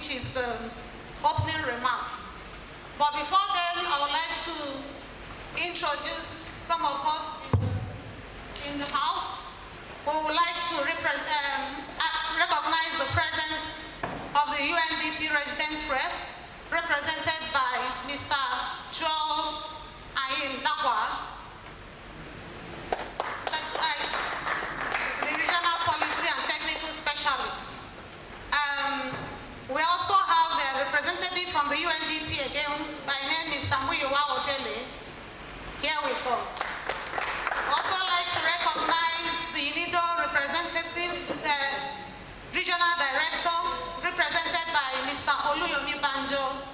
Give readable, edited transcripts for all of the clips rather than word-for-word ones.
which is the opening remarks. But before then, I would like to introduce some of us in the house who would like to recognize the presence of the UNDP Residence Rep, represented by Mr. Joel Ayin Nakwa, the Regional Policy and Technical Specialist. We also have a representative from the UNDP again, by name is Samuyiwa Odele, here with us. Also like to recognize the UNIDO representative, Regional Director, represented by Mr. Oluyomi Banjo.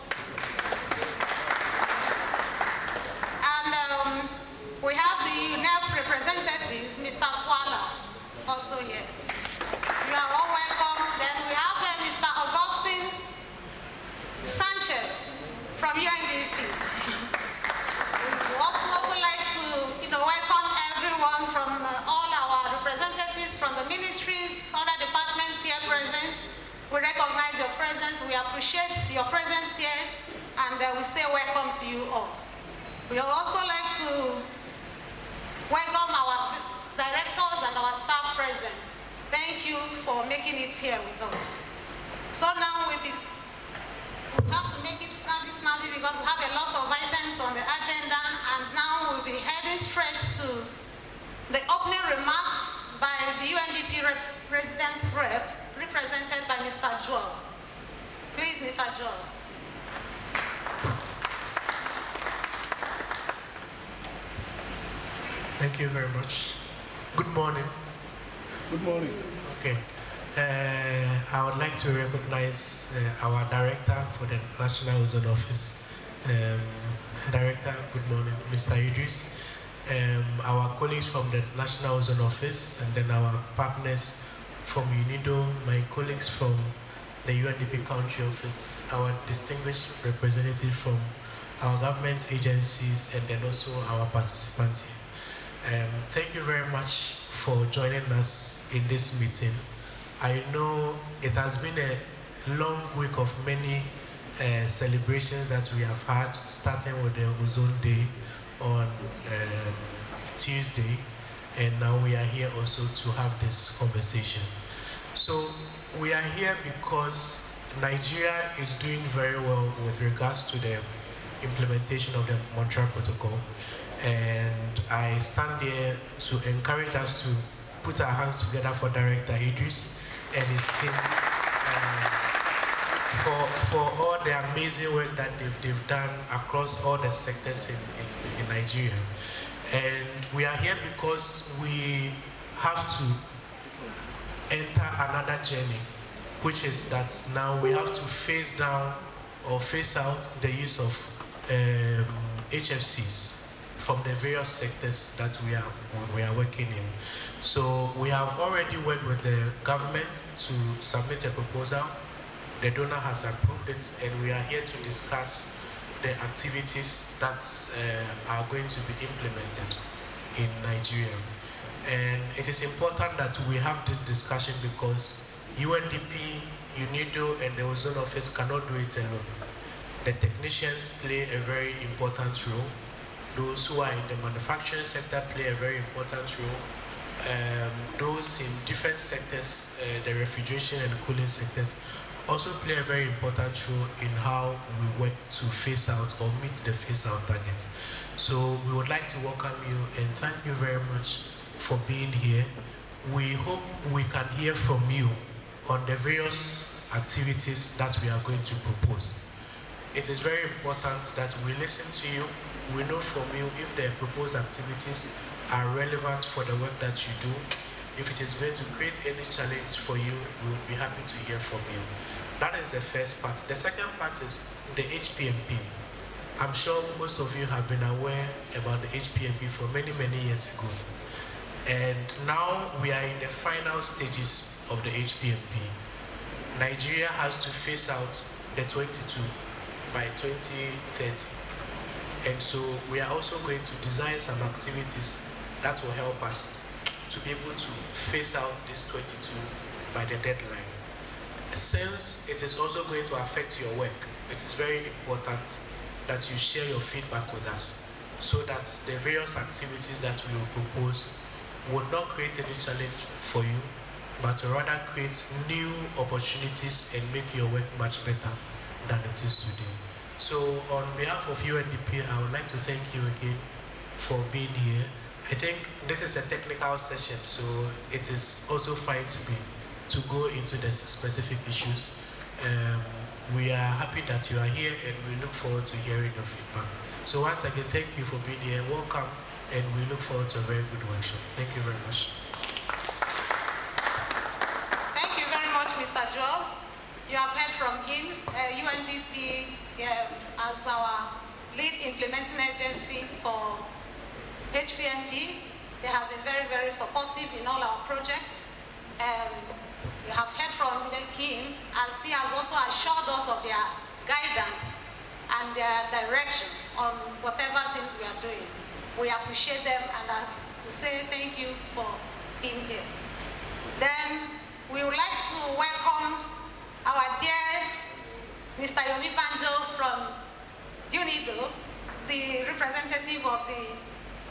And we have the UNEP representative, Mr. Twala, also here. You are all welcome. Then we have Mr. Augustine Sanchez from UNDP. We also like to welcome everyone from all our representatives from the ministries, other departments here present. We recognize your presence, we appreciate your presence here, and we say welcome to you all. We would also like to welcome our directors and our staff present. Thank you for making it here with us. So now we have to make it snappy because we have a lot of items on the agenda, and now we'll be heading straight to the opening remarks by the UNDP Residence Rep, represented by Mr. Joel. Please, Mr. Joel. Thank you very much. Good morning. Good morning. Okay. I would like to recognize our director for the National Ozone Office. Director, good morning, Mr. Idris. Our colleagues from the National Ozone Office, and then our partners from UNIDO, my colleagues from the UNDP Country Office, our distinguished representative from our government agencies, and then also our participants here. Thank you very much for joining us in this meeting. I know it has been a long week of many celebrations that we have had, starting with the Ozone Day on Tuesday, and now we are here also to have this conversation. So we are here because Nigeria is doing very well with regards to the implementation of the Montreal Protocol, and I stand here to encourage us to put our hands together for Director Idris and his team for all the amazing work that they've done across all the sectors in Nigeria. And we are here because we have to enter another journey, which is that now we have to phase down or phase out the use of HFCs from the various sectors that we are working in. So we have already worked with the government to submit a proposal. The donor has approved it, and we are here to discuss the activities that are going to be implemented in Nigeria. And it is important that we have this discussion because UNDP, UNIDO, and the Ozone Office cannot do it alone. The technicians play a very important role. Those who are in the manufacturing sector play a very important role. Those in different sectors, the refrigeration and cooling sectors, also play a very important role in how we work to phase out or meet the phase out targets. So we would like to welcome you and thank you very much for being here. We hope we can hear from you on the various activities that we are going to propose. It is very important that we listen to you. We know from you if the proposed activities are relevant for the work that you do. If it is going to create any challenge for you, we will be happy to hear from you. That is the first part. The second part is the HPMP. I'm sure most of you have been aware about the HPMP for many, many years ago. And now we are in the final stages of the HPMP. Nigeria has to phase out the 22 by 2030. And so we are also going to design some activities that will help us to be able to phase out this 22 by the deadline. since it is also going to affect your work, it is very important that you share your feedback with us so that the various activities that we will propose will not create any challenge for you, but rather create new opportunities and make your work much better than it is today. So on behalf of UNDP, I would like to thank you again for being here. I think this is a technical session, so it is also fine to go into the specific issues. We are happy that you are here and we look forward to hearing your feedback. So once again, thank you for being here. Welcome, and we look forward to a very good workshop. Thank you very much. Thank you very much, Mr. Joel. You have heard from him, UNDP as our lead implementing agency for HPMP. They have been very, very supportive in all our projects. You have heard from him, as he has also assured us of their guidance and their direction on whatever things we are doing. We appreciate them, and we say thank you for being here. Then we would like to welcome our dear Mr. Yomi Banjo from UNIDO, the representative of the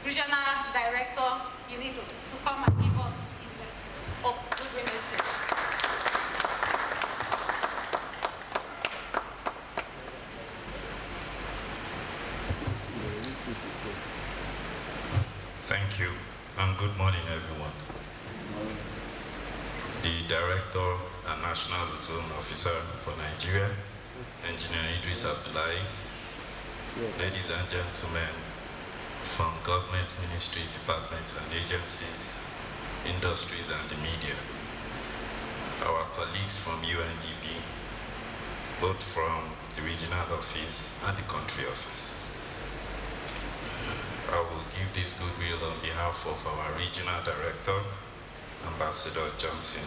Regional Director UNIDO, to come and give us his opening message. Thank you, and good morning, everyone. The Director and National Zone Officer for Nigeria, Engineer Idris Abdullahi, ladies and gentlemen from government, ministry, departments and agencies, industries and the media, our colleagues from UNDP, both from the regional office and the country office. I will give this goodwill on behalf of our Regional Director, Ambassador Johnson.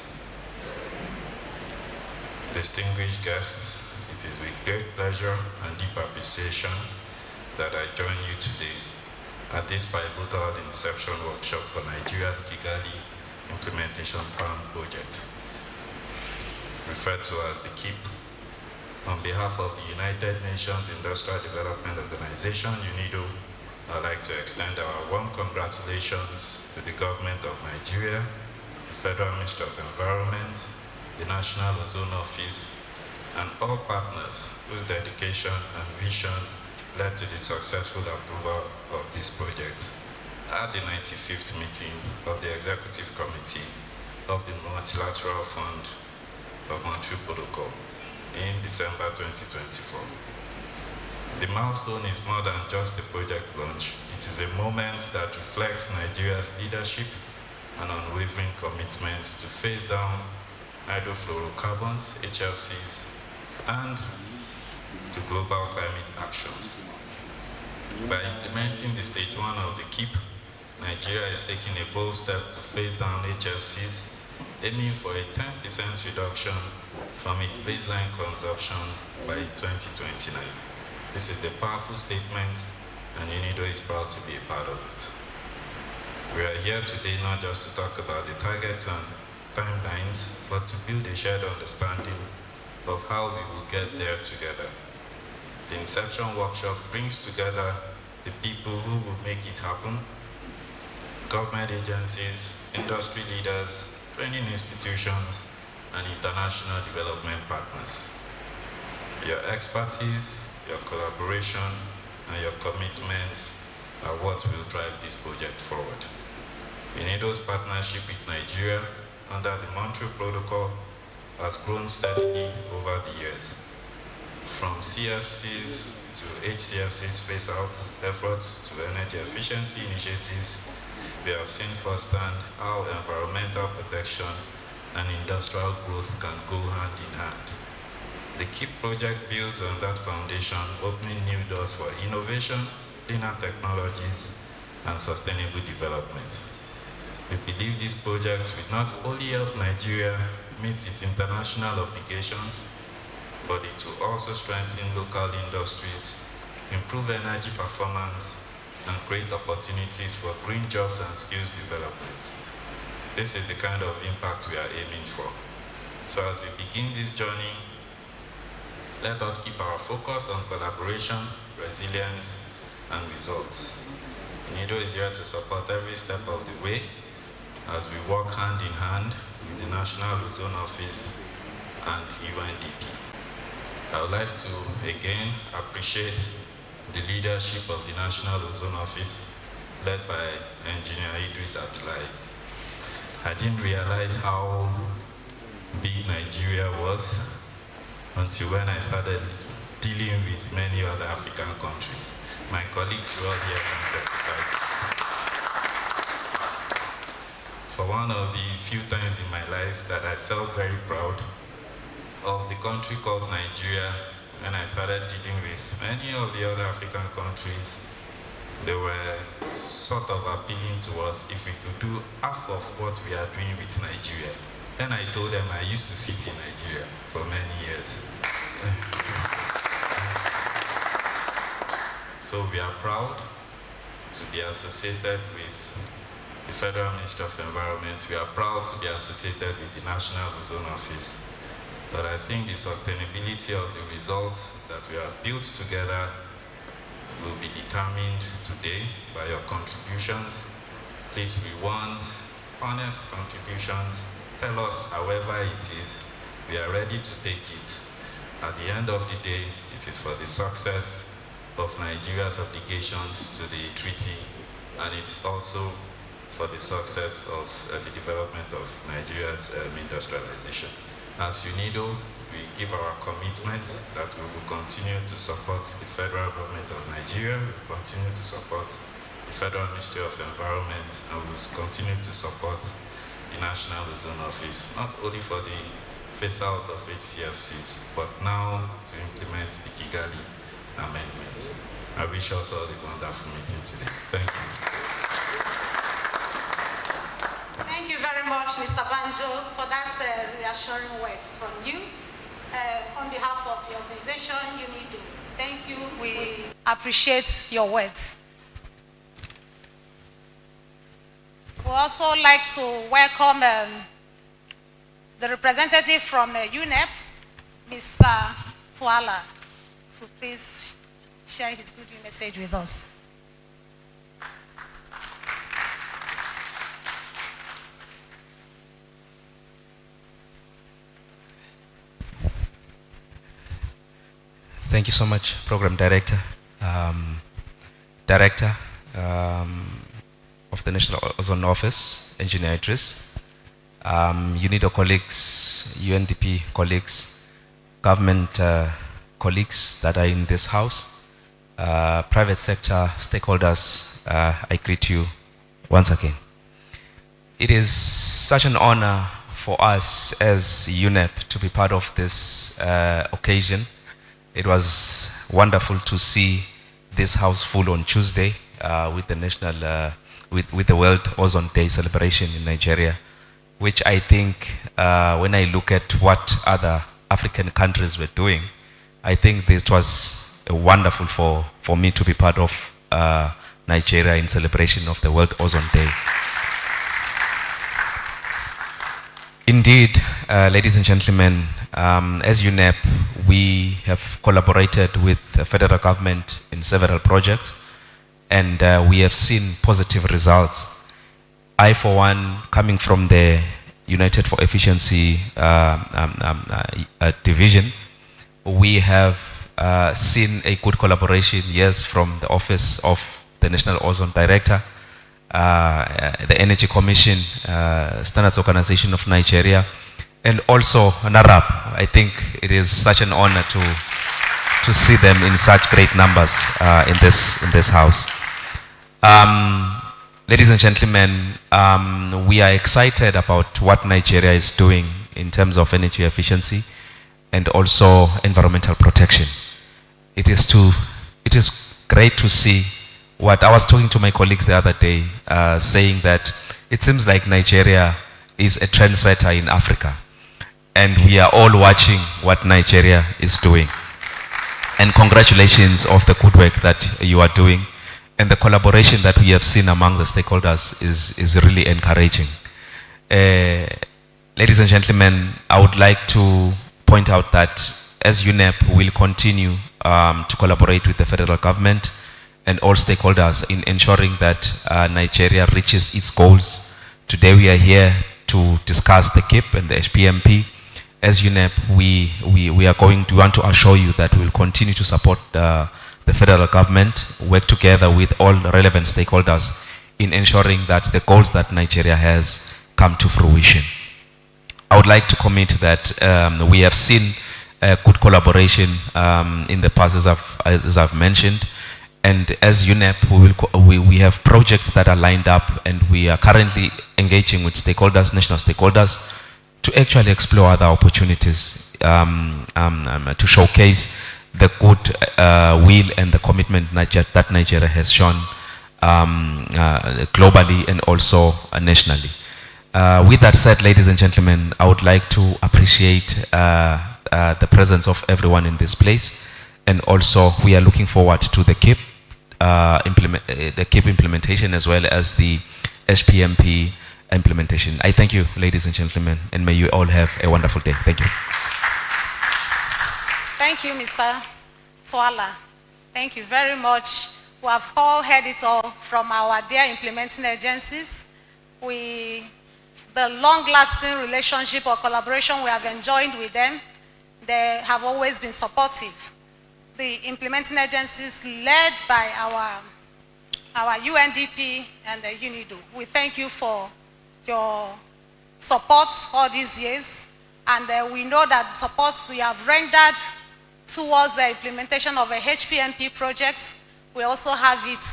Distinguished guests, it is with great pleasure and deep appreciation that I join you today at this pivotal Inception workshop for Nigeria's Kigali Implementation Plan project, referred to as the KIP. On behalf of the United Nations Industrial Development Organization, UNIDO, I'd like to extend our warm congratulations to the government of Nigeria, the Federal Ministry of Environment, the National Ozone Office, and all partners whose dedication and vision led to the successful approval of this project at the 95th meeting of the Executive Committee of the Multilateral Fund of Montreal Protocol in December 2024. The milestone is more than just a project launch. It is a moment that reflects Nigeria's leadership and unwavering commitment to phase down hydrofluorocarbons, HFCs, and to global climate actions. By implementing the stage 1 of the KIP, Nigeria is taking a bold step to phase down HFCs, aiming for a 10% reduction from its baseline consumption by 2029. This is a powerful statement, and UNIDO is proud to be a part of it. We are here today not just to talk about the targets and timelines, but to build a shared understanding of how we will get there together. The Inception workshop brings together the people who will make it happen: government agencies, industry leaders, training institutions, and international development partners. Your expertise, your collaboration, and your commitment are what will drive this project forward. UNIDO's partnership with Nigeria under the Montreal Protocol has grown steadily over the years. From CFCs to HCFCs phase-out efforts to energy efficiency initiatives, we have seen firsthand how environmental protection and industrial growth can go hand in hand. The KIP project builds on that foundation, opening new doors for innovation, cleaner technologies, and sustainable development. We believe this project will not only help Nigeria meet its international obligations, but it will also strengthen local industries, improve energy performance, and create opportunities for green jobs and skills development. This is the kind of impact we are aiming for. So as we begin this journey, let us keep our focus on collaboration, resilience, and results. UNIDO is here to support every step of the way as we work hand in hand with the National Ozone Office and UNDP. I would like to again appreciate the leadership of the National Ozone Office led by Engineer Idris Abdullahi. I didn't realize how big Nigeria was until when I started dealing with many other African countries. My colleague throughout here can testify. For one of the few times in my life that I felt very proud of the country called Nigeria, when I started dealing with many of the other African countries, they were sort of appealing to us if we could do half of what we are doing with Nigeria. Then I told them I used to sit in Nigeria for many years. So we are proud to be associated with the Federal Ministry of Environment. We are proud to be associated with the National Ozone Office. But I think the sustainability of the results that we have built together will be determined today by your contributions. Please, we want honest contributions. Tell us however it is. We are ready to take it. At the end of the day, it is for the success of Nigeria's obligations to the treaty, and it's also for the success of the development of Nigeria's industrialization. As UNIDO, we give our commitment that we will continue to support the federal government of Nigeria, we will continue to support the Federal Ministry of Environment, and we will continue to support the National Ozone Office, not only for the phase out of HCFCs, but now to implement the Kigali amendment. I wish us all a wonderful meeting today. Thank you. Thank you very much, Mr. Banjo, for that reassuring words from you. On behalf of the organization, UNIDO, thank you. We appreciate your words. We also like to welcome the representative from UNEP, Mr. Twala. So please share his good message with us. Thank you so much, Program Director, Director of the National Ozone Office, Engineer Idris, UNIDO colleagues, UNDP colleagues, government colleagues that are in this house, private sector stakeholders, I greet you once again. It is such an honor for us as UNEP to be part of this occasion. It was wonderful to see this house full on Tuesday with the national, with the World Ozone Day celebration in Nigeria, which I think when I look at what other African countries were doing, I think this was wonderful for me to be part of Nigeria in celebration of the World Ozone Day. Indeed, ladies and gentlemen, as UNEP, we have collaborated with the federal government in several projects, and we have seen positive results. I, for one, coming from the United for Efficiency division, we have seen a good collaboration, yes, from the Office of the National Ozone Director, the Energy Commission, Standards Organization of Nigeria, and also NARAP. I think it is such an honor to see them in such great numbers in this house. Ladies and gentlemen, we are excited about what Nigeria is doing in terms of energy efficiency and also environmental protection. It is great to see what I was talking to my colleagues the other day, saying that it seems like Nigeria is a trendsetter in Africa, and we are all watching what Nigeria is doing. And congratulations of the good work that you are doing, and the collaboration that we have seen among the stakeholders is really encouraging. Ladies and gentlemen, I would like to point out that as UNEP, we will continue to collaborate with the federal government and all stakeholders in ensuring that Nigeria reaches its goals. Today we are here to discuss the KIP and the HPMP. As UNEP, we want to assure you that we will continue to support the federal government, work together with all relevant stakeholders in ensuring that the goals that Nigeria has come to fruition. I would like to commit that we have seen good collaboration in the past, as I've mentioned, and as UNEP, we have projects that are lined up, and we are currently engaging with stakeholders, national stakeholders, to actually explore other opportunities to showcase the good will and the commitment that Nigeria has shown globally and also nationally. With that said, ladies and gentlemen, I would like to appreciate the presence of everyone in this place, and also we are looking forward to the KIP implementation as well as the HPMP implementation. I thank you, ladies and gentlemen, and may you all have a wonderful day. Thank you. Thank you, Mr. Twala. Thank you very much. We have all heard it all from our dear implementing agencies. The long-lasting relationship or collaboration we have enjoyed with them, they have always been supportive. The implementing agencies led by our UNDP and the UNIDO, we thank you for your support all these years, and we know that the support we have rendered towards the implementation of a HPMP project, we also have it,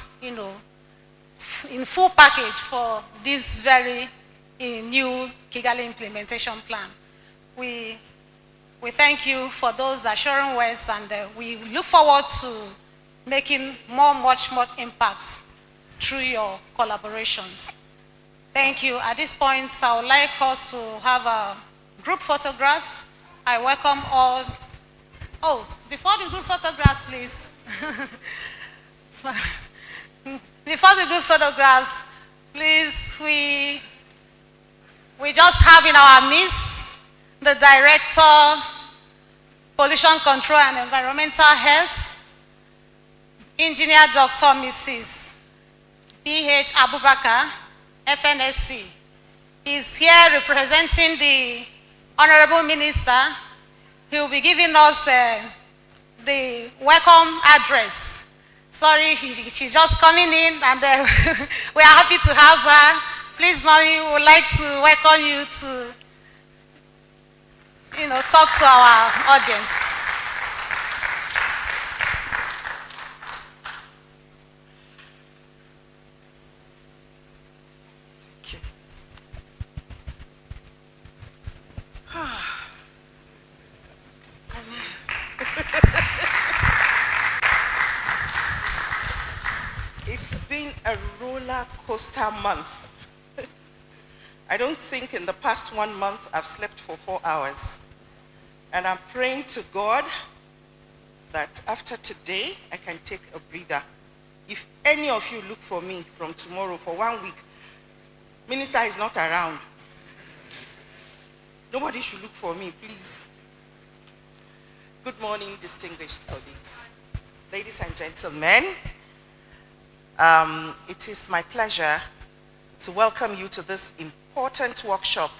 in full package for this very new Kigali implementation plan. We thank you for those assuring words, and we look forward to making much more impact through your collaborations. Thank you. At this point, I would like us to have a group photographs. I welcome all. Oh, before the group photographs, please. Before the group photographs, please, we just have in our midst the Director, Pollution Control and Environmental Health, Engineer Dr. Mrs. B.H. Abubakar, FNSC. Is here representing the Honorable Minister. He will be giving us the welcome address. Sorry, she's just coming in, and we are happy to have her. Please, Mommy, we would like to welcome you to, talk to our audience. It's been a roller coaster month. I don't think in the past 1 month I've slept for 4 hours. And I'm praying to God that after today I can take a breather. If any of you look for me from tomorrow for 1 week, Minister is not around. Nobody should look for me, please. Good morning, distinguished colleagues. Ladies and gentlemen, it is my pleasure to welcome you to this important workshop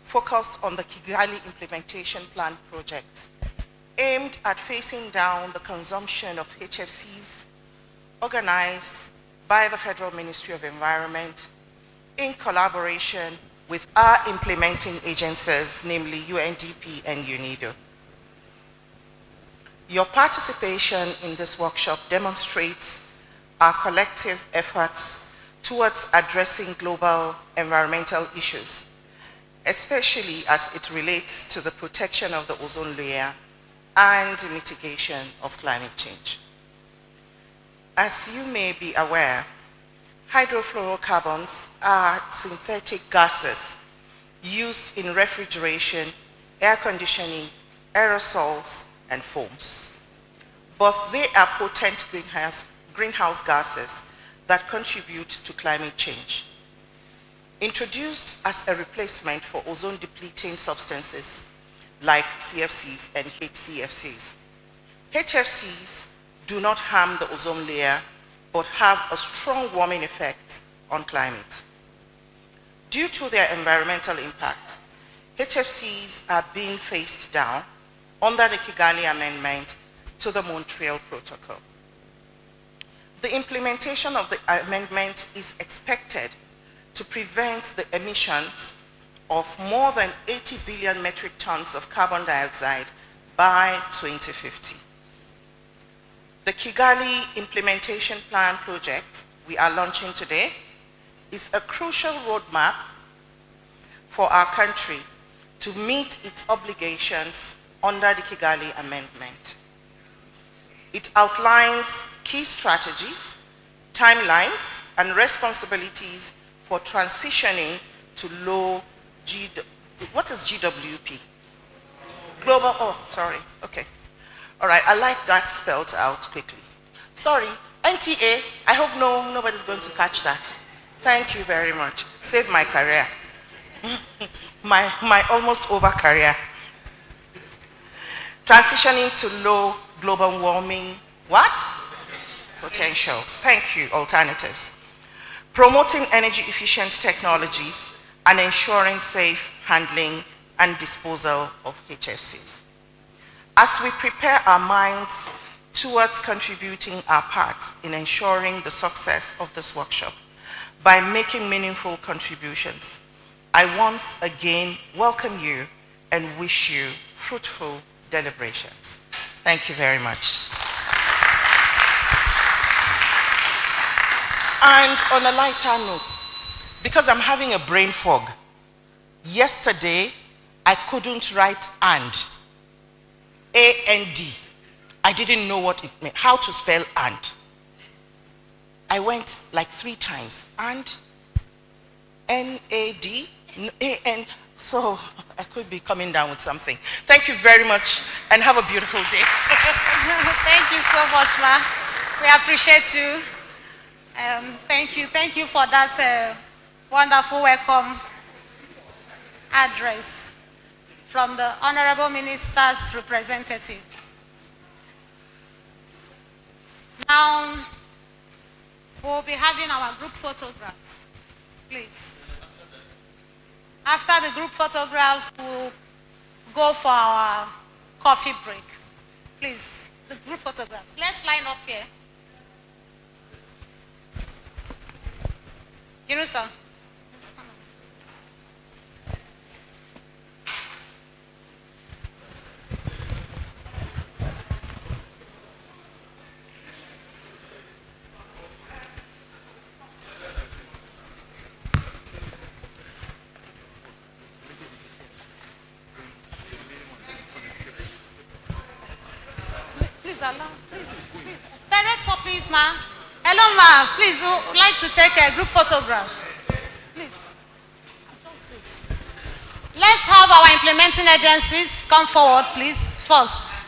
focused on the Kigali Implementation Plan project, aimed at facing down the consumption of HFCs organized by the Federal Ministry of Environment in collaboration with our implementing agencies, namely UNDP and UNIDO. Your participation in this workshop demonstrates our collective efforts towards addressing global environmental issues, especially as it relates to the protection of the ozone layer and mitigation of climate change. As you may be aware, hydrofluorocarbons are synthetic gases used in refrigeration, air conditioning, aerosols, and foams. But they are potent greenhouse gases that contribute to climate change. introduced as a replacement for ozone-depleting substances like CFCs and HCFCs. HFCs do not harm the ozone layer, but have a strong warming effect on climate. Due to their environmental impact, HFCs are being phased down under the Kigali Amendment to the Montreal Protocol. The implementation of the amendment is expected to prevent the emissions of more than 80 billion metric tons of carbon dioxide by 2050. The Kigali Implementation Plan project we are launching today is a crucial roadmap for our country to meet its obligations under the Kigali Amendment. It outlines key strategies, timelines, and responsibilities for transitioning to low what is GWP? Global, oh, sorry, okay. All right, I like that spelled out quickly. Sorry, NTA, I hope nobody's going to catch that. Thank you very much. Saved my career. my almost over career. Transitioning to low global warming, what? Potentials. Thank you, alternatives. Promoting energy efficient technologies and ensuring safe handling and disposal of HFCs. As we prepare our minds towards contributing our part in ensuring the success of this workshop by making meaningful contributions, I once again welcome you and wish you fruitful deliberations. Thank you very much. And on a lighter note, because I'm having a brain fog, yesterday I couldn't write and. A-N-D. I didn't know what it meant, how to spell and. I went like 3 times, and, N-A-D, A-N, so I could be coming down with something. Thank you very much, and have a beautiful day. Thank you so much, Ma. We appreciate you. Thank you for that wonderful welcome address from the Honorable Minister's representative. Now, we'll be having our group photographs, please. After the group photographs, we'll go for our coffee break. Please, the group photographs. Let's line up here. You know, sir. Please. Director, please, ma. Hello, ma. Please, we would like to take a group photograph. Please. Let's have our implementing agencies come forward, please, first.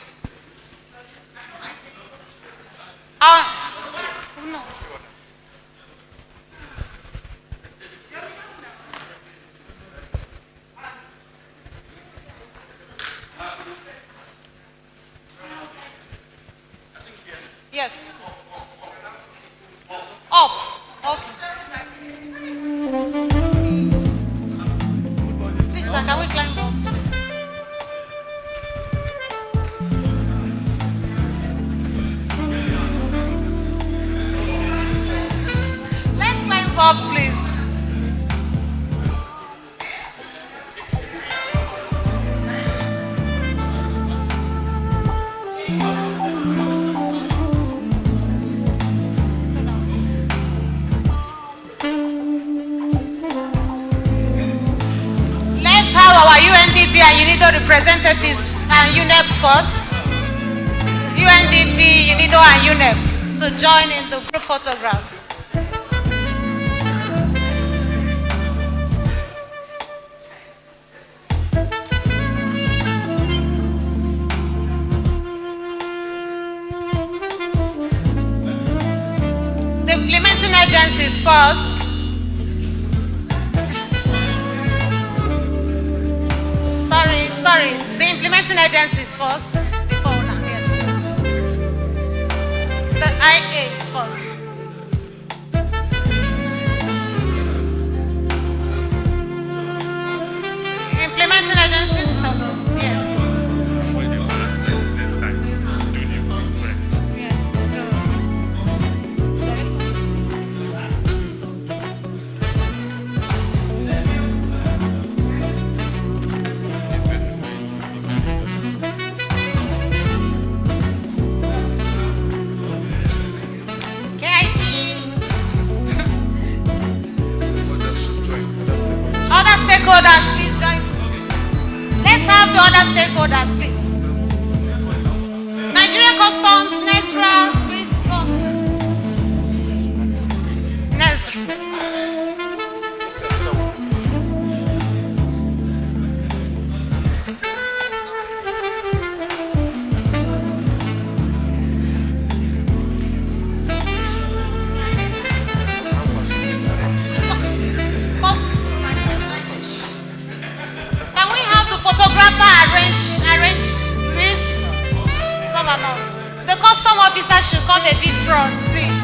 No. Yes. Up. Okay. Please, sir, can we climb up? Let's climb up, please. UNDP and UNIDO representatives and UNEP first. UNDP, UNIDO and UNEP to join in the group photograph. The implementing agencies first. agencies first before now, yes. The IAs first. Implementing agencies, so, yes. When you announcement this time, do the quick first. Other stakeholders, please join. Let's have the other stakeholders, please. Nigerian Customs, Nesra, please come. Nesra. Can we have the photographer arrange this? The custom officer should come a bit front, please.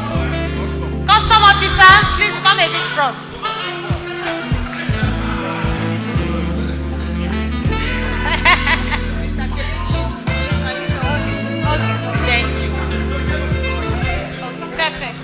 Custom officer, please come a bit front. Thank you. Perfect.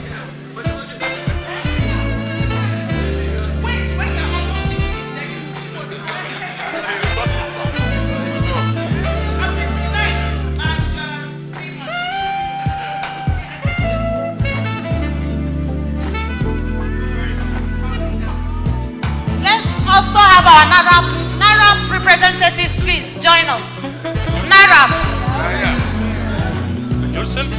Let's also have our NARAP representatives, please join us. NARAP. Yourself?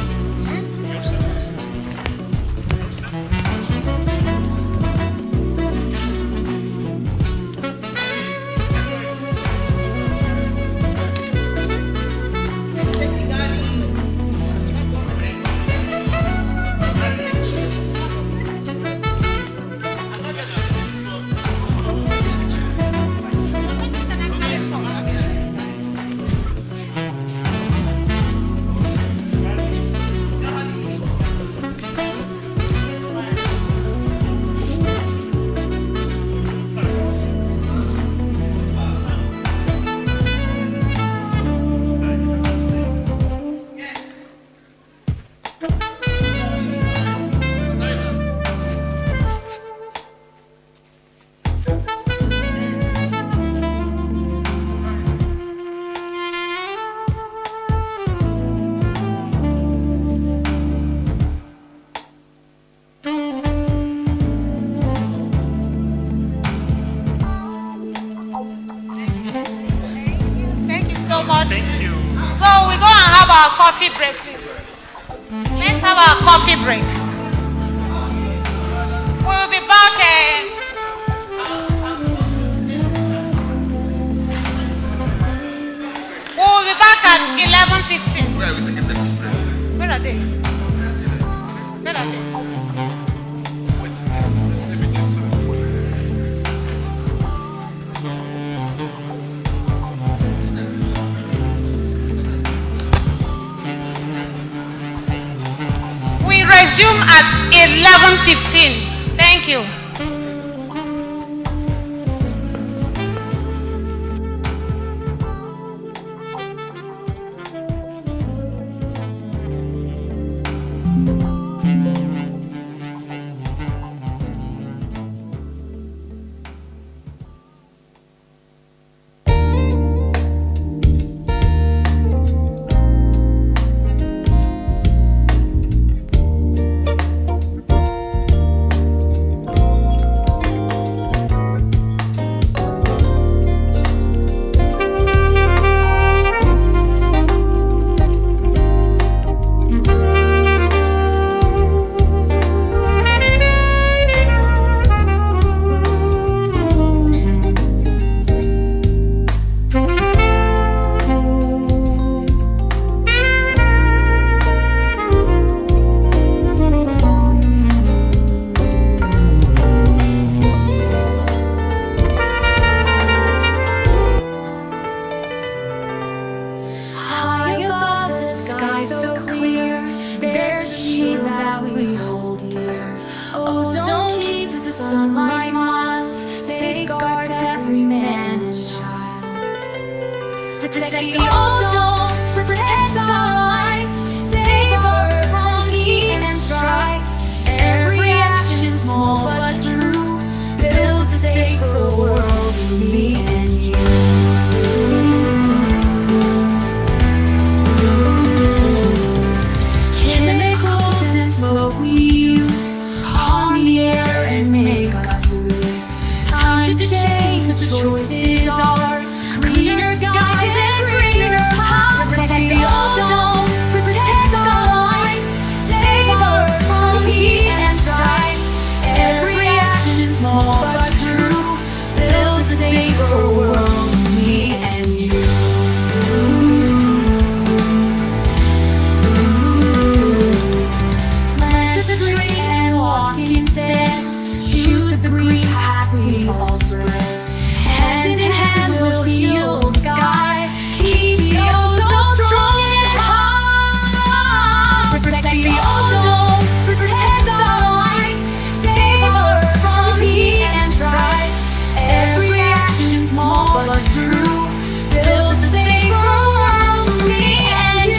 Thank you so much. Thank you. So we're going to have our coffee break, please. Let's have our coffee break. We'll be back. We'll be back at 11:15. Where are we taking the breaks? Where are they? Where are they? Wait, let me check something for you. We resume at 11:15. Thank you. sunlight mild safeguards every man and child. Protect the ozone, protect our life, save Earth from heat and strife. Every action, small but true, builds a safer world for me and you. Chemicals and smoke we use harm the air and make us lose. Time to change, the choice is ours. Cleaner skies and greener hearts. Protect the ozone, protect our life, save Earth from heat and strife. Every action, small but true, builds a safer world for me and you. Plant a tree and walk instead. Choose the green path we all spread. Hand in hand we'll heal the sky. Keep the ozone strong and high. Protect the ozone, protect our life, save Earth from heat and strife. Every action, small but true, builds a safer world for me and you.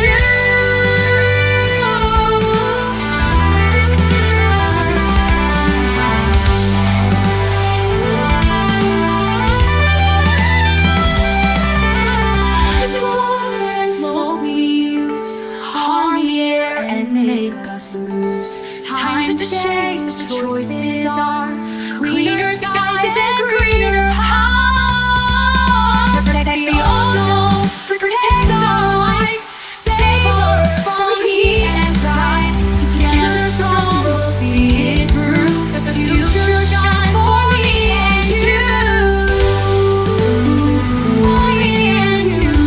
Chemicals and smoke we use harm the air and make us lose. Time to change, the choice is ours. Cleaner skies and greener hearts. Protect the ozone, protect our life, save Earth from heat and strife. Together strong we'll see it through. The future shines for me and you. For me and you.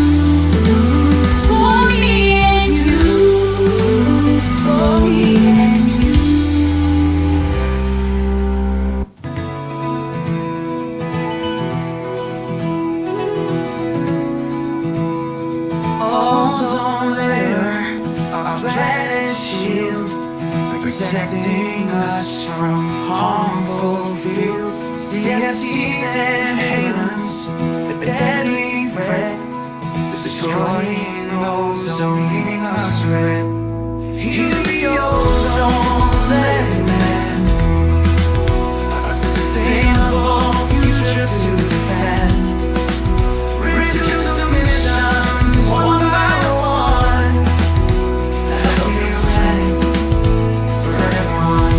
For me and you. For me and you. Ozone layer, our planet's shield, protecting us from harmful fields, CFCs and haters, the deadly threat, destroying ozone, leaving us red. Heal the ozone layer, man, a sustainable future to defend. Reduce emissions one by one. A healthier planet for everyone.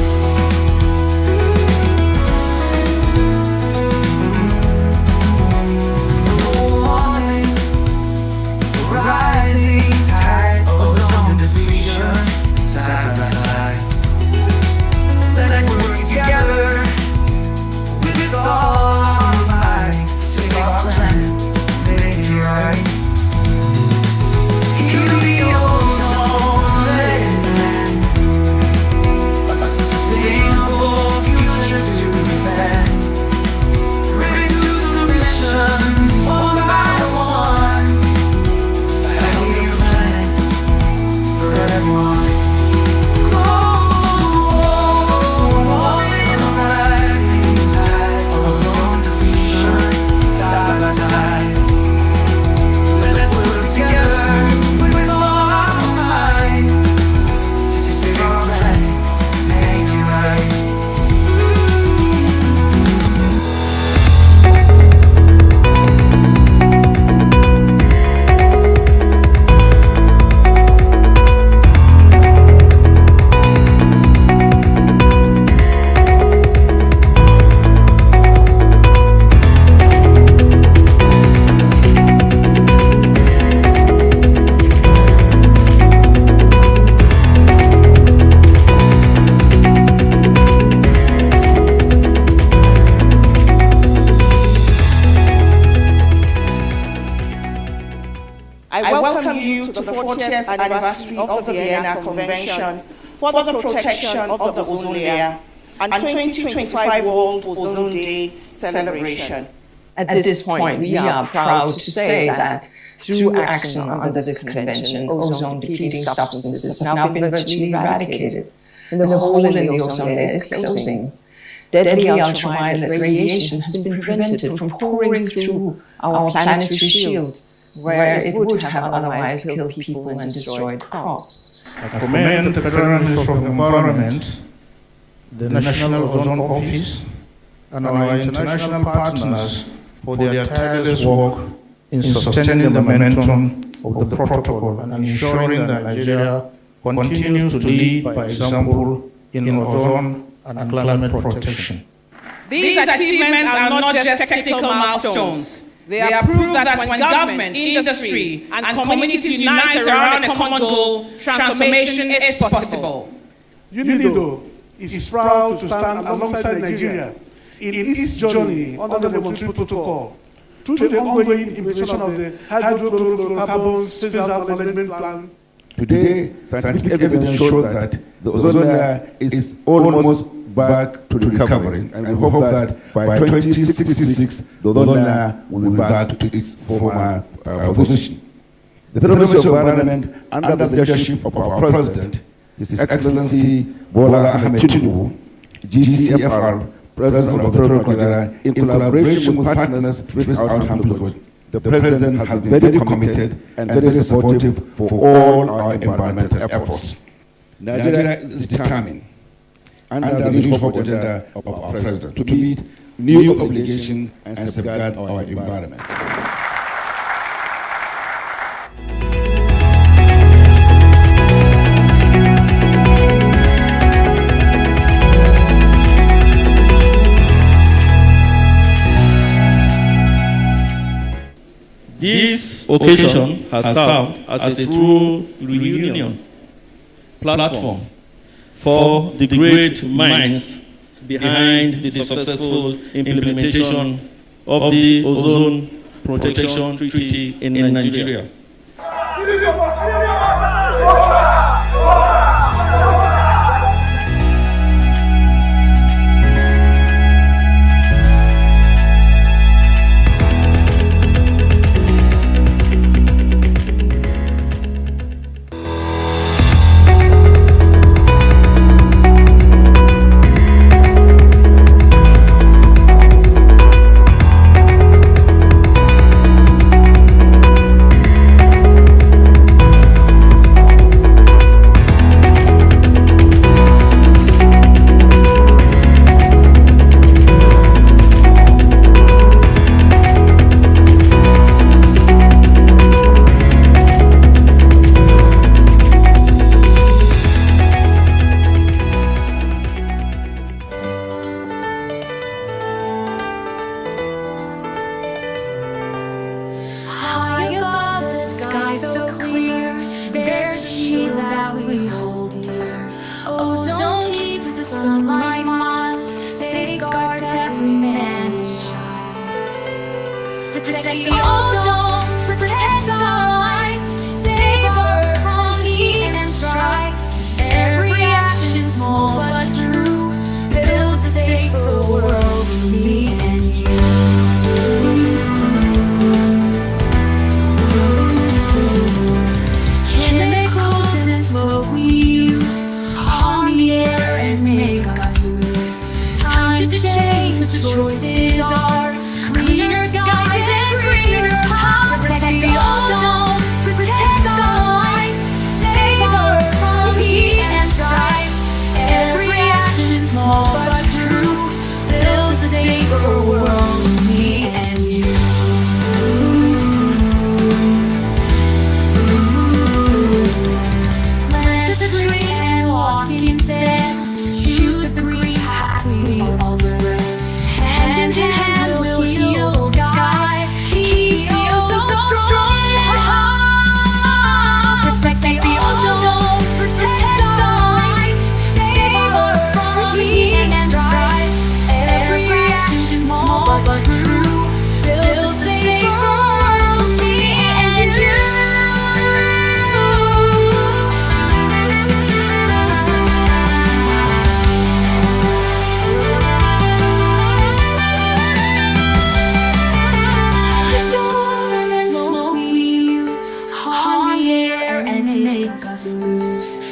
Global warming, rising tide, ozone depletion, side by side. Let's work together with all our might to save our planet. Make it right. Heal the ozone layer, man. A sustainable future to defend. Reduce emissions one by one. A healthier planet for everyone. Global warming, rising tide, ozone depletion, side by side. Let's work together with all our might to save our planet, make it right. I welcome you to the 40th anniversary of the Vienna Convention for the Protection of the Ozone Layer and 2025 World Ozone Day celebration. At this point, we are proud to say that through action under this convention, ozone-depleting substances have now been virtually eradicated, and the hole in the ozone layer is closing. deadly ultraviolet radiation has been prevented from pouring through our planetary shield, where it would have otherwise killed people and destroyed crops. I commend the Federal Ministry of Environment, the National Ozone Office, and our international partners for their tireless work in sustaining the momentum of the protocol and ensuring that Nigeria continues to lead by example in ozone and climate protection. These achievements are not just technical milestones. They are proof that when government, industry, and communities unite around a common goal, transformation is possible. UNIDO is proud to stand alongside Nigeria in its journey under the Montreal Protocol through the ongoing implementation of the hydrofluorocarbons phase-out management plan. Today, scientific evidence shows that the ozone layer is almost back to recovering, and we hope that by 2066, the ozone layer will be back to its former position. The Federal Ministry of Environment, under the leadership of our President, His Excellency Bola Ahmed Tinubu, GCFR, President of the Federal Nigeria, in collaboration with partners to trace out harmful. The President has been very committed and very supportive for all our environmental efforts. Nigeria is determined, under the New Hope agenda of our President, to meet new obligations and safeguard our environment. This occasion has served as a true reunion platform for the great minds behind the successful implementation of the Ozone Protection Treaty in Nigeria.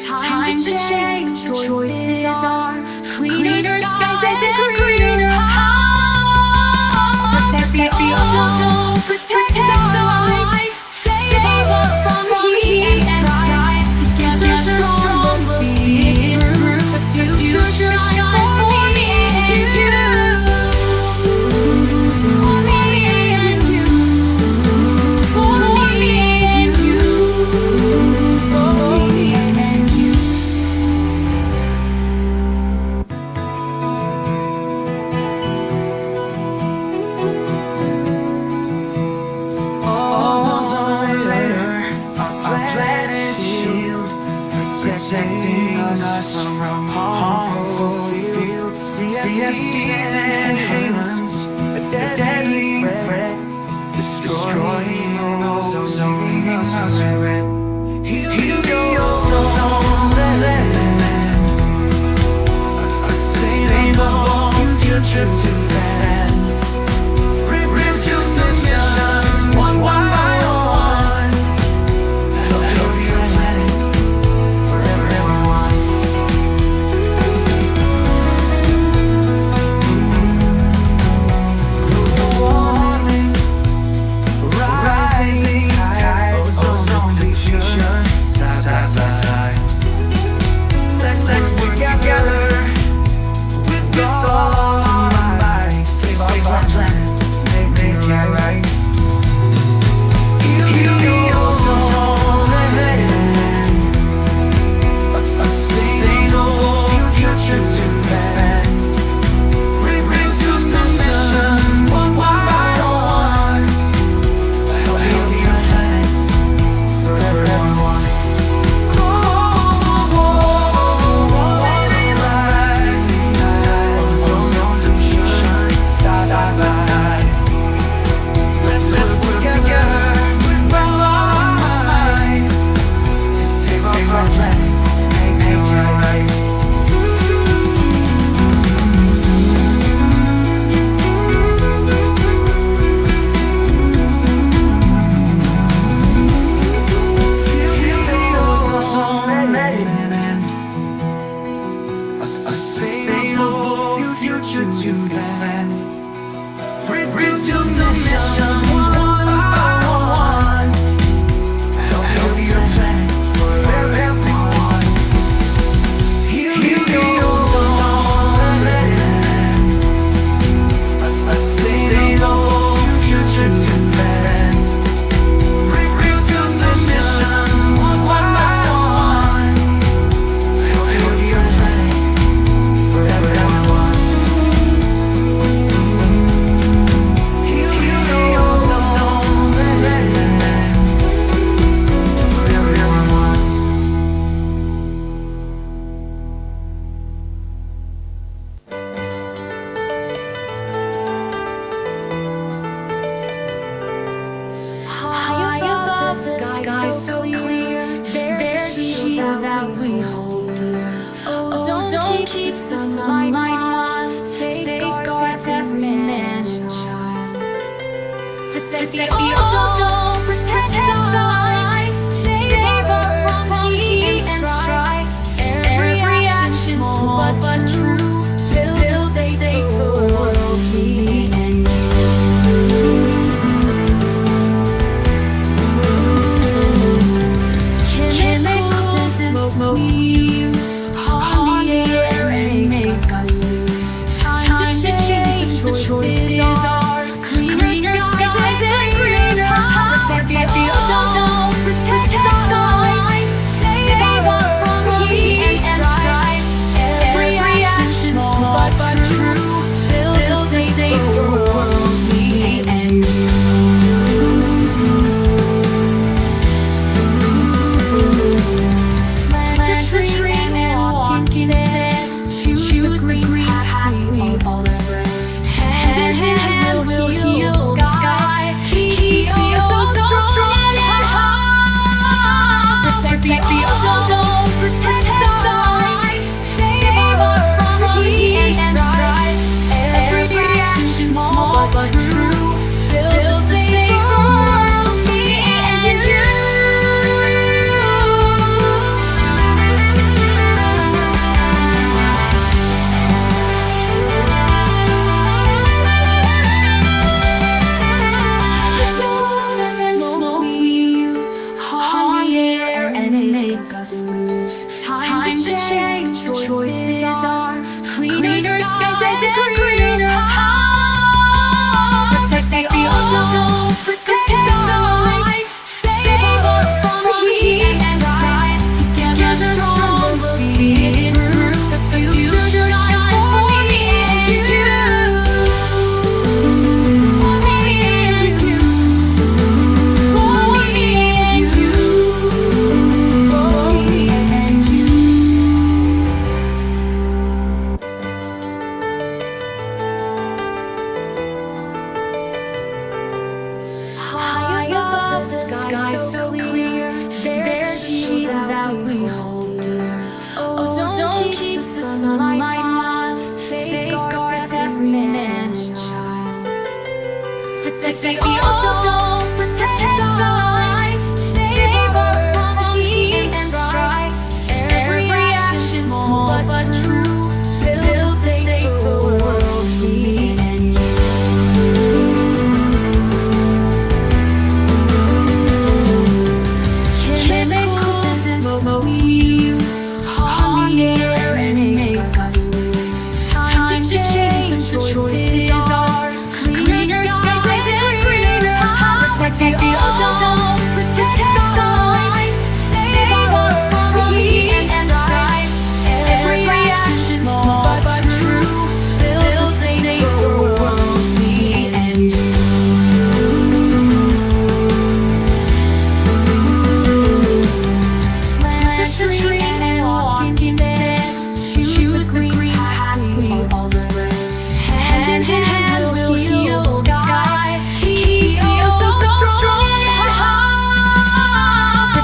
Time to change, the choices are cleaner skies and green. protecting us from harmful fields, CFCs and humans, a deadly threat, destroying those leaving us regret. Heal the ozone layer, a sustainable future to defend. Reduce emissions one by one. A healthier planet for everyone. Global warming, rising tide, ozone depletion, side by side. Let's work together with all our might. Save our planet, make it right. Heal the ozone layer, a sustainable future to defend. Reduce emissions one by one. A healthier planet for everyone. Rising tide, ozone depletion, side by side. Let's work together with all our might to save our planet, make it right. Heal the ozone layer, a sustainable future to defend. Reduce emissions one by one. A healthier planet for everyone. Heal the ozone layer, a sustainable future to defend. Reduce emissions one by one. A healthier planet for everyone. Heal the ozone layer for everyone. High above the sky so clear, there's a shield that we hold dear. Ozone keeps the sunlight on, safeguards every man and child. Protect the ozone, protect our life, save Earth from heat and strife. Every action small but true builds a safer world, me and you. Chemicals and smoke we use harm the air and make us lose. Time to change, the choice is ours. Cleaner skies and greener powers. Protect the ozone, protect our life, save Earth from heat and strife. Every action small but true builds a safer world, me and you. Plant a tree and walk instead. Choose the green path we all spread. Hand in hand we'll heal the sky. Keep the ozone strong and high. Protect the ozone, protect our life, save Earth from heat and strife. Every action small but true builds a safer world, me and you. Smoke we use harm the air and make us lose. Time to change, the choice is ours. Cleaner skies and greener powers. Protect the ozone, protect our life, save Earth from heat and strife. Together strong we'll see it through. The future shines for me and you. For me and you. For me and you. For me and you. use harm the air and make us lose. Time to change, the choice is ours. Cleaner skies and greener skies. Protect the ozone, protect our life, save our from heat and strife. Every action, small but true, builds a safer world, me and you. Plant a tree and walk instead. Choose the green path we all spread. Hand in hand we'll heal the sky. Keep the ozone strong and high.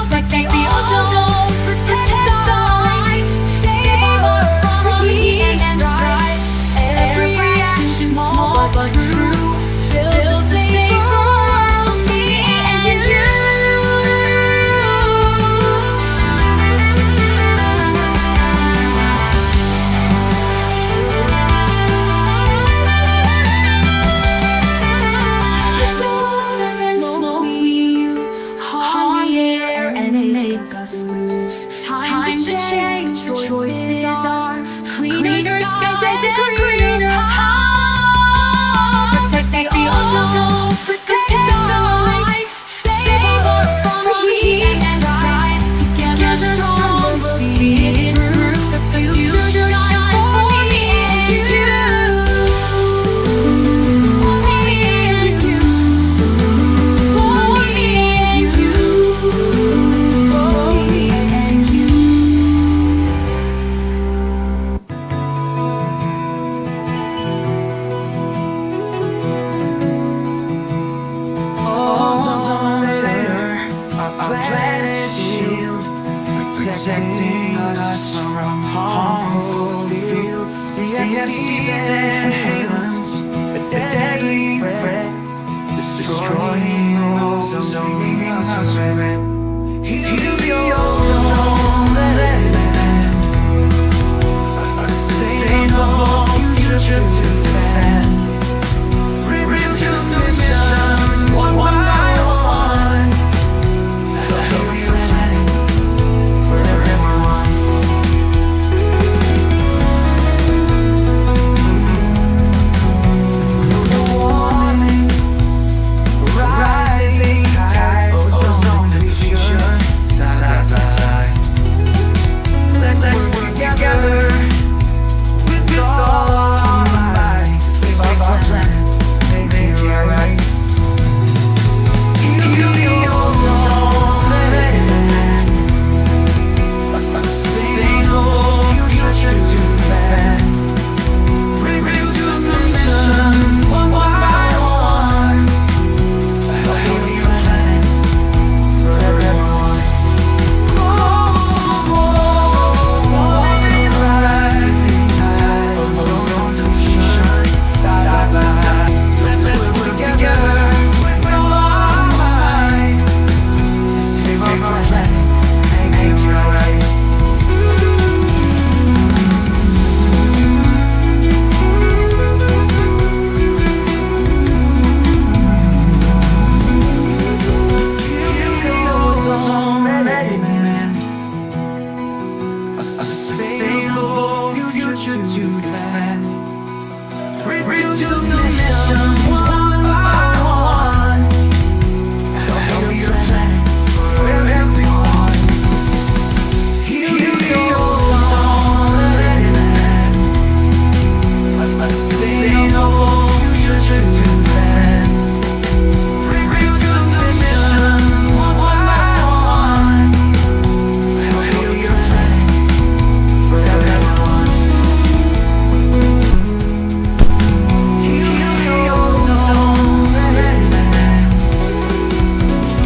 Protect the ozone, protect our life, save our from heat and strife. Every action, small but true, builds a safer world, me and you. Smoke we use, harm the air and make us lose. Time to change, the choice is ours. Cleaner skies and greener skies. Protect the ozone, protect our life, save our from heat and strife. Together strong we'll see it through. The future shines for me and you. For me and you. For me and you. For me and you. Ozone layer, our planet's shield, protecting us from harmful fields. CFCs and halons, a deadly threat, destroying ozone, leaving us red. Heal the ozone layer, a sustainable future to defend. Reduce emissions one by one. A healthier planet for everyone. No warning, rising tide, ozone depletion, side by side. Let's work together with all our might to save our planet. Make it right. Heal the ozone layer, a sustainable future to defend. Reduce emissions one by one. A healthier planet for everyone. Rising tide, ozone depletion, side by side. Let's work together with all our might to save our planet, make it right. Heal the ozone layer, a sustainable future to defend. Reduce emissions one by one. A healthier planet for everyone. Heal the ozone layer, a sustainable future to defend. Reduce emissions one by one. A healthier planet for everyone. Heal the ozone layer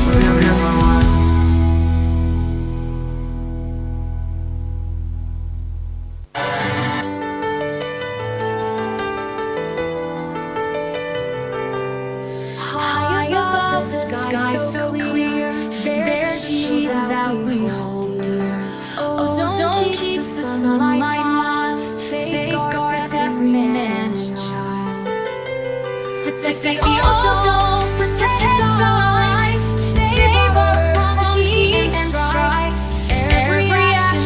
for everyone. High above the sky so clear, there's a shield that we hold dear. Ozone keeps the sunlight on, safeguards every man and child. Protect the ozone, protect our life, save our from heat and strife. Every action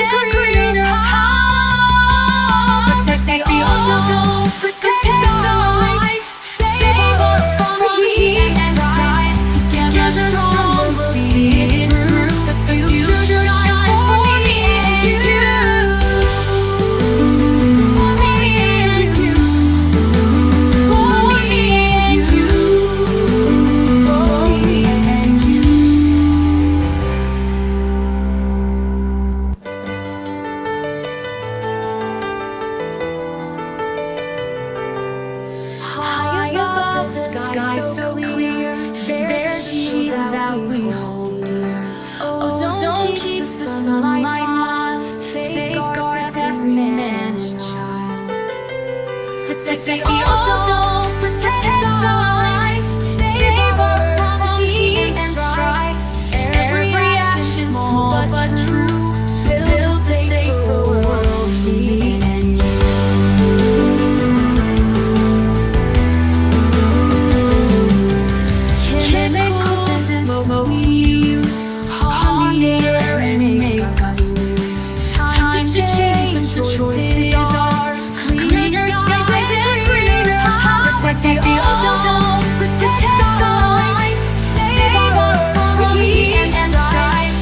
and greener house. Protect the ozone, protect our life, save us from heat and strife. Together strong we'll see it through. The future shines for me and you. For me and you. For me and you. For me and you. High above the sky so clear, there's a shield that we hold dear. Ozone keeps the sunlight mild, safeguards every man and child. Protect the ozone, protect our life, save us from heat and strife. Every action small but true builds a safer world, me and you. Chemicals and smoke we use harm the air and make us lose. Time to change, the choice is ours. Cleaner skies and greener house. Protect the ozone, protect our life, save us from heat and strife.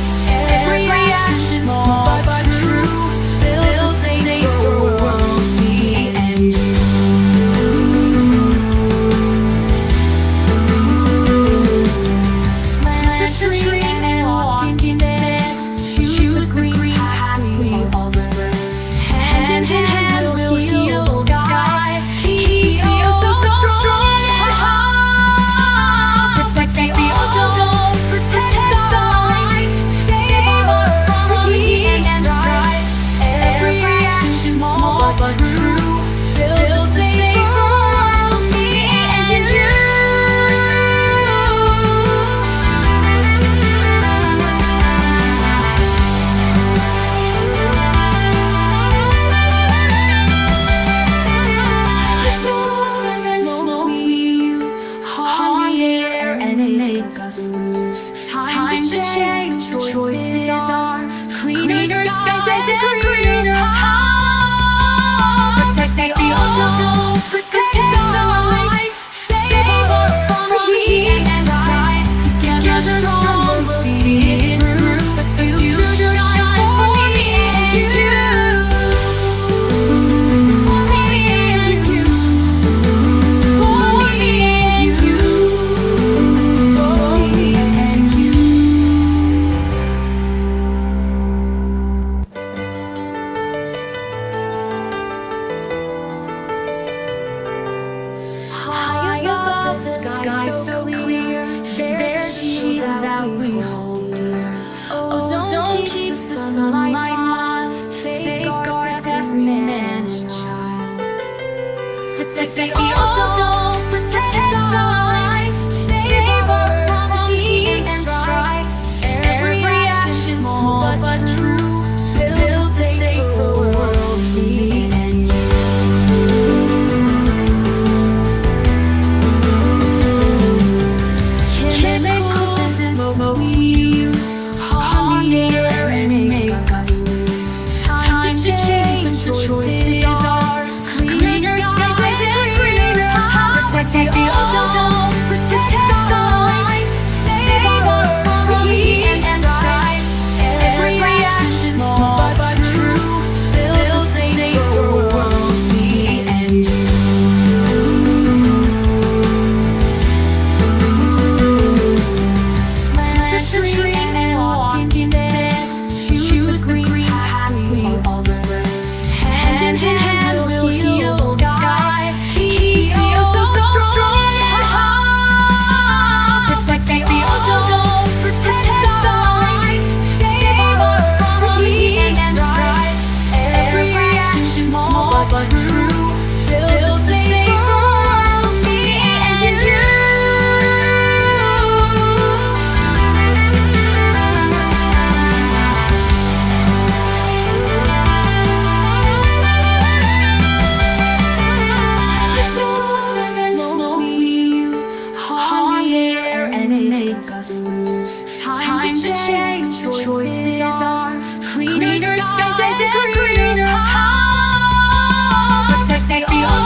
Every action small but true builds a safer world, me and you. Plant a tree and walk instead. Choose the green path we all spread. Hand in hand we'll heal the sky. Keep the ozone strong and high. Protect the ozone, protect our life, save us from heat and strife. Every action small but true builds a safer world, me and you. Chemicals and smoke we use harm the air and make us lose. Time to change, the choice is ours. Cleaner skies and greener house. Protect the ozone, protect our life, save us from heat and strife. Together strong we'll see it through. The future shines for me and you. For me and you. For me and you. For me and you. High above the sky so clear, there's a shield that we hold dear. Ozone keeps the sunlight mild, safeguards every man and child. Protect the ozone, protect our life, save us from heat and strife. Every action small but true builds a safer world, me and you. Chemicals and smoke we use harm the air and make us lose. Time to change, the choice is ours. Cleaner skies and greener house.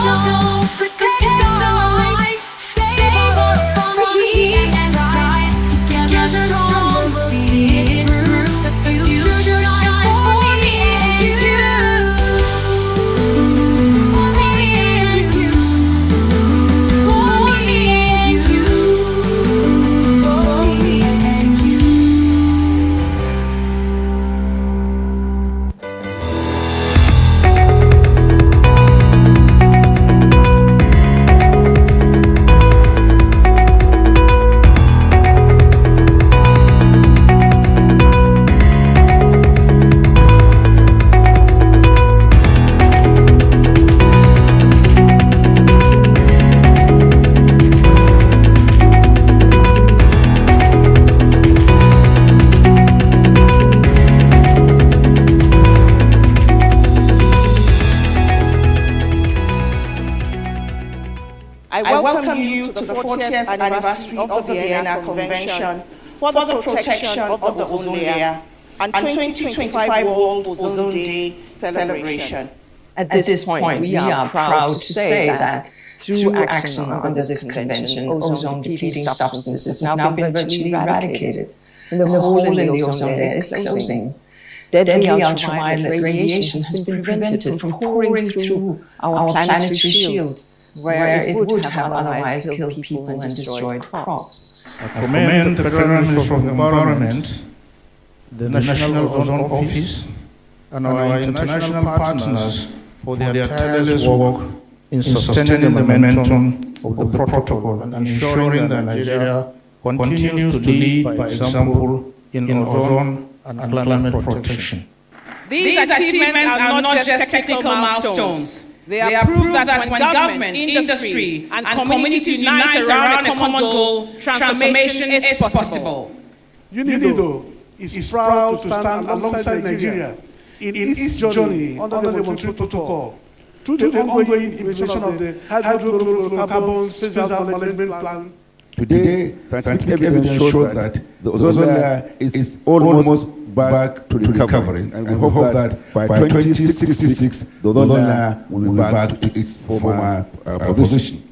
ozone, protect our life, save us from heat and strife. Together strong we'll see it through. The future shines for me and you. For me and you. For me and you. For me and you. I welcome you to the 40th anniversary of the Vienna Convention for the protection of the ozone layer and 2025 World Ozone Day celebration. At this point, we are proud to say that through action under this convention, ozone-depleting substances have now been virtually eradicated, and the hole in the ozone layer is closing. Deadly ultraviolet radiation has been prevented from pouring through our planetary shield, where it would have otherwise killed people and destroyed crops. I commend the Federal Ministry of Environment, the National Ozone Office, and our international partners for their tireless work in sustaining the momentum of the protocol and ensuring that Nigeria continues to lead by example in ozone and climate protection. These achievements are not just technical milestones. They are proof that when government, industry, and communities unite around a common goal, transformation is possible. UNIDO is proud to stand alongside Nigeria in its journey under the Montreal Protocol through the ongoing implementation of the hydrofluorocarbons phase-out management plan. Today, scientific evidence shows that the ozone layer is almost back to recovery, and we hope that by 2066, the ozone layer will be back to its former position.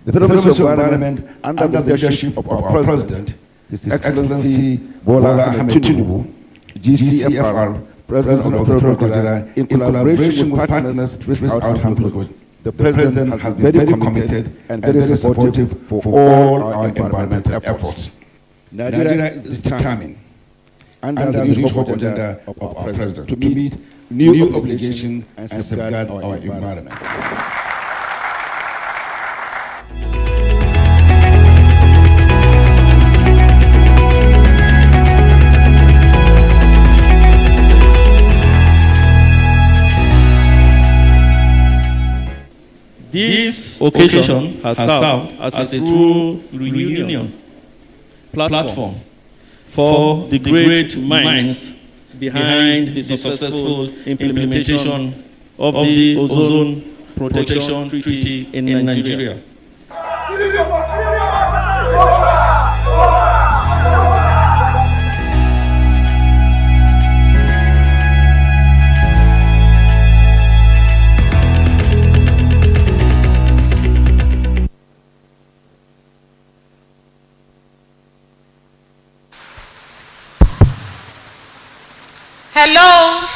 The Federal Ministry of Environment, under the leadership of our President, His Excellency Bola Ahmed Tinubu, GCFR, President of the Republic of Nigeria, in collaboration with partners to trace out harmful. The President has been very committed and very supportive for all our environmental efforts. Nigeria is determined, under the renewable agenda of our President, to meet new obligations and safeguard our environment. This occasion has served as a true reunion platform for the great minds behind the successful implementation of the Ozone Protection Treaty in Nigeria. Hello.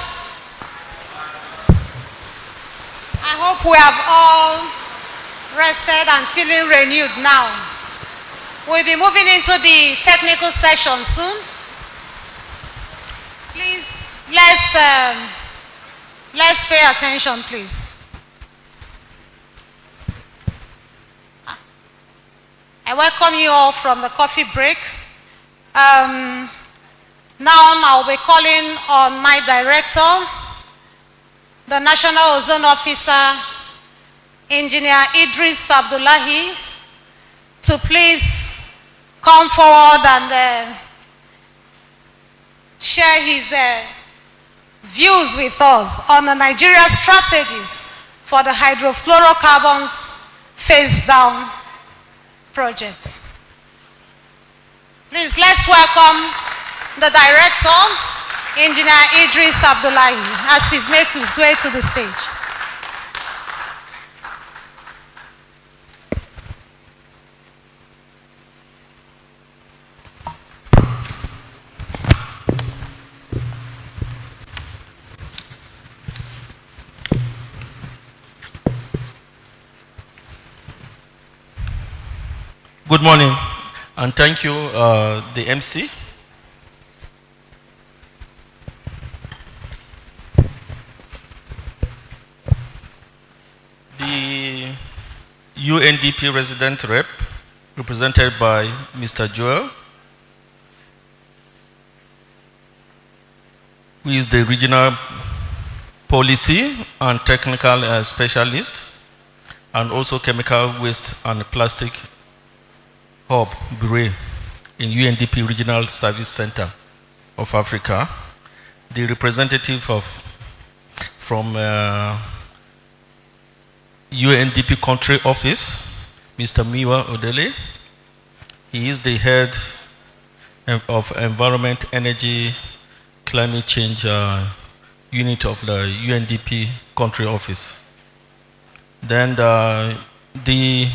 I hope we have all rested and feeling renewed now. We'll be moving into the technical session soon. Please, let's pay attention, please. I welcome you all from the coffee break. Now I'll be calling on my director, the National Ozone Officer, Engineer Idris Abdullahi, to please come forward and share his views with us on the Nigeria strategies for the hydrofluorocarbons phase down project. Please, let's welcome the director, Engineer Idris Abdullahi, as he makes his way to the stage. Good morning, and thank you, the MC. The UNDP resident rep, represented by Mr. Joel, who is the regional policy and technical specialist, and also chemical waste and plastic hub bureau in UNDP Regional Service Center of Africa. The representative from UNDP country office, Mr. Miwa Odele. He is the head of environment, energy, climate change unit of the UNDP country office. Then the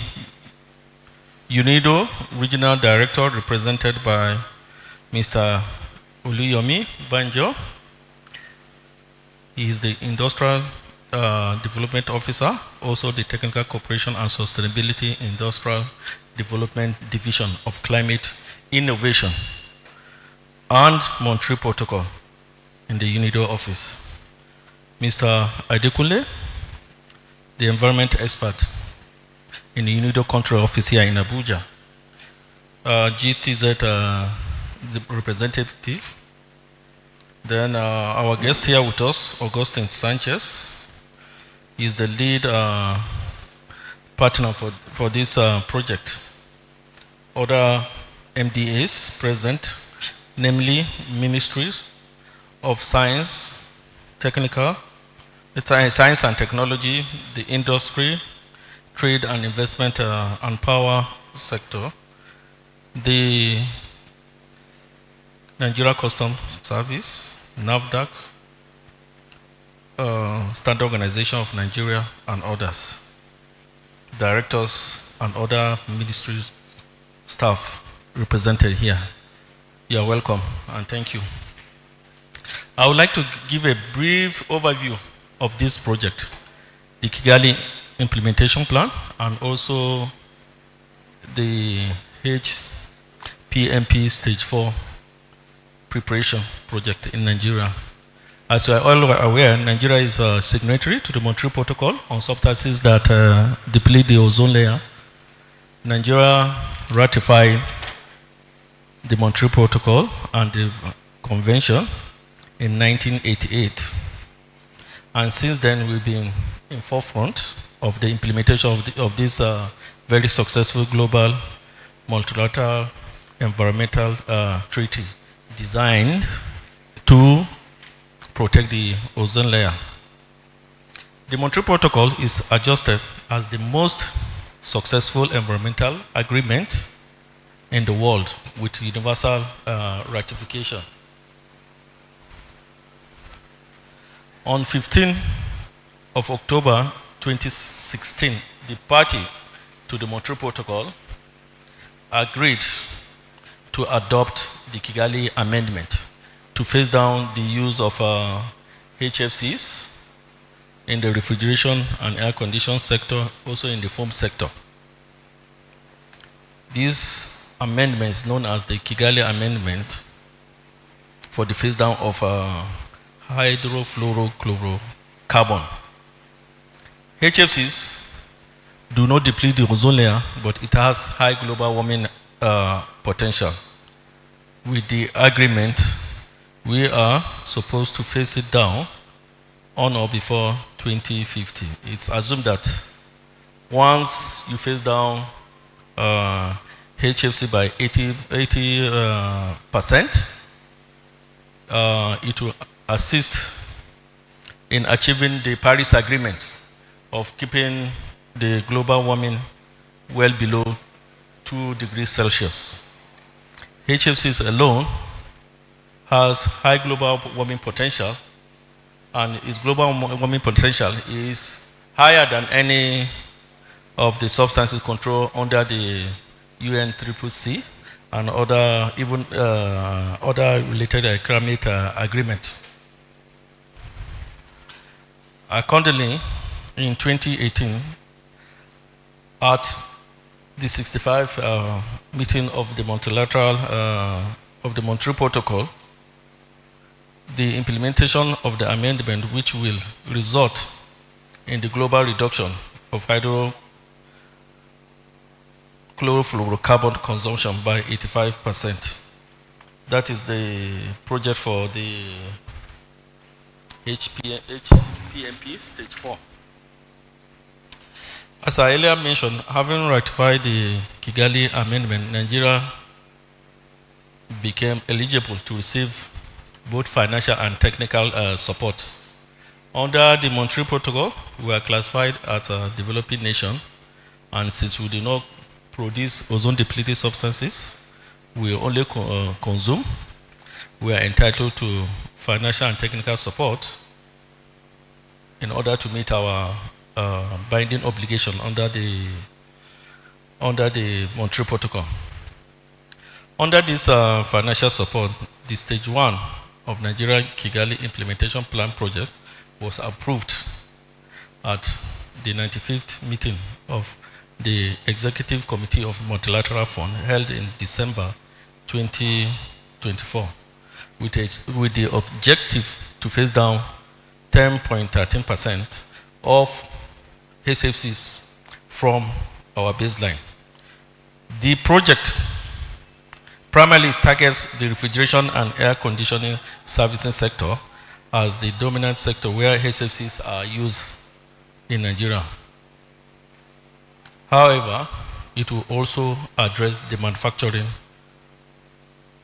UNIDO regional director, represented by Mr. Oluyomi Banjo. He is the industrial development officer, also the technical cooperation and sustainability industrial development division of climate innovation and Montreal Protocol in the UNIDO office. Mr. Adekunle, the environment expert in the UNIDO country office here in Abuja. GTZ the representative. Then our guest here with us, Augustine Sanchez, is the lead partner for this project. Other MDAs present, namely Ministries of Science, Science and Technology, the Industry, Trade and Investment and Power sector, the Nigeria Customs Service, NAFDAC, Standard Organization of Nigeria, and others, directors and other ministry staff represented here. You are welcome and thank you. I would like to give a brief overview of this project, the Kigali implementation plan, and also the HPMP stage 4 preparation project in Nigeria. As you are all aware, Nigeria is a signatory to the Montreal Protocol on substances that deplete the ozone layer. Nigeria ratified the Montreal Protocol and the Convention in 1988. And since then, we've been in forefront of the implementation of this very successful global multilateral environmental treaty designed to protect the ozone layer. The Montreal Protocol is adjusted as the most successful environmental agreement in the world with universal ratification. On 15 of October 2016, the party to the Montreal Protocol agreed to adopt the Kigali Amendment to phase down the use of HFCs in the refrigeration and air conditioning sector, also in the foam sector. This amendment is known as the Kigali Amendment for the phase down of hydrofluorochlorocarbon. HFCs do not deplete the ozone layer, but it has high global warming potential. With the agreement, we are supposed to phase it down on or before 2050. It's assumed that once you phase down HFC by 80%, it will assist in achieving the Paris Agreement of keeping the global warming well below 2 degrees Celsius. HFCs alone has high global warming potential, and its global warming potential is higher than any of the substances controlled under the UNCCC and other related climate agreements. Accordingly, in 2018, at the 65 meeting of the multilateral of the Montreal Protocol, the implementation of the amendment which will result in the global reduction of hydrochlorofluorocarbon consumption by 85%. That is the project for the HPMP stage 4. As I earlier mentioned, having ratified the Kigali Amendment, Nigeria became eligible to receive both financial and technical support. Under the Montreal Protocol, we are classified as a developing nation, and since we do not produce ozone-depleting substances, we only consume, we are entitled to financial and technical support in order to meet our binding obligation under the Montreal Protocol. Under this financial support, the stage 1 of Nigeria Kigali Implementation Plan project was approved at the 95th meeting of the Executive Committee of Multilateral Fund held in December 2024 with the objective to phase down 10.13% of HFCs from our baseline. The project primarily targets the refrigeration and air conditioning servicing sector as the dominant sector where HFCs are used in Nigeria. However, it will also address the manufacturing,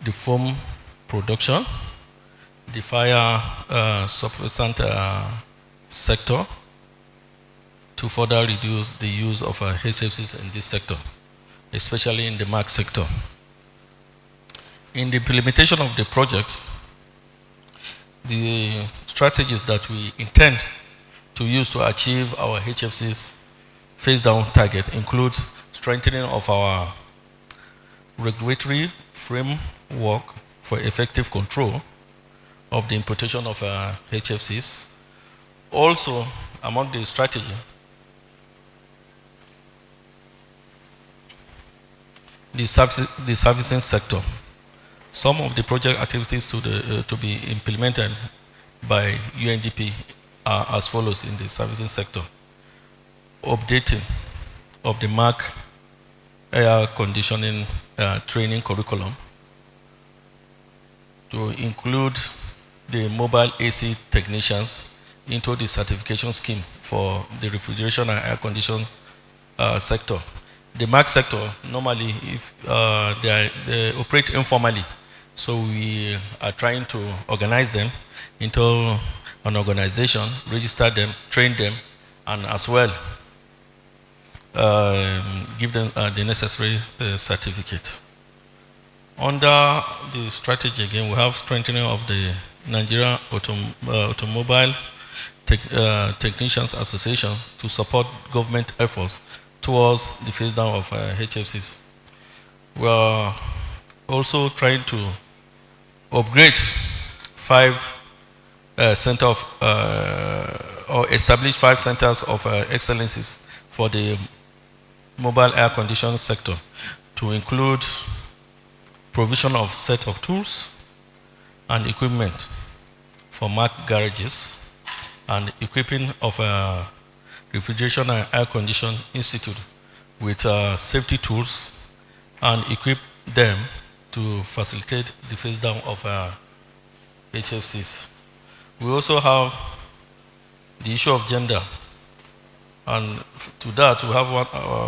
the foam production, the fire suppressant sector to further reduce the use of HFCs in this sector, especially in the MAC sector. In the implementation of the project, the strategies that we intend to use to achieve our HFCs phase down target includes strengthening of our regulatory framework for effective control of the importation of HFCs. Also, among the strategy, the servicing sector. Some of the project activities to be implemented by UNDP are as follows in the servicing sector. Updating of the MAC air conditioning training curriculum to include the mobile AC technicians into the certification scheme for the refrigeration and air conditioning sector. The MAC sector, normally, if they operate informally, so we are trying to organize them into an organization, register them, train them, and as well give them the necessary certificate. Under the strategy, again, we have strengthening of the Nigeria Automobile Technicians Association to support government efforts towards the phase down of HFCs. We are also trying to upgrade 5 centers of, or establish 5 centers of excellences for the mobile air conditioning sector to include provision of set of tools and equipment for MAC garages and equipping of a refrigeration and air conditioning institute with safety tools and equip them to facilitate the phase down of HFCs. We also have the issue of gender, and to that we have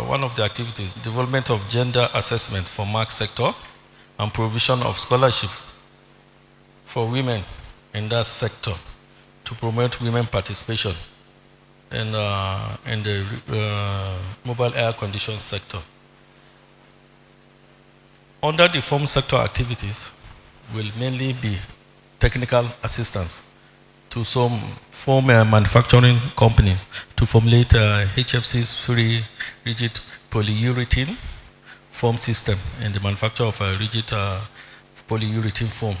one of the activities, development of gender assessment for MAC sector and provision of scholarship for women in that sector to promote women participation in the mobile air conditioning sector. Under the foam sector activities will mainly be technical assistance to some foam manufacturing companies to formulate HFCs free rigid polyurethane foam system in the manufacture of a rigid polyurethane foam.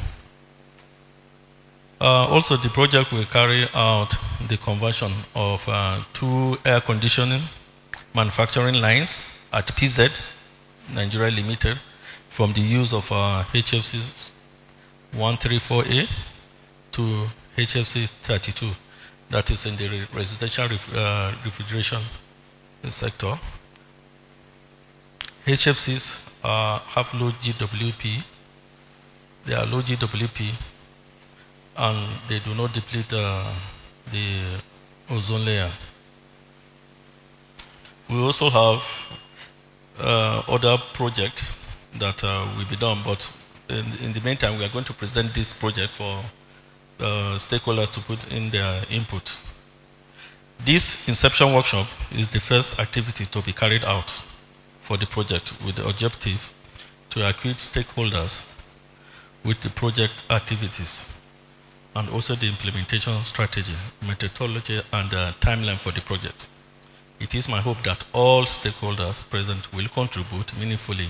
Also, the project will carry out the conversion of 2 air conditioning manufacturing lines at PZ, Nigeria Limited, from the use of HFC 134A to HFC 32, that is in the residential refrigeration sector. HFCs have low GWP, they are low GWP, and they do not deplete the ozone layer. We also have other projects that will be done, but in the meantime, we are going to present this project for stakeholders to put in their input. This Inception workshop is the first activity to be carried out for the project with the objective to acquaint stakeholders with the project activities and also the implementation strategy, methodology, and timeline for the project. It is my hope that all stakeholders present will contribute meaningfully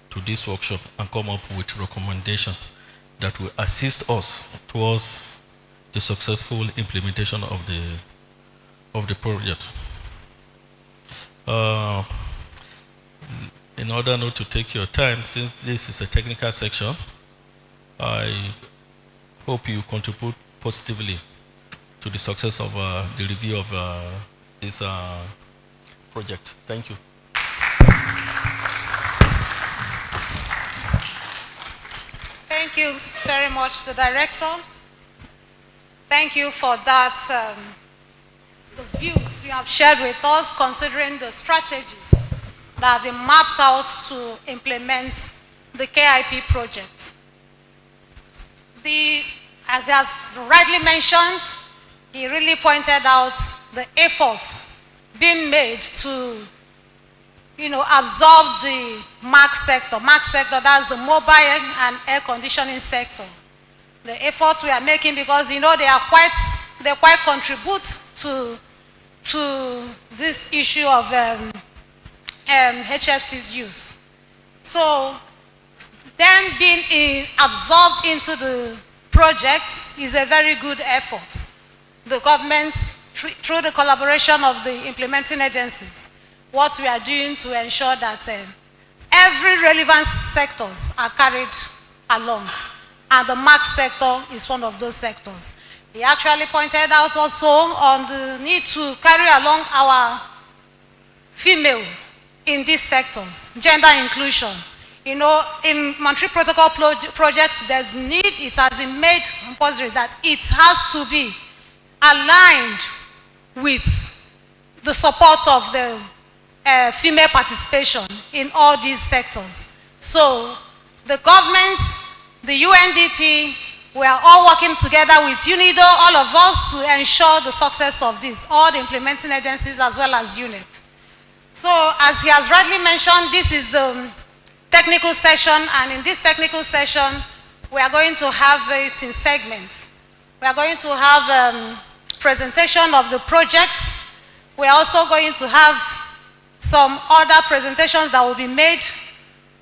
to this workshop and come up with recommendations that will assist us towards the successful implementation of the project. In order not to take your time, since this is a technical section, I hope you contribute positively to the success of the review of this project. Thank you. Thank you very much, the director. Thank you for that, the views you have shared with us, considering the strategies that have been mapped out to implement the KIP project. As he has rightly mentioned, he really pointed out the efforts being made to, absorb the MAC sector. MAC sector, that's the mobile and air conditioning sector. The efforts we are making, because they quite contribute to this issue of HFC's use. So them being absorbed into the project is a very good effort. The government, through the collaboration of the implementing agencies, what we are doing to ensure that every relevant sectors are carried along, and the MAC sector is one of those sectors. He actually pointed out also on the need to carry along our female in these sectors, gender inclusion. In Montreal Protocol project, there's need, it has been made compulsory that it has to be aligned with the support of the female participation in all these sectors. So the government, the UNDP, we are all working together with UNIDO, all of us, to ensure the success of this, all the implementing agencies as well as UNEP. So as he has rightly mentioned, this is the technical session, and in this technical session, we are going to have it in segments. We are going to have presentation of the project. We are also going to have some other presentations that will be made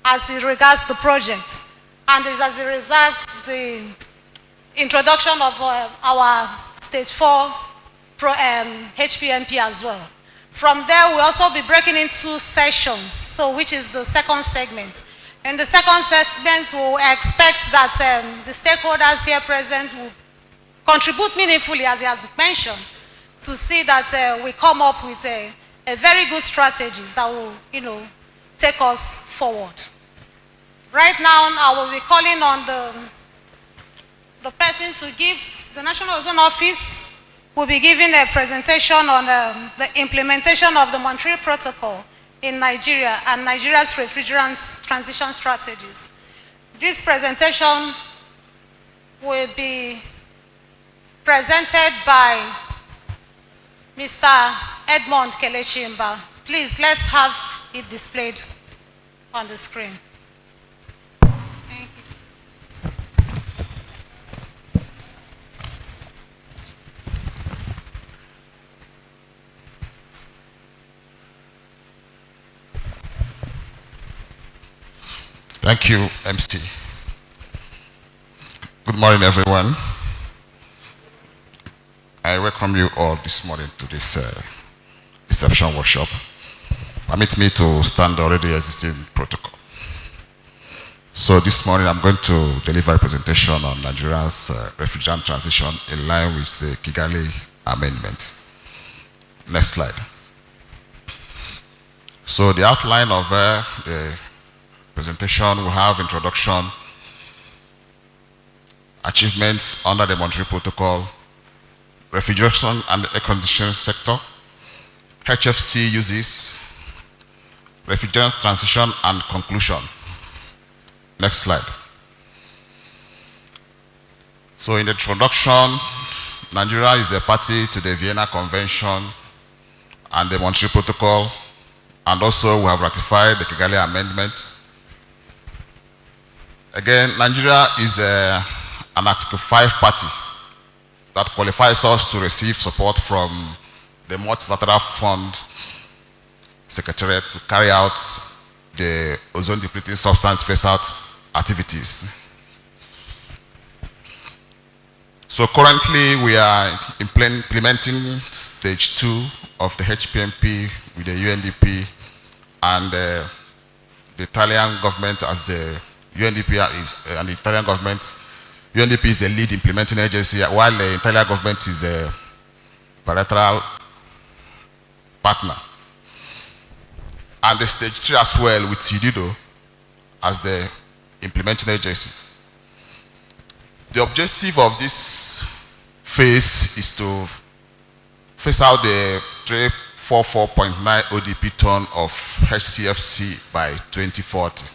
as it regards the project. And as a result, the introduction of our stage 4 HPNP as well. From there, we'll also be breaking into sessions, so which is the second segment. In the second segment, we'll expect that the stakeholders here present will contribute meaningfully, as he has mentioned, to see that we come up with a very good strategies that will, take us forward. Right now, I will be calling on the person to give, the National Ozone Office will be giving a presentation on the implementation of the Montreal Protocol in Nigeria and Nigeria's refrigerant transition strategies. This presentation will be presented by Mr. Edmond Kelechimba. Please, let's have it displayed on the screen. Thank you. Thank you, MC. Good morning, everyone. I welcome you all this morning to this Inception workshop. permit me to stand the already existing protocol. So this morning I'm going to deliver a presentation on Nigeria's refugee transition in line with the Kigali Amendment. Next slide. So the outline of the presentation will have introduction, achievements under the Montreal Protocol, refrigeration and air conditioning sector, HFC uses, refrigerant transition and conclusion. Next slide. So in the introduction, Nigeria is a party to the Vienna Convention and the Montreal Protocol, and also we have ratified the Kigali Amendment. Again, Nigeria is an Article 5 party that qualifies us to receive support from the Multilateral Fund Secretariat to carry out the ozone depleting substance phase out activities. So currently we are implementing stage 2 of the HPMP with the UNDP and the Italian government as the UNDP is, and the Italian government, UNDP is the lead implementing agency, while the Italian government is a bilateral partner. And the stage 3 as well with UDIDO as the implementing agency. The objective of this phase is to phase out the 344.9 ODP ton of HCFC by 2040.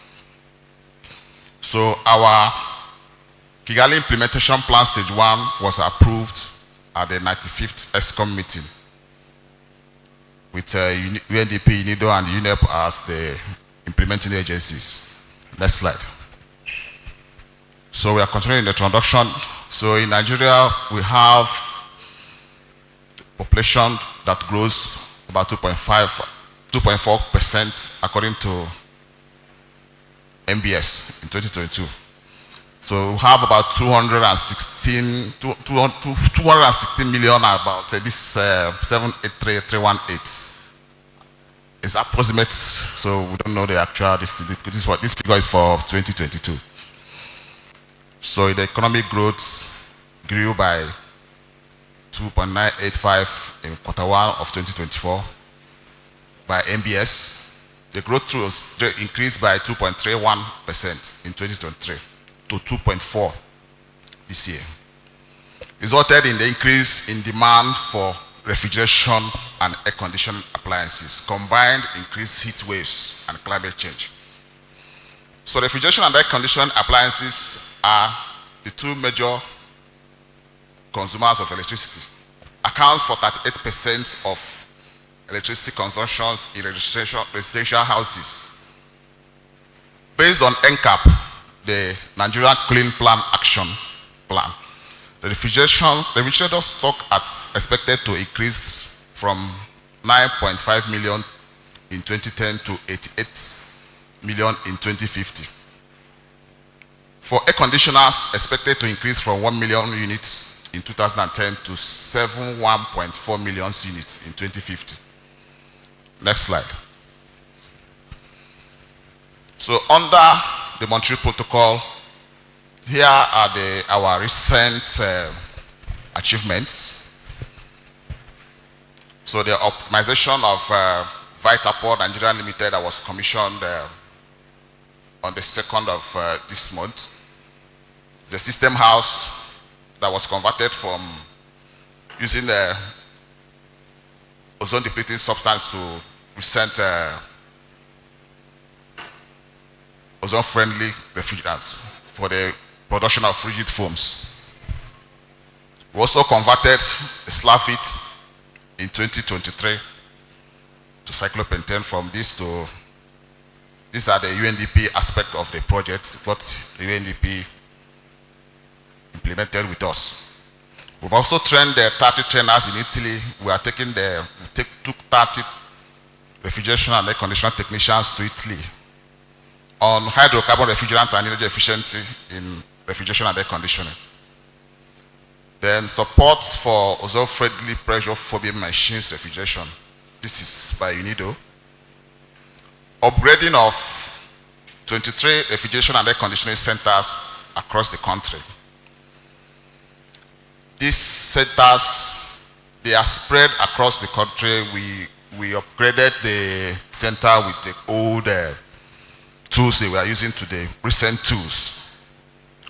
So our Kigali Implementation Plan Stage 1 was approved at the 95th ESCOM meeting with UNDP, UNIDO, and UNEP as the implementing agencies. Next slide. So we are continuing the introduction. So in Nigeria, we have a population that grows about 2.4% according to MBS in 2022. So we have about 216 million, about this 783,318 is approximate, so we don't know the actual, this figure is for 2022. So the economic growth grew by 2.985 in Q1 of 2024 by MBS. The growth rate increased by 2.31% in 2023 to 2.4 this year. Resulted in the increase in demand for refrigeration and air conditioning appliances, combined increased heat waves and climate change. So refrigeration and air conditioning appliances are the two major consumers of electricity. Accounts for 38% of electricity consumptions in residential houses. Based on NCAP, the Nigerian Clean Plan Action Plan, the refrigerator stock is expected to increase from 9.5 million in 2010 to 88 million in 2050. For air conditioners, expected to increase from 1 million units in 2010 to 71.4 million units in 2050. Next slide. So under the Montreal Protocol, here are our recent achievements. So the optimization of Vitaport Nigeria Limited that was commissioned on the 2nd of this month. The system house that was converted from using the ozone depleting substance to recent ozone friendly refrigerants for the production of rigid foams. We also converted Slavit in 2023 to cyclopentane. From this to, these are the UNDP aspect of the project, what the UNDP implemented with us. We've also trained the 30 trainers in Italy. We took 30 refrigeration and air conditioning technicians to Italy on hydrocarbon refrigerant and energy efficiency in refrigeration and air conditioning. Then support for ozone-friendly pressure phobic machines refrigeration. This is by UNIDO. upgrading of 23 refrigeration and air conditioning centers across the country. These centers, they are spread across the country. We upgraded the center with the old tools that we are using today, recent tools,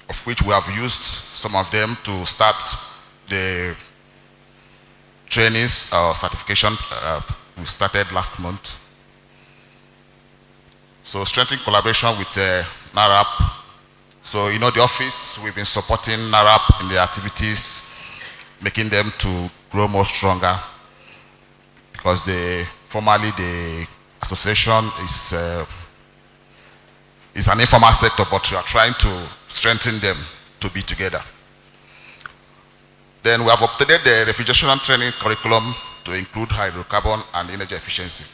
of which we have used some of them to start the trainings or certification we started last month. So strengthening collaboration with NARAP. So you know the office, we've been supporting NARAP in the activities, making them to grow more stronger, because formally the association is an informal sector, but we are trying to strengthen them to be together. Then we have updated the refrigeration training curriculum to include hydrocarbon and energy efficiency.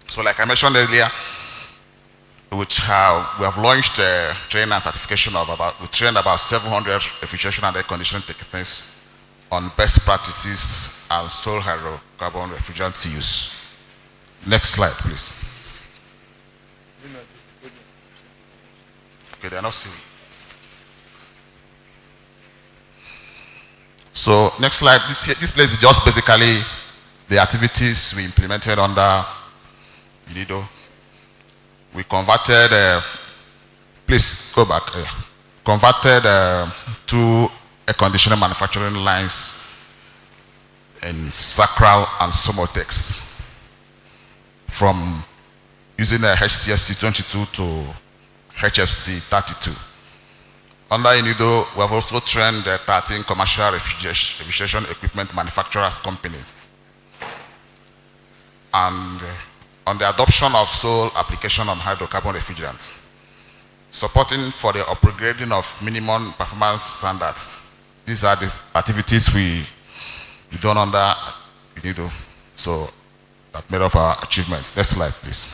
So like I mentioned earlier, we have launched training and certification of we trained about 700 refrigeration and air conditioning technicians on best practices and sole hydrocarbon refrigerant use. Next slide, please. Okay, they are not seeing. So next slide. This place is just basically the activities we implemented under UNIDO. We converted, please go back. Converted 2 air conditioner manufacturing lines in Sacral and Somotex from using a HCFC 22 to HFC 32. Under UNIDO, we have also trained 13 commercial refrigeration equipment manufacturers companies. And on the adoption of sole application on hydrocarbon refrigerants, supporting for the upgrading of minimum performance standards. These are the activities we done under UNIDO, so that made of our achievements. Next slide, please.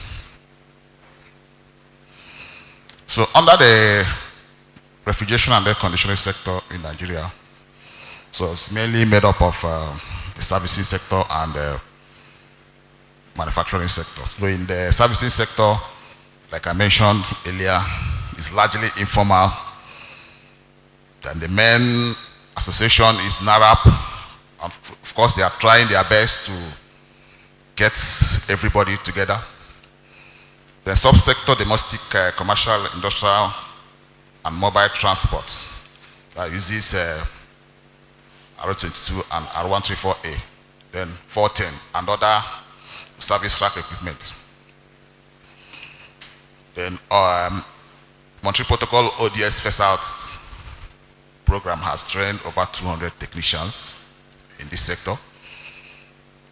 So under the refrigeration and air conditioning sector in Nigeria, so it's mainly made up of the servicing sector and the manufacturing sector. So in the servicing sector, like I mentioned earlier, it's largely informal. And the main association is NARAP. And of course, they are trying their best to get everybody together. The subsector, domestic, commercial, industrial, and mobile transport that uses R22 and R134A, then 410, and other service rack equipment. Then Montreal Protocol ODS First Out program has trained over 200 technicians in this sector.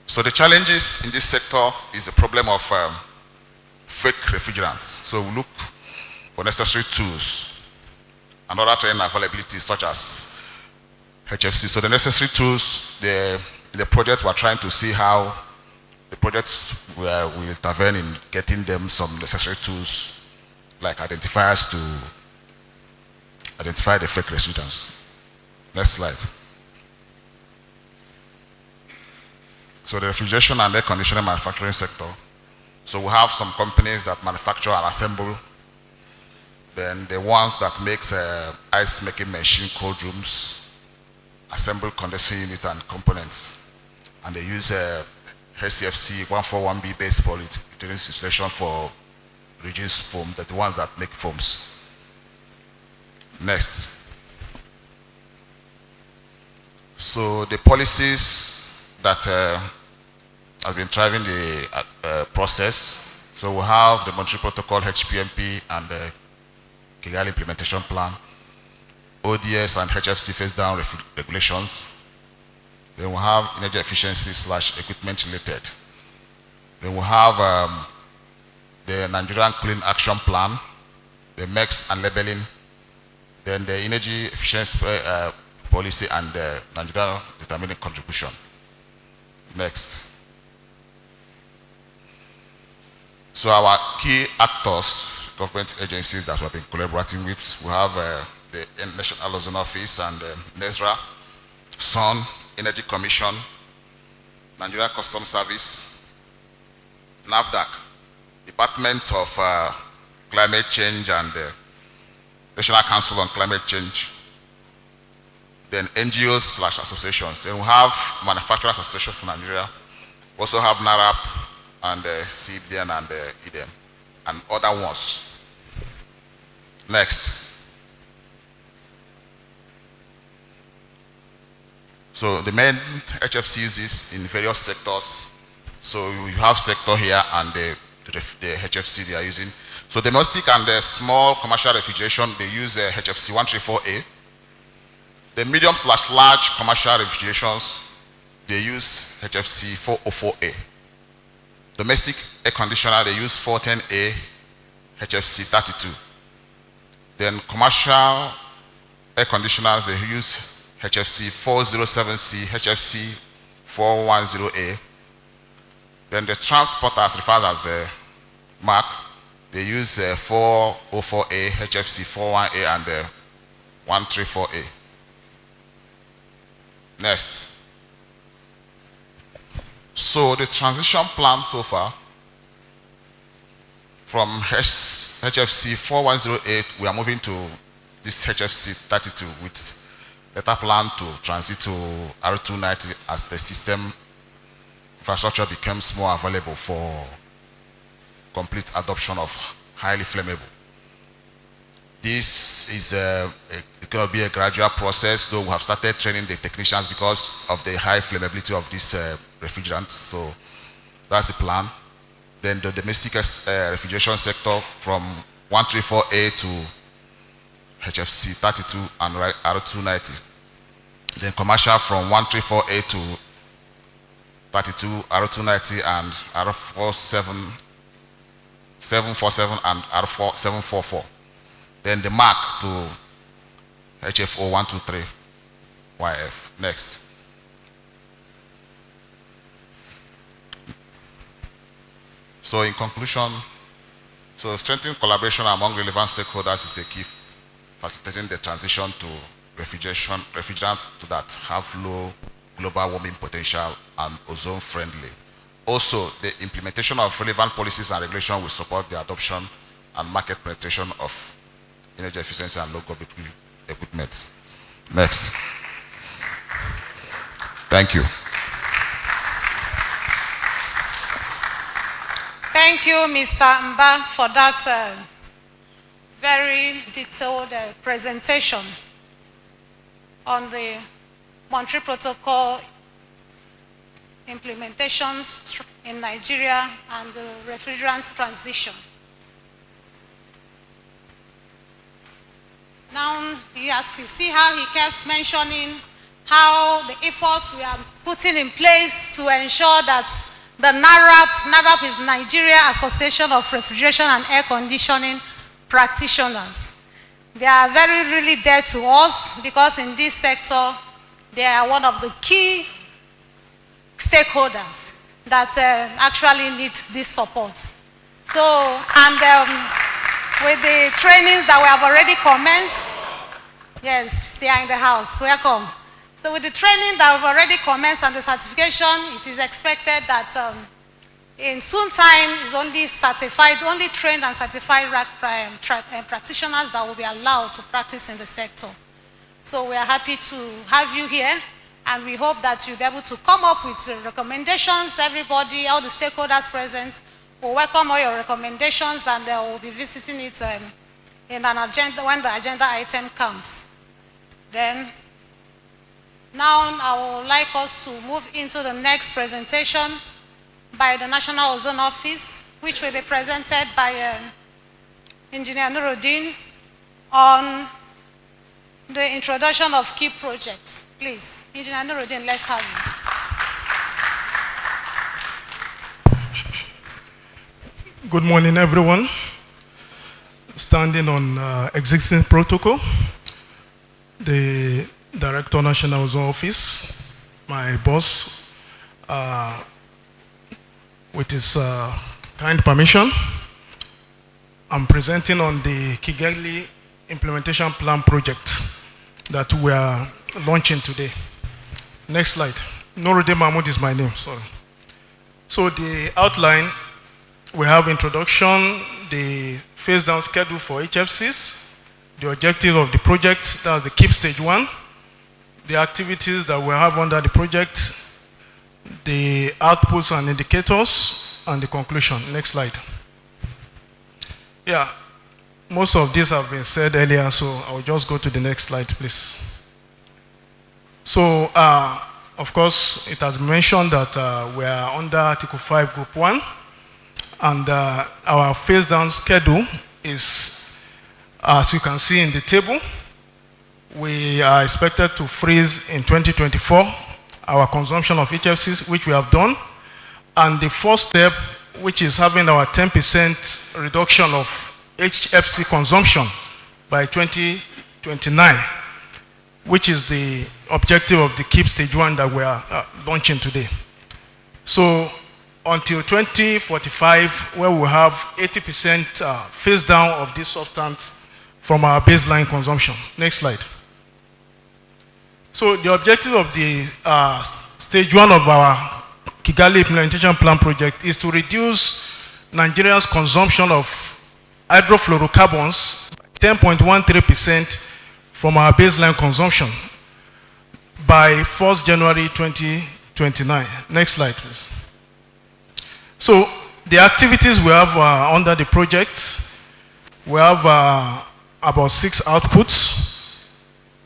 So the challenges in this sector is the problem of fake refrigerants. So we look for necessary tools and other training availability such as HFC. So the necessary tools, the project we're trying to see how the projects will intervene in getting them some necessary tools like identifiers to identify the fake refrigerants. Next slide. So the refrigeration and air conditioning manufacturing sector. So we have some companies that manufacture and assemble. Then the ones that makes ice making machine, cold rooms, assemble condensing unit and components. And they use HCFC 141B based polyethylene insulation for reduced foam, the ones that make foams. Next. So the policies that have been driving the process. So we have the Montreal Protocol, HPMP, and the Kigali Implementation Plan, ODS and HFC phase down regulations. Then we have energy efficiency / equipment related. Then we have the Nigerian Clean Action Plan, the MEX and labeling, then the energy efficiency policy and the Nigerian determining contribution. Next. So our key actors, government agencies that we have been collaborating with, we have the National Ozone Office and NESRA, SUN, Energy Commission, Nigerian Customs Service, NAFDAC, Department of Climate Change and the National Council on Climate Change, then NGOs/associations. Then we have Manufacturers Association for Nigeria. We also have NARAP and CBN and EDM and other ones. Next. So the main HFCs is in various sectors. So you have sector here and the HFC they are using. So domestic and the small commercial refrigeration, they use HFC 134A. The medium/large commercial refrigerations, they use HFC 404A. Domestic air conditioner, they use 410A, HFC 32. Then commercial air conditioners, they use HFC 407C, HFC 410A. Then the transporters, referred as MAC, they use 404A, HFC 41A, and 134A. Next. So the transition plan so far, from HFC 4108, we are moving to this HFC 32 with better plan to transit to R290 as the system infrastructure becomes more available for complete adoption of highly flammable. This is going to be a gradual process, though we have started training the technicians because of the high flammability of this refrigerant. So that's the plan. Then the domestic refrigeration sector from 134A to HFC 32 and R290. Then commercial from 134A to 32, R290 and R747 and R744. Then the MAC to HFO 123 YF. Next. So in conclusion, so strengthening collaboration among relevant stakeholders is a key facilitating the transition to refrigerants that have low global warming potential and ozone friendly. Also, the implementation of relevant policies and regulations will support the adoption and market penetration of energy efficiency and low-carbon equipment. Next. Thank you. Thank you, Mr. Mba, for that very detailed presentation on the Montreal Protocol implementations in Nigeria and the refrigerants transition. Now, yes, you see how he kept mentioning how the efforts we are putting in place to ensure that the NARAP is Nigeria Association of Refrigeration and Air Conditioning Practitioners. They are really dear to us because in this sector, they are one of the key stakeholders that actually need this support. So, and with the trainings that we have already commenced, yes, they are in the house, welcome. So with the training that we've already commenced and the certification, it is expected that in soon time is only trained and certified practitioners that will be allowed to practice in the sector. So we are happy to have you here, and we hope that you'll be able to come up with recommendations. Everybody, all the stakeholders present, will welcome all your recommendations, and they will be visiting it in an agenda when the agenda item comes. Then, now I would like us to move into the next presentation by the National Ozone Office, which will be presented by Engineer Nuruddin on the introduction of key projects. Please, Engineer Nuruddin, let's have you. Good morning, everyone. Standing on existing protocol, the Director National Ozone Office, my boss, with his kind permission, I'm presenting on the Kigali Implementation Plan project that we are launching today. Next slide. Nuruddin Mahmoud is my name, sorry. So the outline we have introduction, the phase down schedule for HFCs, the objective of the project, that's the KEEP stage 1, the activities that we have under the project, the outputs and indicators, and the conclusion. Next slide. Yeah, most of these have been said earlier, so I'll just go to the next slide, please. So, of course, it has been mentioned that we are under Article 5, Group 1, and our phase down schedule is, as you can see in the table, we are expected to freeze in 2024 our consumption of HFCs, which we have done. And the first step, which is having our 10% reduction of HFC consumption by 2029, which is the objective of the KEEP stage 1 that we are launching today. So until 2045, where we have 80% phase down of this substance from our baseline consumption. Next slide. So the objective of the stage 1 of our Kigali Implementation Plan project is to reduce Nigeria's consumption of hydrofluorocarbons 10.13% from our baseline consumption by 1st January 2029. Next slide, please. So the activities we have under the project, we have about 6 outputs.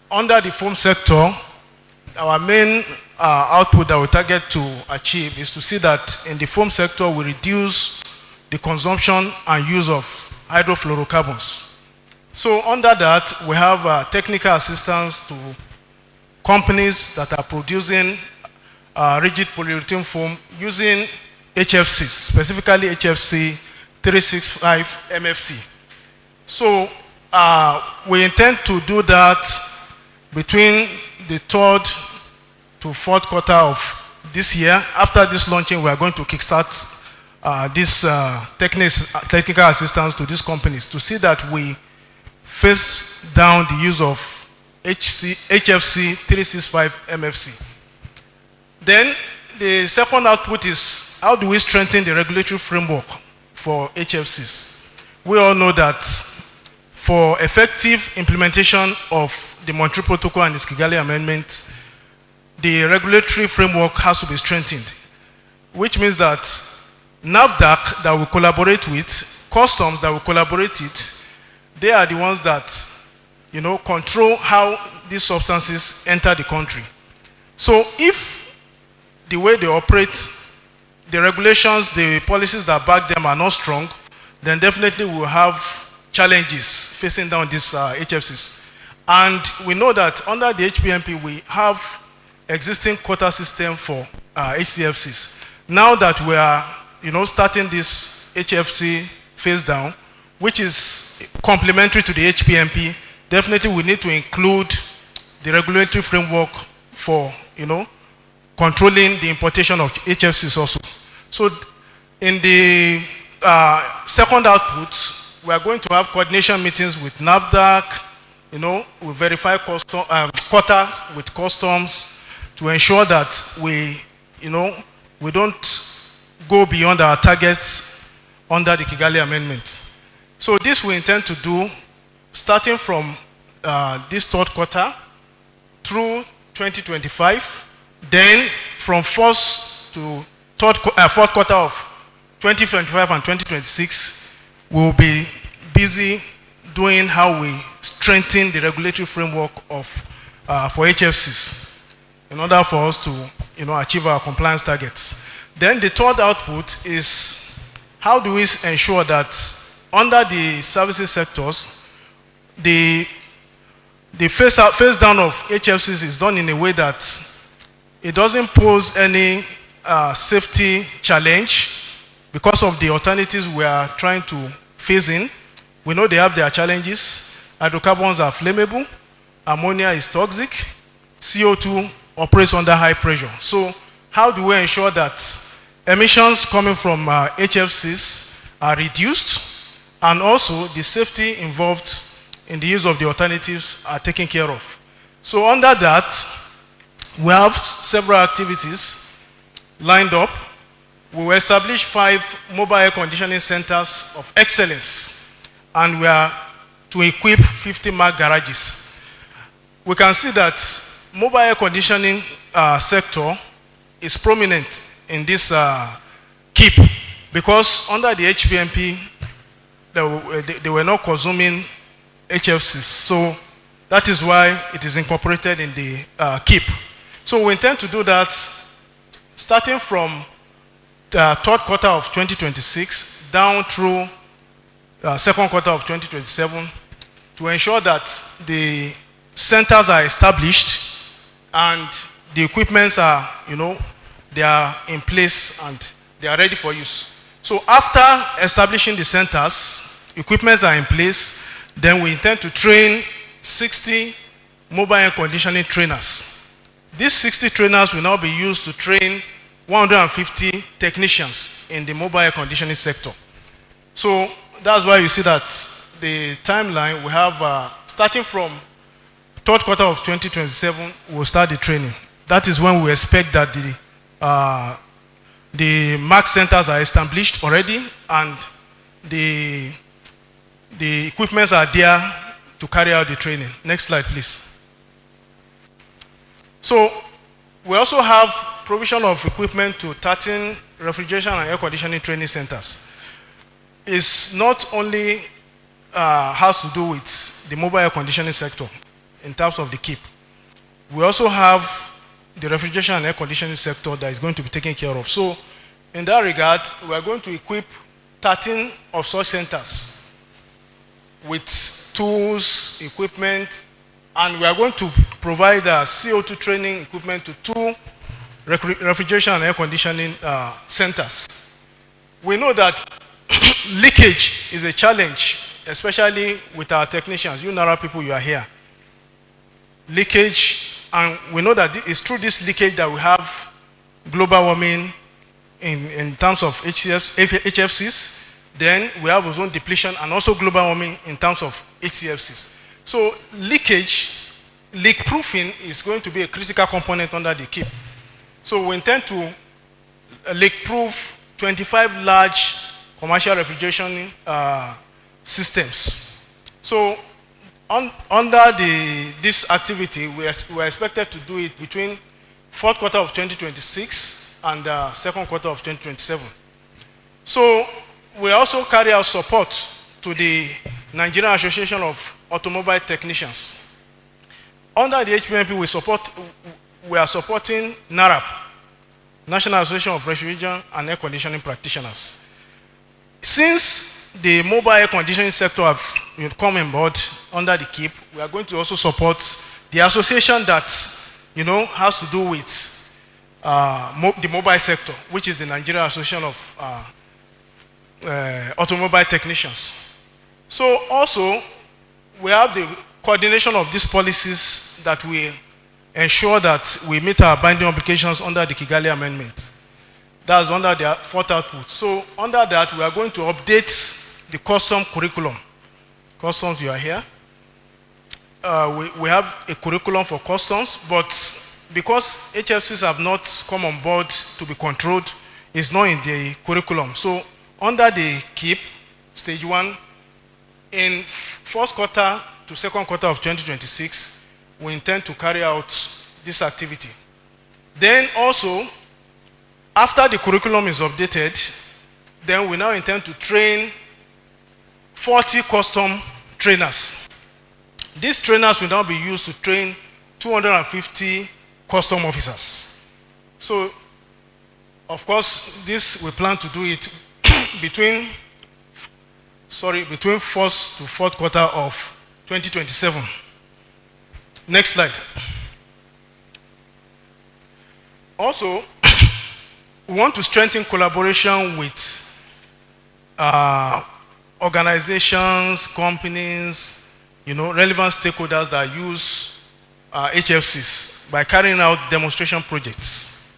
Under the foam sector, our main output that we target to achieve is to see that in the foam sector we reduce the consumption and use of hydrofluorocarbons. So under that, we have technical assistance to companies that are producing rigid polyurethane foam using HFCs, specifically HFC 365 MFC. So we intend to do that between the 3rd to 4th quarter of this year. After this launching, we are going to kickstart this technical assistance to these companies to see that we phase down the use of HFC 365 MFC. Then the second output is how do we strengthen the regulatory framework for HFCs? We all know that for effective implementation of the Montreal Protocol and its Kigali Amendment, the regulatory framework has to be strengthened, which means that NAFDAC that we collaborate with, customs that we collaborate with, they are the ones that, control how these substances enter the country. So if the way they operate, the regulations, the policies that back them are not strong, then definitely we'll have challenges facing down these HFCs. And we know that under the HPMP, we have existing quota system for HCFCs. Now that we are, starting this HFC phase down, which is complementary to the HPMP, definitely we need to include the regulatory framework for, controlling the importation of HFCs also. So in the second output, we are going to have coordination meetings with NAFDAC. We verify quotas with customs to ensure that we don't go beyond our targets under the Kigali Amendment. So this we intend to do starting from this 3rd quarter through 2025. Then from 1st to 4th quarter of 2025 and 2026, we will be busy doing how we strengthen the regulatory framework of for HFCs in order for us to achieve our compliance targets. Then the 3rd output is how do we ensure that under the services sectors, the phase down of HFCs is done in a way that it doesn't pose any safety challenge because of the alternatives we are trying to phase in. We know they have their challenges. Hydrocarbons are flammable. Ammonia is toxic. CO2 operates under high pressure. So how do we ensure that emissions coming from HFCs are reduced and also the safety involved in the use of the alternatives are taken care of? So under that, we have several activities lined up. we will establish 5 mobile air conditioning centers of excellence, and we are to equip 50 mark garages. We can see that mobile air conditioning sector is prominent in this KEEP, because under the HPMP, they were not consuming HFCs. So that is why it is incorporated in the KEEP. So we intend to do that starting from the third quarter of 2026 down through second quarter of 2027 to ensure that the centers are established and the equipments are, they are in place and they are ready for use. So after establishing the centers, equipments are in place, then we intend to train 60 mobile air conditioning trainers. These 60 trainers will now be used to train 150 technicians in the mobile air conditioning sector. So that's why you see that the timeline we have, starting from third quarter of 2027, we'll start the training. That is when we expect that the MAC centers are established already and the equipments are there to carry out the training. Next slide, please. So we also have provision of equipment to 13 refrigeration and air conditioning training centers. It's not only has to do with the mobile air conditioning sector in terms of the KEEP. We also have the refrigeration and air conditioning sector that is going to be taken care of. So in that regard, we are going to equip 13 of such centers with tools, equipment, and we are going to provide CO2 training equipment to 2 refrigeration and air conditioning centers. We know that leakage is a challenge, especially with our technicians. You NARA people, you are here. Leakage, and we know that it's through this leakage that we have global warming in terms of HFCs. Then we have ozone depletion and also global warming in terms of HCFCs. So leak proofing is going to be a critical component under the KEEP. So we intend to leak proof 25 large commercial refrigeration systems. So under this activity, we are expected to do it between fourth quarter of 2026 and second quarter of 2027. So we also carry out support to the Nigerian Association of Automobile Technicians. Under the HPMP, we are supporting NARAP, National Association of Refrigeration and Air Conditioning Practitioners. Since the mobile air conditioning sector have come on board under the KEEP, we are going to also support the association that has to do with the mobile sector, which is the Nigerian Association of Automobile Technicians. So also, we have the coordination of these policies that we ensure that we meet our binding obligations under the Kigali Amendment. That's under the 4th output. So under that, we are going to update the custom curriculum. Customs, you are here. We have a curriculum for customs, but because HFCs have not come on board to be controlled, it's not in the curriculum. So under the KEEP, stage 1, in first quarter to second quarter of 2026, we intend to carry out this activity. Then also, after the curriculum is updated, then we now intend to train 40 custom trainers. These trainers will now be used to train 250 custom officers. So, of course, this we plan to do it between first to fourth quarter of 2027. Next slide. Also, we want to strengthen collaboration with organizations, companies, relevant stakeholders that use HFCs by carrying out demonstration projects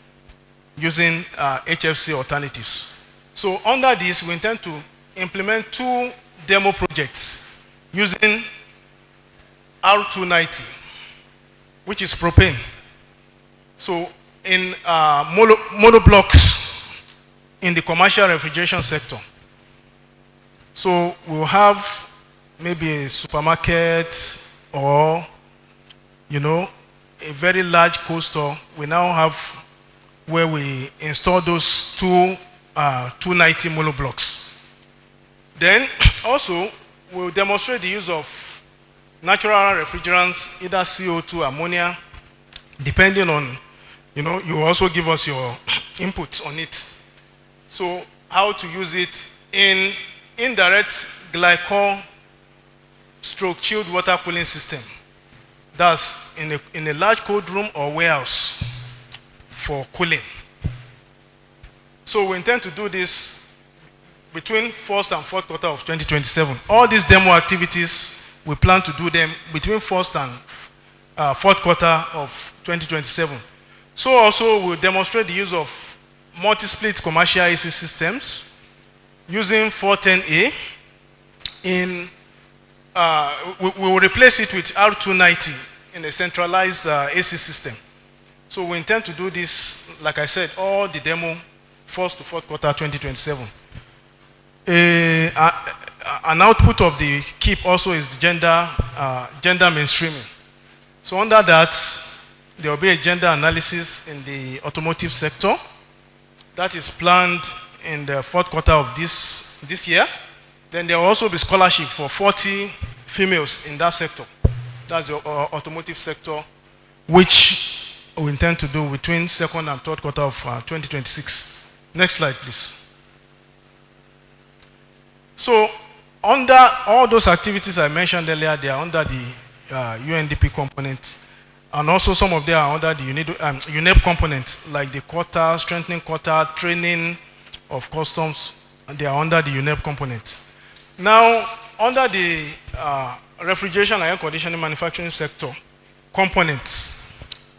using HFC alternatives. So under this, we intend to implement 2 demo projects using R290, which is propane. So in monoblocks in the commercial refrigeration sector. So we'll have maybe a supermarket or, a very large cold store. We now have where we install those 290 monoblocks. Then also we'll demonstrate the use of natural refrigerants, either CO2, ammonia, depending on, you also give us your input on it. So how to use it in indirect glycol stroke chilled water cooling system. That's in a large cold room or warehouse for cooling. So we intend to do this between first and fourth quarter of 2027. All these demo activities, we plan to do them between first and fourth quarter of 2027. So also we'll demonstrate the use of multi-split commercial AC systems using 410A. We will replace it with R290 in a centralized AC system. So we intend to do this, like I said, all the demo first to fourth quarter 2027. An output of the KIP also is the gender mainstreaming. So under that, there will be a gender analysis in the automotive sector. That is planned in the fourth quarter of this year. Then there will also be scholarship for 40 females in that sector. That's the automotive sector, which we intend to do between second and third quarter of 2026. Next slide, please. So under all those activities I mentioned earlier, they are under the UNDP component, and also some of them are under the UNEP component, like the quota, strengthening quota, training of customs, and they are under the UNEP component. Now, under the refrigeration and air conditioning manufacturing sector components,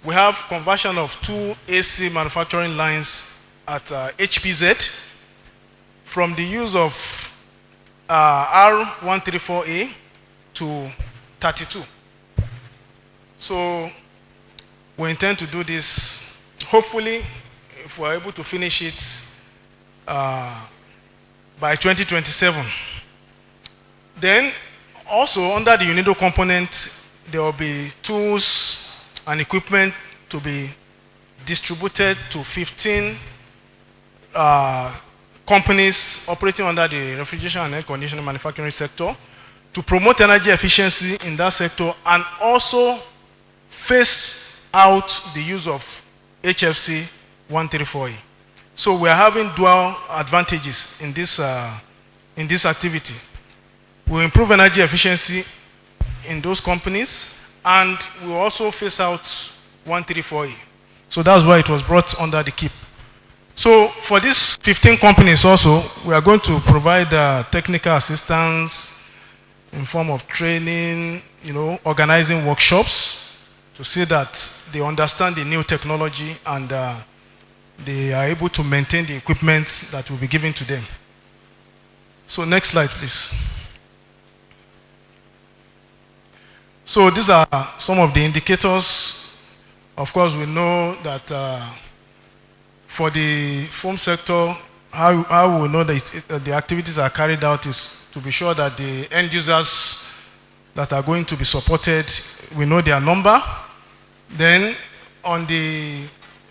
we have conversion of 2 AC manufacturing lines at HPZ from the use of R134A to 32. So we intend to do this, hopefully, if we're able to finish it by 2027. Then also under the UNIDO component, there will be tools and equipment to be distributed to 15 companies operating under the refrigeration and air conditioning manufacturing sector to promote energy efficiency in that sector and also phase out the use of HFC 134A. So we are having dual advantages in this activity. We improve energy efficiency in those companies, and we also phase out 134A. So that's why it was brought under the KIP. So for these 15 companies also, we are going to provide technical assistance in form of training, organizing workshops to see that they understand the new technology and they are able to maintain the equipment that will be given to them. So next slide, please. So these are some of the indicators. Of course, we know that for the foam sector, how we know that the activities are carried out is to be sure that the end users that are going to be supported, we know their number. Then on the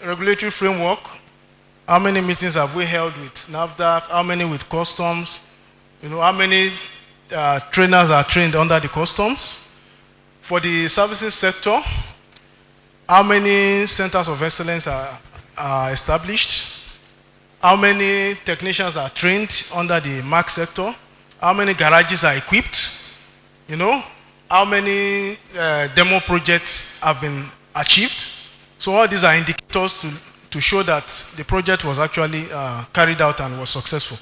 regulatory framework, how many meetings have we held with NAFDAC, how many with customs, how many trainers are trained under the customs. For the services sector, how many centers of excellence are established, how many technicians are trained under the MAC sector, how many garages are equipped, how many demo projects have been achieved. So all these are indicators to show that the project was actually carried out and was successful.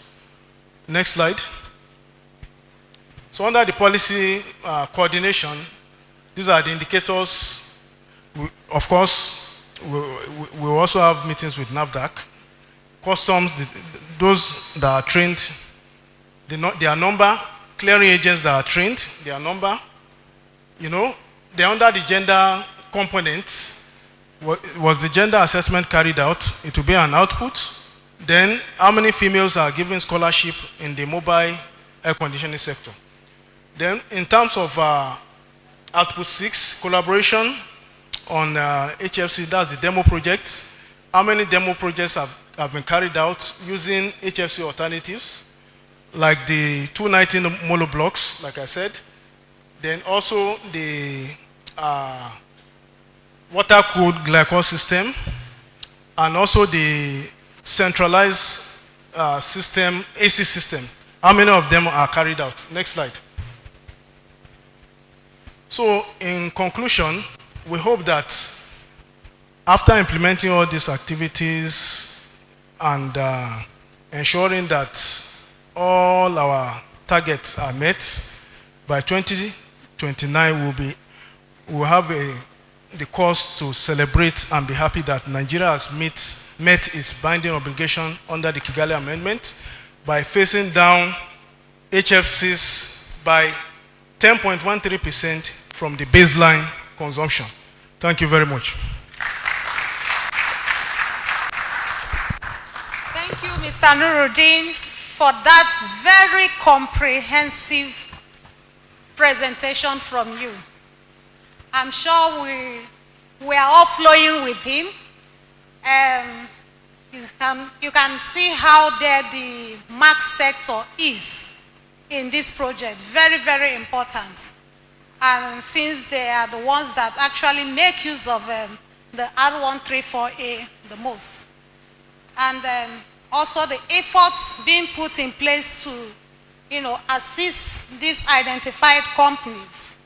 Next slide. So under the policy coordination, these are the indicators. Of course, we also have meetings with NAFDAC. Customs, those that are trained, their number, clearing agents that are trained, their number. They're under the gender component. Was the gender assessment carried out? It will be an output. Then, how many females are given scholarship in the mobile air conditioning sector? Then, in terms of Output 6, collaboration on HFC, that's the demo project. How many demo projects have been carried out using HFC alternatives, like the 219 mono blocks, like I said. Then also the water-cooled glycol system, and also the centralized system, AC system. How many of them are carried out? Next slide. So in conclusion, we hope that after implementing all these activities and ensuring that all our targets are met, by 2029 we'll have the cause to celebrate and be happy that Nigeria has met its binding obligation under the Kigali Amendment by phasing down HFCs by 10.13% from the baseline consumption. Thank you very much. Thank you, Mr. Nuruddin, for that very comprehensive presentation from you. I'm sure we are all flowing with him. You can see how there the mark sector is in this project. Very, very important. And since they are the ones that actually make use of the R134A the most. And also the efforts being put in place to, assist these identified companies,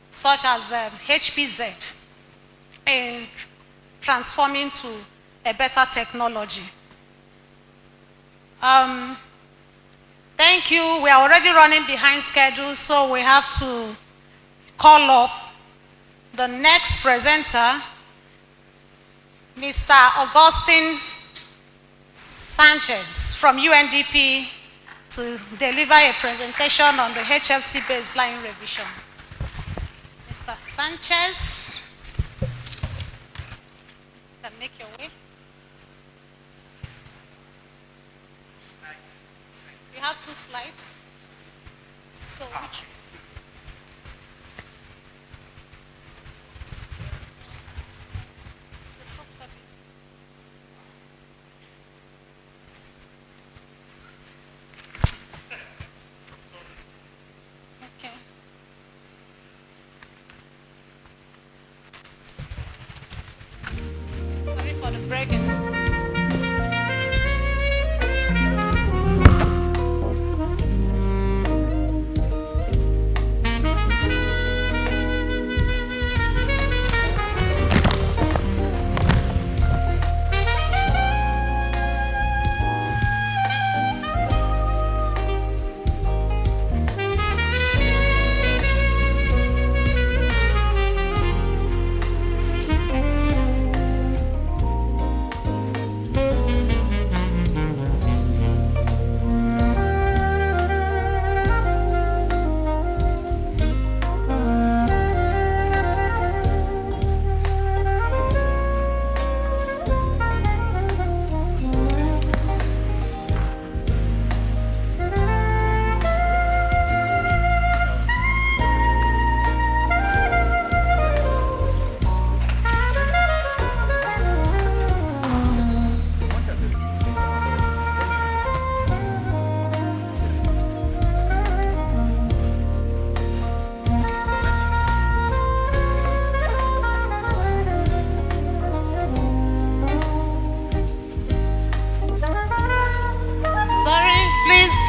such as HPZ, in transforming to a better technology. Thank you. We are already running behind schedule, so we have to call up the next presenter, Mr. Augustine Sanchez from UNDP, to deliver a presentation on the HFC baseline revision. Mr. Sanchez, you can make your way. You have 2 slides. So which? Sorry for the breaking.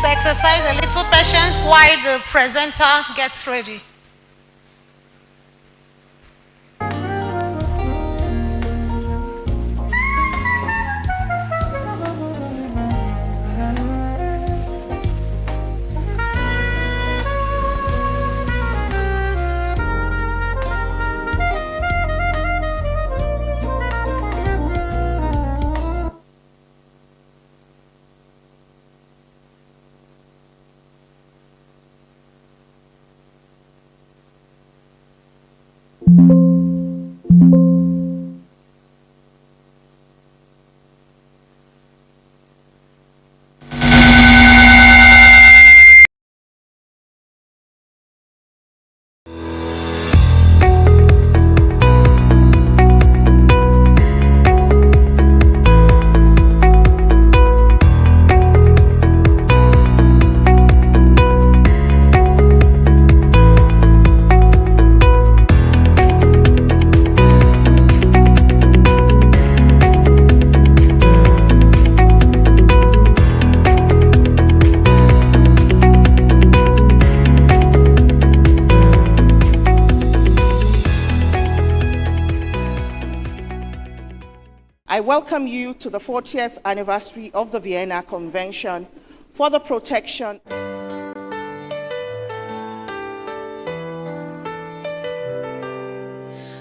Exercise a little patience while the presenter gets ready. I welcome you to the 40th anniversary of the Vienna Convention for the protection.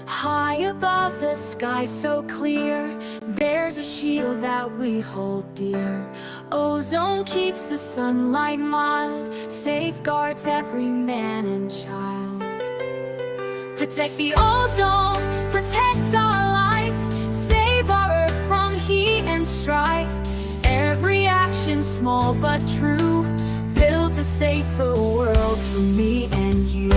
High above the sky so clear, there's a shield that we hold dear. Ozone keeps the sunlight mild, safeguards every man and child. Protect the ozone, protect our life, save our earth from heat and strife. Every action, small but true, builds a safer world for me and you.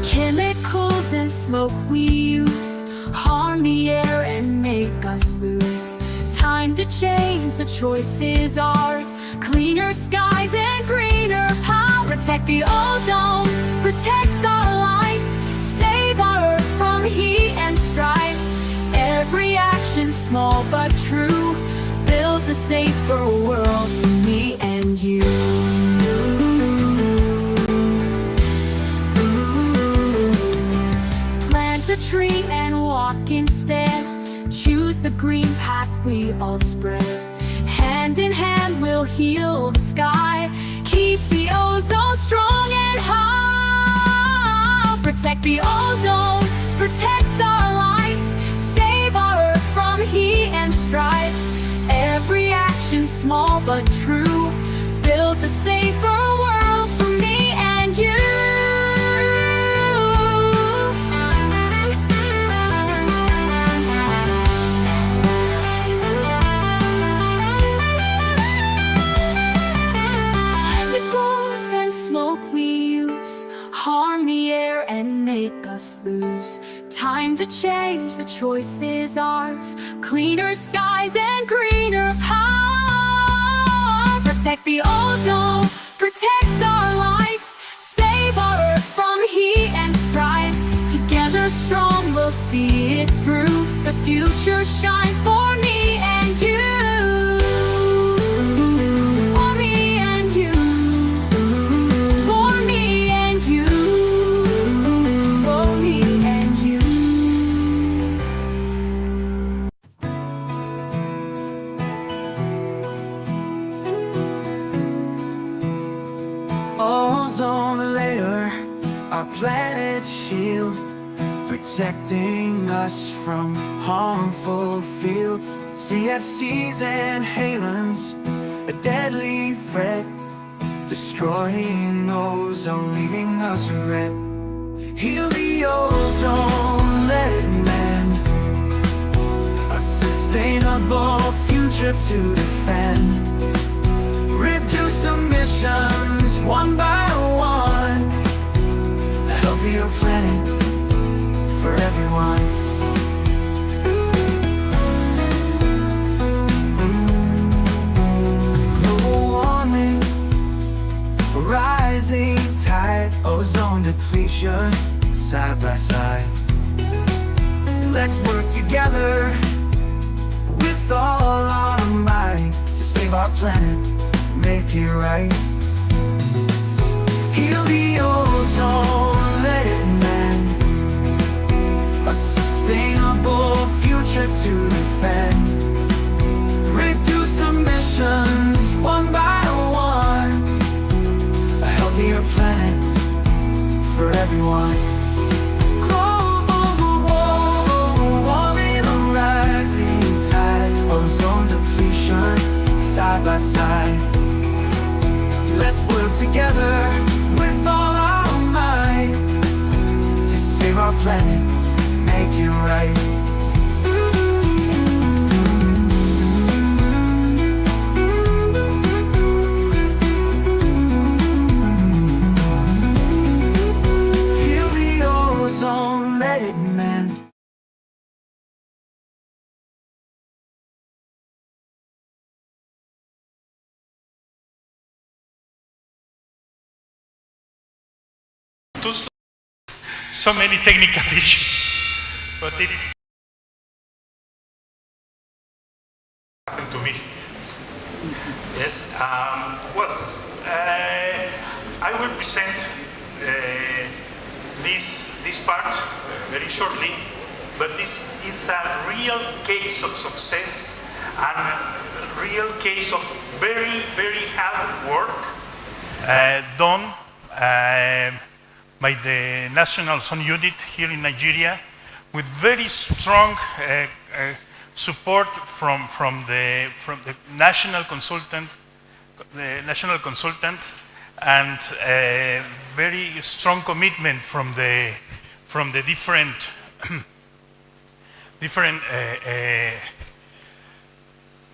Chemicals and smoke we use harm the air and make us lose. Time to change, the choice is ours. Cleaner skies and greener power. Protect the ozone, protect our life, save our earth from heat and strife. Every action, small but true, builds a safer world for me and you. Plant a tree and walk instead. Choose the green path we all spread. Hand in hand we'll heal the sky. Keep the ozone strong and high. Protect the ozone, protect our life, save our earth from heat and strife. Every action, small but true, builds a safer world for me and you. Harm the air and make us lose. Time to change, the choice is ours. Cleaner skies and greener powers. Protect the ozone, protect our life, save our earth from heat and strife. Together strong we'll see it through. The future shines for me and you. Ozone layer, our planet's shield, protecting us from harmful fields. CFCs and halons, a deadly threat, destroying ozone, leaving us red. Heal the ozone, let it mend, a sustainable future to defend. Reduce emissions one by one, a healthier planet for everyone. Global warming, rising tide, ozone depletion, side by side. Let's work together with all our might to save our planet, make it right. Heal the ozone, let it mend, a sustainable future to defend. Reduce emissions one by one, a healthier planet for everyone. Global warming, a rising tide, ozone depletion, side by side. Let's work together with all our might to save our planet, make it right. Heal the ozone, let it mend. So many technical issues, but it happened to me. Yes. I will present this this part very shortly, but this is a real case of success and a real case of very, very hard work done by the National Zone Unit here in Nigeria, with very strong support from the national consultants, and very strong commitment from the different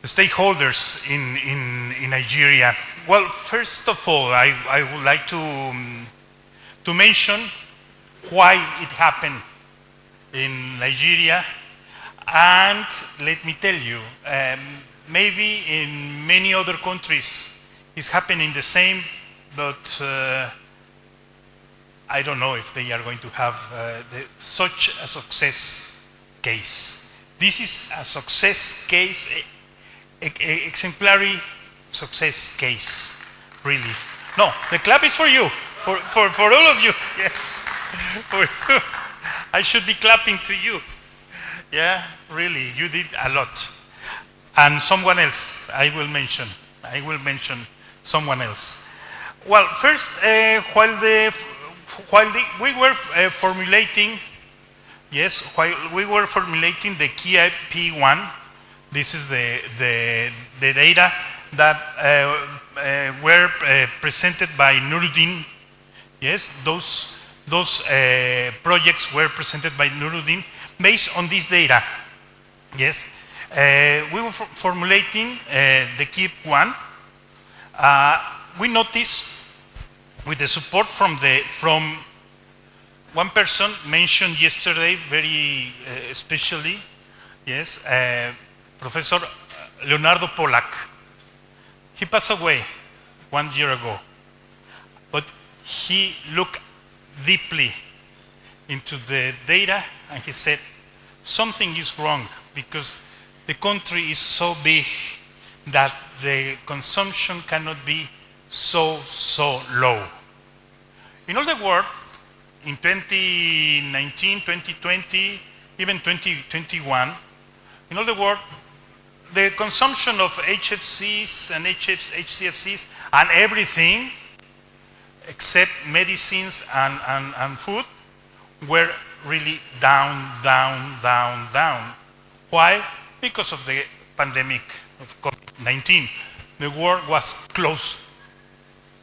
stakeholders in Nigeria. Well, first of all, I would like to mention why it happened in Nigeria, and let me tell you, maybe in many other countries it's happening the same, but I don't know if they are going to have such a success case. This is a success case, exemplary success case, really. No, the clap is for you, for all of you. Yes, for you. I should be clapping to you. Yeah, really, you did a lot. And someone else, I will mention someone else. Well, first, while we were formulating, yes, while we were formulating the KIP1, this is the data that were presented by Nuruddin. Yes, those projects were presented by Nuruddin based on this data. Yes, we were formulating the KIP1. We noticed, with the support from one person mentioned yesterday very especially, yes, Professor Leonardo Pollack. He passed away 1 year ago, but he looked deeply into the data and he said something is wrong, because the country is so big that the consumption cannot be so low. In all the world, in 2019, 2020, even 2021, in all the world, the consumption of HFCs and HCFCs and everything except medicines and food were really down. Why? Because of the pandemic of COVID-19. The world was closed.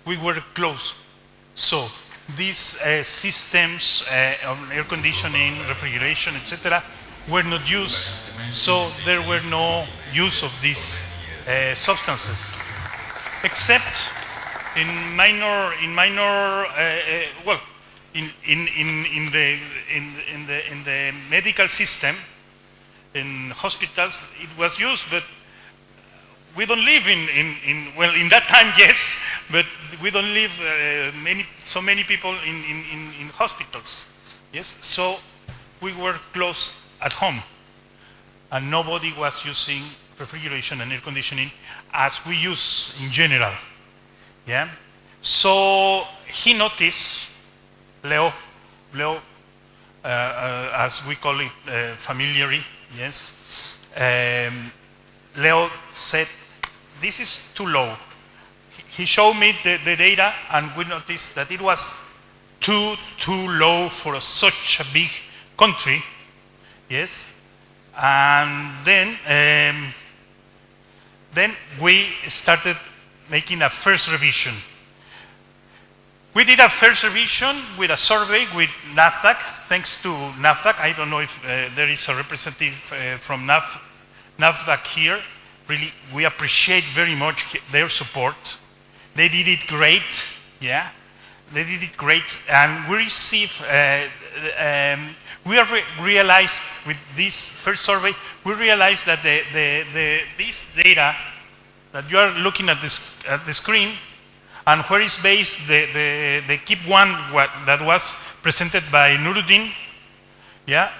We were closed. So these systems of air conditioning, refrigeration, etc., were not used. So there were no use of these substances, except in the medical system, in hospitals it was used, but we don't live in that time, yes, but we don't live so many people in hospitals, yes. So we were close at home, and nobody was using refrigeration and air conditioning as we use in general, yeah. So he noticed, Leo, as we call it familiarly, yes. Leo said, this is too low. He showed me the data, and we noticed that it was too low for such a big country, yes. And then we started making a first revision. We did a first revision with a survey with NAFDAC. Thanks to NAFDAC, I don't know if there is a representative from NAFDAC here. Really, we appreciate very much their support. They did it great, yeah. They did it great, and we received. We realized with this first survey, we realized that this data that you are looking at the screen, and where is based the KIP1 that was presented by Nuruddin, yeah.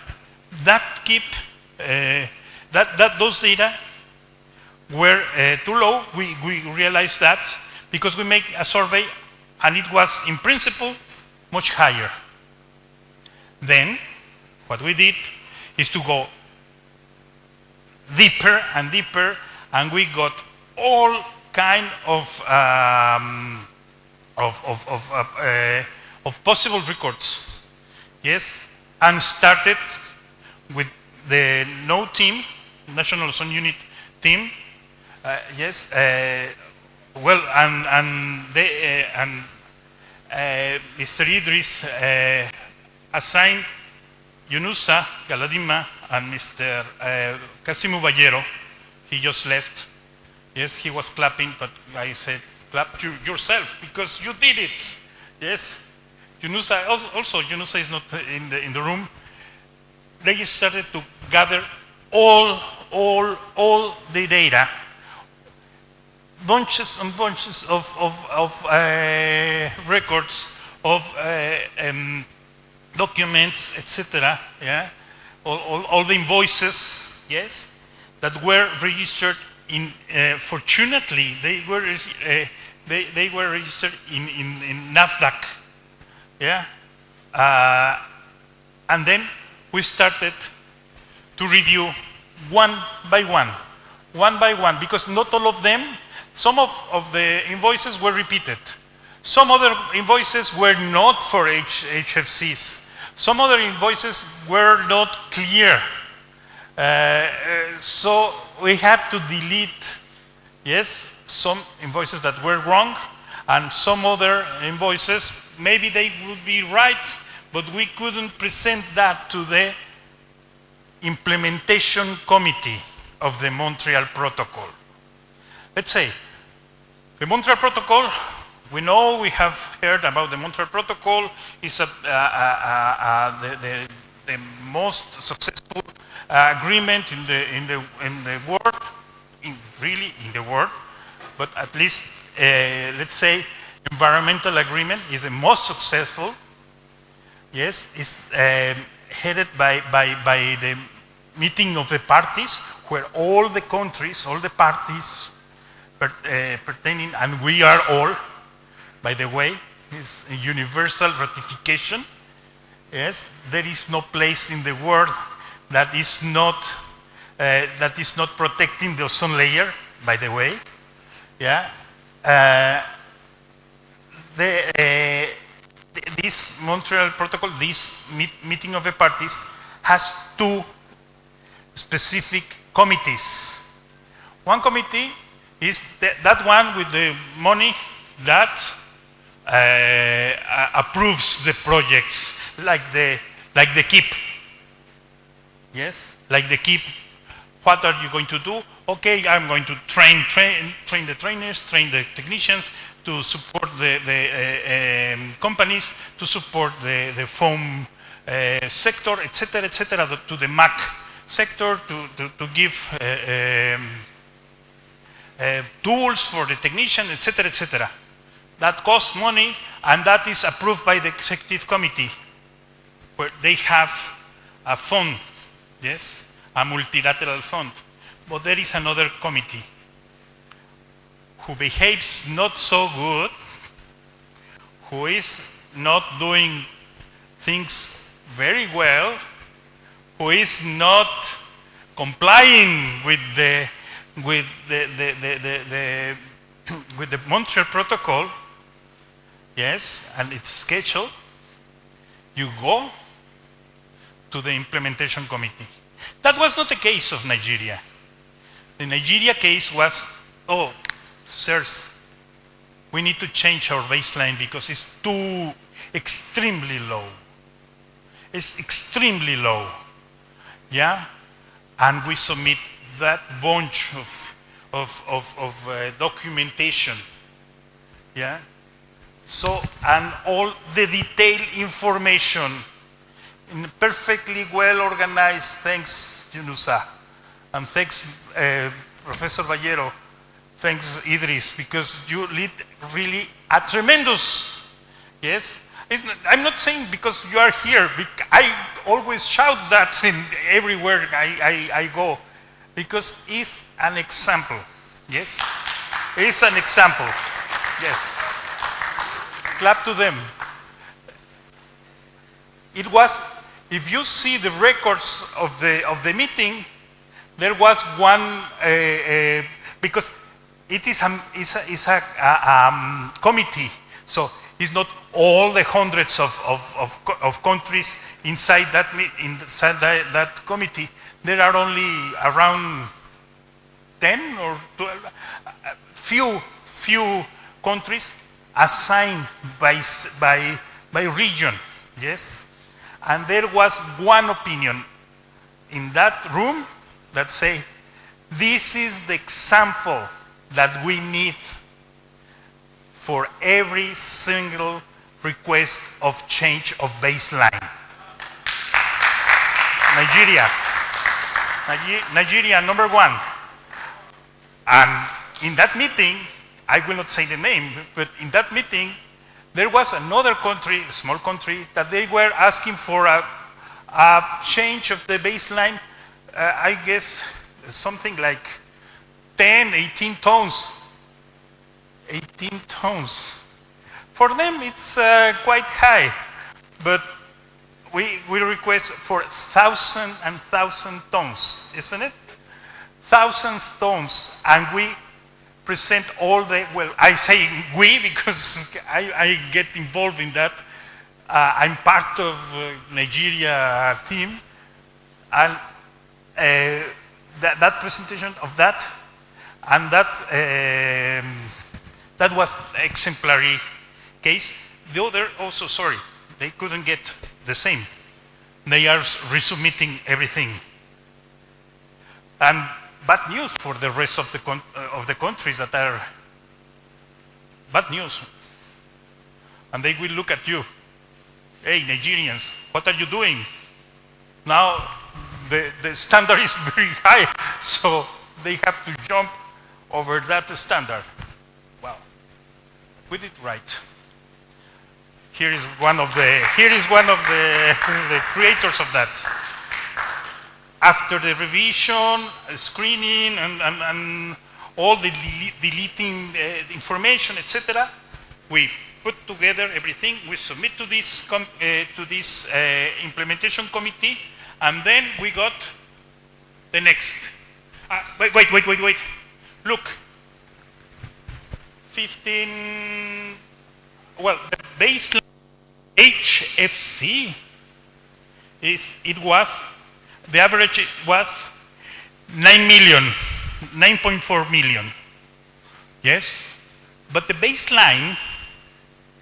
That KIP, those data were too low. We realized that because we made a survey and it was in principle much higher. Then, what we did is to go deeper and deeper, and we got all kind of possible records. Yes, and started with the NO team, National Ozone Unit team. Yes, well, and Mr. Idris assigned Yunusa Galadima and Mr. Casimu Ballero. He just left. Yes, he was clapping, but I said, clap yourself because you did it. Yes, Yunusa also Yunusa is not in the room. They started to gather all the data, bunches and bunches of records, of documents, etc. Yeah, all the invoices, yes, that were registered in. Fortunately, they were registered in NAFDAC. Yeah, and then we started to review one by one, because not all of them. Some of the invoices were repeated. Some other invoices were not for HFCs. Some other invoices were not clear. So we had to delete, yes, some invoices that were wrong, and some other invoices, maybe they would be right, but we couldn't present that to the implementation committee of the Montreal Protocol. Let's say, the Montreal Protocol, we know, we have heard about the Montreal Protocol. It's the most successful agreement in the world, really in the world, but at least let's say environmental agreement is the most successful. Yes, it's headed by the meeting of the parties, where all the countries, all the parties pertaining, and we are all, by the way, is a universal ratification. Yes, there is no place in the world that is not protecting the ozone layer, by the way. Yeah, this Montreal Protocol, this meeting of the parties, has two specific committees. One committee is that one with the money that approves the projects, like the KIP. Yes, like the KIP. What are you going to do? Okay, I'm going to train the trainers, train the technicians, to support the companies, to support the foam sector, etc., to the MAC sector, to give tools for the technician, etc. That costs money, and that is approved by the executive committee, where they have a fund, yes, a multilateral fund. But there is another committee who behaves not so good, who is not doing things very well, who is not complying with the Montreal Protocol, yes, and its schedule. You go to the implementation committee. That was not the case of Nigeria. The Nigeria case was, oh, sirs, we need to change our baseline because it's too extremely low. It's extremely low. Yeah? And we submit that bunch of documentation. Yeah? So, and all the detailed information, in perfectly well organized, thanks Yunusa, and thanks Professor Ballero, thanks Idris, because you lead really a tremendous, yes? I'm not saying because you are here, I always shout that in everywhere I go, because it's an example, yes? It's an example, yes. Clap to them. It was if you see the records of the meeting, there was one, because it is a committee, so it's not all the hundreds of countries inside that committee. There are only around 10 or 12, few countries assigned by region, yes? And there was one opinion in that room that say, this is the example that we need for every single request of change of baseline. Nigeria, number one. And in that meeting, I will not say the name, but in that meeting, there was another country, a small country, that they were asking for a change of the baseline, I guess something like 10, 18 tons. 18 tons. For them, it's quite high, but we request for 1,000 and 1,000 tons, isn't it? 1,000 tons, and we present all the, well, I say we because I get involved in that. I'm part of Nigeria team, and that presentation of that, and that was exemplary case. The other also, sorry, they couldn't get the same. They are resubmitting everything. And bad news for the rest of the countries that are bad news. And they will look at you. Hey, Nigerians, what are you doing? Now the standard is very high, so they have to jump over that standard. Wow, we did right. Here is one of the creators of that. After the revision, screening, and all the deleting information, etc., we put together everything. We submit to this implementation committee, and then we got the next. Wait. Look, 15. Well, the baseline HFC the average was 9.4 million. Yes, but the baseline,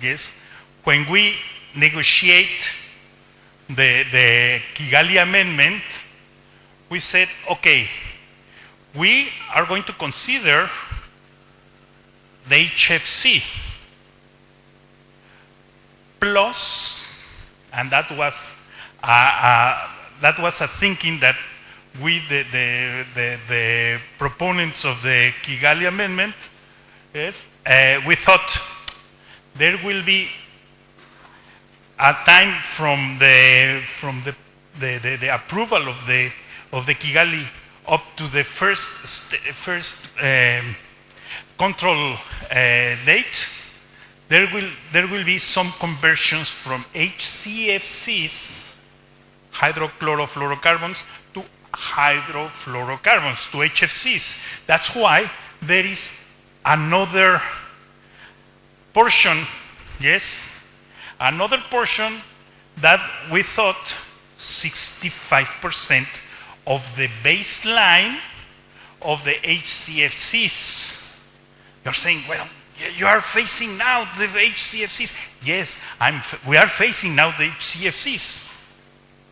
yes, when we negotiate the Kigali amendment, we said, okay, we are going to consider the HFC plus, and that was a thinking that we, the proponents of the Kigali amendment, yes, we thought there will be a time from the approval of the Kigali up to the first control date. There will be some conversions from HCFCs, hydrochlorofluorocarbons, to hydrofluorocarbons, to HFCs. That's why there is another portion, yes, another portion that we thought 65% of the baseline of the HCFCs. You're saying, well, you are facing now the HCFCs. Yes, we are facing now the HCFCs.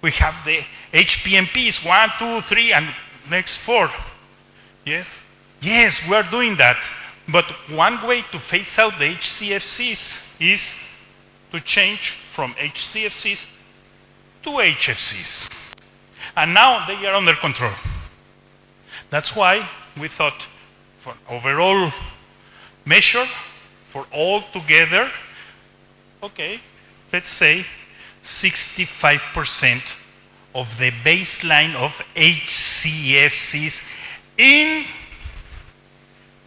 We have the HPMPs, 1, 2, 3, and next 4. Yes? Yes, we are doing that. But one way to phase out the HCFCs is to change from HCFCs to HFCs. And now they are under control. That's why we thought for overall measure, for all together, okay, let's say 65% of the baseline of HCFCs in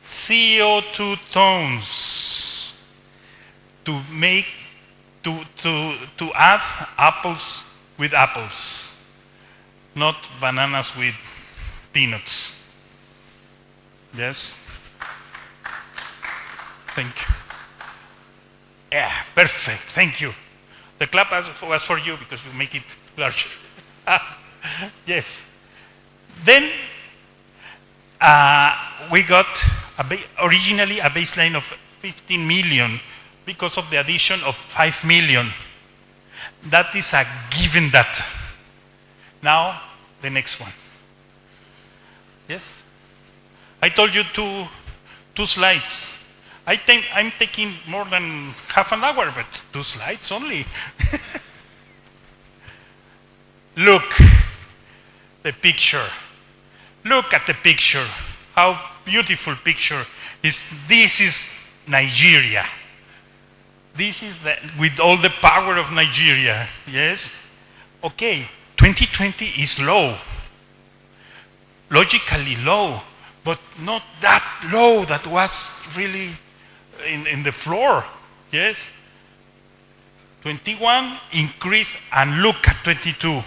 CO2 tons to add apples with apples, not bananas with peanuts. Yes? Thank you. Yeah, perfect. Thank you. The clap was for you because you make it larger. Yes. Then we got originally a baseline of 15 million because of the addition of 5 million. That is a given data. Now, the next one. Yes? I told you two slides. I'm taking more than half an hour, but 2 slides only. Look, the picture. Look at the picture. How beautiful picture is. This is Nigeria. This is with all the power of Nigeria. Yes? Okay, 2020 is low. Logically low, but not that low that was really in the floor. Yes? 21 increase, and look at 22,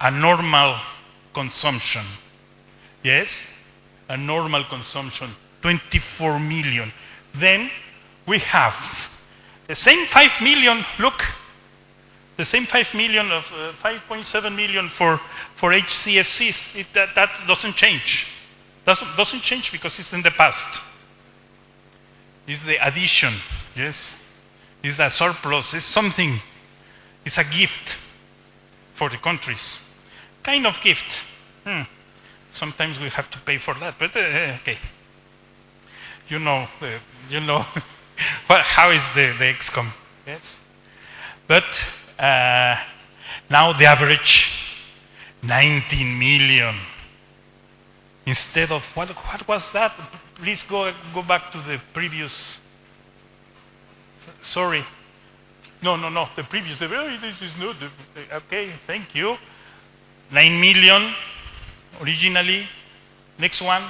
a normal consumption. Yes? A normal consumption, 24 million. Then we have the same 5 million, look, the same 5 million of 5.7 million for HCFCs. That doesn't change. Doesn't change because it's in the past. It's the addition, yes? It's a surplus, it's something, it's a gift for the countries. Kind of gift. Sometimes we have to pay for that, but okay. You know how is the excom, yes? But now the average, 19 million. Instead of, what was that? Please go back to the previous, sorry. No, the previous, this is not, okay, thank you. 9 million originally, next one,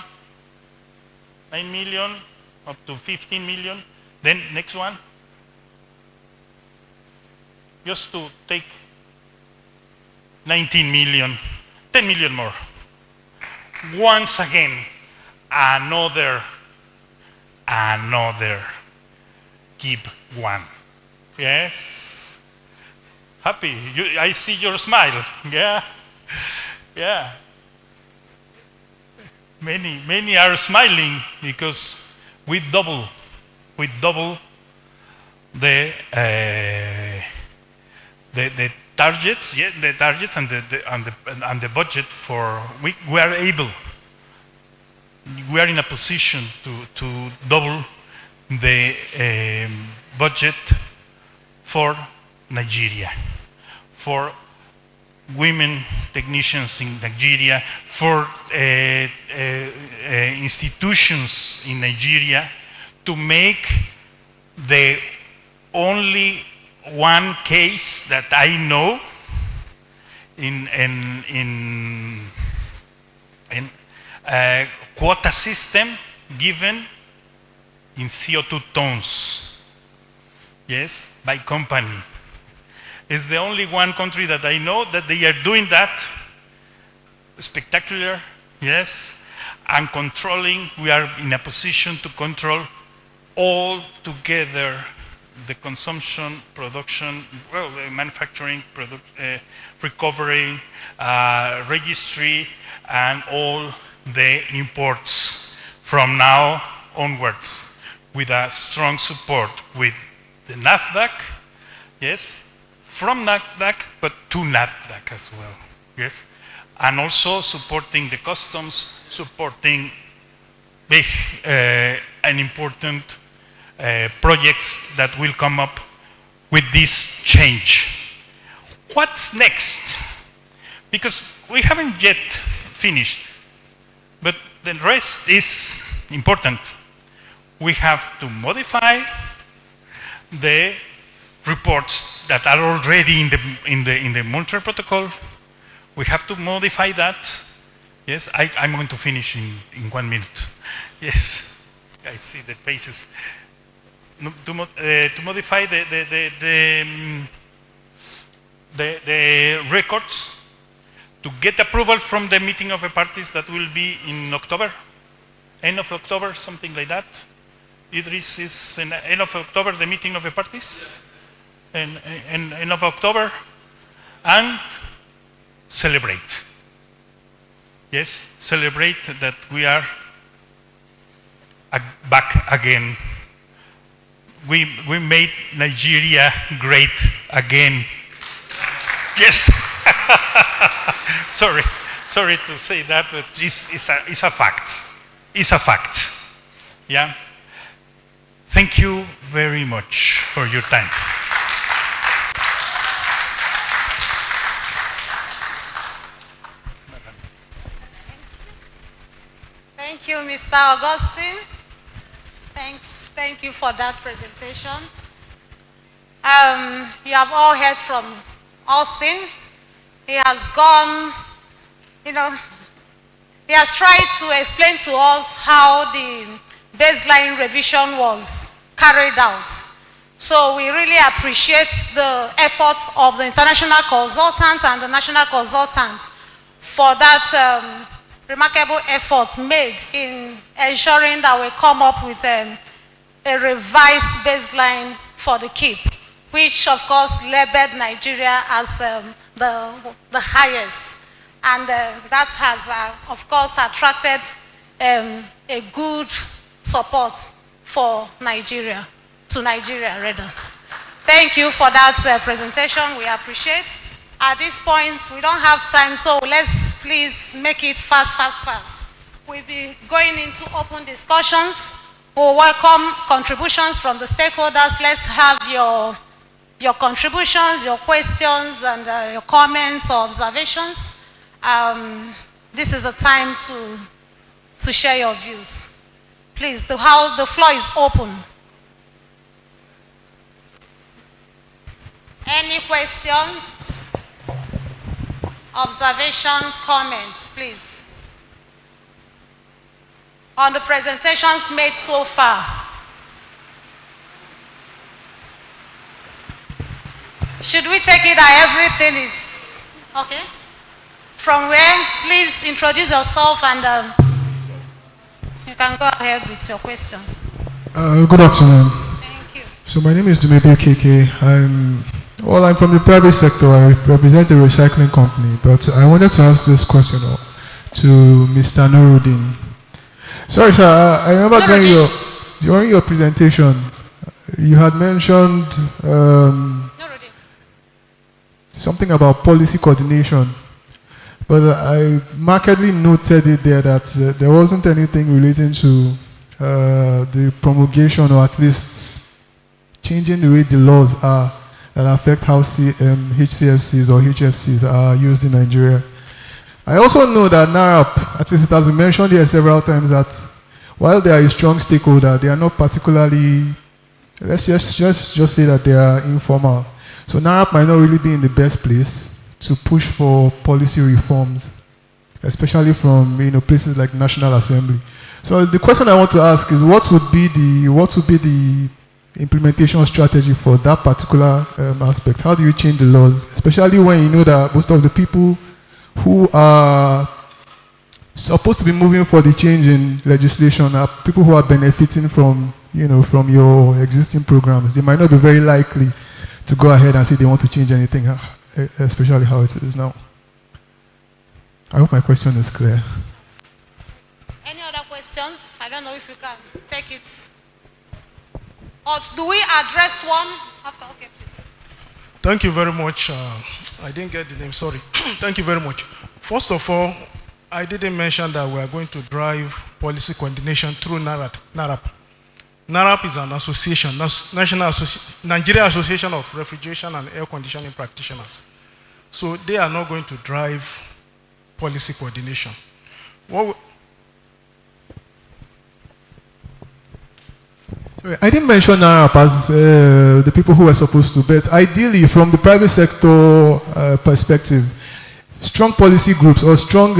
9 million up to 15 million, then next one. Just to take 19 million, 10 million more. Once again, another keep one. Yes? Happy? I see your smile. Yeah? Yeah. Many are smiling because we double the targets, yeah, the targets and the budget for we are able. We are in a position to double the budget for Nigeria, for women technicians in Nigeria, for institutions in Nigeria, to make the only one case that I know in quota system given in CO2 tons, yes, by company. It's the only one country that I know that they are doing that. Spectacular, yes, and controlling. We are in a position to control all together the consumption, production, well, the manufacturing, recovery, registry, and all the imports from now onwards, with a strong support with the NAFDAC, yes, from NAFDAC, but to NAFDAC as well, yes, and also supporting the customs, supporting big and important projects that will come up with this change. What's next? Because we haven't yet finished, but the rest is important. We have to modify the reports that are already in the Montreal Protocol. We have to modify that. Yes, I'm going to finish in 1 minute. Yes, I see the faces. To modify the the records to get approval from the meeting of the parties that will be in October, end of October, something like that. Idris is in the end of October, the meeting of the parties, and end of October, and celebrate. Yes, celebrate that we are back again. We made Nigeria great again. Yes. sorry to say that, but it's a fact. It's a fact. Yeah. Thank you very much for your time. Thank you, Mr. Augustine. Thank you for that presentation. You have all heard from Austin. He has gone, he has tried to explain to us how the baseline revision was carried out. So we really appreciate the efforts of the international consultants and the national consultants for that remarkable effort made in ensuring that we come up with a revised baseline for the KIP, which of course labeled Nigeria as the highest. And that has, of course, attracted a good support for Nigeria, to Nigeria rather. Thank you for that presentation. We appreciate. At this point, we don't have time, so let's please make it fast. We'll be going into open discussions. We'll welcome contributions from the stakeholders. Let's have your contributions, your questions, and your comments or observations. This is a time to share your views. Please, the floor is open. Any questions? Observations, comments, please. On the presentations made so far. Should we take it that everything is okay? From where? Please introduce yourself and you can go ahead with your questions. Good afternoon. Thank you. So my name is Dumebi KK. I'm from the private sector. I represent a recycling company, but I wanted to ask this question to Mr. Nuruddin. Sorry, sir. I remember during your presentation, you had mentioned something about policy coordination, but I markedly noted it there that there wasn't anything relating to the promulgation or at least changing the way the laws are that affect how HCFCs or HFCs are used in Nigeria. I also know that NARAP, at least it has been mentioned here several times, that while they are a strong stakeholder, they are not particularly, let's just say that they are informal. So NARAP might not really be in the best place to push for policy reforms, especially from places like National Assembly. So the question I want to ask is, what would be the implementation strategy for that particular aspect? How do you change the laws, especially when you know that most of the people who are supposed to be moving for the change in legislation are people who are benefiting from your existing programs? They might not be very likely to go ahead and say they want to change anything, especially how it is now. I hope my question is clear. Any other questions? I don't know if you can take it. Or do we address one after? Okay, please. Thank you very much. I didn't get the name, sorry. Thank you very much. First of all, I didn't mention that we are going to drive policy coordination through NARAP. NARAP is an association, Nigeria Association of Refrigeration and Air Conditioning Practitioners. So they are not going to drive policy coordination. I didn't mention NARAP as the people who are supposed to, but ideally from the private sector perspective, strong policy groups or strong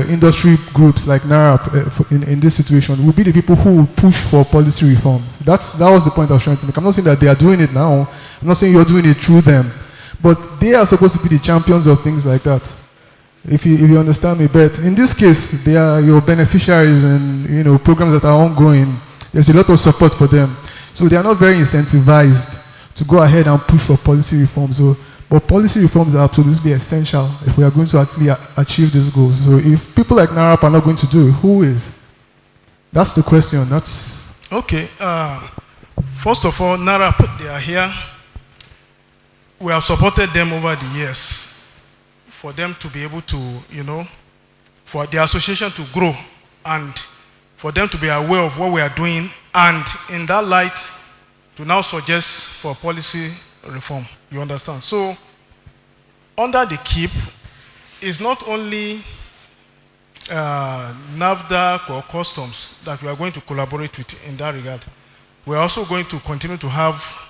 industry groups like NARAP in this situation will be the people who will push for policy reforms. That was the point I was trying to make. I'm not saying that they are doing it now. I'm not saying you're doing it through them. But they are supposed to be the champions of things like that. If you understand me, but in this case, they are your beneficiaries and programs that are ongoing. There's a lot of support for them, so they are not very incentivized to go ahead and push for policy reforms. But policy reforms are absolutely essential if we are going to actually achieve these goals. So if people like NARAP are not going to do it, who is? That's the question. That's okay. First of all, NARAP, they are here. We have supported them over the years for them to be able to, for the association to grow and for them to be aware of what we are doing, and in that light, to now suggest for policy reform. You understand? So, under the KEEP, it's not only NAFDAC or customs that we are going to collaborate with in that regard. We are also going to continue to have,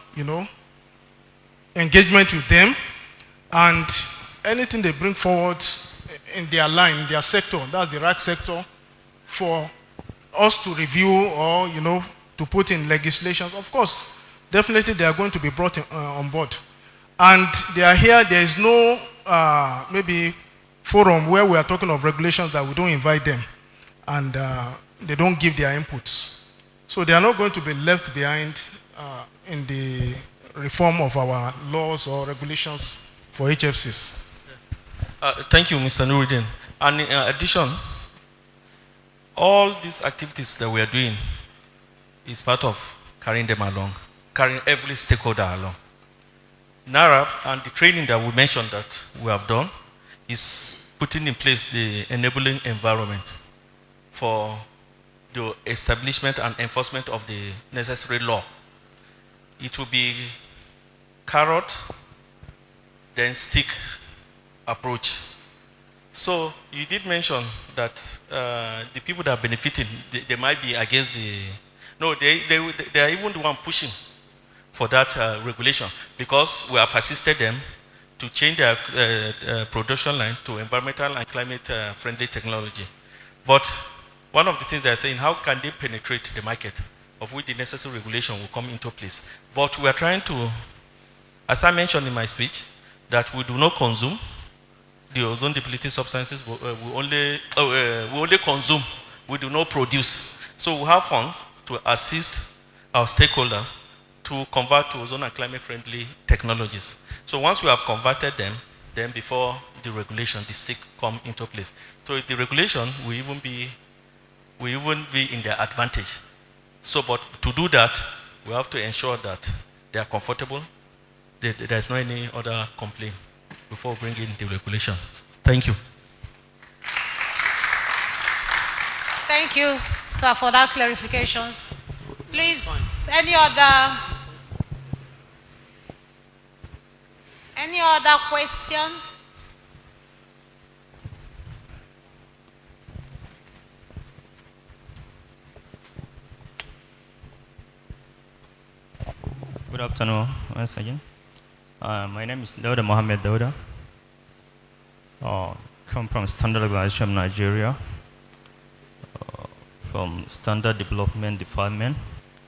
engagement with them, and anything they bring forward in their line, in their sector, that's the RAC sector, for us to review or, to put in legislation. Of course, definitely they are going to be brought on board. And they are here, there is no maybe forum where we are talking of regulations that we don't invite them and they don't give their inputs. So they are not going to be left behind in the reform of our laws or regulations for HFCs. Thank you, Mr. Nuruddin. And in addition, all these activities that we are doing is part of carrying them along, carrying every stakeholder along. NARAP and the training that we mentioned that we have done is putting in place the enabling environment for the establishment and enforcement of the necessary law. It will be carrot, then stick approach. So you did mention that the people that are benefiting, they might be against the, no, they are even the one pushing for that regulation, because we have assisted them to change their production line to environmental and climate friendly technology. But one of the things they are saying, how can they penetrate the market, of which the necessary regulation will come into place. But we are trying to, as I mentioned in my speech, that we do not consume the ozone depleting substances. We only consume, we do not produce. So we have funds to assist our stakeholders to convert to ozone and climate friendly technologies. So once we have converted them, then before the regulation, the stick come into place. So the regulation will even be in their advantage. So, but to do that, we have to ensure that they are comfortable, there is no any other complaint before bringing the regulation. Thank you. Thank you, sir, for that clarifications. Please, any other questions? Good afternoon once again. My name is Dauda Mohammed Dauda. Come from Standard Organization Nigeria, from Standard Development Department,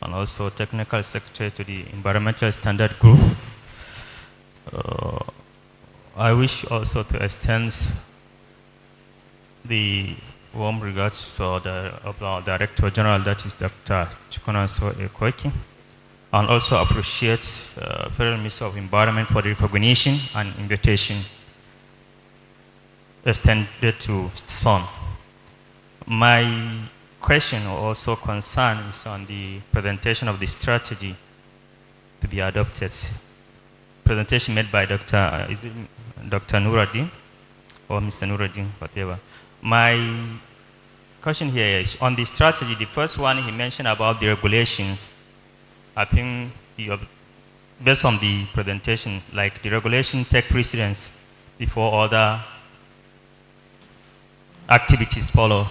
and also Technical Secretary to the Environmental Standard Group. I wish also to extend the warm regards to our Director General, that is Dr. Chukwunanso Ekoki, and also appreciate Federal Minister of Environment for the recognition and invitation extended to SON. My question or also concern is on the presentation of the strategy to be adopted. Presentation made by Dr. Nuruddin or Mr. Nuruddin, whatever. My question here is on the strategy. The first one he mentioned about the regulations. I think based on the presentation, like the regulation take precedence before other activities follow.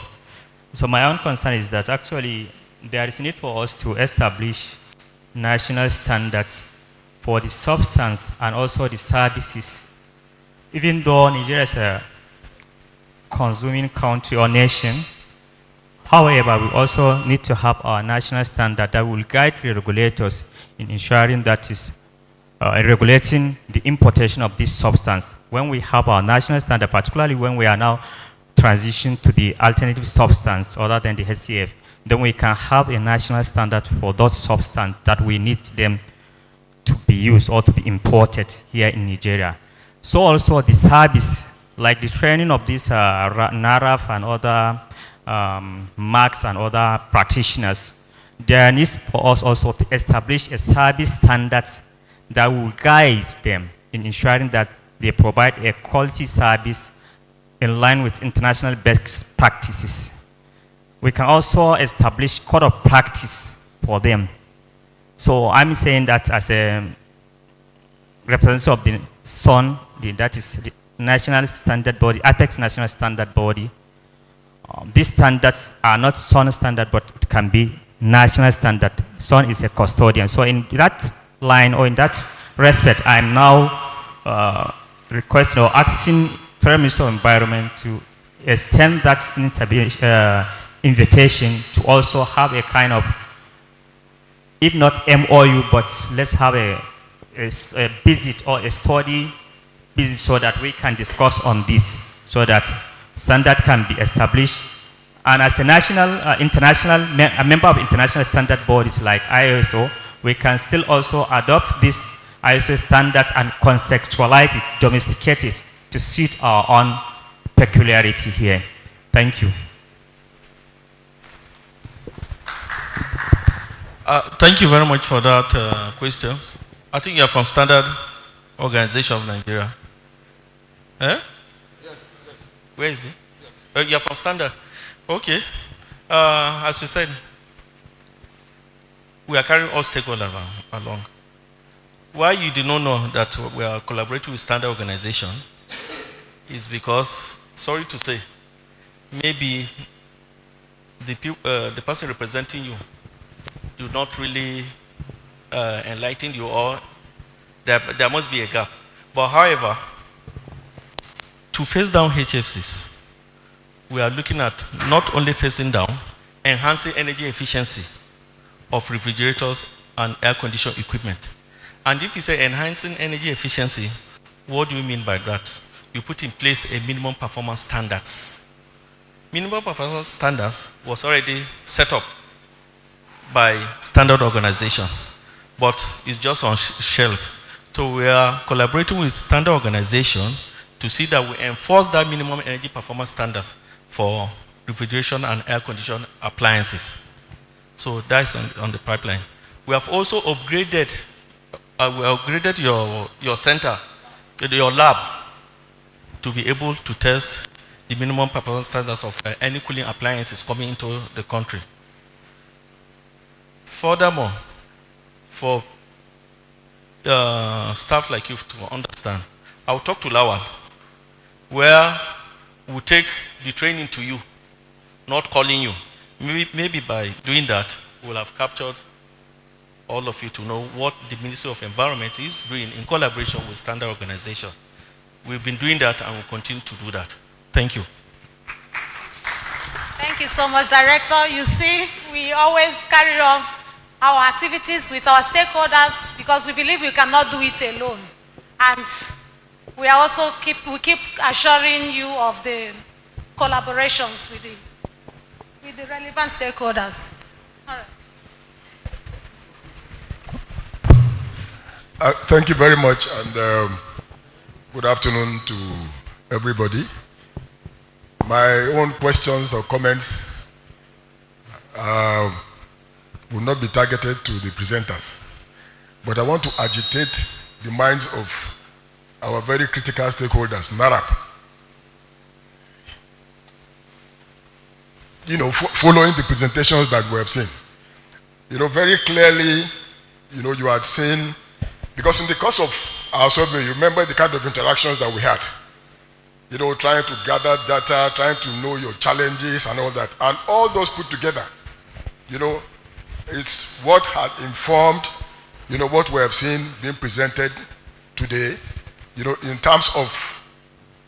So my own concern is that actually there is a need for us to establish national standards for the substance and also the services. Even though Nigeria is a consuming country or nation, however, we also need to have our national standard that will guide the regulators in ensuring that is regulating the importation of this substance. When we have our national standard, particularly when we are now transition to the alternative substance other than the HCF, then we can have a national standard for those substances that we need them to be used or to be imported here in Nigeria. So also the service, like the training of these NARAF and other MACs and other practitioners, there needs for us also to establish a service standard that will guide them in ensuring that they provide a quality service in line with international best practices. We can also establish code of practice for them. So I'm saying that as a representative of the SON, that is the national standard body, Apex national standard body, these standards are not SON standard, but it can be national standard. SON is a custodian. So in that line or in that respect, I'm now requesting or asking Federal Minister of Environment to extend that invitation to also have a kind of, if not MOU, but let's have a visit or a study visit so that we can discuss on this, so that standard can be established. And as a national, a member of international standard bodies like ISO, we can still also adopt this ISO standard and conceptualize it, domesticate it to suit our own peculiarity here. Thank you. Thank you very much for that question. I think you're from Standard Organization of Nigeria. Eh? Yes, yes. Where is it? Yes. You're from Standard. Okay. As we said, we are carrying all stakeholders along. Why you do not know that we are collaborating with Standard Organization is because, sorry to say, maybe the person representing you do not really enlighten you, or there must be a gap. But however, to face down HFCs, we are looking at not only facing down, enhancing energy efficiency of refrigerators and air conditioning equipment. And if you say enhancing energy efficiency, what do you mean by that? You put in place a minimum performance standards. Minimum performance standards was already set up by Standard Organization, but it's just on shelf. So we are collaborating with Standard Organization to see that we enforce that minimum energy performance standards for refrigeration and air conditioning appliances. So that's on the pipeline. We have also upgraded, your center, your lab, to be able to test the minimum performance standards of any cooling appliances coming into the country. Furthermore, for staff like you to understand, I'll talk to Lawal, where we'll take the training to you, not calling you. Maybe by doing that, we'll have captured all of you to know what the Ministry of Environment is doing in collaboration with Standard Organization. We've been doing that and we'll continue to do that. Thank you. Thank you so much, Director. You see, we always carry on our activities with our stakeholders because we believe we cannot do it alone. And we are also keep assuring you of the collaborations with the relevant stakeholders. All right. Thank you very much, and good afternoon to everybody. My own questions or comments will not be targeted to the presenters, but I want to agitate the minds of our very critical stakeholders, NARAP. You know, following the presentations that we have seen, you know, very clearly, you know, you had seen, because in the course of our survey, you remember the kind of interactions that we had, you know, trying to gather data, trying to know your challenges and all that, and all those put together, you know, it's what had informed, you know, what we have seen being presented today, you know, in terms of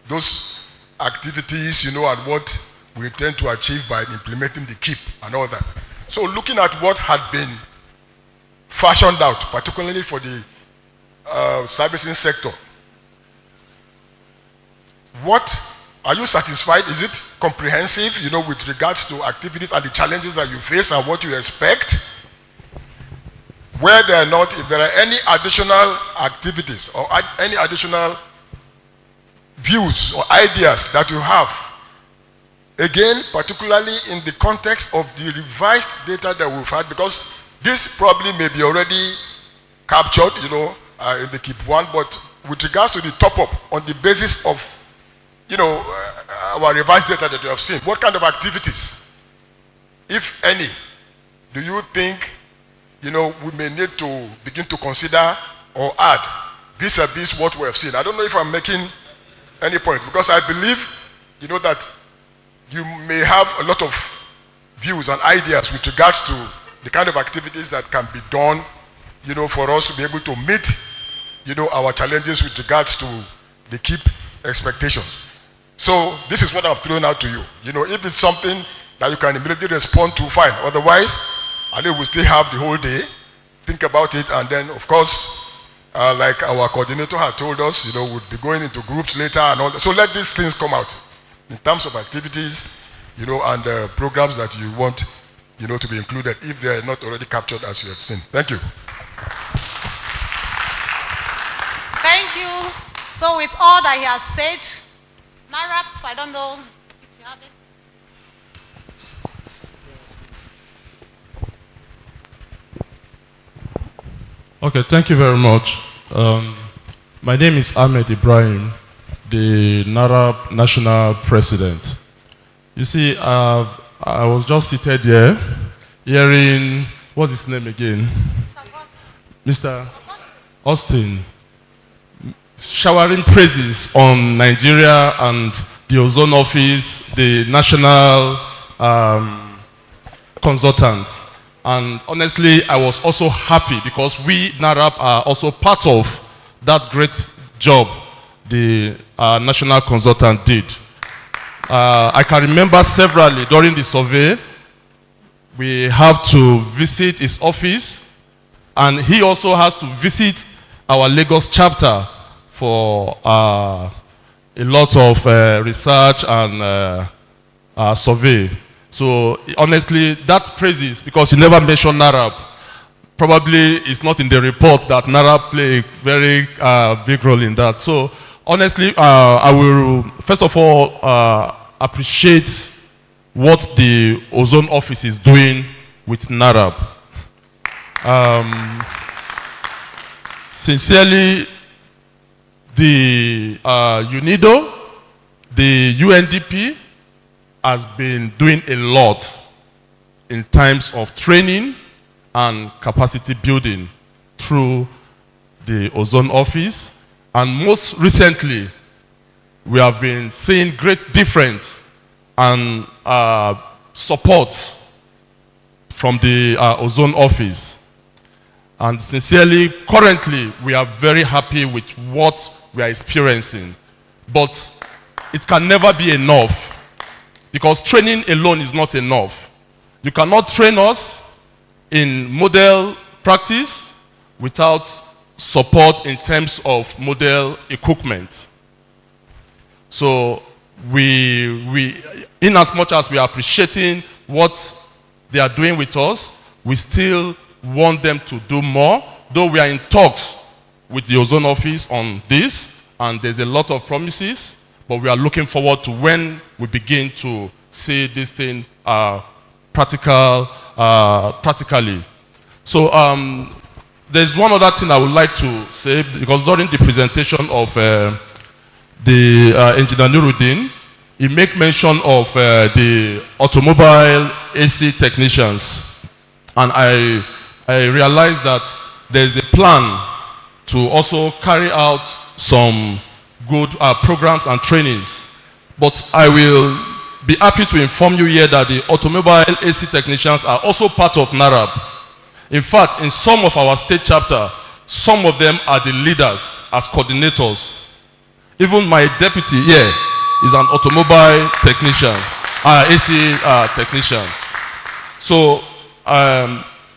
those activities, you know, and what we intend to achieve by implementing the KEEP and all that. So looking at what had been fashioned out, particularly for the servicing sector. What are you satisfied? Is it comprehensive, with regards to activities and the challenges that you face and what you expect? Where they are not, if there are any additional activities or any additional views or ideas that you have, again, particularly in the context of the revised data that we've had, because this probably may be already captured, in the KIP 1, but with regards to the top-up on the basis of, our revised data that you have seen, what kind of activities, if any, do you think, we may need to begin to consider or add vis-a-vis what we have seen? I don't know if I'm making any point, because I believe, that you may have a lot of views and ideas with regards to the kind of activities that can be done, for us to be able to meet, our challenges with regards to the KIP expectations. So this is what I've thrown out to you. If it's something that you can immediately respond to, fine. Otherwise, I think we'll still have the whole day, think about it, and then, of course, like our coordinator had told us, we'll be going into groups later and all that. So let these things come out in terms of activities, and programs that you want, to be included if they are not already captured as you have seen. Thank you. Thank you. So with all that he has said, NARAP, I don't know if you have it. Okay, thank you very much. My name is Ahmed Ibrahim, the NARAP National President. You see, I was just seated here, hearing, what's his name again? Mr. Austin, showering praises on Nigeria and the Ozone Office, the national consultant. And honestly, I was also happy because we, NARAP, are also part of that great job the national consultant did. I can remember severally during the survey, we have to visit his office, and he also has to visit our Lagos chapter for a lot of research and survey. So honestly, that praises, because you never mentioned NARAP. Probably it's not in the report that NARAP played a very big role in that. So honestly, I will first of all appreciate what the Ozone Office is doing with NARAP. Sincerely, the UNIDO, the UNDP, has been doing a lot in terms of training and capacity building through the Ozone Office. And most recently, we have been seeing great difference and support from the Ozone Office. And sincerely, currently, we are very happy with what we are experiencing. But it can never be enough, because training alone is not enough. You cannot train us in model practice without support in terms of model equipment. So we in as much as we are appreciating what they are doing with us, we still want them to do more, though we are in talks with the Ozone Office on this, and there's a lot of promises, but we are looking forward to when we begin to see this thing practically. So there's one other thing I would like to say, because during the presentation of the engineer Nuruddin, he made mention of the automobile AC technicians. And I realized that there's a plan to also carry out some good programs and trainings. But I will be happy to inform you here that the automobile AC technicians are also part of NARAP. In fact, in some of our state chapter, some of them are the leaders as coordinators. Even my deputy here is an automobile technician, AC technician. So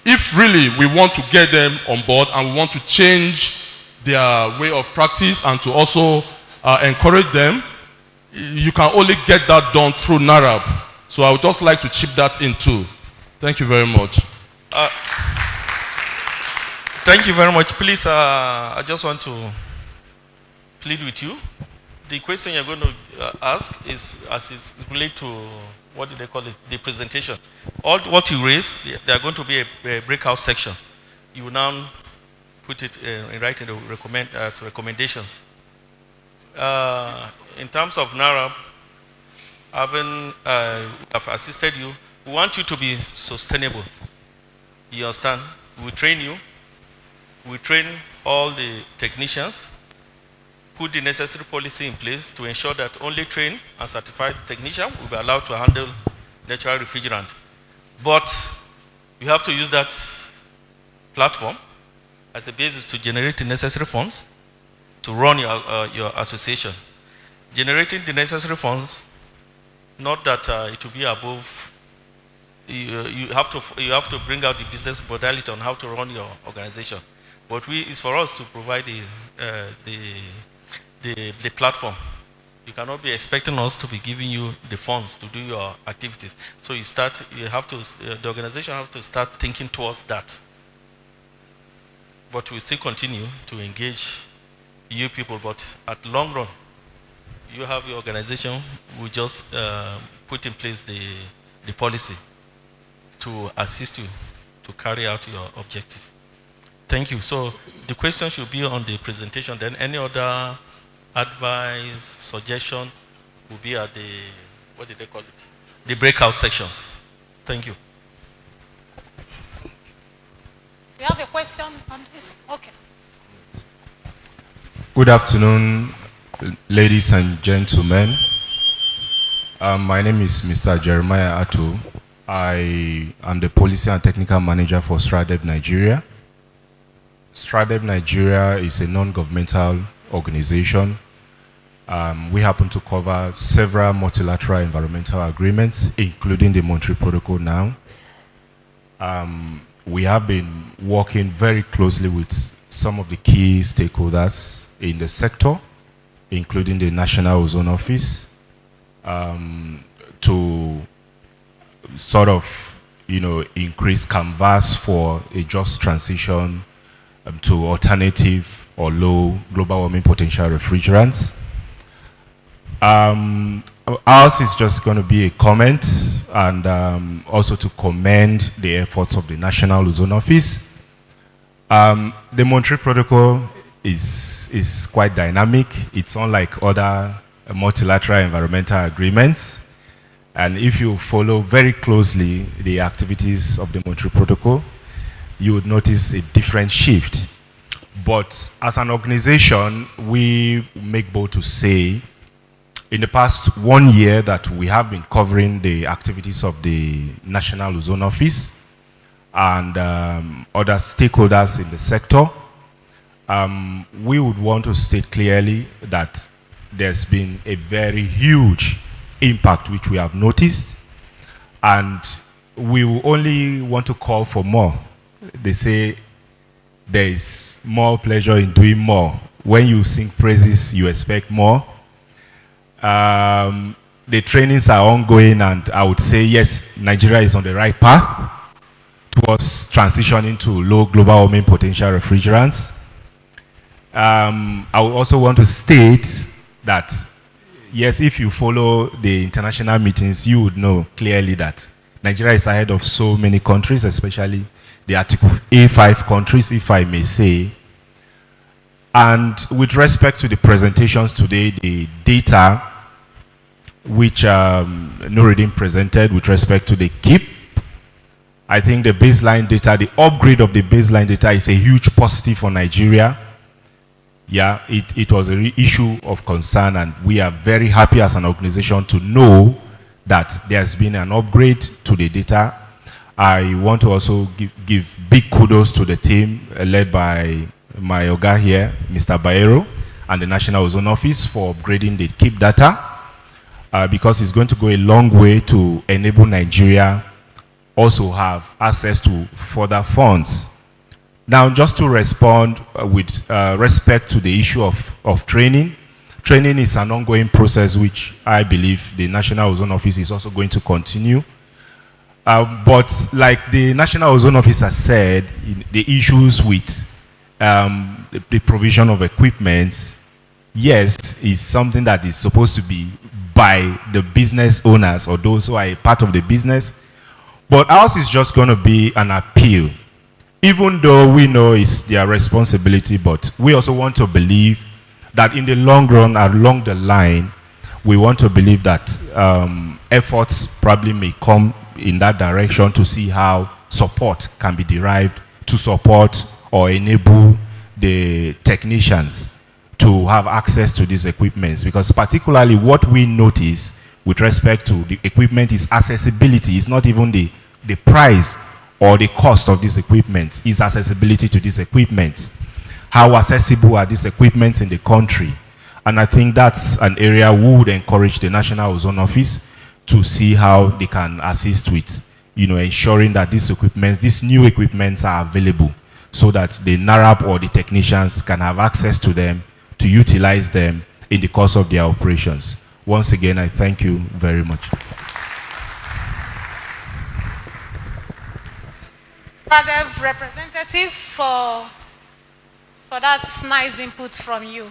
if really we want to get them on board and we want to change their way of practice and to also encourage them, you can only get that done through NARAB. So I would just like to chip that in too. Thank you very much. Thank you very much. Please, I just want to plead with you. The question you're going to ask is as it relates to, what do they call it, the presentation. All what you raise, there are going to be a breakout section. You will now put it in writing as recommendations. In terms of NARAB, I've assisted you. We want you to be sustainable. You understand? We train you. We train all the technicians, put the necessary policy in place to ensure that only trained and certified technicians will be allowed to handle natural refrigerant. But you have to use that platform as a basis to generate the necessary funds to run your association. Generating the necessary funds, not that it will be above. You have to bring out the business modality on how to run your organization. But it's for us to provide the platform. You cannot be expecting us to be giving you the funds to do your activities. So the organization has to start thinking towards that. But we still continue to engage you people, but at long run, you have your organization, we just put in place the policy to assist you to carry out your objective. Thank you. So the question should be on the presentation, then any other advice, suggestion will be at the, what did they call it? The breakout sections. Thank you. You have a question on this? Okay. Good afternoon, ladies and gentlemen. My name is Mr. Jeremiah Atto. I am the Policy and Technical Manager for STRADEB Nigeria. STRADEB Nigeria is a non-governmental organization. We happen to cover several multilateral environmental agreements, including the Montreal Protocol now. We have been working very closely with some of the key stakeholders in the sector, including the National Ozone Office, to sort of, increase canvas for a just transition to alternative or low global warming potential refrigerants. Ours is just going to be a comment and also to commend the efforts of the National Ozone Office. The Montreal Protocol is quite dynamic. It's unlike other multilateral environmental agreements. And if you follow very closely the activities of the Montreal Protocol, you would notice a different shift. But as an organization, we make bold to say, in the past 1 year that we have been covering the activities of the National Ozone Office and other stakeholders in the sector, we would want to state clearly that there's been a very huge impact which we have noticed, and we will only want to call for more. They say there is more pleasure in doing more. When you sing praises, you expect more. The trainings are ongoing, and I would say, yes, Nigeria is on the right path towards transitioning to low global warming potential refrigerants. I would also want to state that, yes, if you follow the international meetings, you would know clearly that Nigeria is ahead of so many countries, especially the Article A5 countries, if I may say. And with respect to the presentations today, the data which Nuruddin presented with respect to the KIP, I think the baseline data, the upgrade of the baseline data is a huge positive for Nigeria. Yeah, it was an issue of concern, and we are very happy as an organization to know that there's been an upgrade to the data. I want to also give big kudos to the team led by my Oga here, Mr. Baero, and the National Ozone Office for upgrading the KIP data because it's going to go a long way to enable Nigeria also have access to further funds Now, just to respond with respect to the issue of training, training is an ongoing process which I believe the National Ozone Office is also going to continue. But like the National Ozone Office has said, the issues with the provision of equipment, yes, is something that is supposed to be by the business owners or those who are a part of the business. But ours is just going to be an appeal. Even though we know it's their responsibility, but we also want to believe that in the long run, along the line, we want to believe that efforts probably may come in that direction to see how support can be derived to support or enable the technicians to have access to these equipments. Because particularly what we notice with respect to the equipment is accessibility. It's not even the price or the cost of these equipments, it's accessibility to these equipments. How accessible are these equipments in the country? And I think that's an area we would encourage the National Ozone Office to see how they can assist with, ensuring that these equipments, these new equipments are available so that the NARAP or the technicians can have access to them to utilize them in the course of their operations. Once again, I thank you very much. Radev, representative, for that nice input from you.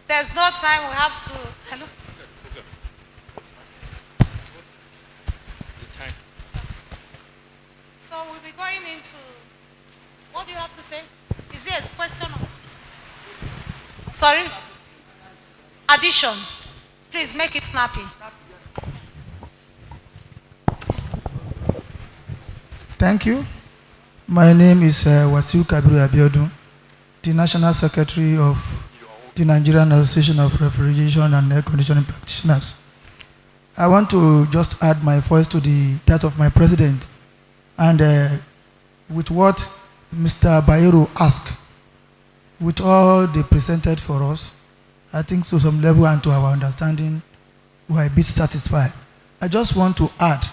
There's no time, we have to, hello? So we'll be going into, what do you have to say? Is there a question? Sorry? Addition. Please make it snappy. Thank you. My name is Wasiu Kabiru Abiodun, the National Secretary of the Nigerian Association of Refrigeration and Air Conditioning Practitioners. I want to just add my voice to that of my president. And with what Mr. Bayero asked, with all they presented for us, I think to some level and to our understanding, we are a bit satisfied. I just want to add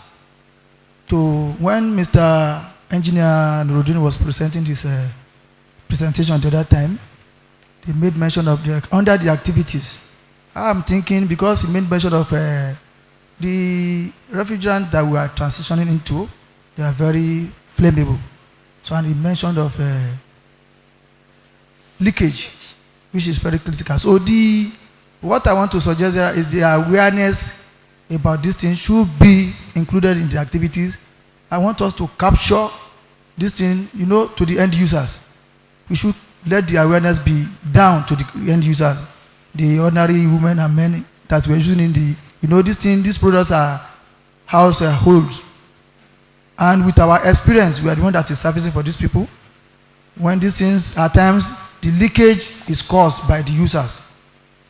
to when Mr. Engineer Nuruddin was presenting his presentation the other time, he made mention of under the activities. I'm thinking because he made mention of the refrigerant that we are transitioning into, they are very flammable. So and he mentioned of leakage, which is very critical. So what I want to suggest there is the awareness about this thing should be included in the activities. I want us to capture this thing, to the end users. We should let the awareness be down to the end users, the ordinary women and men that we're using in these products are households. And with our experience, we are the one that is servicing for these people. When these things, at times, the leakage is caused by the users.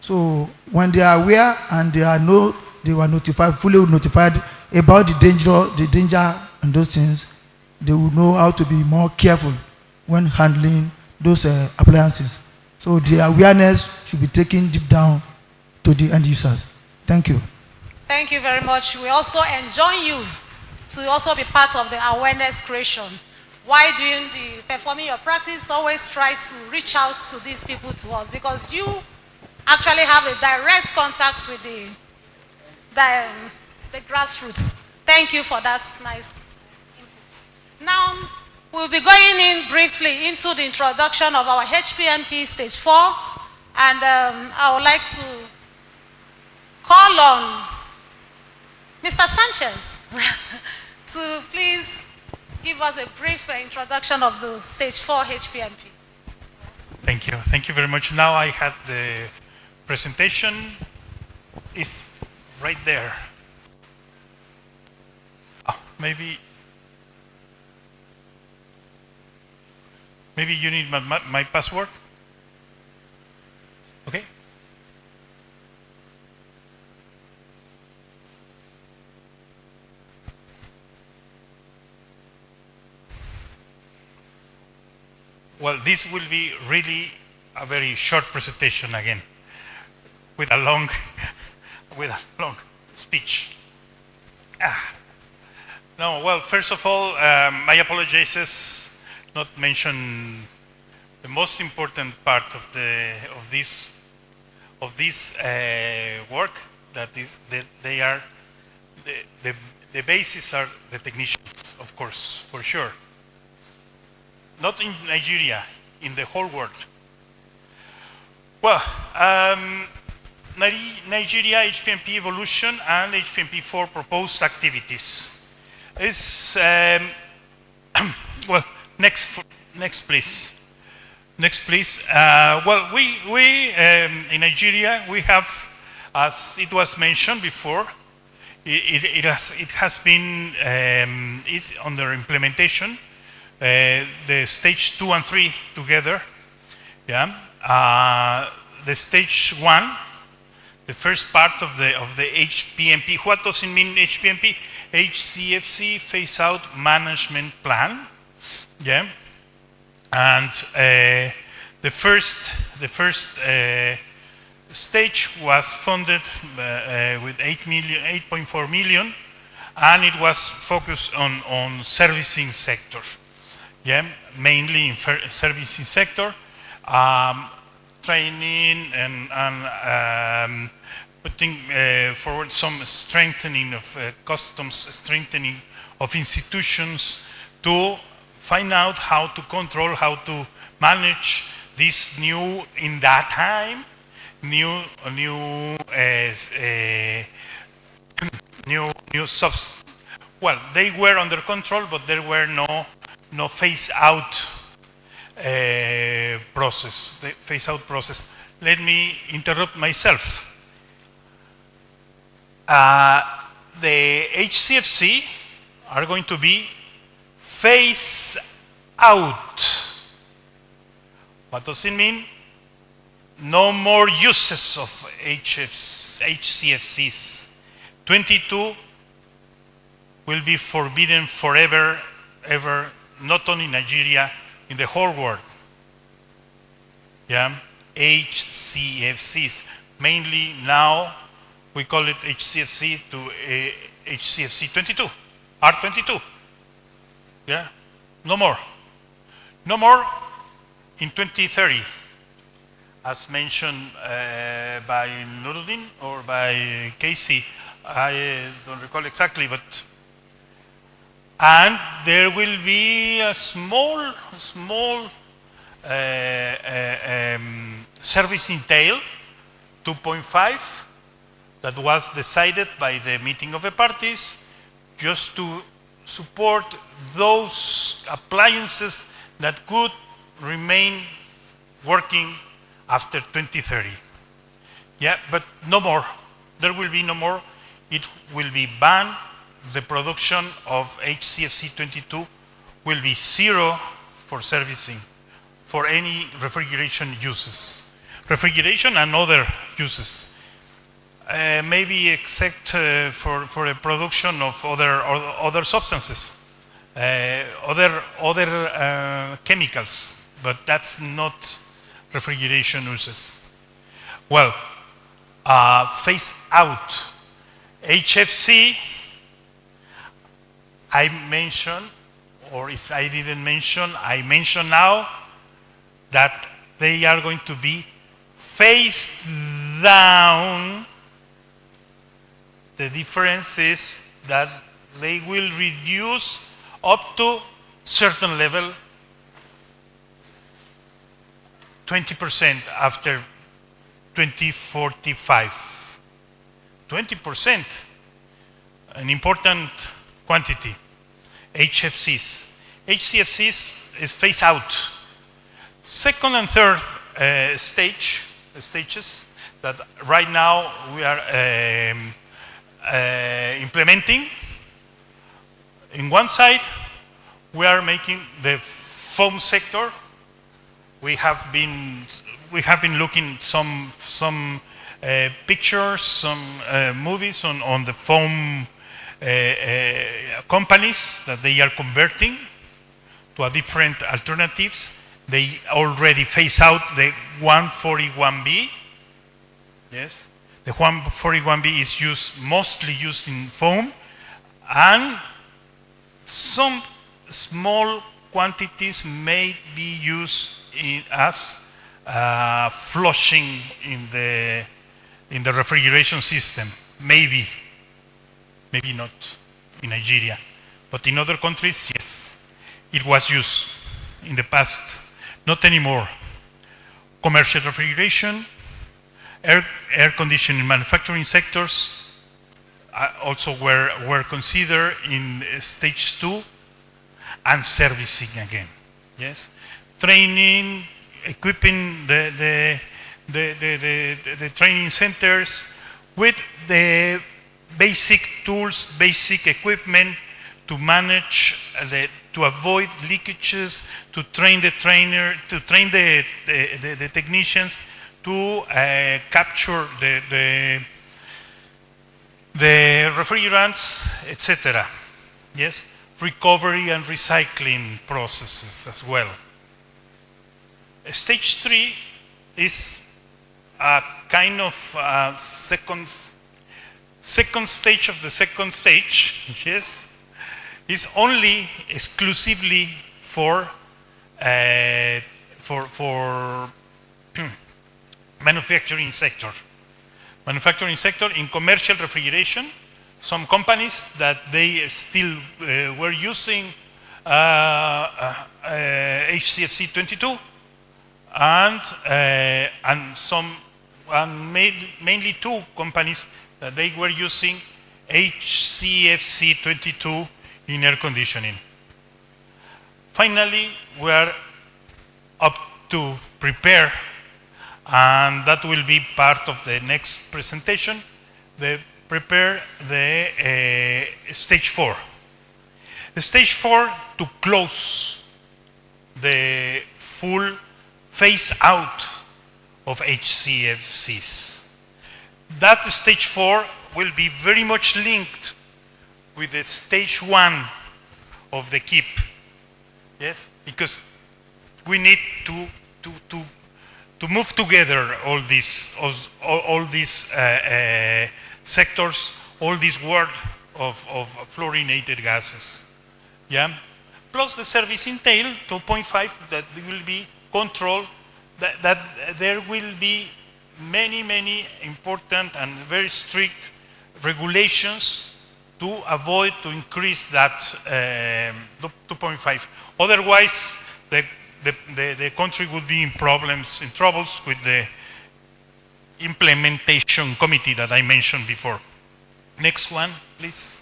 So when they are aware and they were notified, fully notified about the danger and those things, they will know how to be more careful when handling those appliances. So the awareness should be taken deep down to the end users. Thank you. Thank you very much. We also enjoin you to also be part of the awareness creation. While doing performing your practice, always try to reach out to these people to us because you actually have a direct contact with the grassroots. Thank you for that nice input. Now, we'll be going in briefly into the introduction of our HPMP Stage 4, and I would like to call on Mr. Sanchez to please give us a brief introduction of the Stage 4 HPMP. Thank you. Thank you very much. Now I have the presentation is right there. Oh, maybe you need my password. Okay. Well, this will be really a very short presentation again, with a long speech. No, well, first of all, my apologies not mention the most important part of this work, that is that they are the basis are the technicians, of course, for sure. Not in Nigeria, in the whole world. Well, Nigeria HPMP evolution and HPMP4 proposed activities. Is well, next please. Next please. Well, we in Nigeria we have, as it was mentioned before, it has been it's under implementation. The stage 2 and 3 together. Yeah. The stage 1. The first part of the HPMP. What does it mean, HPMP? HCFC Phase Out Management Plan. Yeah, and the first stage was funded with 8.4 million, and it was focused on servicing sector. Yeah, mainly in servicing sector. Training and putting forward some strengthening of customs, strengthening of institutions to find out how to control, how to manage this new, in that time, new subs. Well, they were under control, but there were no phase out process, the phase out process. Let me interrupt myself. The HCFC are going to be phase out. What does it mean? No more uses of HCFCs. 22 will be forbidden forever, ever, not only in Nigeria, in the whole world. Yeah, HCFCs. Mainly now we call it HCFC to HCFC 22, R22. Yeah, no more. No more in 2030, as mentioned by Nuruddin or by Casey. I don't recall exactly, but and there will be a small servicing tail, 2.5, that was decided by the meeting of the parties, just to support those appliances that could remain working after 2030. Yeah, but no more. There will be no more. It will be banned. The production of HCFC 22 will be zero for servicing, for any refrigeration uses. Refrigeration and other uses. Maybe except for the production of other substances, other chemicals, but that's not refrigeration uses. Well, phase out. HFC, I mentioned, or if I didn't mention, I mention now that they are going to be phased down. The difference is that they will reduce up to certain level, 20% after 2045. 20%, an important quantity. HFCs. HCFCs is phase out. Second and third stages that right now we are implementing. In one side, we are making the foam sector. We have been looking some pictures, some movies on the foam companies that they are converting to a different alternatives. They already phase out the 141B. Yes, the 141B is mostly used in foam, and some small quantities may be used as flushing in the refrigeration system. Maybe not in Nigeria, but in other countries, yes, it was used in the past. Not anymore. Commercial refrigeration, air conditioning, manufacturing sectors also were considered in stage 2, and servicing again. Yes, training, equipping the training centers with the basic tools, basic equipment to manage, to avoid leakages, to train the trainer, to train the technicians, to capture the refrigerants, etc. Yes, recovery and recycling processes as well. Stage 3 is a kind of second stage of the second stage. Yes, is only exclusively for manufacturing sector. Manufacturing sector in commercial refrigeration, some companies that they still were using HCFC 22, and mainly 2 companies that they were using HCFC 22 in air conditioning. Finally, we are up to prepare, and that will be part of the next presentation, prepare the stage 4. The stage 4 to close the full phase out of HCFCs. That stage 4 will be very much linked with the stage 1 of the KIP. Yes, because we need to move together all these sectors, all this world of fluorinated gases. Yeah, plus the service entail 2.5 that will be controlled. That there will be many important and very strict regulations to avoid to increase that 2.5. Otherwise, the country would be in troubles with the implementation committee that I mentioned before. Next one, please.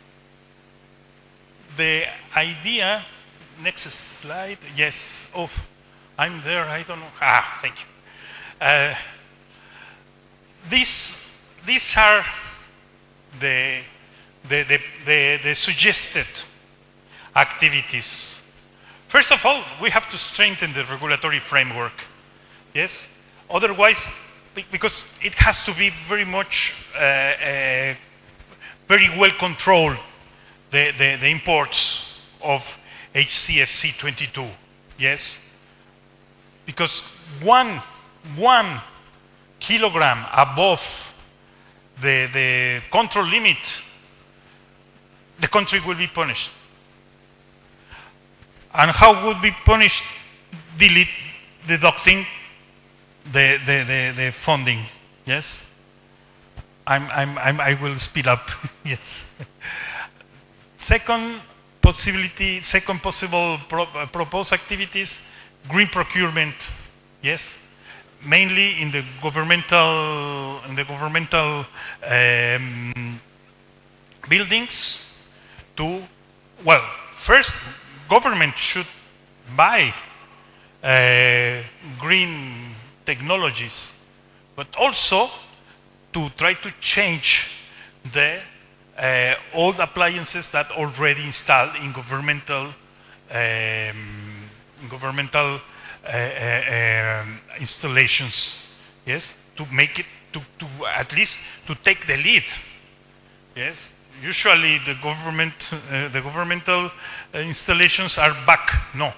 The idea, next slide, yes. Oh, I'm there, I don't know. Thank you. These are the suggested activities. First of all, we have to strengthen the regulatory framework. Yes? Otherwise, because it has to be very much, very well controlled, the imports of HCFC 22. Yes? Because one kilogram above the control limit, the country will be punished. And how would be punished? Deducting the funding. Yes, I will speed up. Yes. Second possible proposed activities: green procurement. Yes, mainly in the governmental buildings. First, government should buy green technologies, but also to try to change the old appliances that already installed in governmental installations. Yes, to make it to at least to take the lead. Yes. Usually the governmental installations are back. No,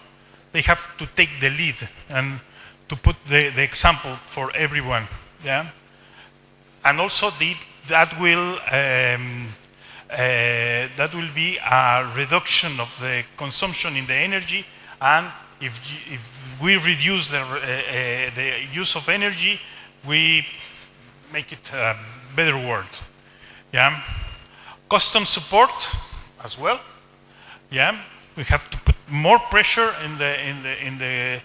they have to take the lead and to put the example for everyone. Yeah, and also that will that will be a reduction of the consumption in the energy, and if we reduce the use of energy, we make it a better world. Yeah. Custom support as well. Yeah. We have to put more pressure in the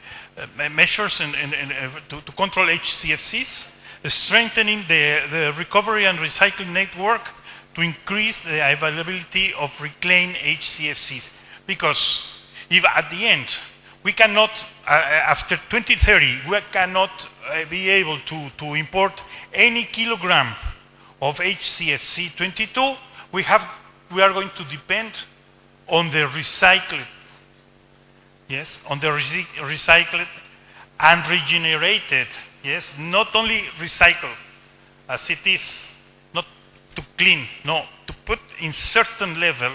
measures to control HCFCs, strengthening the recovery and recycling network to increase the availability of reclaimed HCFCs. Because if at the end we cannot, after 2030, we cannot be able to import any kilogram of HCFC 22, we are going to depend on the recycled, yes, on the recycled and regenerated, yes, not only recycled as it is, not to clean, no, to put in certain level,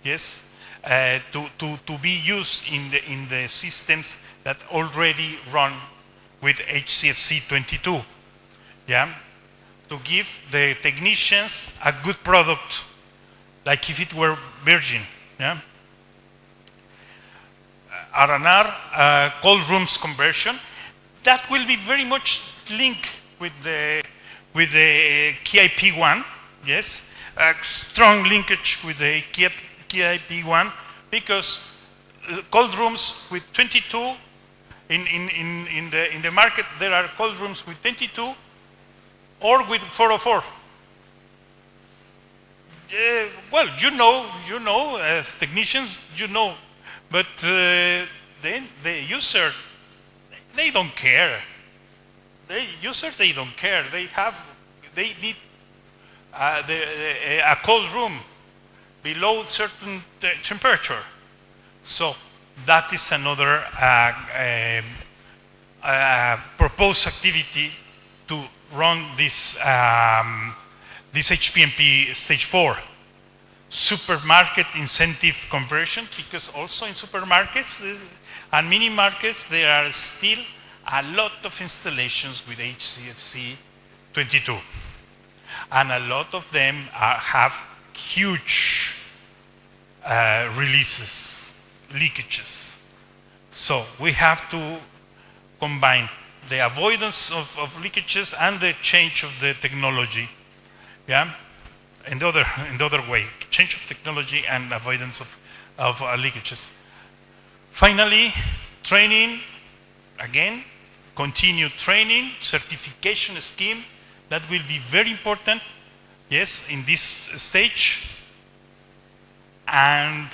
yes, to be used in the systems that already run with HCFC 22, yeah, to give the technicians a good product, like if it were virgin, yeah. R&R, cold rooms conversion, that will be very much linked with the KIP1, yes, a strong linkage with the KIP1, because cold rooms with 22 in the market, there are cold rooms with 22 or with 404. Well, you know, as technicians, you know, but then the user, they don't care. The users, they don't care. They need a cold room below certain temperature. So that is another proposed activity to run this HPMP stage 4. Supermarket incentive conversion, because also in supermarkets and mini markets there are still a lot of installations with HCFC 22, and a lot of them have huge releases, leakages. So we have to combine the avoidance of leakages and the change of the technology. Yeah, in the other way, change of technology and avoidance of leakages. Finally, training, again, continue training, certification scheme, that will be very important, yes, in this stage. And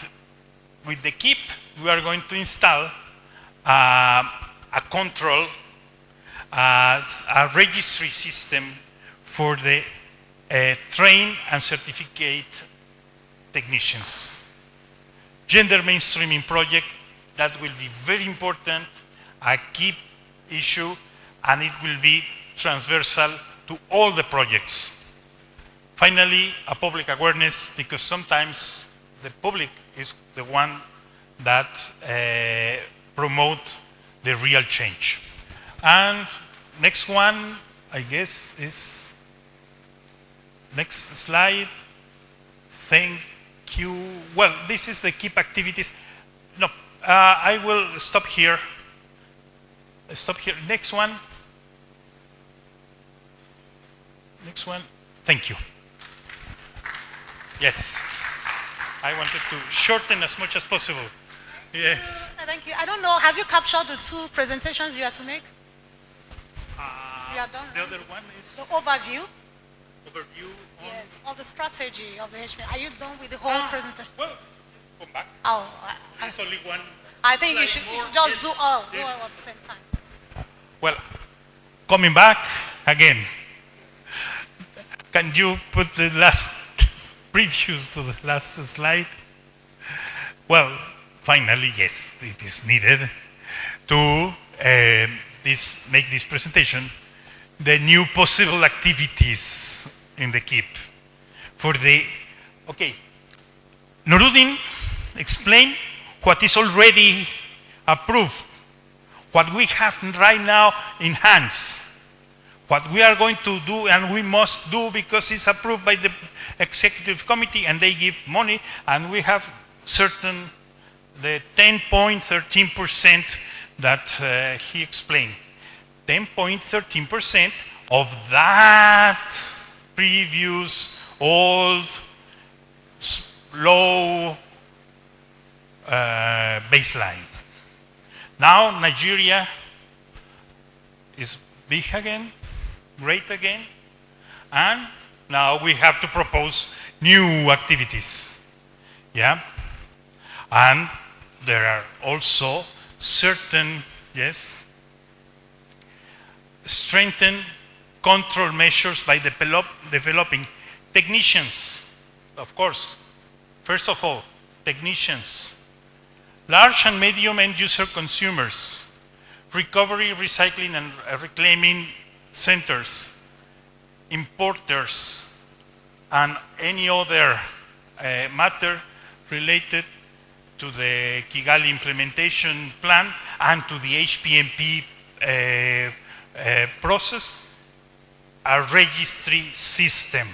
with the KIP, we are going to install a control, a registry system for the train and certificate technicians. Gender mainstreaming project, that will be very important, a key issue, and it will be transversal to all the projects. Finally, a public awareness, because sometimes the public is the one that promote the real change. And next one, I guess, is next slide. Thank you. Well, this is the KIP activities. No, I will stop here. Stop here. Next one. Next one. Thank you. Yes. I wanted to shorten as much as possible. Yes. Thank you. I don't know, have you captured the two presentations you had to make? You are done. The other one is the overview. Overview on, yes, of the strategy of the HP. Are you done with the whole presentation? Well, come back. Oh, There's only one. I think you should just do all at the same time. Well, coming back again. Can you put the last previews to the last slide? Well, finally, yes, it is needed to make this presentation, the new possible activities in the KIP. For the, okay, Nuruddin explained what is already approved, what we have right now in hands, what we are going to do and we must do because it's approved by the executive committee and they give money, and we have certain, the 10.13% that he explained. 10.13% of that previous old low baseline. Now Nigeria is big again, great again, and now we have to propose new activities. Yeah, and there are also certain, yes, strengthened control measures by developing technicians, of course. First of all, technicians, large and medium end user consumers, recovery, recycling and reclaiming centers, importers, and any other matter related to the Kigali implementation plan and to the HPMP process, a registry system.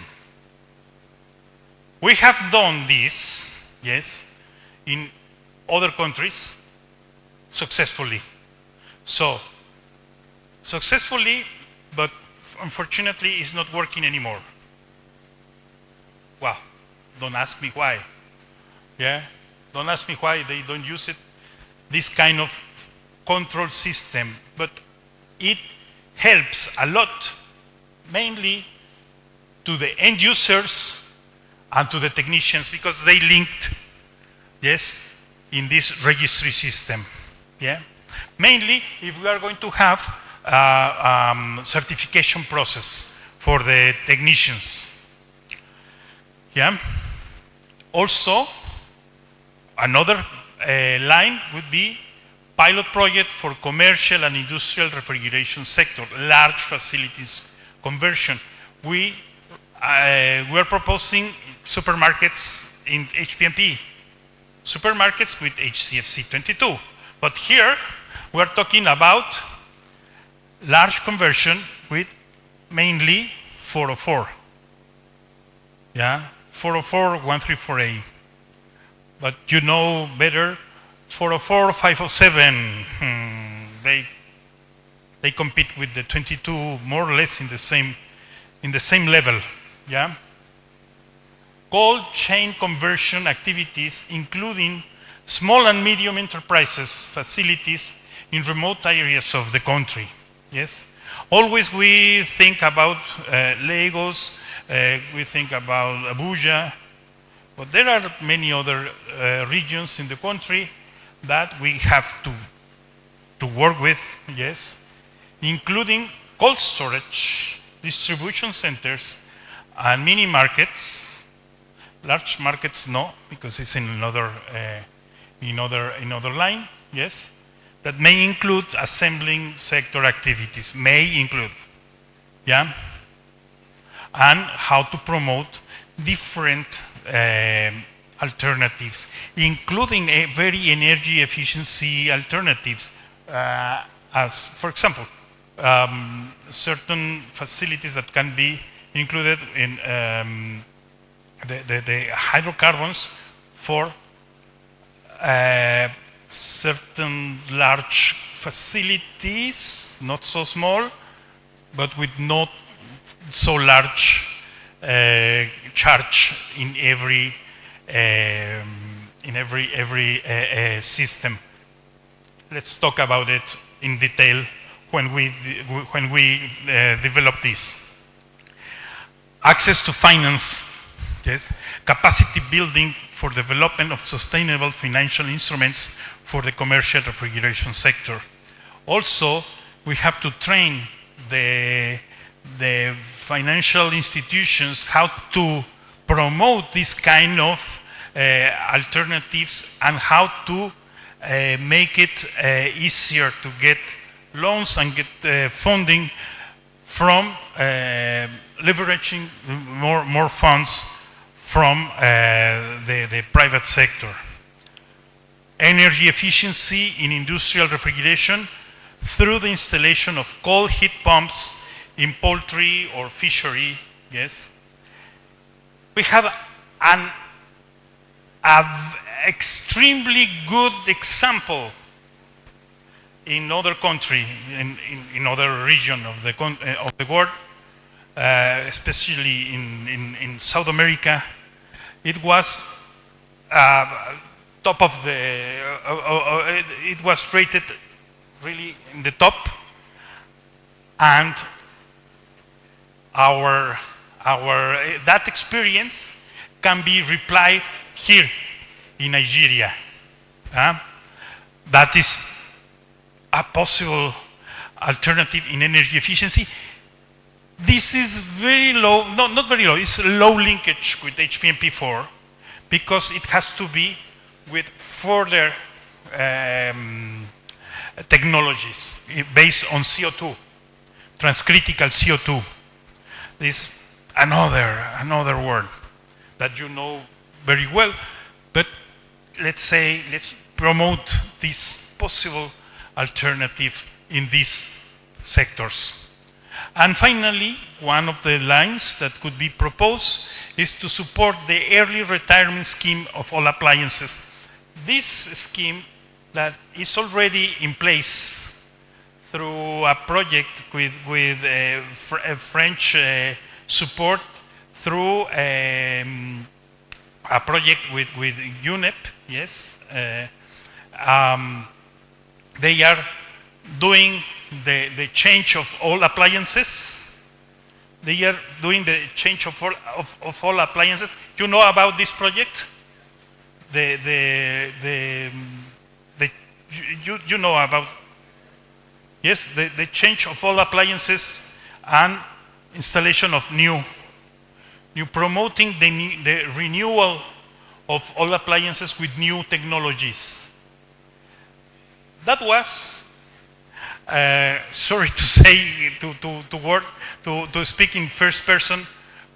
We have done this, yes, in other countries successfully. So, successfully, but unfortunately it's not working anymore. Well, don't ask me why. Yeah, don't ask me why they don't use it, this kind of control system, but it helps a lot, mainly to the end users and to the technicians, because they linked, yes, in this registry system. Yeah, mainly if we are going to have a certification process for the technicians. Yeah. Also, another line would be pilot project for commercial and industrial refrigeration sector, large facilities conversion. We are proposing supermarkets in HPMP, supermarkets with HCFC 22. But here we are talking about large conversion with mainly 404. Yeah, 404, 134A. But you know better, 404, 507, they compete with the 22 more or less in the same level. Yeah. Cold chain conversion activities, including small and medium enterprises, facilities in remote areas of the country. Yes. Always we think about Lagos, we think about Abuja, but there are many other regions in the country that we have to work with, yes, including cold storage, distribution centers, and mini markets. Large markets, no, because it's in another line, yes, that may include assembling sector activities, may include, yeah, and how to promote different alternatives, including very energy efficiency alternatives, as, for example, certain facilities that can be included in the hydrocarbons for certain large facilities, not so small, but with not so large charge in every system. Let's talk about it in detail when we develop this. Access to finance, yes, capacity building for development of sustainable financial instruments for the commercial refrigeration sector. Also, we have to train the financial institutions how to promote this kind of alternatives and how to make it easier to get loans and get funding from leveraging more funds from the private sector. Energy efficiency in industrial refrigeration through the installation of cold heat pumps in poultry or fishery, yes. We have an extremely good example in other country, in other region of the world, especially in South America. It was top of the, it was rated really in the top, and that experience can be replied here in Nigeria. That is a possible alternative in energy efficiency. This is very low, not very low, it's low linkage with HPMP4 because it has to be with further technologies based on CO2, transcritical CO2. This is another word that you know very well, but let's promote this possible alternative in these sectors. And finally, one of the lines that could be proposed is to support the early retirement scheme of all appliances. This scheme that is already in place through a project with French support, through a project with UNEP, yes. They are doing the change of all appliances. They are doing the change of all appliances. You know about this project? You know about, yes, the change of all appliances and installation of new promoting the renewal of all appliances with new technologies. That was, sorry to say, to speak in first person,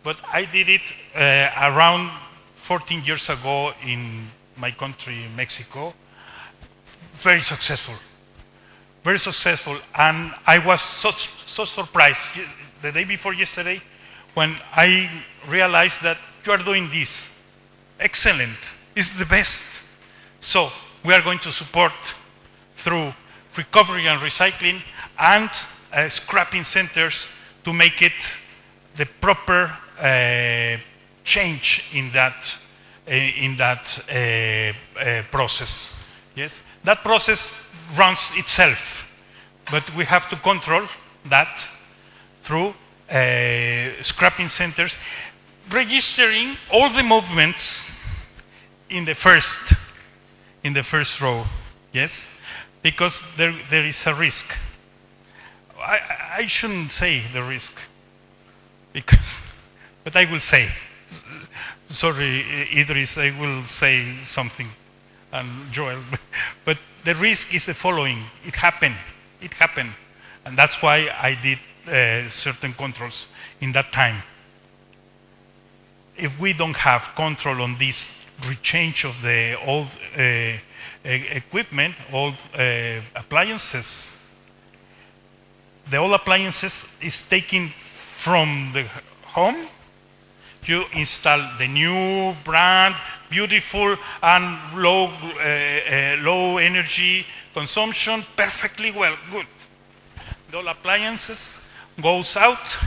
but I did it around 14 years ago in my country, Mexico. Very successful, and I was so surprised the day before yesterday when I realized that you are doing this. Excellent, it's the best. So we are going to support through recovery and recycling and scrapping centers to make it the proper change in that process. Yes, that process runs itself, but we have to control that through scrapping centers, registering all the movements in the first row. Yes, because there is a risk. I shouldn't say the risk, but I will say. Sorry, Idris, I will say something, and Joel. But the risk is the following: it happened, and that's why I did certain controls in that time. If we don't have control on this rechange of the old equipment, old appliances, the old appliances is taken from the home. You install the new brand, beautiful and low energy consumption, perfectly well, good. The old appliances goes out,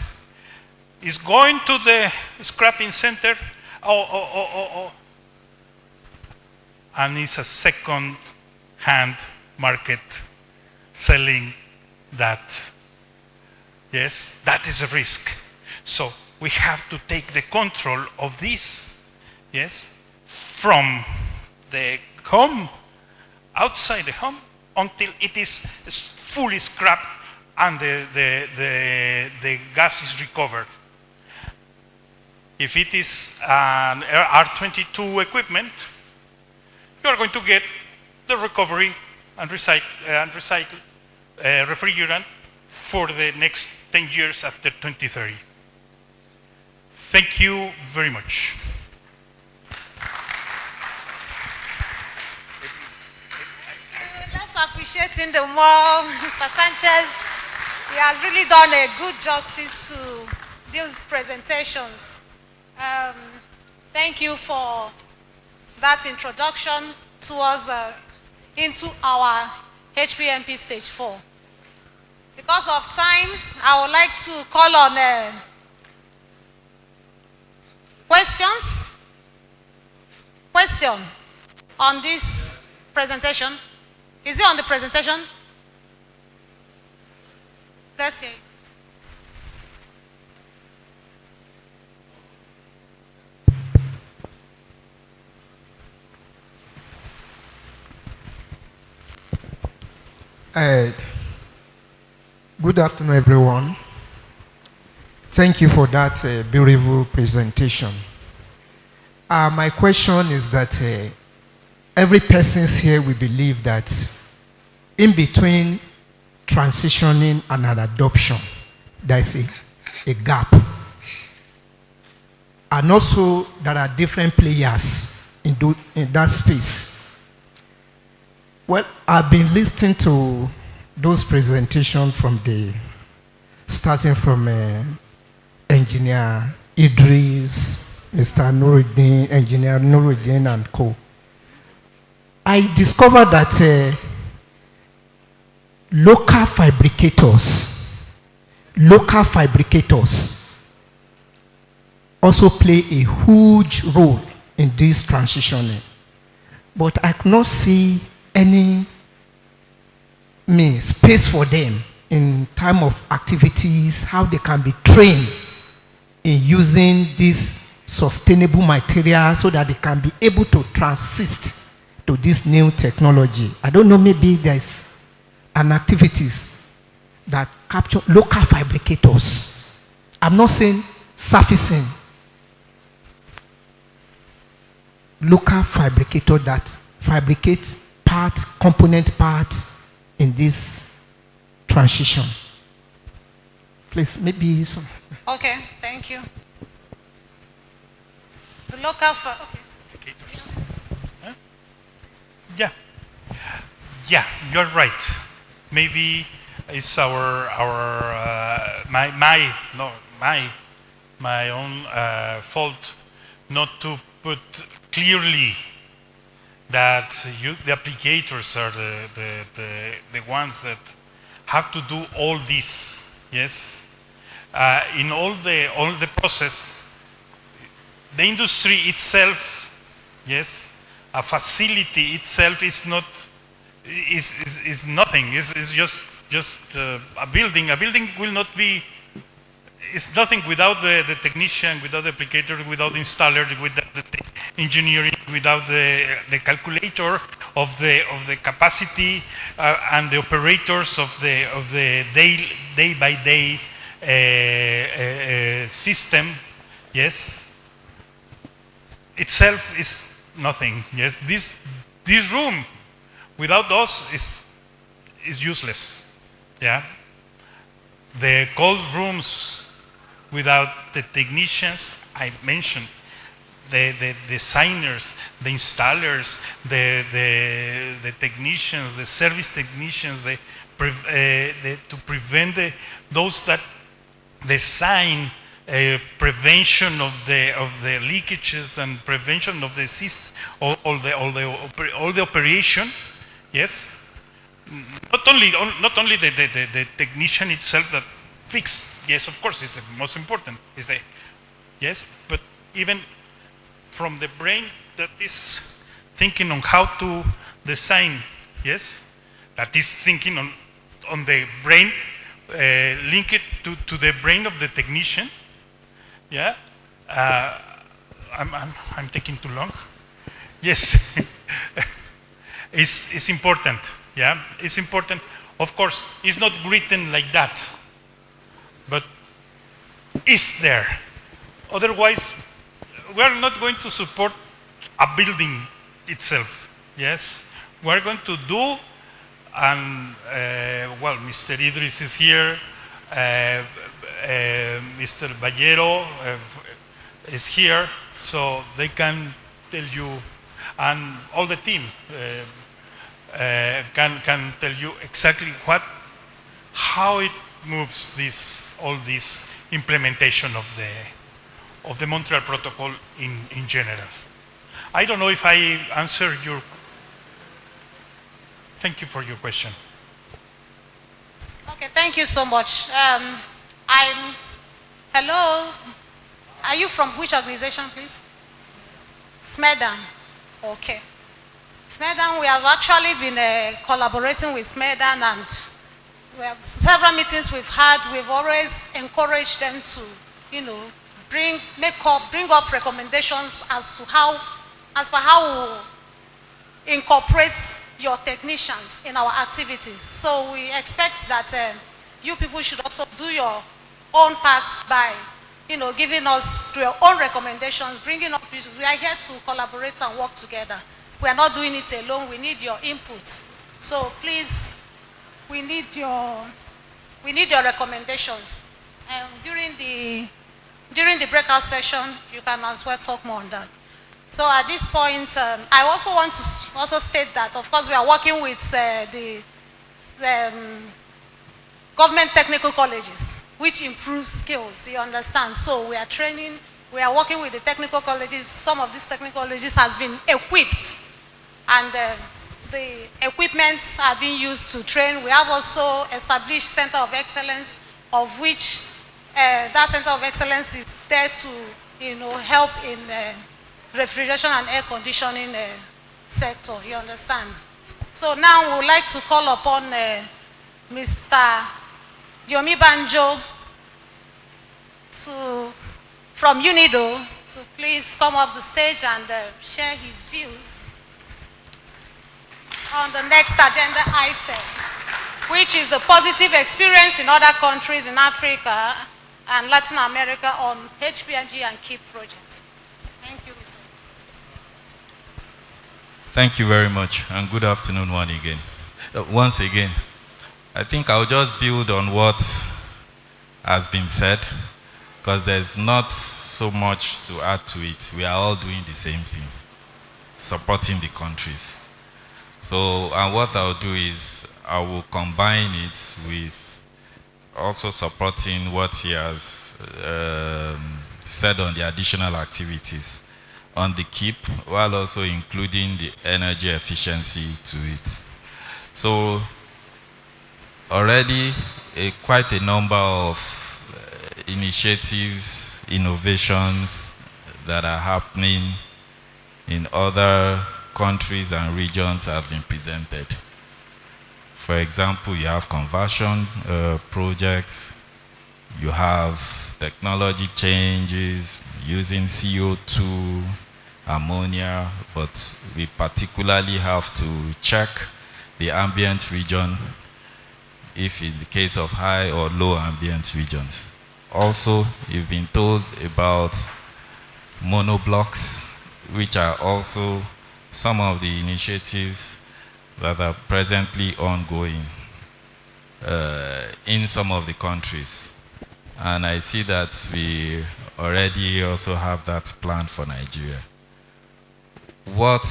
is going to the scrapping center, and it's a second-hand market selling that. Yes, that is a risk. So we have to take the control of this, yes, from the home, outside the home, until it is fully scrapped and the gas is recovered. If it is an R22 equipment, you are going to get the recovery and recycle refrigerant for the next 10 years after 2030. Thank you very much. Let's appreciate him the more, Mr. Sanchez. He has really done a good justice to these presentations. Thank you for that introduction towards into our HPMP Stage 4. Because of time, I would like to call on questions. Question on this presentation. Is it on the presentation? Let's hear it. Good afternoon, everyone. Thank you for that beautiful presentation. My question is that every person here will believe that in between transitioning and an adoption, there is a gap. And also, there are different players in that space. Well, I've been listening to those presentations starting from Engineer Idris, Mr. Nuruddin, Engineer Nuruddin and co. I discovered that local fabricators also play a huge role in this transitioning. But I cannot see any space for them in time of activities, how they can be trained in using this sustainable material so that they can be able to transist to this new technology. I don't know, maybe there's an activities that capture local fabricators. I'm not saying surfacing. Local fabricator that fabricate component parts in this transition. Please, maybe some. Okay, thank you. The local okay. Yeah, you're right. Maybe it's my own fault not to put clearly that the applicators are the ones that have to do all this. Yes, in all the process, the industry itself, yes, a facility itself is not is nothing. Is just a building. A building will not be. It's nothing without the technician, without the applicator, without the installer, without the engineering, without the calculator of the capacity and the operators of the day by day system. Yes, itself is nothing. Yes, this room without us is useless. Yeah, the cold rooms without the technicians I mentioned, the designers, the installers, the technicians, the service technicians, to prevent those that design prevention of the leakages and prevention of the system, all the operation. Yes, not only the technician itself that fix. Yes, of course, it's the most important. Yes, but even from the brain that is thinking on how to design. Yes, that is thinking on the brain, link it to the brain of the technician. Yeah, I'm taking too long. Yes, it's important. Yeah, it's important. Of course, it's not written like that, but it's there. Otherwise, we are not going to support a building itself. Yes, we are going to do, and well, Mr. Idris is here, Mr. Ballero is here, so they can tell you, and all the team can tell you exactly how it moves all this implementation of the Montreal Protocol in general. I don't know if I answered your. Thank you for your question. Okay, thank you so much. Hello, are you from which organization, please? SMEDAN. Okay. SMEDAN, we have actually been collaborating with SMEDAN, and we have several meetings we've had. We've always encouraged them to, bring up recommendations as per how we incorporate your technicians in our activities. So we expect that you people should also do your own parts by, giving us through your own recommendations, bringing up issues. We are here to collaborate and work together. We are not doing it alone. We need your input. So please, we need your recommendations. During the breakout session, you can as well talk more on that. So at this point, I also want to also state that, of course, we are working with the government technical colleges, which improves skills, you understand. So we are training, we are working with the technical colleges. Some of these technical colleges has been equipped, and the equipment are being used to train. We have also established Center of Excellence, of which that Center of Excellence is there to, help in refrigeration and air conditioning sector, you understand. So now we would like to call upon Mr. Yomi Banjo from UNIDO to please come up the stage and share his views on the next agenda item, which is the positive experience in other countries in Africa and Latin America on HPNG and KEEP projects. Thank you, Mr. Thank you very much, and good afternoon once again. I think I'll just build on what has been said, because there's not so much to add to it. We are all doing the same thing, supporting the countries. So, and what I'll do is I will combine it with also supporting what he has said on the additional activities on the KEEP, while also including the energy efficiency to it. So already quite a number of initiatives, innovations that are happening in other countries and regions have been presented. For example, you have conversion projects, you have technology changes using CO2, ammonia, but we particularly have to check the ambient region if in the case of high or low ambient regions. Also, you've been told about monoblocks, which are also some of the initiatives that are presently ongoing in some of the countries. And I see that we already also have that planned for Nigeria. What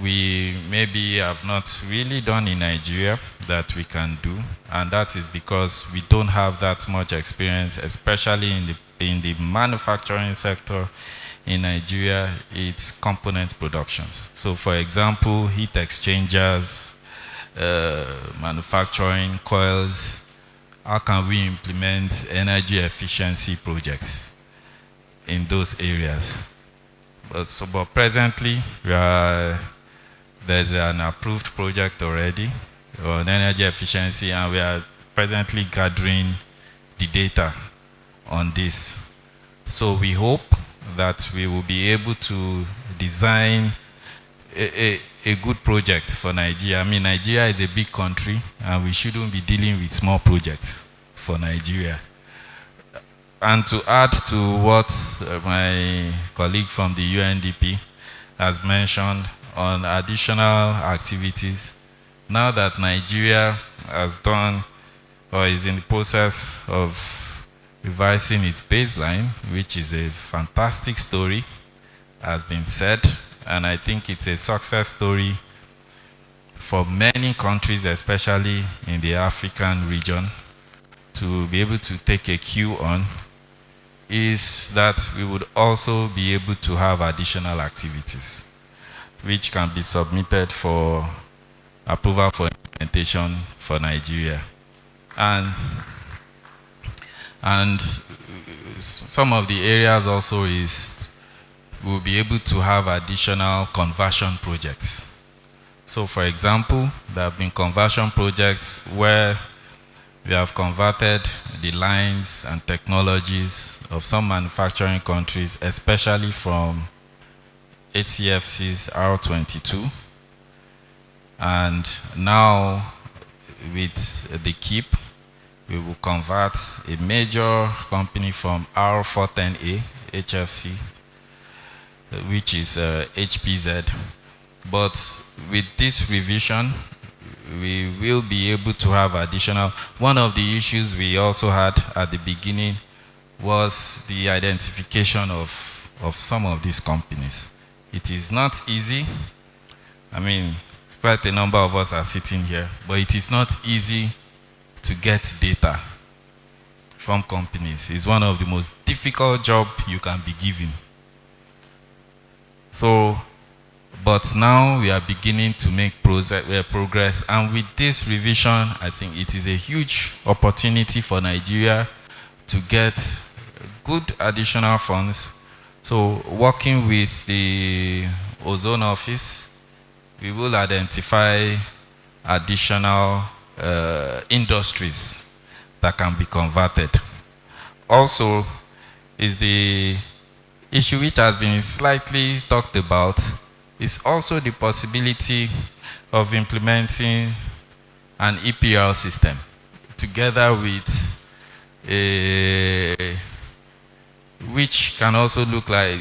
we maybe have not really done in Nigeria that we can do, and that is because we don't have that much experience, especially in the manufacturing sector in Nigeria, it's component productions. So for example, heat exchangers, manufacturing coils, how can we implement energy efficiency projects in those areas? But presently, there's an approved project already on energy efficiency, and we are presently gathering the data on this. So we hope that we will be able to design a good project for Nigeria. I mean, Nigeria is a big country, and we shouldn't be dealing with small projects for Nigeria. And to add to what my colleague from the UNDP has mentioned on additional activities, now that Nigeria has done or is in the process of revising its baseline, which is a fantastic story, has been said, and I think it's a success story for many countries, especially in the African region. to be able to take a cue on is that we would also be able to have additional activities which can be submitted for approval for implementation for Nigeria. And some of the areas also is we'll be able to have additional conversion projects. So for example, there have been conversion projects where we have converted the lines and technologies of some manufacturing countries, especially from HCFC's R22. And now with the KEEP, we will convert a major company from R410A, HFC, which is HPZ. But with this revision, we will be able to have additional. One of the issues we also had at the beginning was the identification of some of these companies. It is not easy. I mean, quite a number of us are sitting here, but it is not easy to get data from companies. It's one of the most difficult jobs you can be given. So, but now we are beginning to make progress, and with this revision, I think it is a huge opportunity for Nigeria to get good additional funds. So, working with the Ozone Office, we will identify additional industries that can be converted. Also, is the issue which has been slightly talked about is also the possibility of implementing an EPR system together with which can also look like,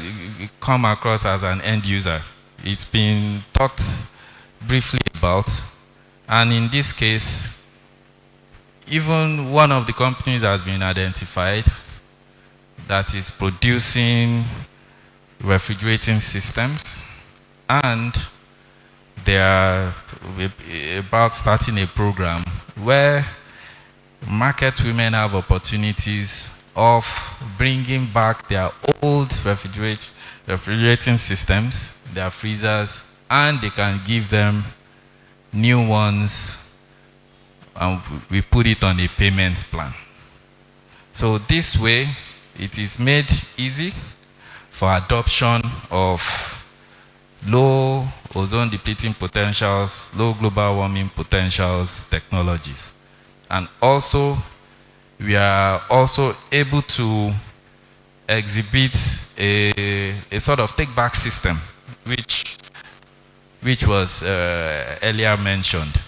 come across as an end user. It's been talked briefly about, and in this case, even one of the companies has been identified that is producing refrigerating systems, and they are about starting a program where market women have opportunities of bringing back their old refrigerating systems, their freezers, and they can give them new ones, and we put it on a payment plan. So this way, it is made easy for adoption of low ozone depleting potentials, low global warming potentials technologies. And also, we are also able to exhibit a sort of take-back system, which was earlier mentioned.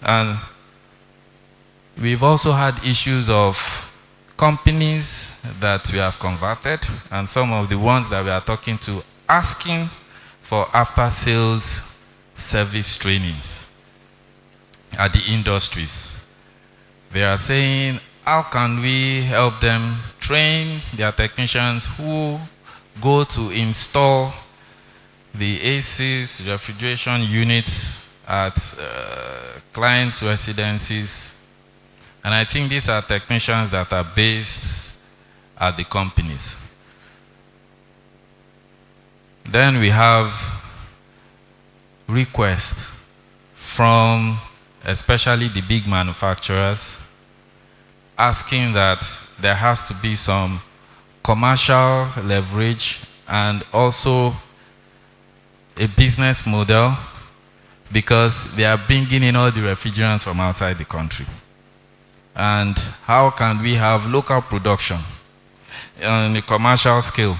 And we've also had issues of companies that we have converted, and some of the ones that we are talking to asking for after-sales service trainings at the industries. They are saying, how can we help them train their technicians who go to install the ACs, refrigeration units at clients' residencies? And I think these are technicians that are based at the companies. Then we have requests from especially the big manufacturers asking that there has to be some commercial leverage and also a business model, because they are bringing in all the refrigerants from outside the country. And how can we have local production on a commercial scale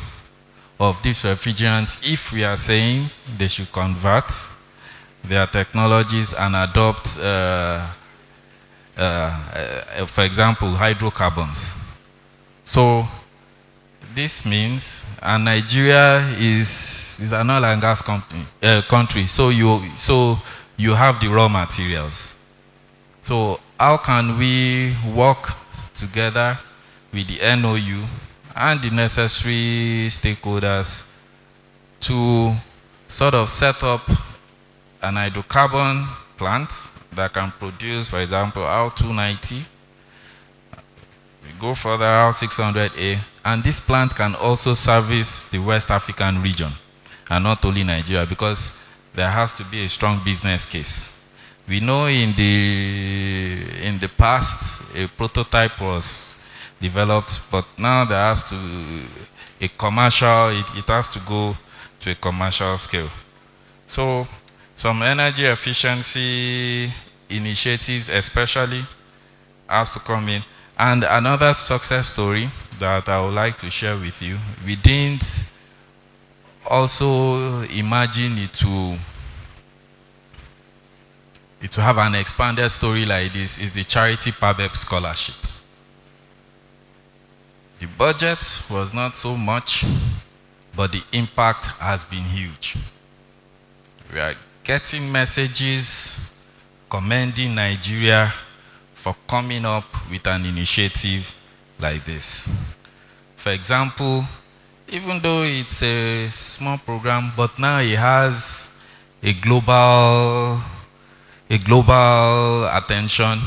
of these refrigerants if we are saying they should convert their technologies and adopt, for example, hydrocarbons. So this means, and Nigeria is an oil and gas country, so you have the raw materials. So how can we work together with the NOU and the necessary stakeholders to sort of set up an hydrocarbon plant that can produce, for example, R290 We go further out 600A, and this plant can also service the West African region, and not only Nigeria, because there has to be a strong business case. We know in the past a prototype was developed, but now there has to a commercial. It has to go to a commercial scale. So some energy efficiency initiatives, especially, has to come in. And another success story that I would like to share with you. We didn't also imagine it to have an expanded story like this is the Charity PABEP scholarship. The budget was not so much, but the impact has been huge. We are getting messages commending Nigeria for coming up with an initiative like this. For example, even though it's a small program, but now it has a global attention.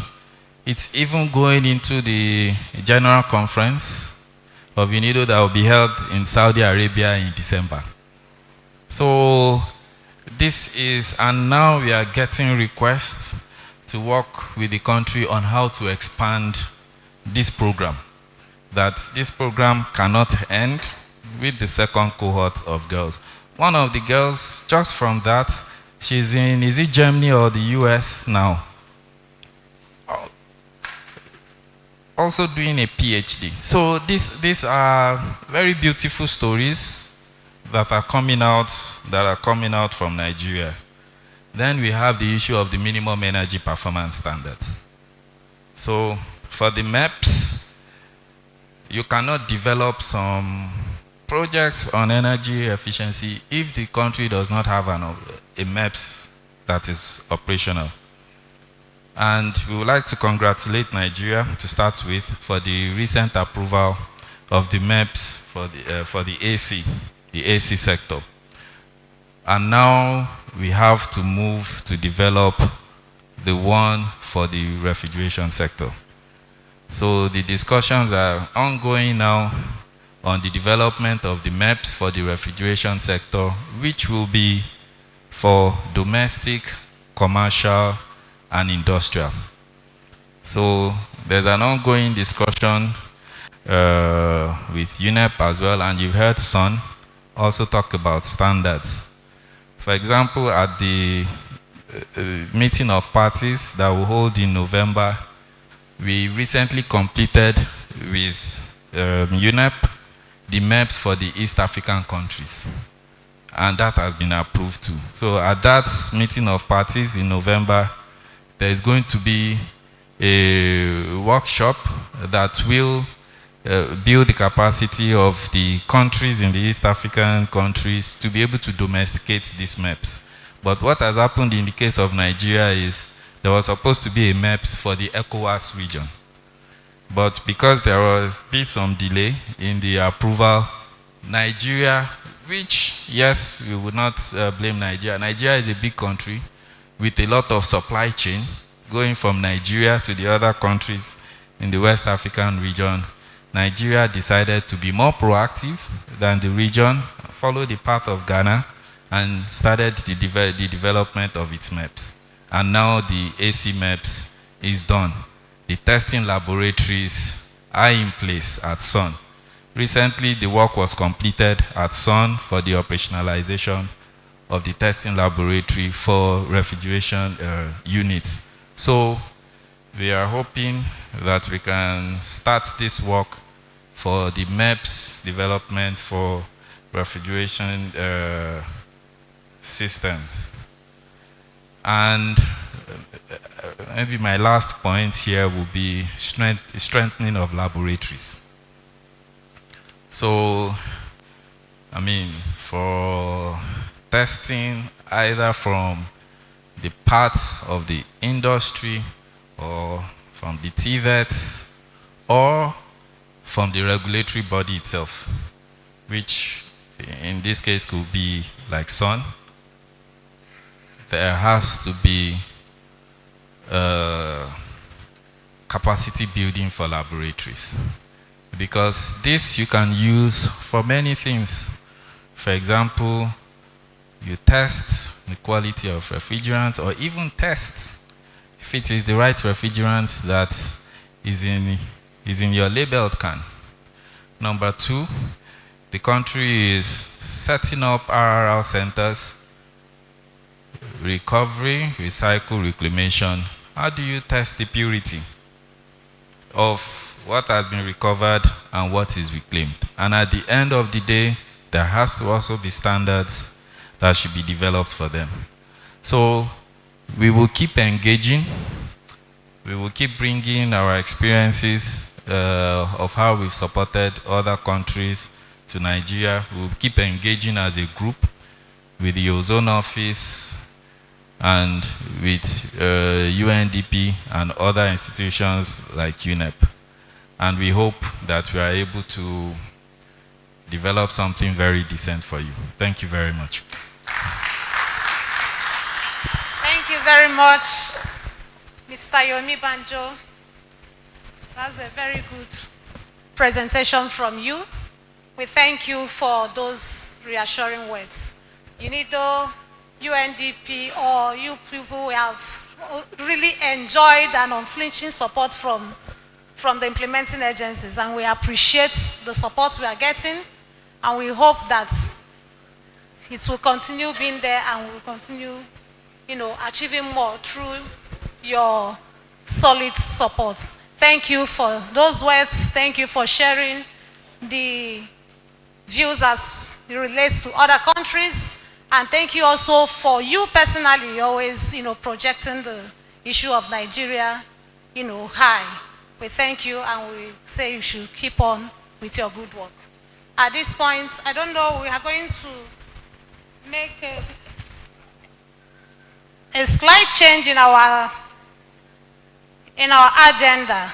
It's even going into the general conference of UNIDO that will be held in Saudi Arabia in December. So this is, and now we are getting requests to work with the country on how to expand this program. That this program cannot end with the second cohort of girls. One of the girls, just from that, she's in, is it Germany or the US now? Also doing a PhD. So these are very beautiful stories that are coming out from Nigeria. Then we have the issue of the minimum energy performance standards. So for the MEPs, you cannot develop some projects on energy efficiency if the country does not have a MEPs that is operational. And we would like to congratulate Nigeria, to start with, for the recent approval of the MEPs for the AC sector. And now we have to move to develop the one for the refrigeration sector. So the discussions are ongoing now on the development of the MEPs for the refrigeration sector, which will be for domestic, commercial, and industrial. So there's an ongoing discussion with UNEP as well, and you've heard Son also talk about standards. For example, at the meeting of parties that will hold in November, we recently completed with UNEP the MEPs for the East African countries, and that has been approved too. So at that meeting of parties in November, there is going to be a workshop that will build the capacity of the countries in the East African countries to be able to domesticate these MEPs. But what has happened in the case of Nigeria is there was supposed to be a MEPs for the ECOWAS region. But because there was been some delay in the approval, Nigeria, which, yes, we would not blame Nigeria. Nigeria is a big country with a lot of supply chain going from Nigeria to the other countries in the West African region. Nigeria decided to be more proactive than the region, follow the path of Ghana, and started the development of its MEPs. And now the AC MEPs is done. The testing laboratories are in place at SON. Recently, the work was completed at SON for the operationalization of the testing laboratory for refrigeration units. So we are hoping that we can start this work for the MEPs development for refrigeration systems. And maybe my last point here will be strengthening of laboratories. So, I mean, for testing either from the part of the industry or from the TVETs or from the regulatory body itself, which in this case could be like SON. There has to be capacity building for laboratories. Because this you can use for many things. For example, you test the quality of refrigerants, or even test if it is the right refrigerant that is in your labeled can. Number two, the country is setting up RRL centers, recovery, recycle, reclamation. How do you test the purity of what has been recovered and what is reclaimed? And at the end of the day, there has to also be standards that should be developed for them. So we will keep engaging. We will keep bringing our experiences of how we've supported other countries to Nigeria. We will keep engaging as a group with the Ozone Office and with UNDP and other institutions like UNEP. And we hope that we are able to develop something very decent for you. Thank you very much. Thank you very much, Mr. Yomi Banjo. That's a very good presentation from you. We thank you for those reassuring words. UNIDO, UNDP, or you people, we have really enjoyed an unflinching support from the implementing agencies, and we appreciate the support we are getting, and we hope that it will continue being there and we will continue, achieving more through your solid support. Thank you for those words. Thank you for sharing the views as it relates to other countries. And thank you also for you personally always, projecting the issue of Nigeria, high. We thank you and we say you should keep on with your good work. At this point, I don't know, we are going to make a slight change in our agenda.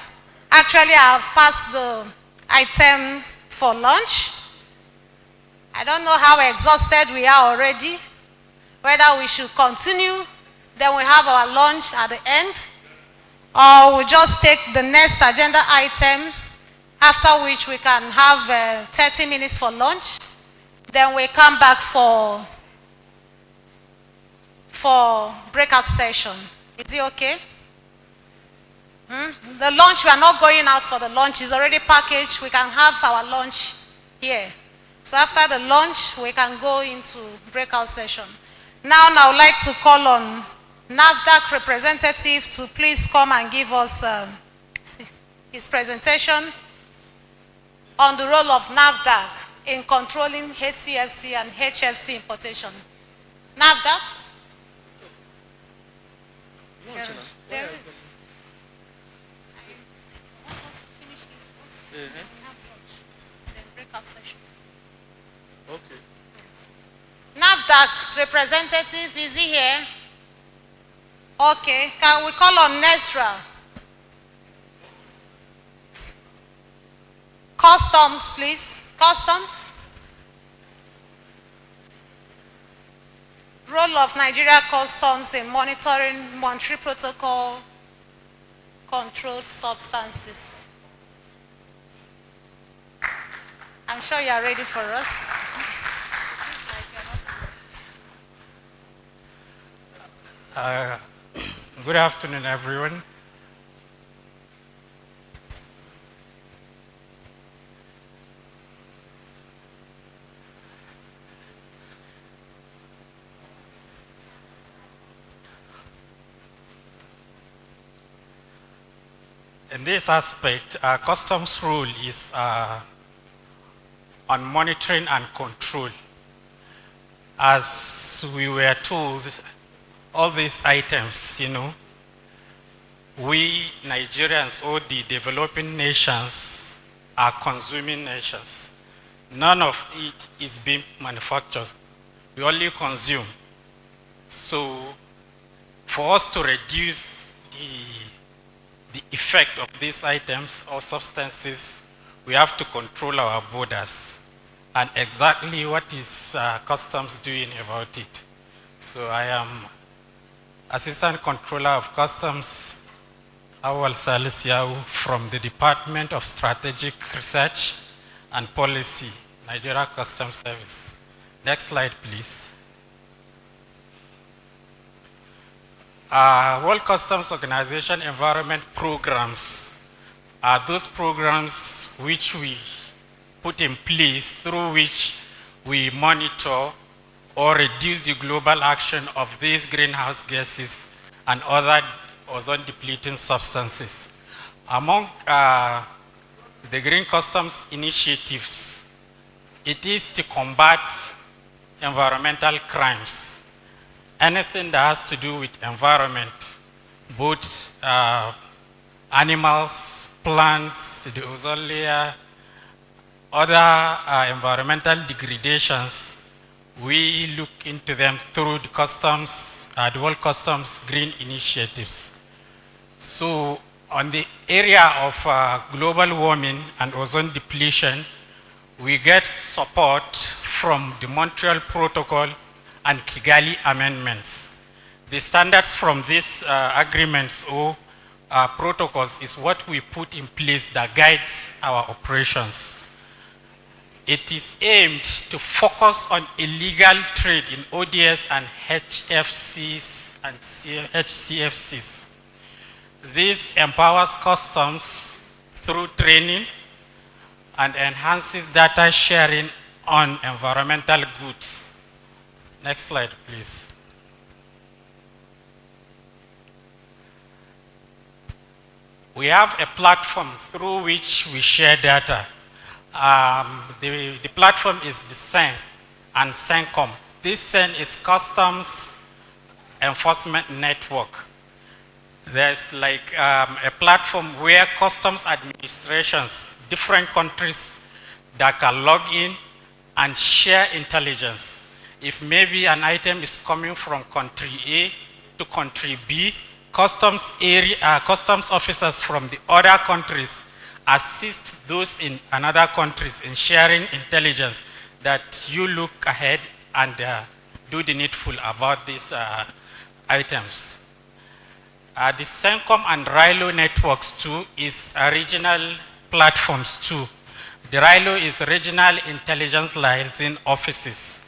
Actually, I have passed the item for lunch. I don't know how exhausted we are already, whether we should continue, then we have our lunch at the end, or we just take the next agenda item, after which we can have 30 minutes for lunch, then we come back for breakout session. Is it okay? The lunch, we are not going out for the lunch, is already packaged. We can have our lunch here. So after the lunch, we can go into breakout session. Now I would like to call on NAFDAC representative to please come and give us his presentation on the role of NAFDAC in controlling HCFC and HFC importation. NAFDAC? Okay. NAFDAC representative, is he here? Okay, can we call on Nestra? Customs, please. Customs. Role of Nigeria Customs in monitoring Montreal Protocol controlled substances. I'm sure you are ready for us. Good afternoon, everyone. In this aspect, our customs rule is on monitoring and control. As we were told, all these items, we Nigerians or the developing nations are consuming nations. None of it is being manufactured. We only consume. So for us to reduce the effect of these items or substances, we have to control our borders. And exactly what is customs doing about it? So I am Assistant Controller of Customs Awal Salisiau from the Department of Strategic Research and Policy, Nigeria Customs Service. Next slide, please. World Customs Organization environment programs are those programs which we put in place through which we monitor or reduce the global action of these greenhouse gases and other ozone depleting substances. Among the Green Customs initiatives, it is to combat environmental crimes. Anything that has to do with environment, both animals, plants, the ozone layer, other environmental degradations, we look into them through the customs, the World Customs Green Initiatives. So on the area of global warming and ozone depletion, we get support from the Montreal Protocol and Kigali amendments. The standards from these agreements or protocols is what we put in place that guides our operations. It is aimed to focus on illegal trade in ODS and HFCs and HCFCs. This empowers customs through training and enhances data sharing on environmental goods. Next slide, please. We have a platform through which we share data. The platform is the CEN and CENCOM. This CEN is Customs Enforcement Network. There's like a platform where customs administrations, different countries that can log in and share intelligence. If maybe an item is coming from country A to country B, customs officers from the other countries assist those in another countries in sharing intelligence that you look ahead and do the needful about these items. The CENCOM and RILO networks too is regional platforms too. The RILO is Regional Intelligence Liaison Offices,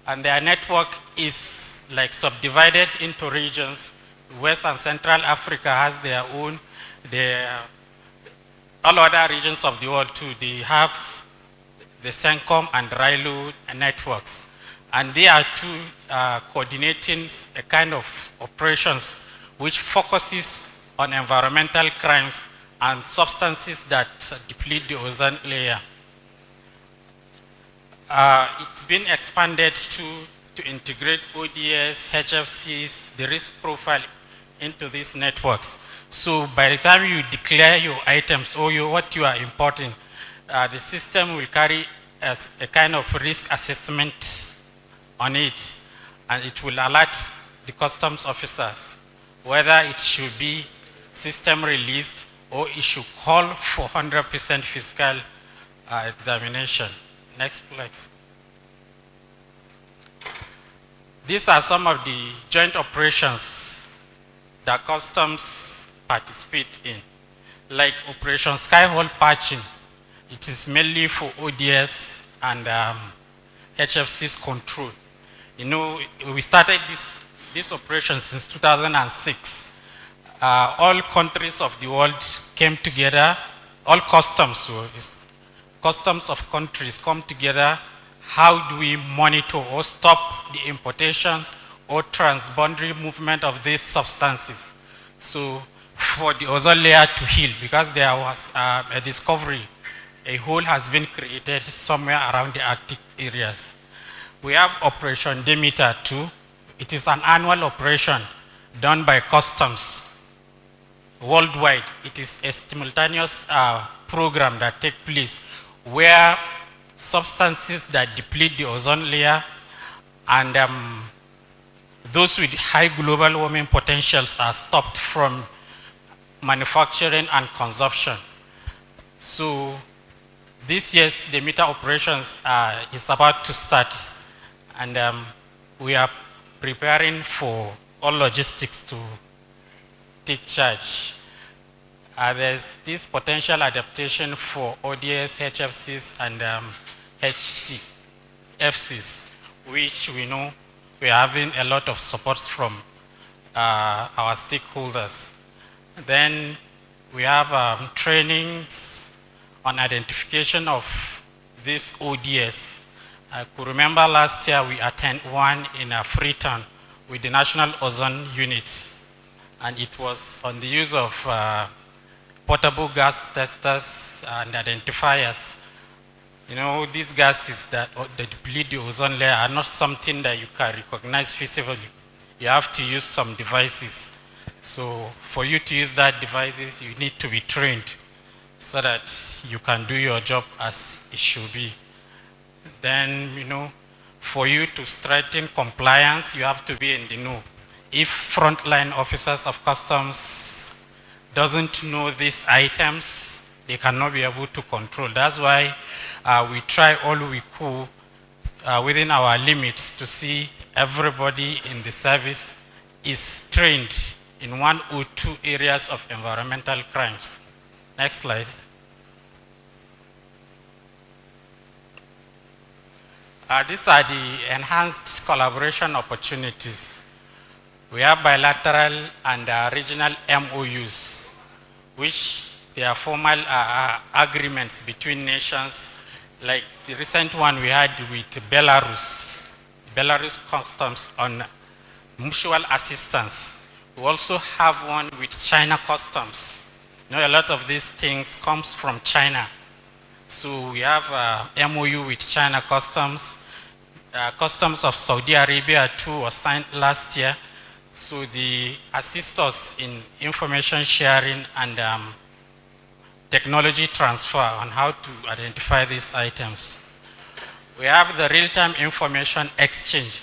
and their network is like subdivided into regions. West and Central Africa has their own, all other regions of the world too, they have the CENCOM and RILO networks. And they are two coordinating a kind of operations which focuses on environmental crimes and substances that deplete the ozone layer. It's been expanded to integrate ODS, HFCs, the risk profile into these networks. So by the time you declare your items or what you are importing, the system will carry a kind of risk assessment on it, and it will alert the customs officers whether it should be system released or it should call for 100% physical examination. Next, please. These are some of the joint operations that customs participate in, like Operation Skyhole Patching. It is mainly for ODS and HFC's control. You know, we started this operation since 2006. All countries of the world came together, all customs of countries come together. How do we monitor or stop the importations or transboundary movement of these substances? So for the ozone layer to heal, because there was a discovery, a hole has been created somewhere around the Arctic areas. We have Operation Demeter too. It is an annual operation done by customs worldwide. It is a simultaneous program that takes place where substances that deplete the ozone layer and those with high global warming potentials are stopped from manufacturing and consumption. So this year's Demeter operations is about to start, and we are preparing for all logistics to take charge. there's this potential adaptation for ODS, HFCs, and HCFCs, which we know we're having a lot of support from our stakeholders. Then we have trainings on identification of this ODS. I could remember last year we attended one in Freetown with the National Ozone Unit, and it was on the use of portable gas testers and identifiers. You know, these gases that deplete the ozone layer are not something that you can recognize physically. You have to use some devices. So for you to use that devices, you need to be trained so that you can do your job as it should be. Then, you know, for you to strengthen compliance, you have to be in the know. If frontline officers of customs doesn't know these items, they cannot be able to control. That's why we try all we could within our limits to see everybody in the service is trained in one or two areas of environmental crimes. Next slide. These are the enhanced collaboration opportunities. We have bilateral and regional MOUs, which they are formal agreements between nations, like the recent one we had with Belarus Customs on mutual assistance. We also have one with China Customs. You know, a lot of these things comes from China. So we have a MOU with China Customs. Customs of Saudi Arabia too was signed last year. So they assist us in information sharing and technology transfer on how to identify these items. We have the real-time information exchange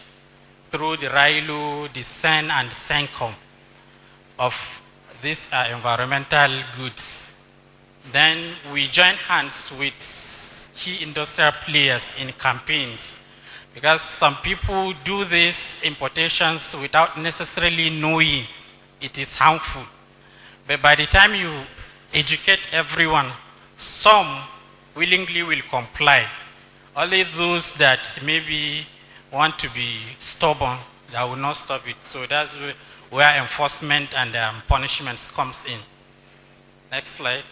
through the RILU, the CEN, and CENCOM of these environmental goods. Then we join hands with key industrial players in campaigns, because some people do these importations without necessarily knowing it is harmful. But by the time you educate everyone, some willingly will comply. Only those that maybe want to be stubborn, that will not stop it. So that's where enforcement and punishments comes in. Next slide.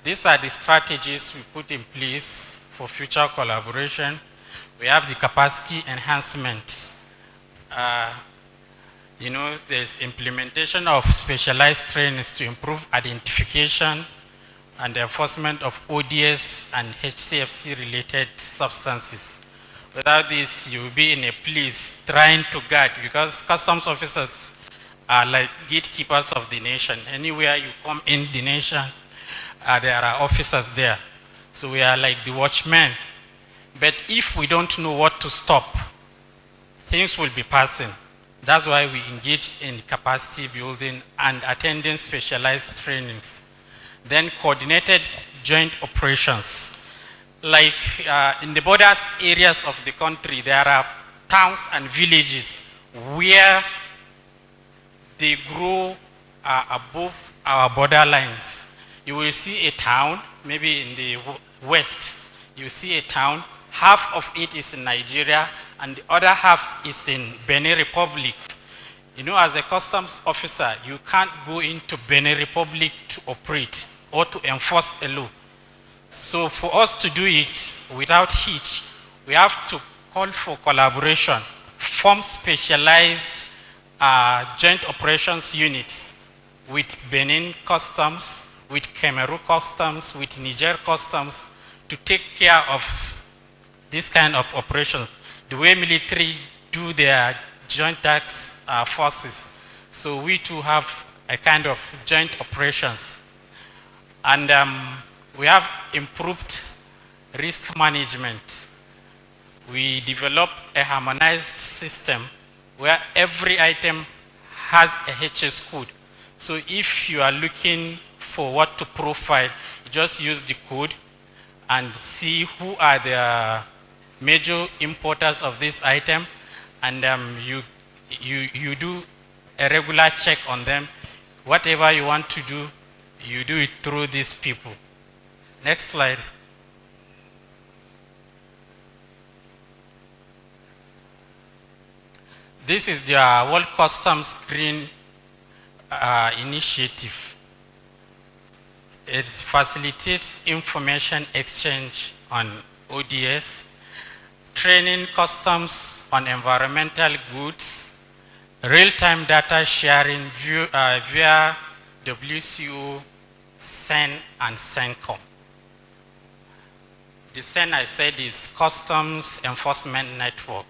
These are the strategies we put in place for future collaboration. We have the capacity enhancement. You know, there's implementation of specialized trainings to improve identification and enforcement of ODS and HCFC related substances. Without this, you will be in a place trying to guard, because customs officers are like gatekeepers of the nation. Anywhere you come in the nation, there are officers there. So we are like the watchmen. But if we don't know what to stop, things will be passing. That's why we engage in capacity building and attending specialized trainings. Then coordinated joint operations. Like in the border areas of the country, there are towns and villages where they grow above our border lines. You will see a town, maybe in the west, you see a town, half of it is in Nigeria, and the other half is in Benin Republic. You know, as a customs officer, you can't go into Benin Republic to operate or to enforce a law. So for us to do it without hitch, we have to call for collaboration, form specialized joint operations units with Benin Customs, with Cameroon Customs, with Niger Customs, to take care of this kind of operations, the way military do their joint tax forces. So we too have a kind of joint operations. And we have improved risk management. We developed a harmonized system where every item has a HS code. So if you are looking for what to profile, you just use the code and see who are the major importers of this item, and you you do a regular check on them. Whatever you want to do, you do it through these people. Next slide. This is the World Customs Green Initiative. It facilitates information exchange on ODS, training customs on environmental goods, real-time data sharing via WCO, CEN, and CENCOM. The CEN, I said, is Customs Enforcement Network.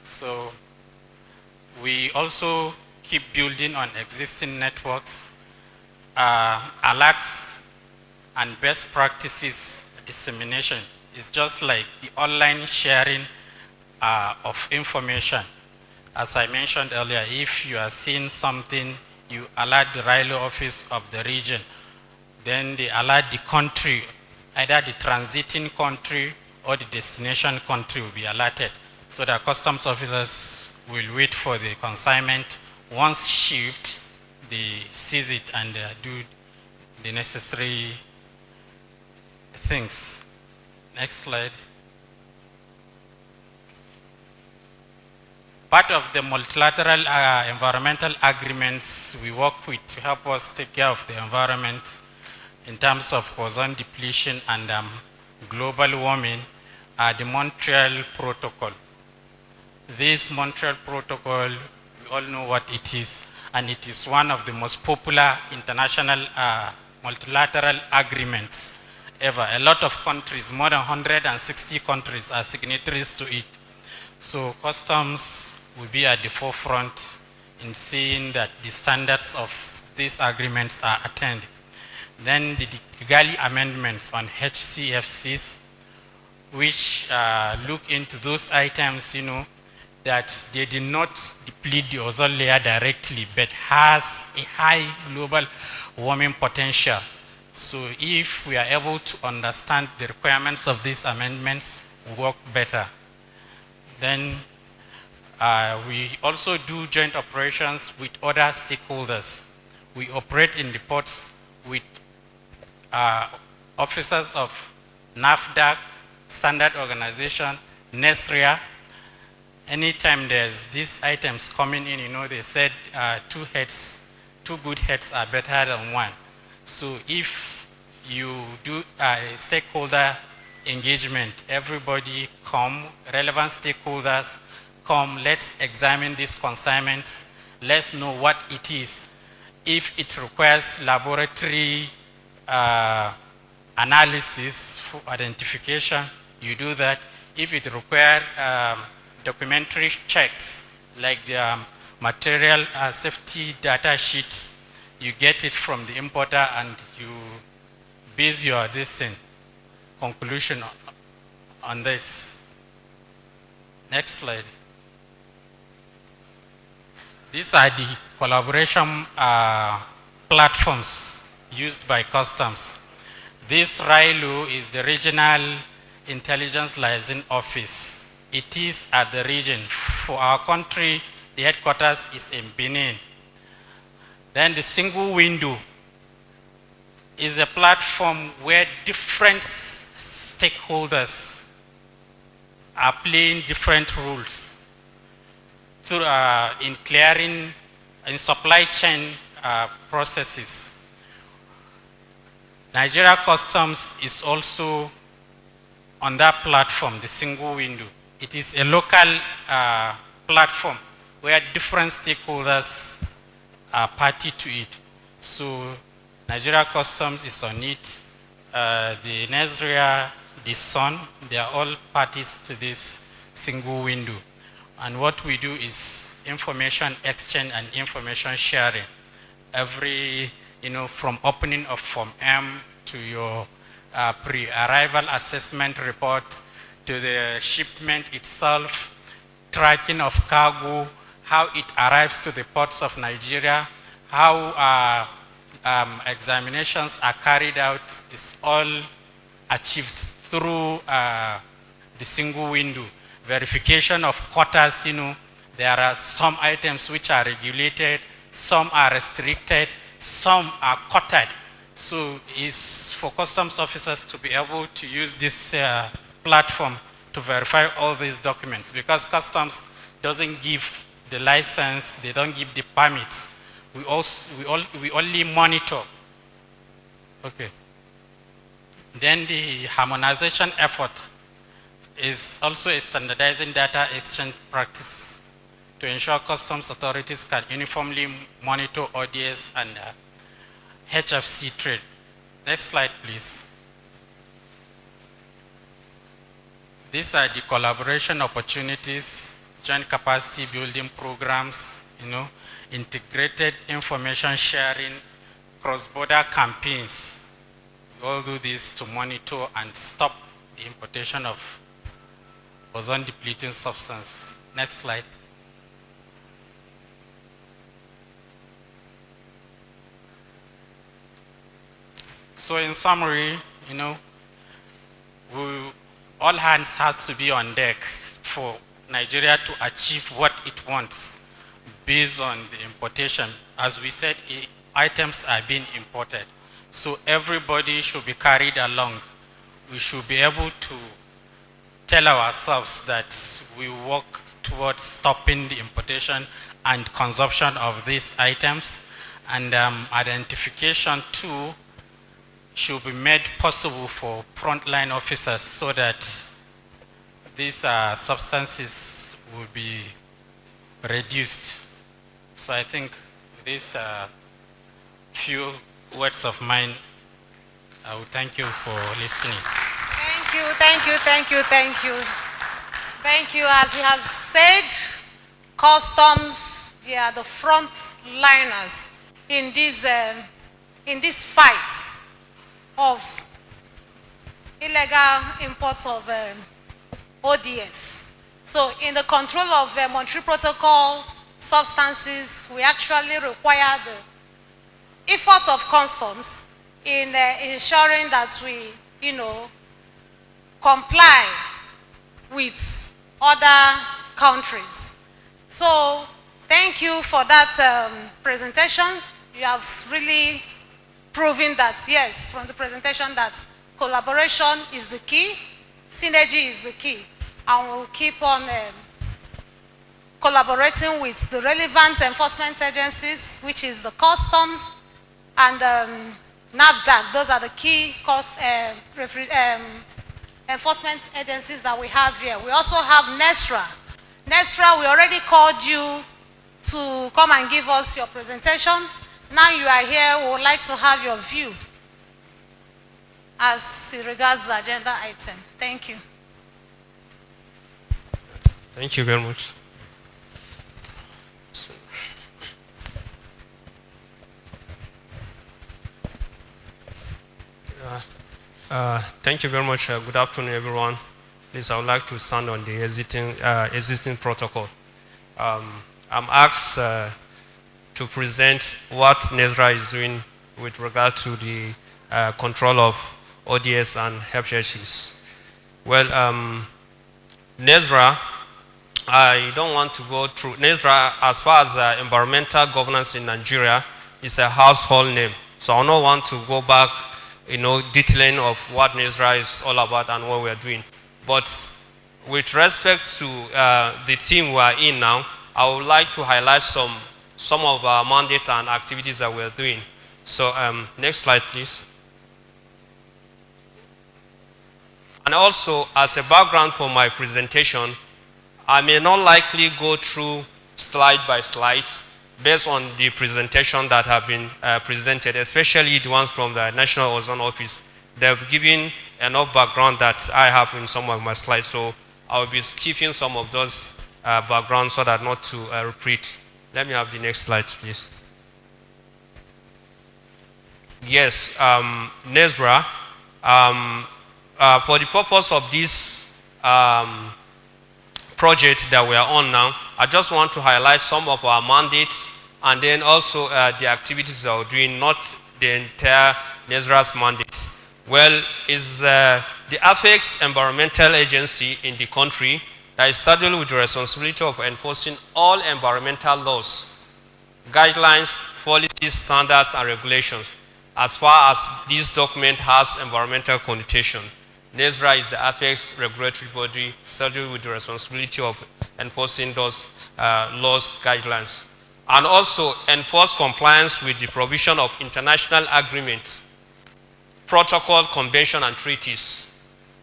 So we also keep building on existing networks, alerts, and best practices dissemination. It's just like the online sharing of information. As I mentioned earlier, if you are seeing something, you alert the RILO office of the region. Then they alert the country, either the transiting country or the destination country will be alerted. So the customs officers will wait for the consignment. Once shipped, they seize it and do the necessary things. Next slide. Part of the multilateral environmental agreements we work with to help us take care of the environment in terms of ozone depletion and global warming are the Montreal Protocol. This Montreal Protocol, we all know what it is, and it is one of the most popular international multilateral agreements ever. A lot of countries, more than 160 countries are signatories to it. So customs will be at the forefront in seeing that the standards of these agreements are attained. Then the Kigali amendments on HCFCs, which look into those items, that they did not deplete the ozone layer directly, but has a high global warming potential. So if we are able to understand the requirements of these amendments, we work better. Then we also do joint operations with other stakeholders. We operate in the ports with officers of NAFDAC, Standard Organization, NESRIA. Anytime there's these items coming in, they said two good heads are better than one. So if you do a stakeholder engagement, everybody come, relevant stakeholders come, let's examine these consignments, let's know what it is. If it requires laboratory analysis for identification, you do that. If it requires documentary checks, like the material safety data sheet, you get it from the importer and you base your conclusion on this. Next slide. These are the collaboration platforms used by customs. This RILO is the Regional Intelligence Liaison Office. It is at the region. For our country, the headquarters is in Benin. Then the single window is a platform where different stakeholders are playing different roles through, in clearing, in supply chain processes. Nigeria Customs is also on that platform, the single window. It is a local platform where different stakeholders are party to it. So Nigeria Customs is on it. The NESRIA, the SON, they are all parties to this single window. And what we do is information exchange and information sharing. Every, from opening of Form M to your pre-arrival assessment report, to the shipment itself, tracking of cargo, how it arrives to the ports of Nigeria, how examinations are carried out, is all achieved through the single window. Verification of quotas, there are some items which are regulated, some are restricted, some are quoted. So it's for customs officers to be able to use this platform to verify all these documents, because customs doesn't give the license, they don't give the permits. We only monitor. Okay. Then the harmonization effort is also a standardizing data exchange practice to ensure customs authorities can uniformly monitor ODS and HFC trade. Next slide, please. These are the collaboration opportunities, joint capacity building programs, integrated information sharing, cross-border campaigns. We all do this to monitor and stop the importation of ozone-depleting substance. Next slide. So in summary, all hands have to be on deck for Nigeria to achieve what it wants based on the importation. As we said, items are being imported. So everybody should be carried along. We should be able to tell ourselves that we work towards stopping the importation and consumption of these items. And identification too should be made possible for frontline officers so that these substances will be reduced. So I think these few words of mine, I will thank you for listening. Thank you, thank you, thank you, thank you. Thank you. As he has said, customs, they are the front liners in this fight of illegal imports of ODS. So in the control of Montreal Protocol substances, we actually require the effort of customs in ensuring that we, comply with other countries. So thank you for that presentation. You have really proven that, yes, from the presentation, that collaboration is the key, synergy is the key, and we'll keep on collaborating with the relevant enforcement agencies, which is the custom and NAFDAC. Those are the key enforcement agencies that we have here. We also have NESRA. NESRA, we already called you to come and give us your presentation. Now you are here, we would like to have your view as it regards the agenda item. Thank you. Thank you very much. Thank you very much. Good afternoon, everyone. Please, I would like to stand on the existing protocol. I'm asked to present what NESRA is doing with regard to the control of ODS and HFCs. Well, NESRA, I don't want to go through. NESRA, as far as environmental governance in Nigeria, is a household name. So I don't want to go back, detailing of what NESRA is all about and what we are doing. But with respect to the theme we are in now, I would like to highlight some of our mandate and activities that we are doing. So next slide, please. And also, as a background for my presentation, I may not likely go through slide by slide based on the presentation that have been presented, especially the ones from the National Ozone Office. They've given enough background that I have in some of my slides, so I will be skipping some of those backgrounds so that not to repeat. Let me have the next slide, please. Yes, NESRA, for the purpose of this project that we are on now, I just want to highlight some of our mandates and then also the activities that we're doing, not the entire NESRA's mandates. Well, it's the Apex Environmental Agency in the country that is saddled with the responsibility of enforcing all environmental laws, guidelines, policies, standards, and regulations, as far as this document has environmental connotation. NESRA is the apex regulatory body saddled with the responsibility of enforcing those laws, guidelines, and also enforce compliance with the provision of international agreements, protocol, convention, and treaties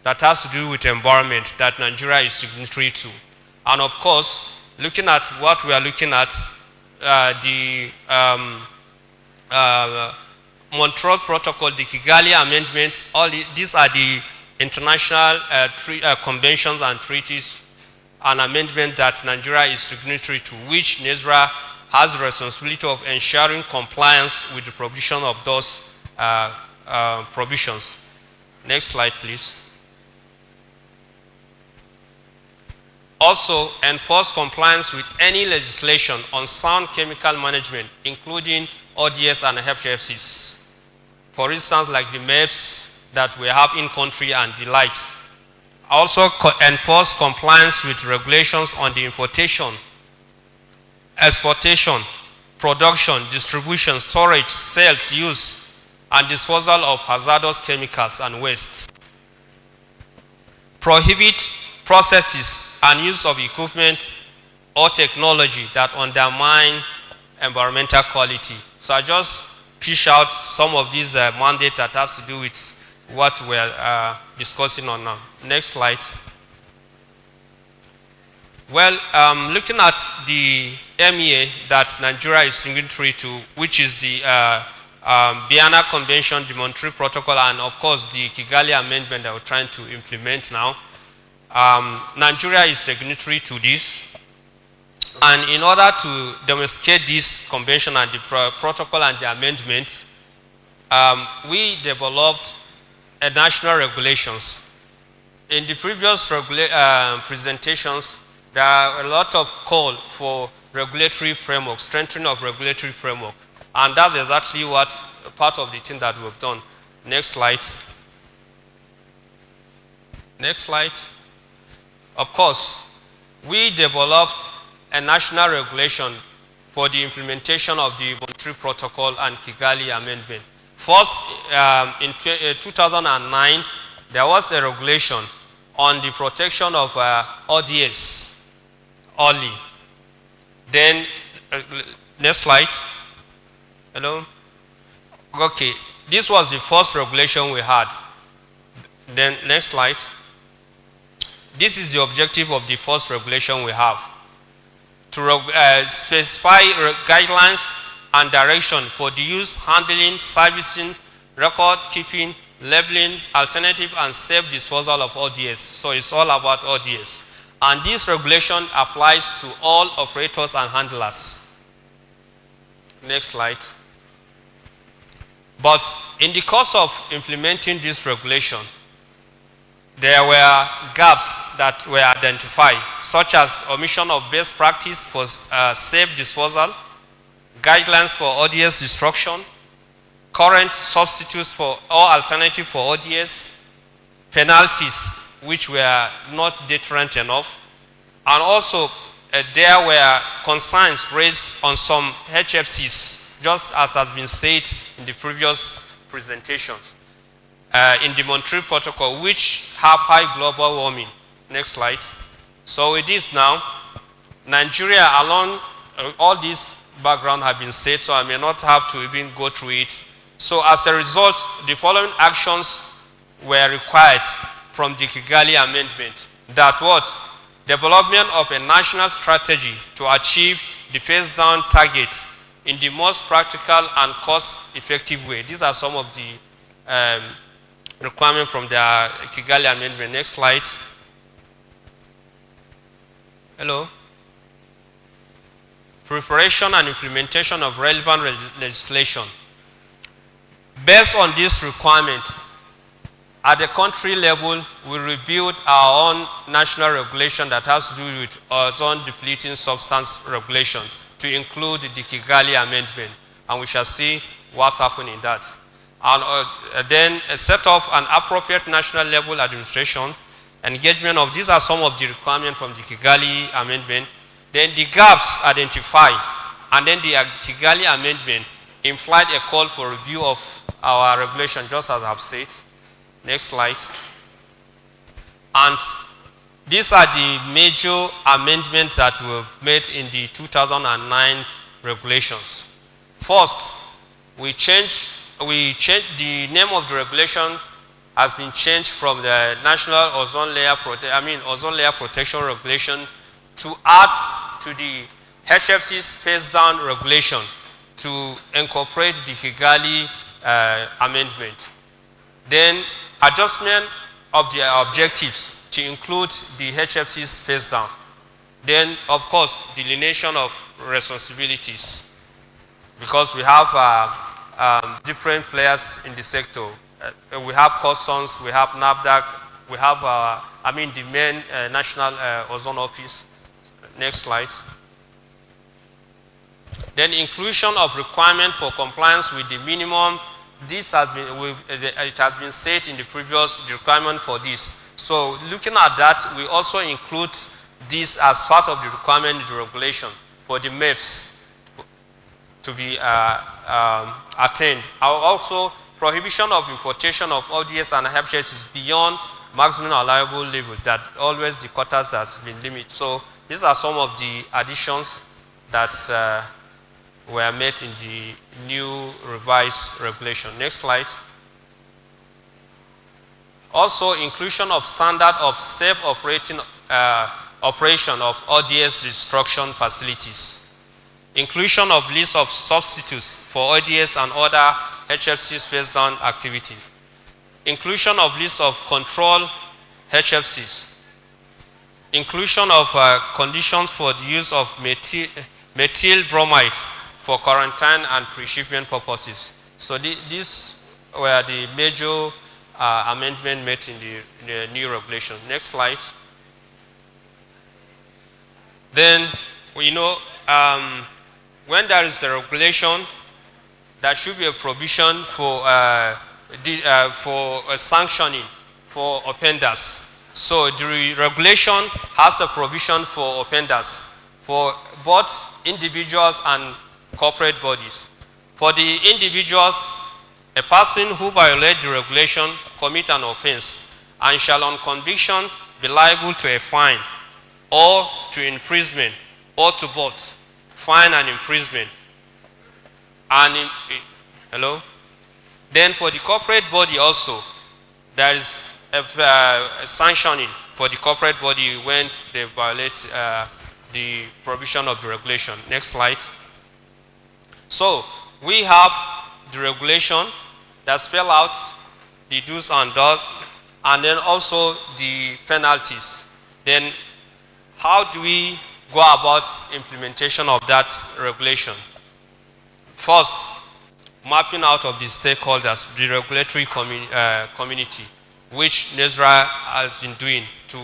that has to do with environment that Nigeria is signatory to. And of course, looking at what we are looking at, the Montreal Protocol, the Kigali Amendment, these are the international conventions and treaties and amendment that Nigeria is signatory to, which NESRA has the responsibility of ensuring compliance with the provision of those provisions. Next slide, please. Also, enforce compliance with any legislation on sound chemical management, including ODS and HFCs. For instance, like the MEPs that we have in country and the likes. Also, enforce compliance with regulations on the importation, exportation, production, distribution, storage, sales, use, and disposal of hazardous chemicals and wastes. Prohibit processes and use of equipment or technology that undermine environmental quality. So I just fish out some of these mandates that has to do with what we're discussing on now. Next slide. Well, looking at the MEA that Nigeria is signatory to, which is the Vienna Convention, the Montreal Protocol, and of course the Kigali Amendment that we're trying to implement now. Nigeria is signatory to this. And in order to domesticate this convention and the protocol and the amendment, we developed a national regulations. In the previous presentations, there are a lot of call for regulatory framework, strengthening of regulatory framework. And that's exactly what part of the thing that we've done. Next slide. Next slide. Of course, we developed a national regulation for the implementation of the Montreal Protocol and Kigali Amendment. First, in 2009, there was a regulation on the protection of ODS only. Then, next slide. Hello? Okay, this was the first regulation we had. Then, next slide. This is the objective of the first regulation we have. To specify guidelines and direction for the use, handling, servicing, record keeping, labeling, alternative and safe disposal of ODS. So it's all about ODS. And this regulation applies to all operators and handlers. Next slide. But in the course of implementing this regulation, there were gaps that were identified, such as omission of best practice for safe disposal, guidelines for ODS destruction, current substitutes for or alternative for ODS, penalties which were not deterrent enough, and also there were concerns raised on some HFCs, just as has been said in the previous presentations. In the Montreal Protocol, which have high global warming. Next slide. So with this now, Nigeria alone, all this background have been said, so I may not have to even go through it. So as a result, the following actions were required from the Kigali Amendment. That was development of a national strategy to achieve the phase down target in the most practical and cost-effective way. These are some of the requirement from the Kigali Amendment. Next slide. Hello. Preparation and implementation of relevant legislation. Based on this requirement, at the country level, we reviewed our own national regulation that has to do with ozone depleting substance regulation to include the Kigali Amendment, and we shall see what's happening in that. And then set up an appropriate national level administration, engagement of, these are some of the requirements from the Kigali Amendment. Then the gaps identified, and then the Kigali Amendment implied a call for review of our regulation, just as I've said. Next slide. And these are the major amendments that were made in the 2009 regulations. First, we changed the name of the regulation has been changed from the National Ozone Layer Protection Regulation to add to the HFC Space Down Regulation to incorporate the Kigali Amendment. Then adjustment of the objectives to include the HFC Space Down. Then, of course, delineation of responsibilities, because we have different players in the sector. We have customs, we have NAFDAC, we have, the main National Ozone Office. Next slide. Then inclusion of requirement for compliance with the minimum. This has been, it has been said in the previous requirement for this. So looking at that, we also include this as part of the requirement in the regulation for the MAPs to be attained. Also, prohibition of importation of ODS and HFCs is beyond maximum allowable level, that always the quotas has been limited. So these are some of the additions that were made in the new revised regulation. Next slide. Also, inclusion of standard of safe operation of ODS destruction facilities. Inclusion of list of substitutes for ODS and other HFC space down activities. Inclusion of list of control HFCs. Inclusion of conditions for the use of methyl bromide for quarantine and pre-shipment purposes. So these were the major amendment made in the new regulation. Next slide. Then, when there is a regulation, there should be a provision for sanctioning for offenders. So the regulation has a provision for offenders for both individuals and corporate bodies. For the individuals, a person who violates the regulation commit an offense and shall on conviction be liable to a fine or to imprisonment or to both fine and imprisonment. And hello? Then for the corporate body also, there is a sanctioning for the corporate body when they violate the provision of the regulation. Next slide. So we have the regulation that spell out the do's and don'ts, and then also the penalties. Then how do we go about implementation of that regulation? First, mapping out of the stakeholders, the regulatory community, which NESRA has been doing to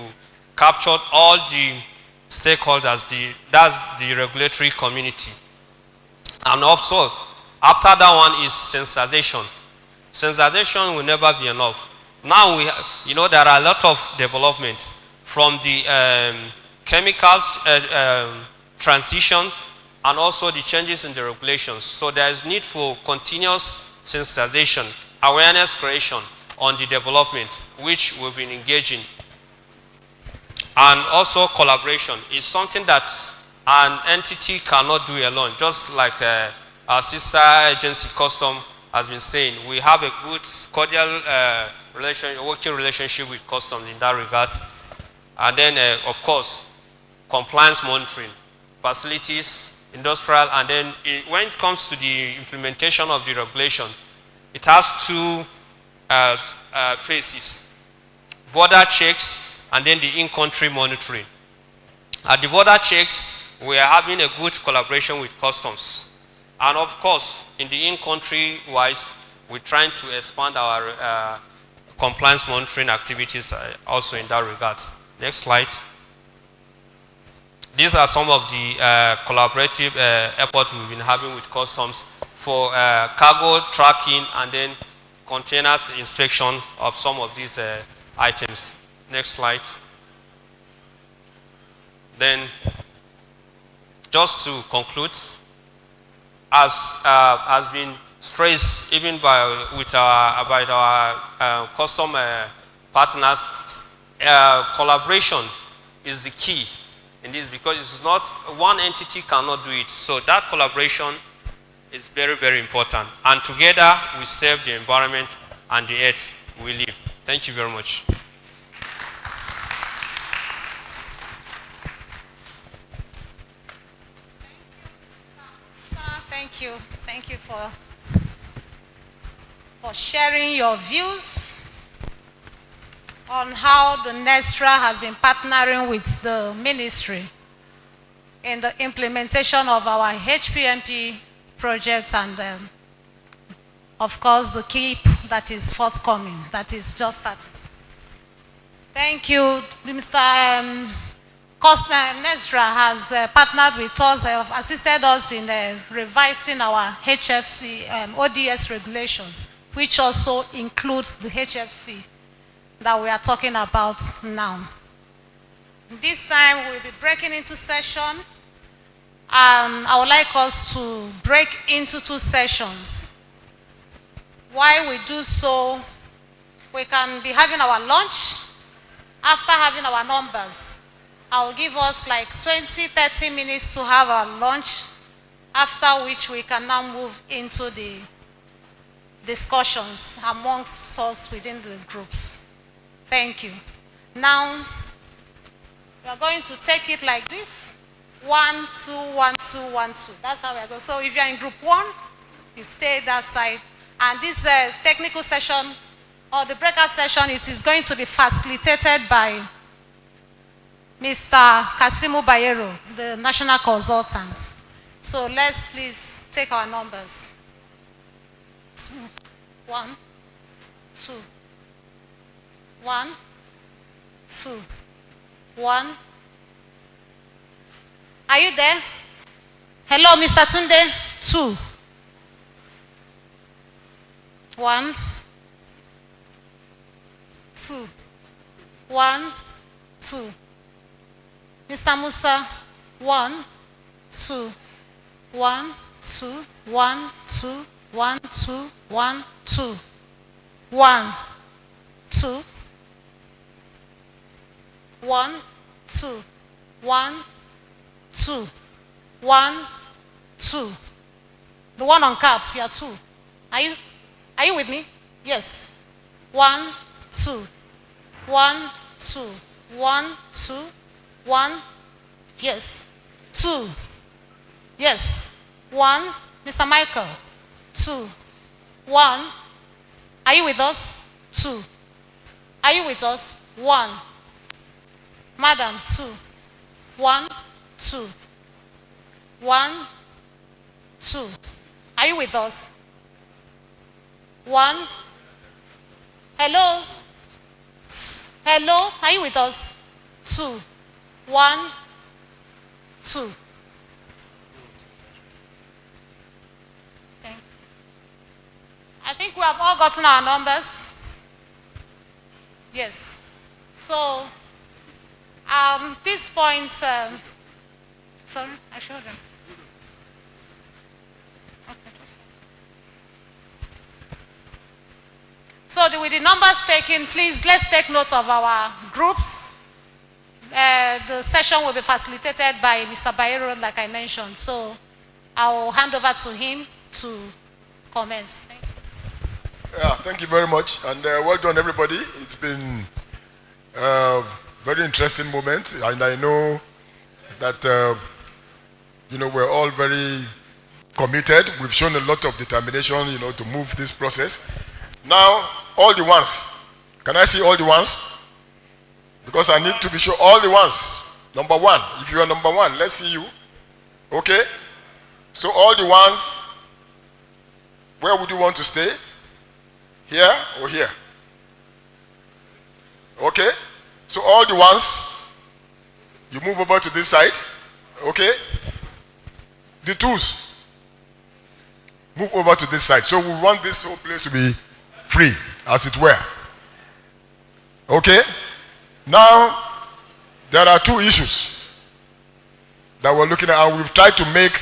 capture all the stakeholders, that's the regulatory community. And also, after that one is sensitization. Sensitization will never be enough. Now, there are a lot of development from the chemicals transition and also the changes in the regulations. So there is need for continuous sensitization, awareness creation on the development, which we've been engaging. And also collaboration is something that an entity cannot do alone. Just like our sister agency Custom has been saying, we have a good cordial working relationship with Customs in that regard. And then, of course, compliance monitoring, facilities, industrial, and then when it comes to the implementation of the regulation, it has two phases: border checks and then the in-country monitoring. At the border checks, we are having a good collaboration with Customs. And of course, in the in-country wise, we're trying to expand our compliance monitoring activities also in that regard. Next slide. These are some of the collaborative efforts we've been having with Customs for cargo tracking and then containers inspection of some of these items. Next slide. Then, just to conclude, as has been stressed even by our custom partners, collaboration is the key in this, because it's not one entity cannot do it. So that collaboration is very, very important. And together we save the environment and the earth we live. Thank you very much. Thank you. Thank you for sharing your views on how the NESTRA has been partnering with the ministry in the implementation of our HPMP project and, of course, the KEEP that is forthcoming, that is just starting. Thank you, Mr. NESTRA has partnered with us, have assisted us in revising our HFC ODS regulations, which also include the HFC that we are talking about now. This time we'll be breaking into session. I would like us to break into 2 sessions. While we do so, we can be having our lunch. After having our numbers, I will give us like 20-30 minutes to have our lunch, after which we can now move into the discussions amongst us within the groups. Thank you. Now, we are going to take it like this. 1, 2, 1, 2, 1, 2. That's how we are going. So if you are in group 1, you stay that side. And this technical session, or the breakout session, it is going to be facilitated by Mr. Kasimu Bayero, the national consultant. So let's please take our numbers. 2, 1, 2. 1, 2, 1. Are you there? Hello, Mr. Tunde. 2. 1, 2. 1, 2. Mr. Musa. 1, 2. 1, 2. 1, 2. 1, 2. 1, 2. 1, 2. 1, 2. 1, 2. 1, 2. The one on cap, you are 2. Are you with me? Yes. 1, 2. 1, 2. 1, 2. 1. Yes. 2. Yes. 1. Mr. Michael. 2. 1. Are you with us? 2. Are you with us? 1. Madam, 2. 1, 2. 1, 2. Are you with us? 1. Hello? Hello? Are you with us? 2. 1, 2. Okay. I think we have all gotten our numbers. Yes. So, this point, sorry, I showed them. Okay. So with the numbers taken, please let's take note of our groups. The session will be facilitated by Mr. Bayero, like I mentioned. So I will hand over to him to commence. Thank you. Yeah, thank you very much, and well done, everybody. It's been very interesting moment, and I know that we're all very committed. We've shown a lot of determination, to move this process. Now, all the ones. Can I see all the ones? Because I need to be sure all the ones. Number 1. If you are number 1, let's see you. Okay? So all the ones, where would you want to stay? Here or here? Okay? So all the ones, you move over to this side. Okay? The 2s, move over to this side. So we want this whole place to be free, as it were. Okay? Now, there are two issues that we're looking at, and we've tried to make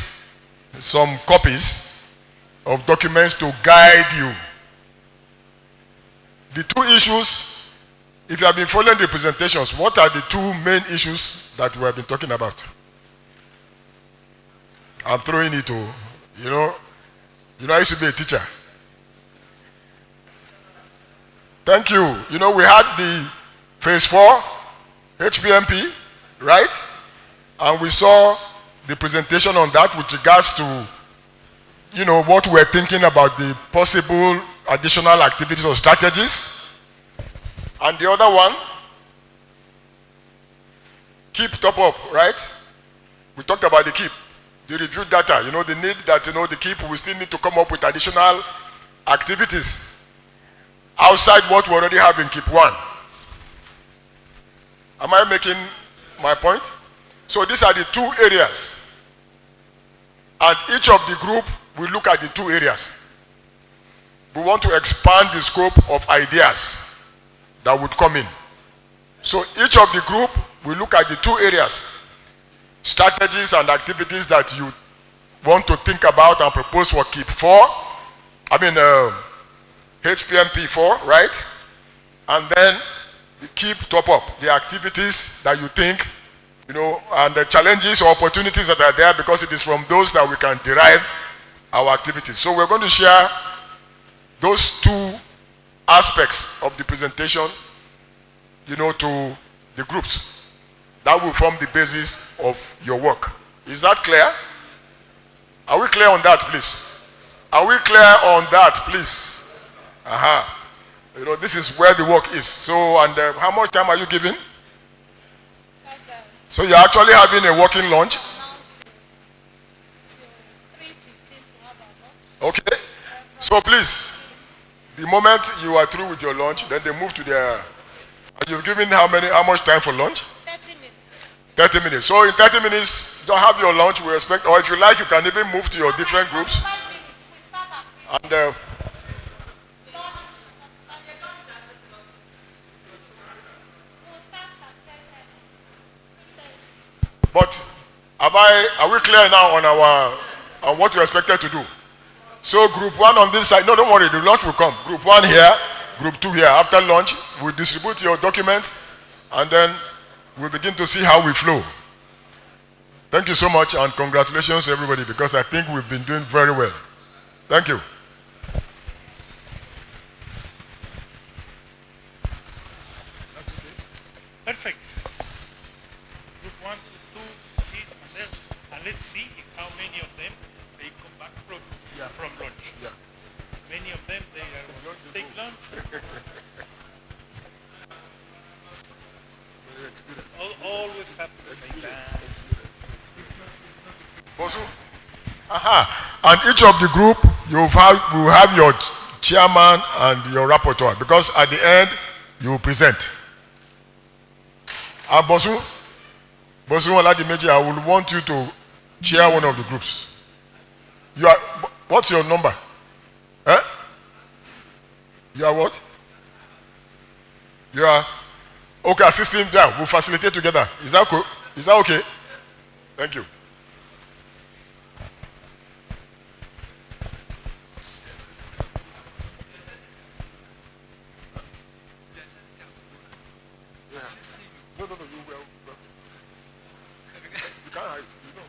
some copies of documents to guide you. The two issues, if you have been following the presentations, what are the two main issues that we have been talking about? I'm throwing it to, you know, I used to be a teacher. Thank you. You know, we had the phase 4, HPMP, right? And we saw the presentation on that with regards to, you know, what we're thinking about the possible additional activities or strategies. And the other one, keep top up, right? We talked about the keep, the review data, you know, the need that, you know, the keep, we still need to come up with additional activities outside what we already have in keep 1. Am I making my point? So these are the two areas. And each of the group will look at the two areas. We want to expand the scope of ideas that would come in. So each of the group will look at the two areas, strategies and activities that you want to think about and propose for keep 4. HPMP 4, right? And then the keep top up, the activities that you think, you know, and the challenges or opportunities that are there, because it is from those that we can derive our activities. So we're going to share those two aspects of the presentation, you know, to the groups. That will form the basis of your work. Is that clear? Are we clear on that, please? Are we clear on that, please? You know, this is where the work is. So, and how much time are you giving? So you're actually having a working lunch? Okay. So please, the moment you are through with your lunch, then they move to their... And you've given how much time for lunch? 30 minutes. 30 minutes. So in 30 minutes, you don't have your lunch, we expect, or if you like, you can even move to your different groups. And but are we clear now on what you're expected to do? So group 1 on this side, no, don't worry, the lunch will come. Group 1 here, group 2 here. After lunch, we'll distribute your documents, and then we'll begin to see how we flow. Thank you so much, and congratulations to everybody, because I think we've been doing very well. Thank you. Perfect. Group 1, 2, 3, and let's see how many of them they come back from lunch. Yeah. Many of them they take lunch. Always happens like that. Bosu? And each of the group, will have your chairman and your rapporteur, because at the end, you will present. And Bosu Oladimeji, I will want you to chair one of the groups. What's your number? Eh? You are what? You are okay, assisting. Yeah, we'll facilitate together. Is that cool? Is that okay? Thank you. No, you will. You can't hide, you know.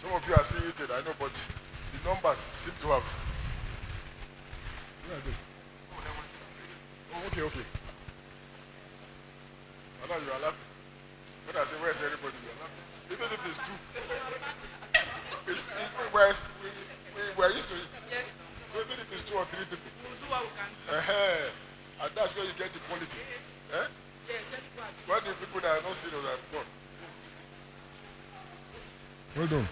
Some of you are seeing it, I know, but the numbers seem to have. Where are they? Oh, okay, okay. I know you are laughing. When I say, where's everybody? You are laughing. Even if it's two. We're used to it. Yes. So even if it's 2 or 3 people. We'll do what we can do. And that's where you get the quality. Eh? Yes, when the people that are not serious are gone. Well done.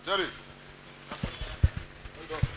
Jerry. Well done.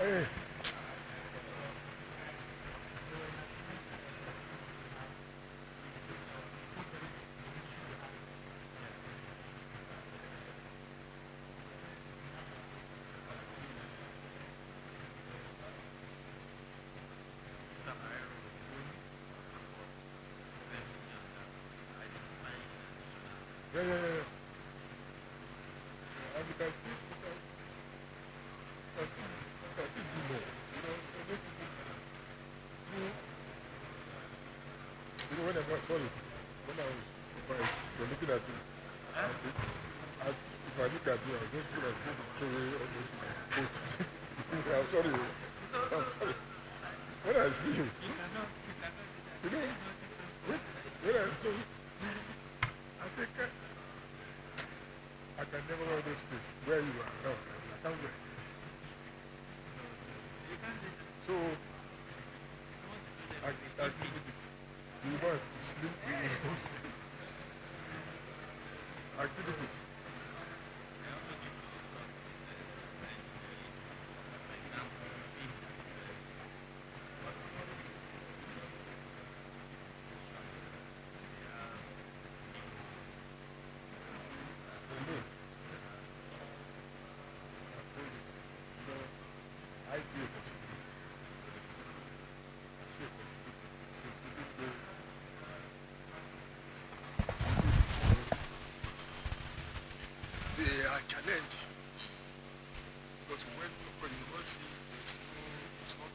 Hey. Yeah. And you can still do more. When I was looking at you, if I look at you, I just feel like going to throw away almost my coat. I'm sorry. When I see you, when I saw you, I said, I can never wear those things where you are around. I can't wear. So, I give you this. You must sleep with those activities. I see a possibility. I see a possibility. Since you did go, they are challenged because when you must see it's not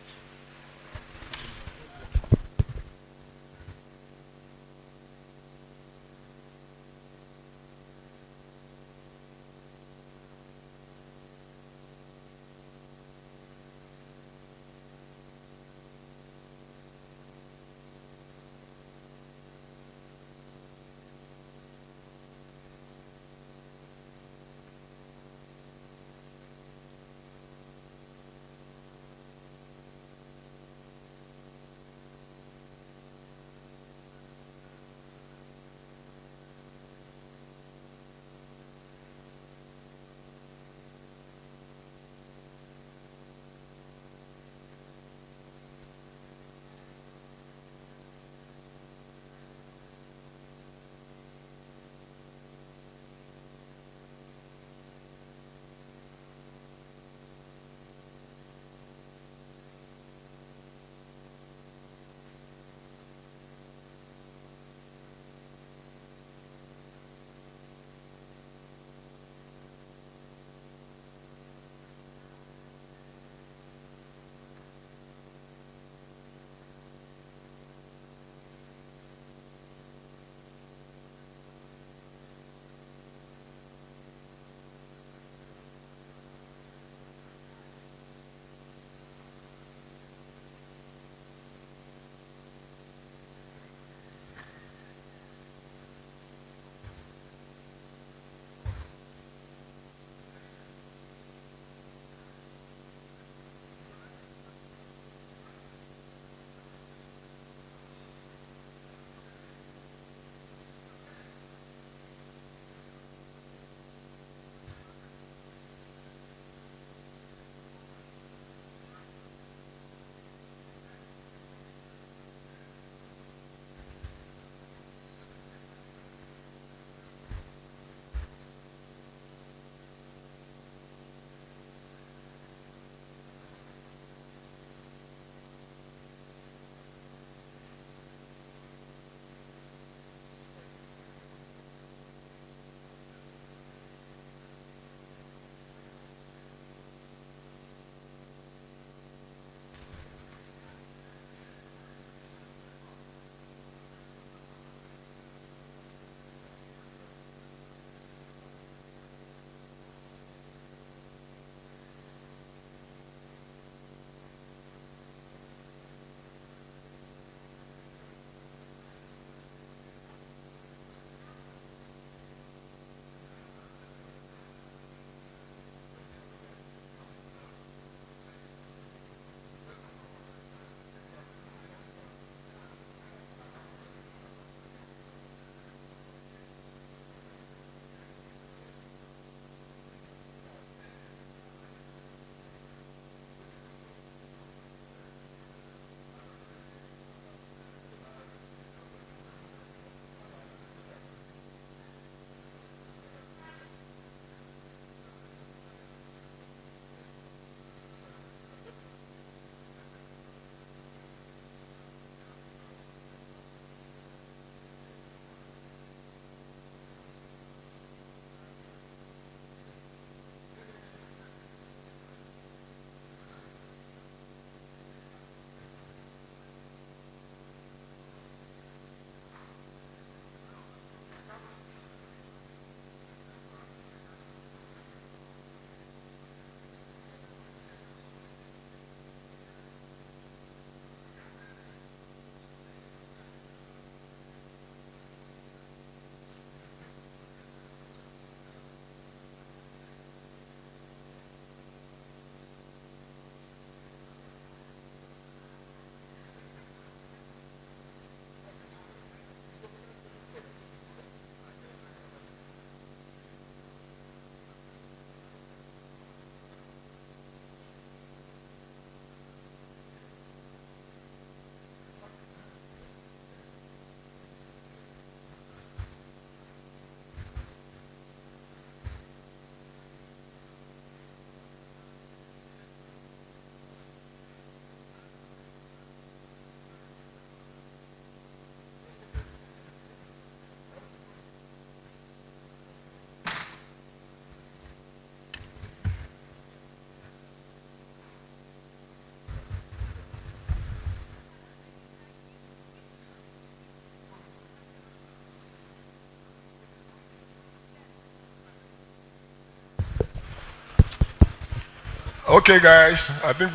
Okay, guys, I think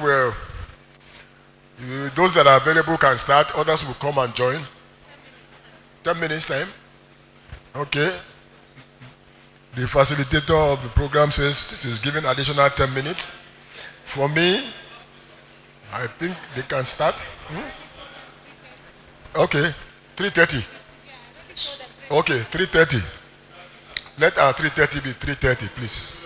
those that are available can start. Others will come and join. 10 minutes time. Okay. The facilitator of the program says it is given additional 10 minutes. For me, I think they can start. Okay, 3:30. Okay, 3:30. Let our 3:30 be 3:30, please.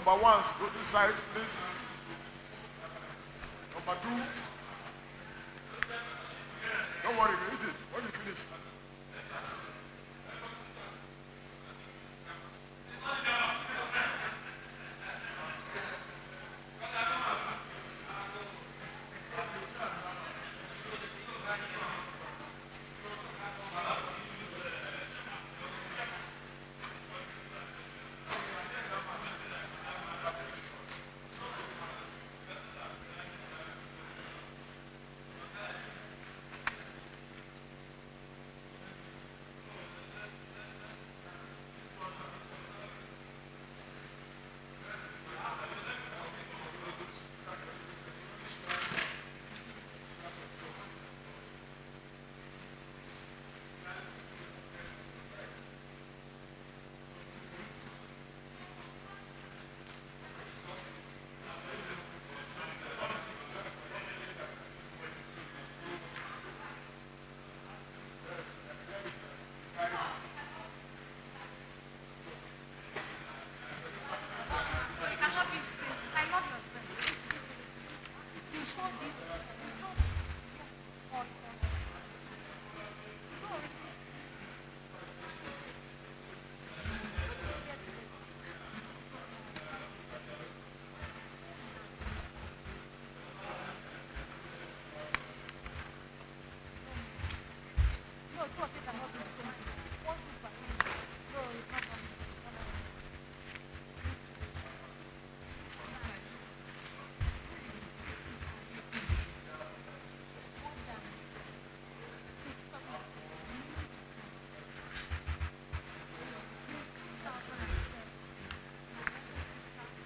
Number ones, go this side, please. Number twos. Don't worry, we eat it when you finish.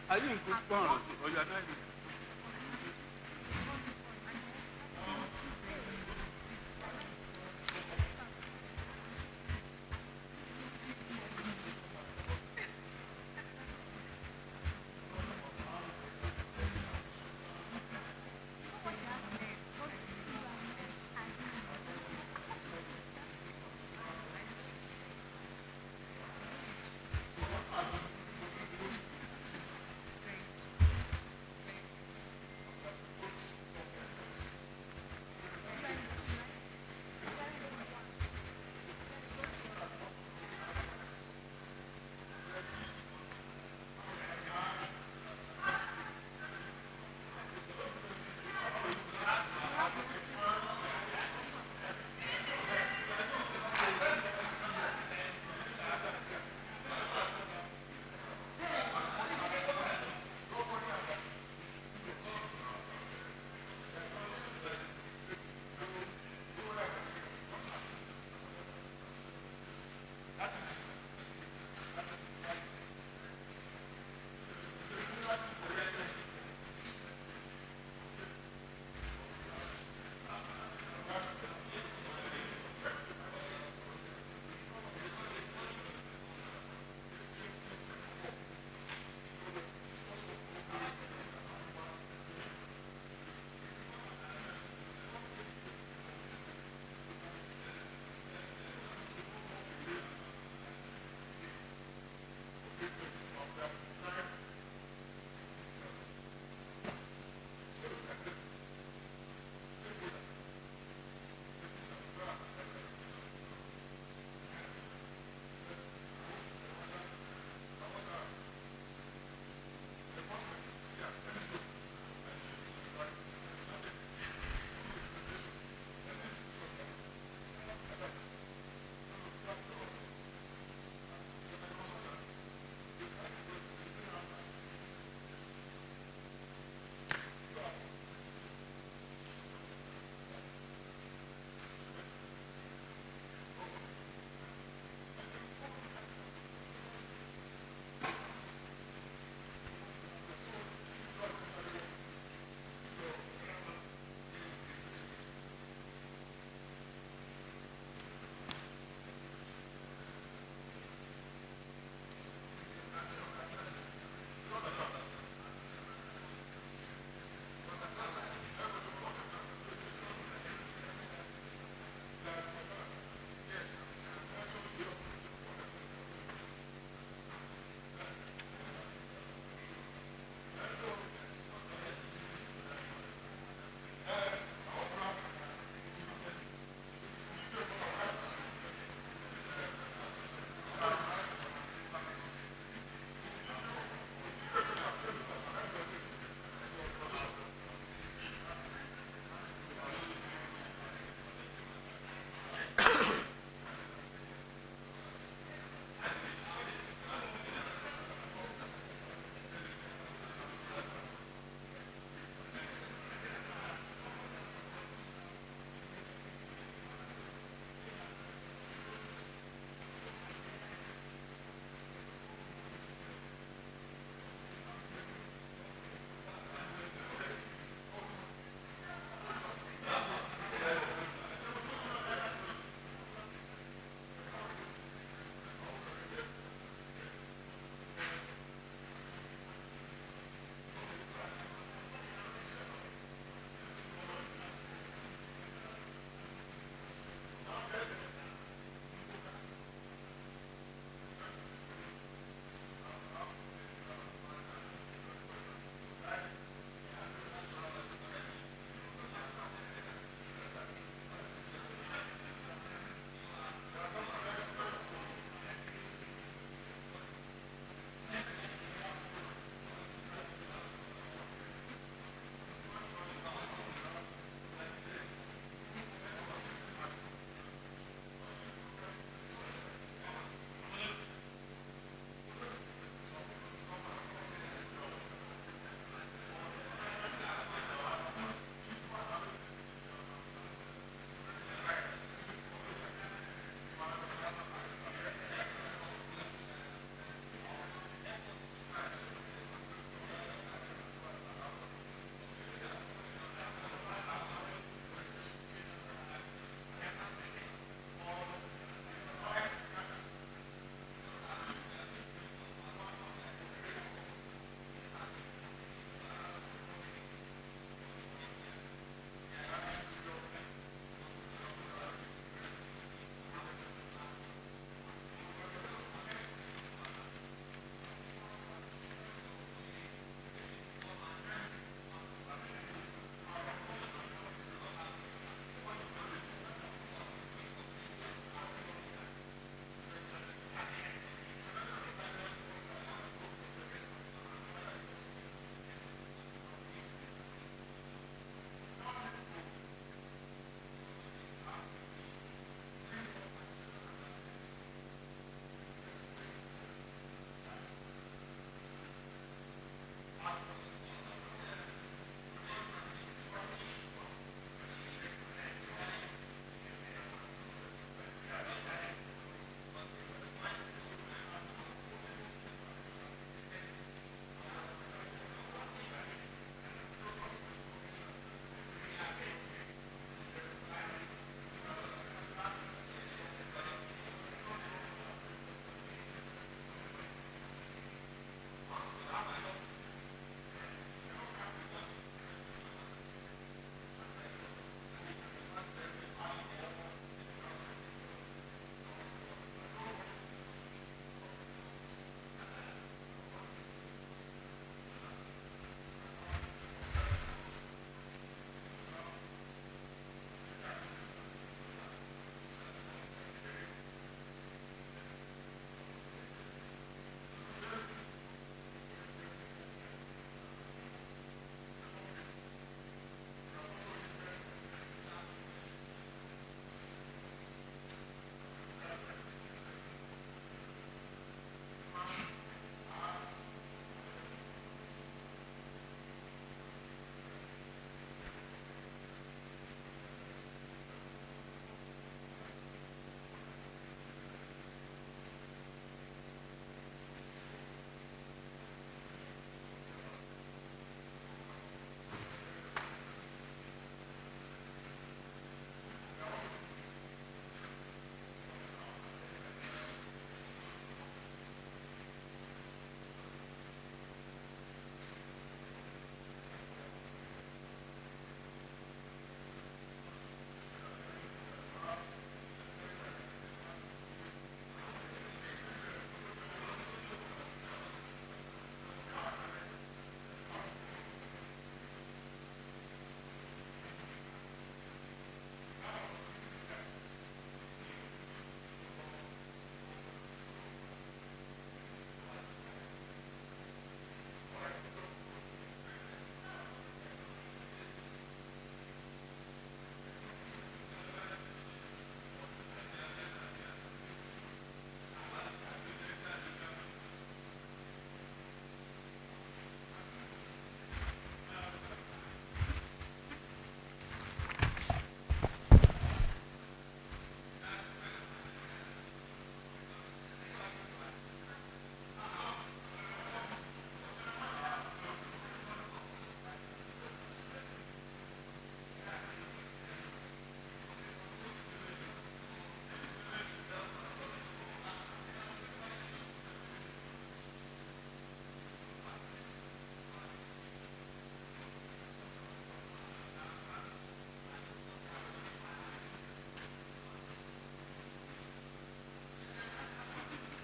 Are you in good form or you are not?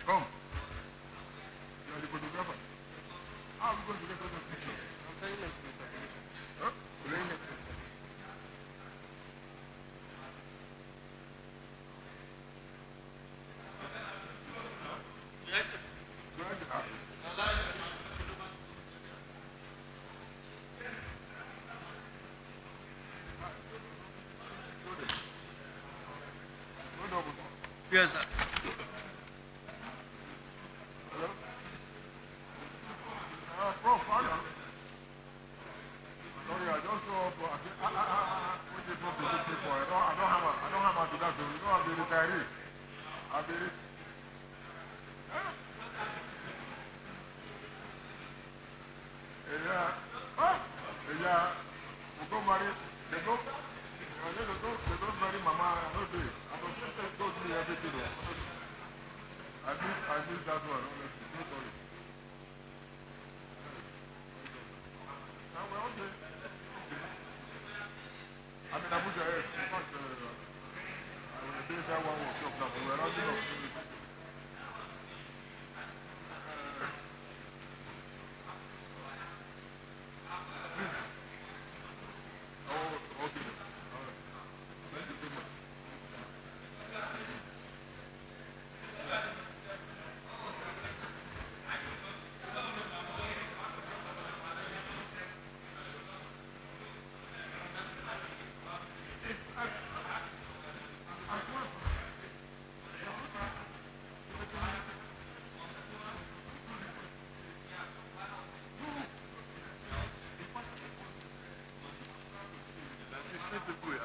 Come. You are the photographer. How are we going to get all those pictures? I'm sending them to Mr. Commission. Huh? Sending them to Mr. Yes, sir. Hello? Prof, Father. Sorry, I just saw, I said, what did Prof do this before? I don't have a deduction. You know, I'm the retiree. I'll be yeah, we go marry, they don't marry mama, no day. I don't think they told me everything, honestly. I missed that one, honestly. No, sorry. Yes. Now we're okay. I mean, Abuja, yes. In fact, I was inside one workshop now, but we're rounding up. Please. Oh, okay. All right. Thank you so much. That's a simple way.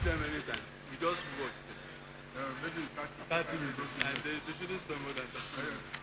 Them anytime. We just work. Maybe 30 minutes. And they shouldn't spend more than 30 minutes. Yes.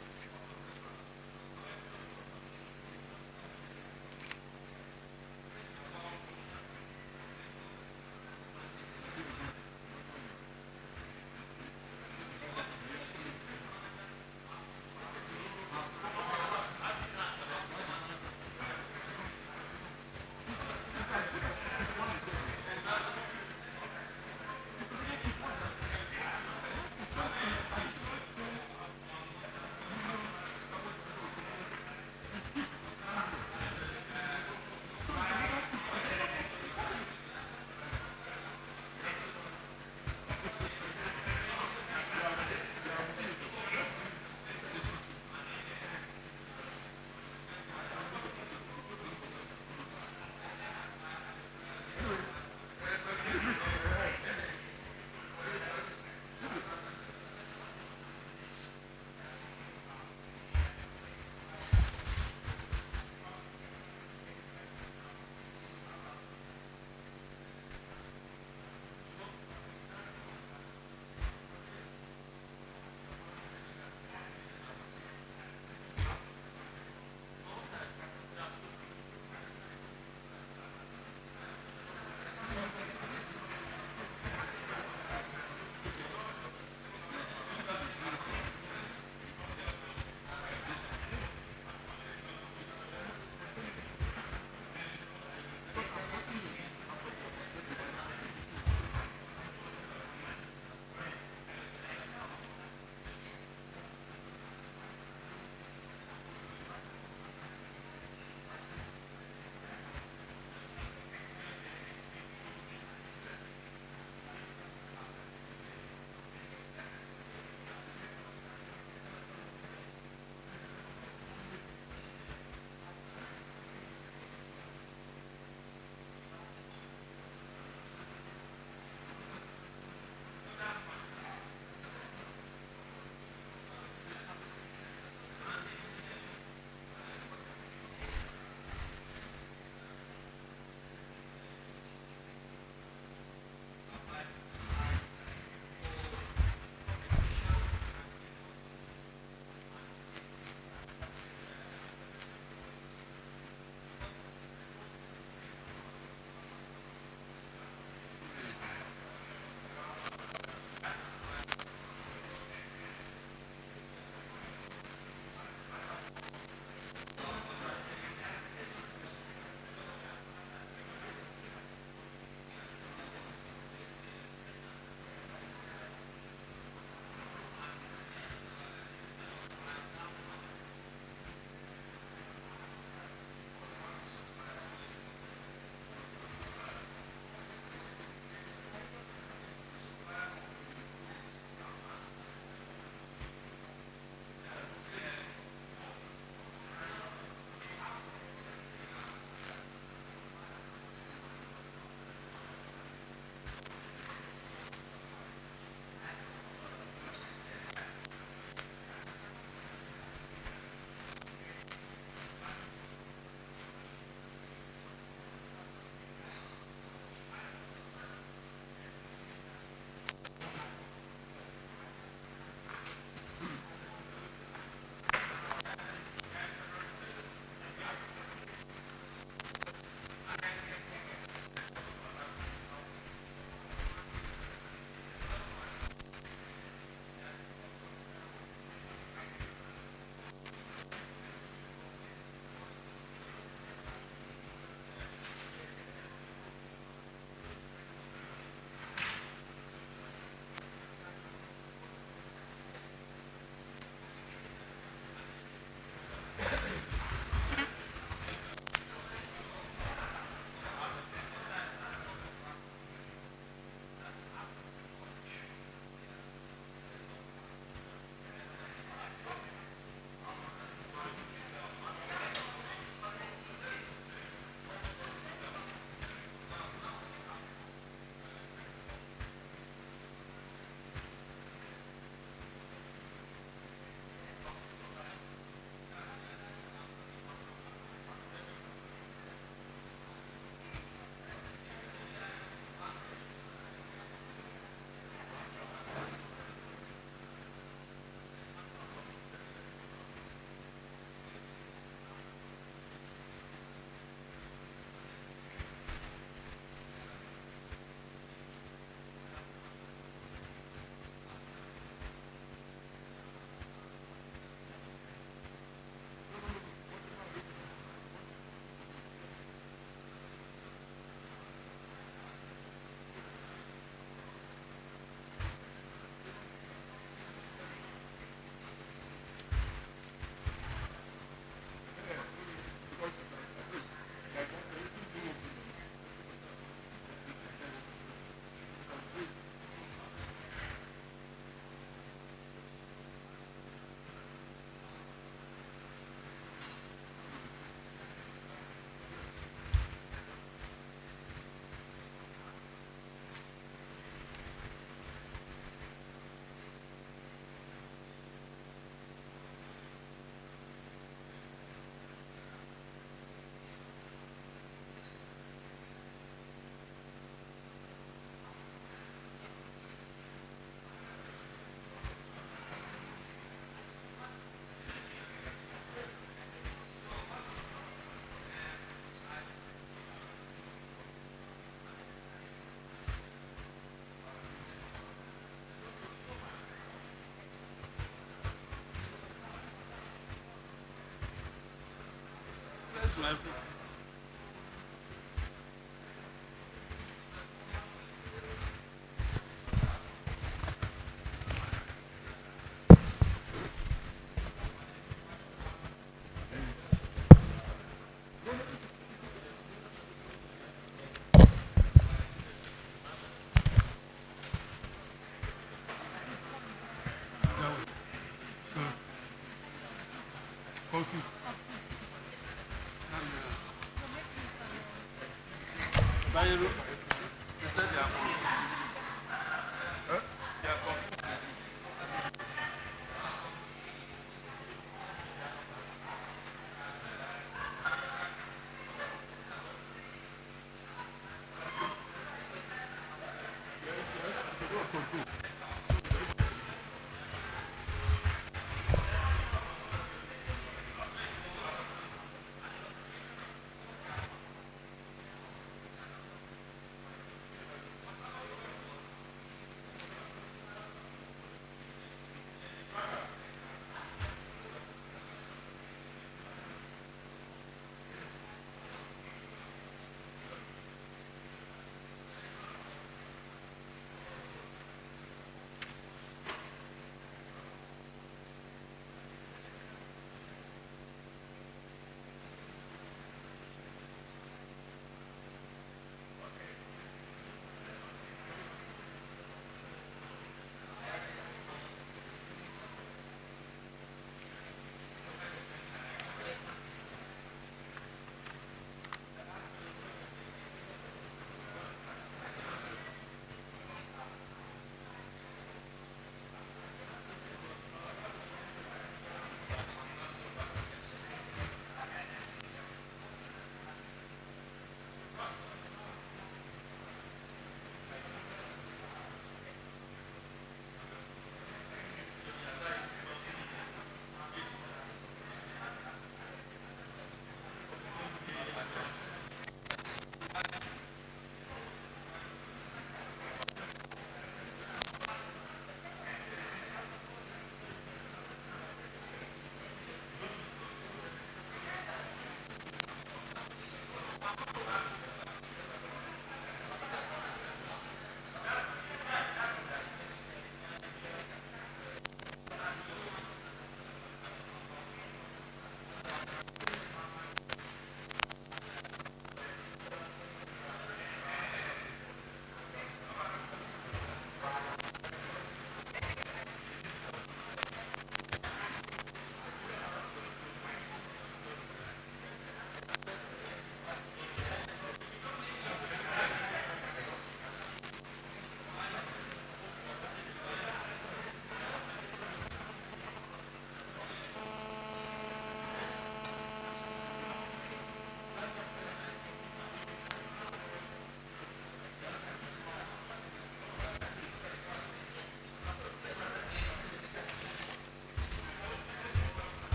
my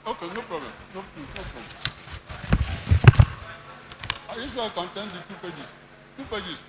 Okay, no problem. No problem. Are you sure I contain the 2 pages? 2 pages.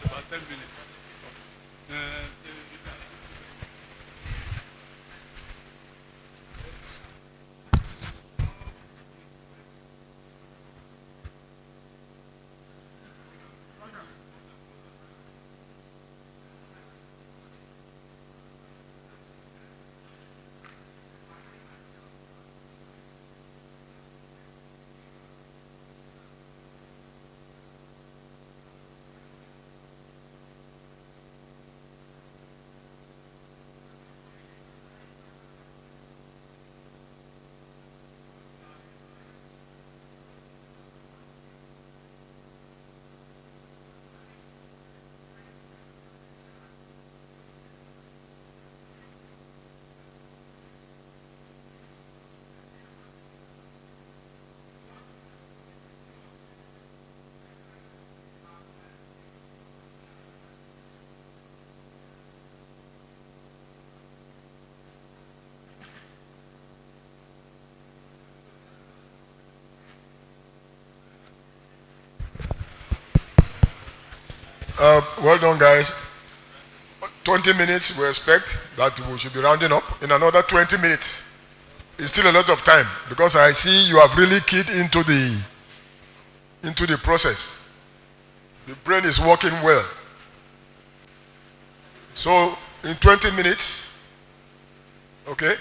About 10 minutes. Well done, guys. 20 minutes, we expect that we should be rounding up. In another 20 minutes, it's still a lot of time because I see you have really keyed into the process. The brain is working well. So, in 20 minutes, okay?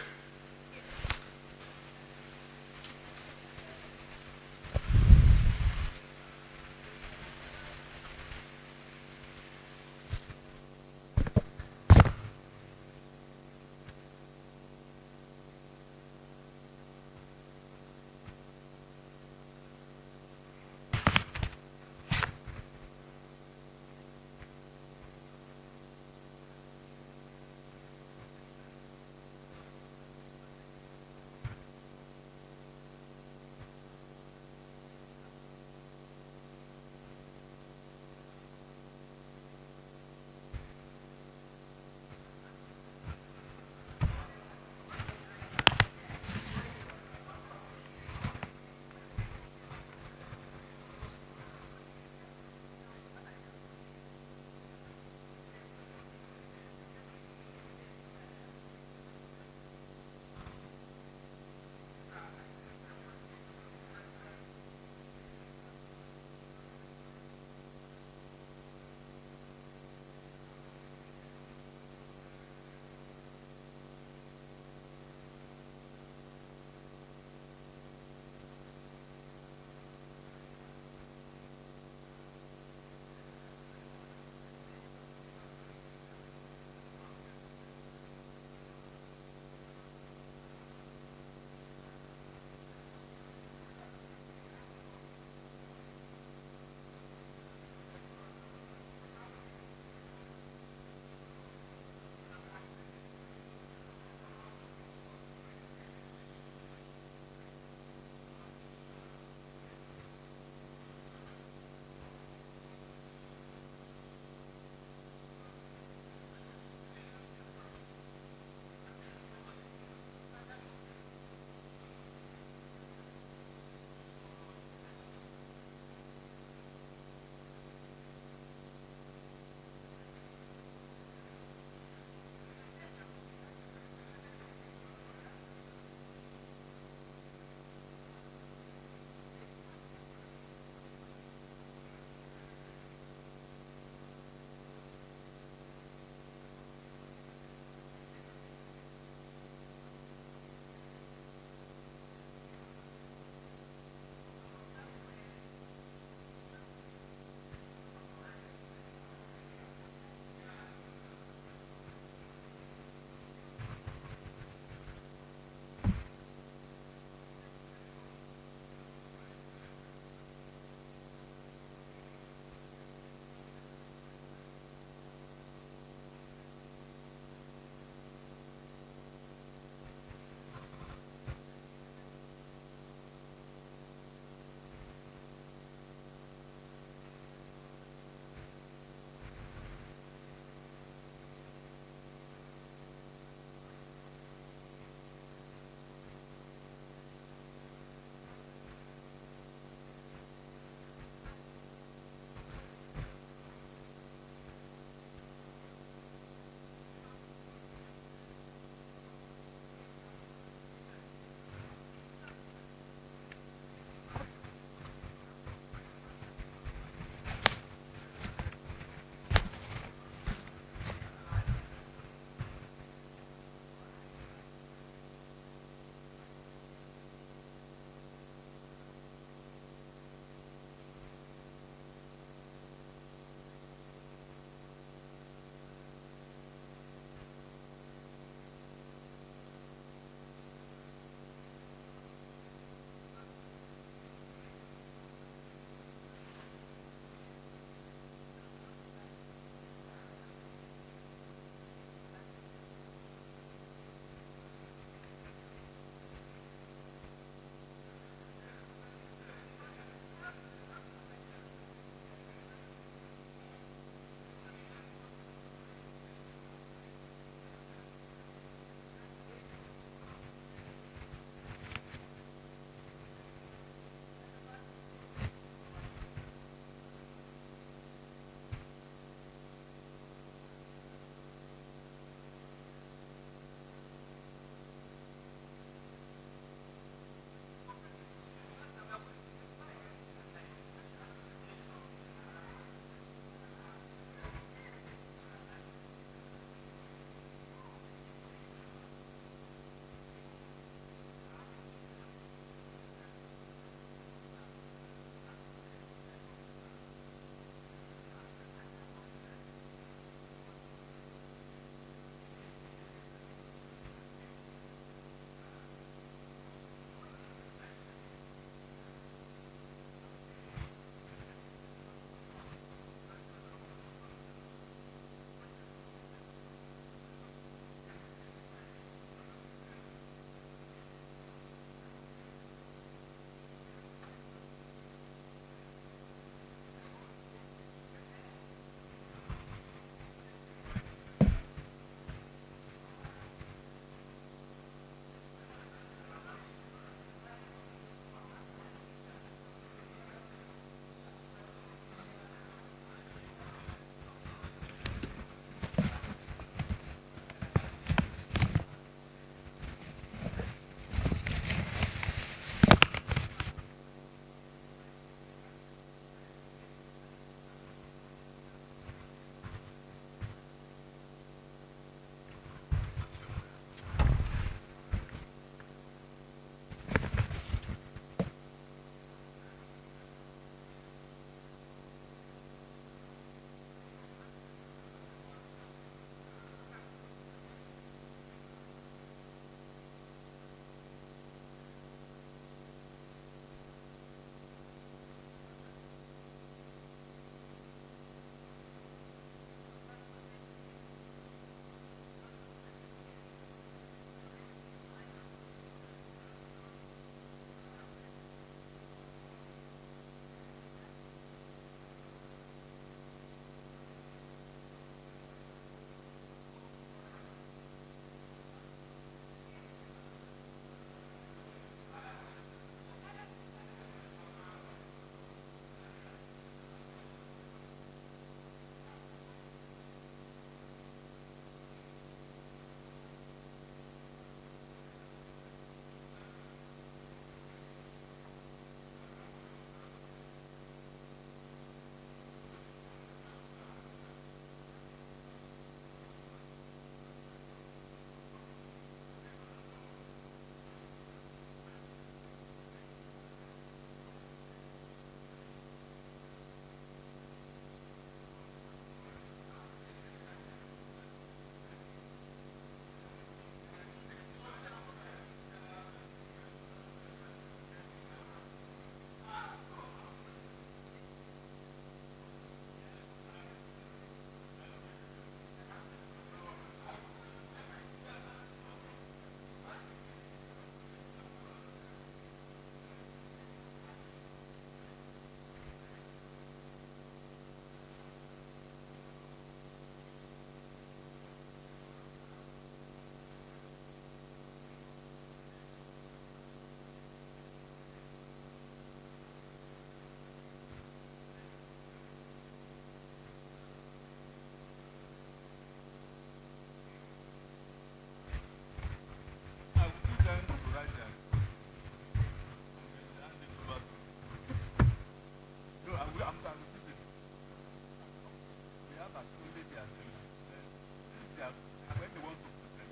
when they want to present,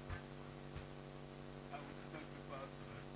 I will give them paper to write.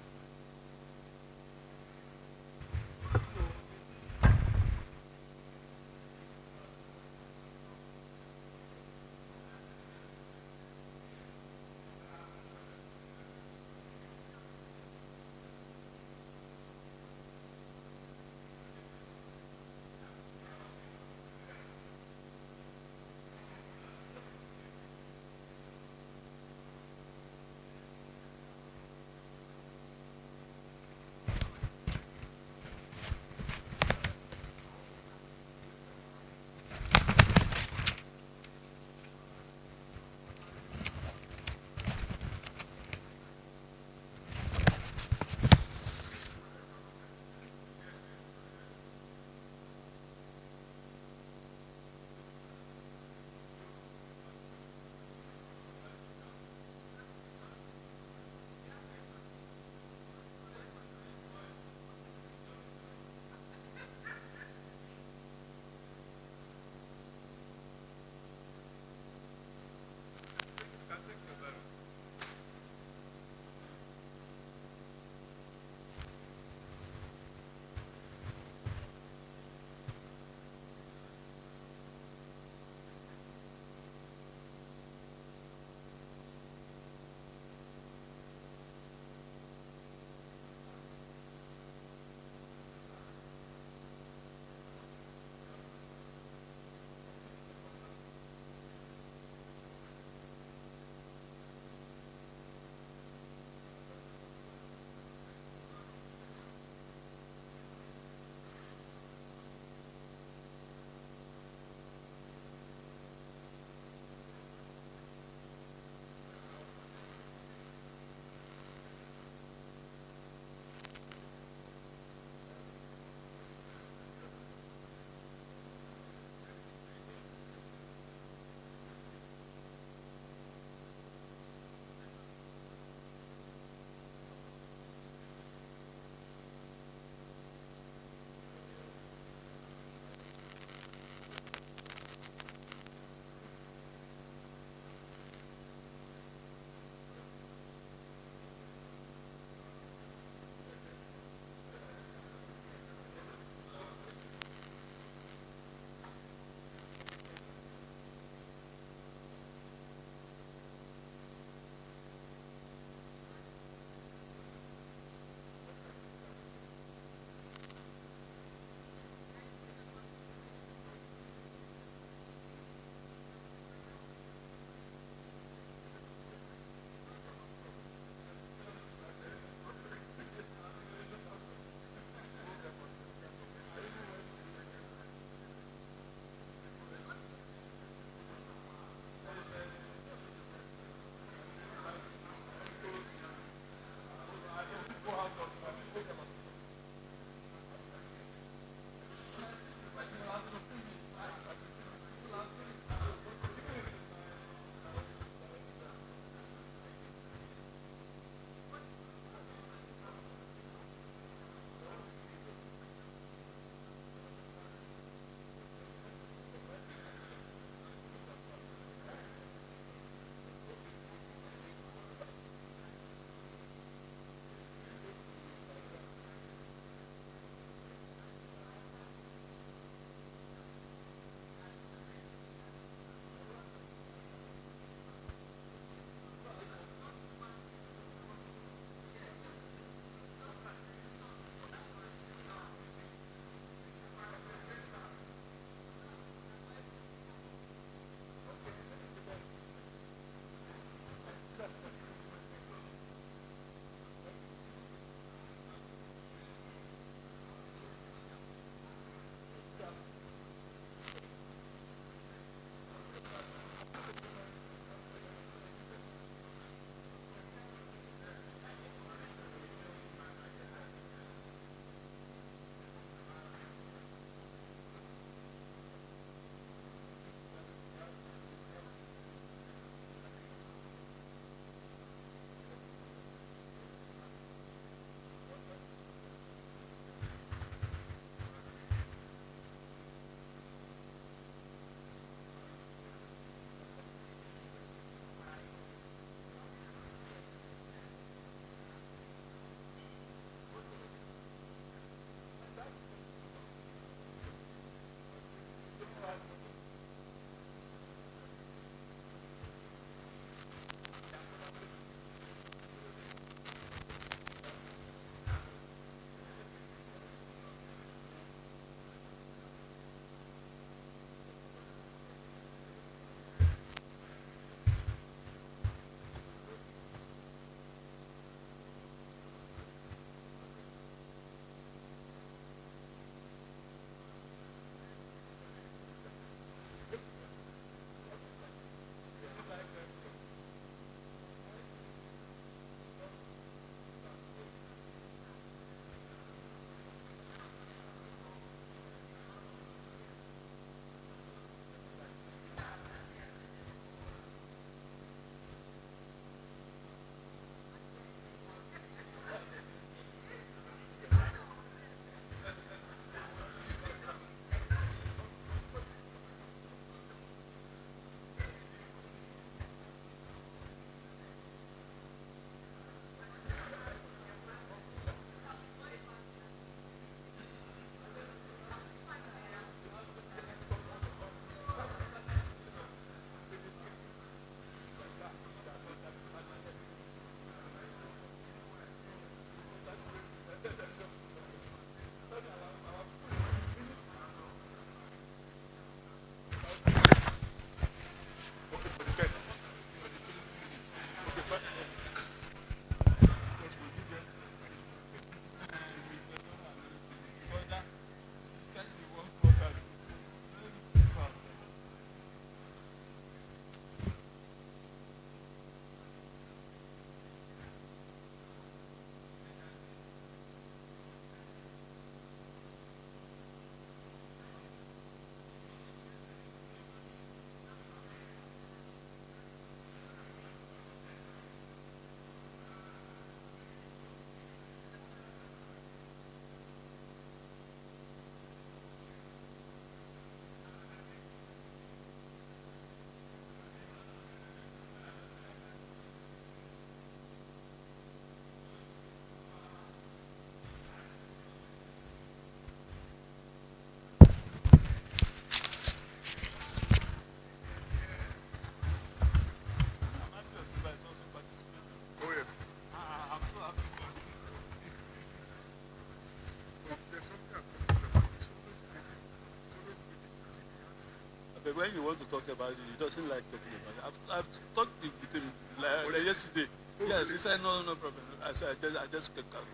when you want to talk about it, he doesn't like talking about it. I've talked with him like yesterday. Yes, he said no problem. I said I just kept out.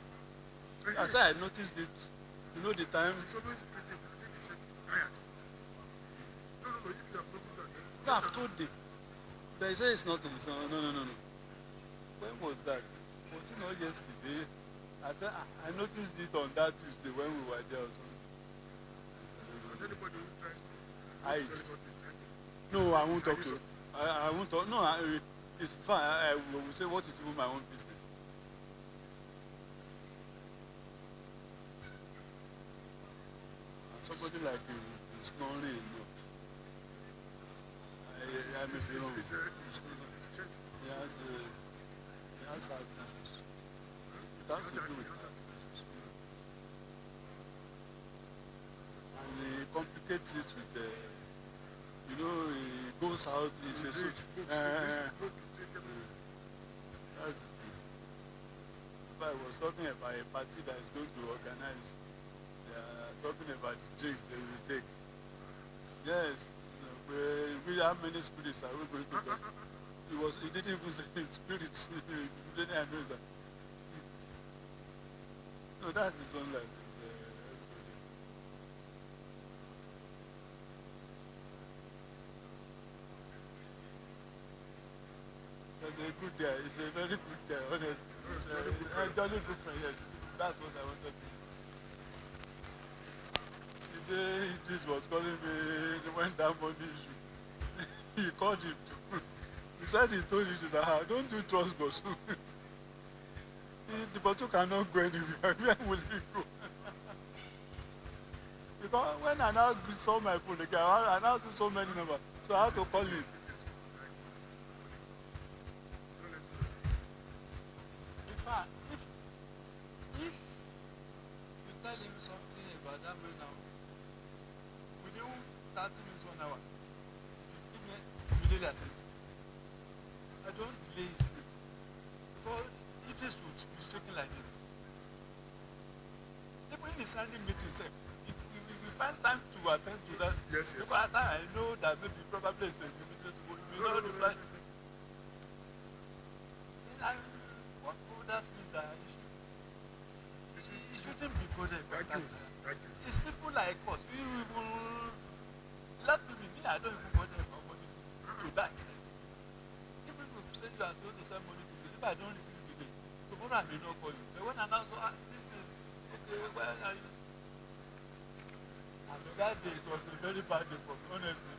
I said I noticed it. You know the time. It's always pretty. As if he's tired. No. If you have noticed that. No, I've told him. But he said it's nothing. It's not, no. When was that? Was it not yesterday? I said I noticed it on that Tuesday when we were there or something. Anybody who tries to I tell us what he's trying to no, I won't talk to. I won't talk. No, it's fine. I will say what is even my own business. And somebody like you is snoring a lot. I may be wrong. He has heart issues. It has to do with heart issues. And he complicates it with you know, he goes out, he says, that's the thing. If I was talking about a party that is going to organize, they are talking about the drinks they will take. Yes, we how many spirits are we going to get? He didn't even say spirits. Then I know that. No, that is own life. It's a good guy. It's a very good guy, honestly. It's a jolly good friend, yes. That's what I wanted to say. The day Idris was calling me when that money issue, he called him too. He said he told Idris, don't do trust Bosu. The Bosu cannot go anywhere. Where will he go? Because when I now saw my phone again, I now see so many numbers. So I had to call him. If you tell him something about that man now, within 30 minutes, 1 hour, you give me immediately accept it. I don't delay his things. Because if this would be shaking like this, even in standing meeting, if we find time to attend to that, yes. Because at that I know that maybe probably it's a meeting, we know the plan. What others means that it shouldn't be coded. It's people like us. We will let me be. I don't even bother about money to that extent. Even if you say you are supposed to send money to me, if I don't receive it today, tomorrow I may not call you. But when I now say this is okay, where are you? And that day it was a very bad day for me, honestly.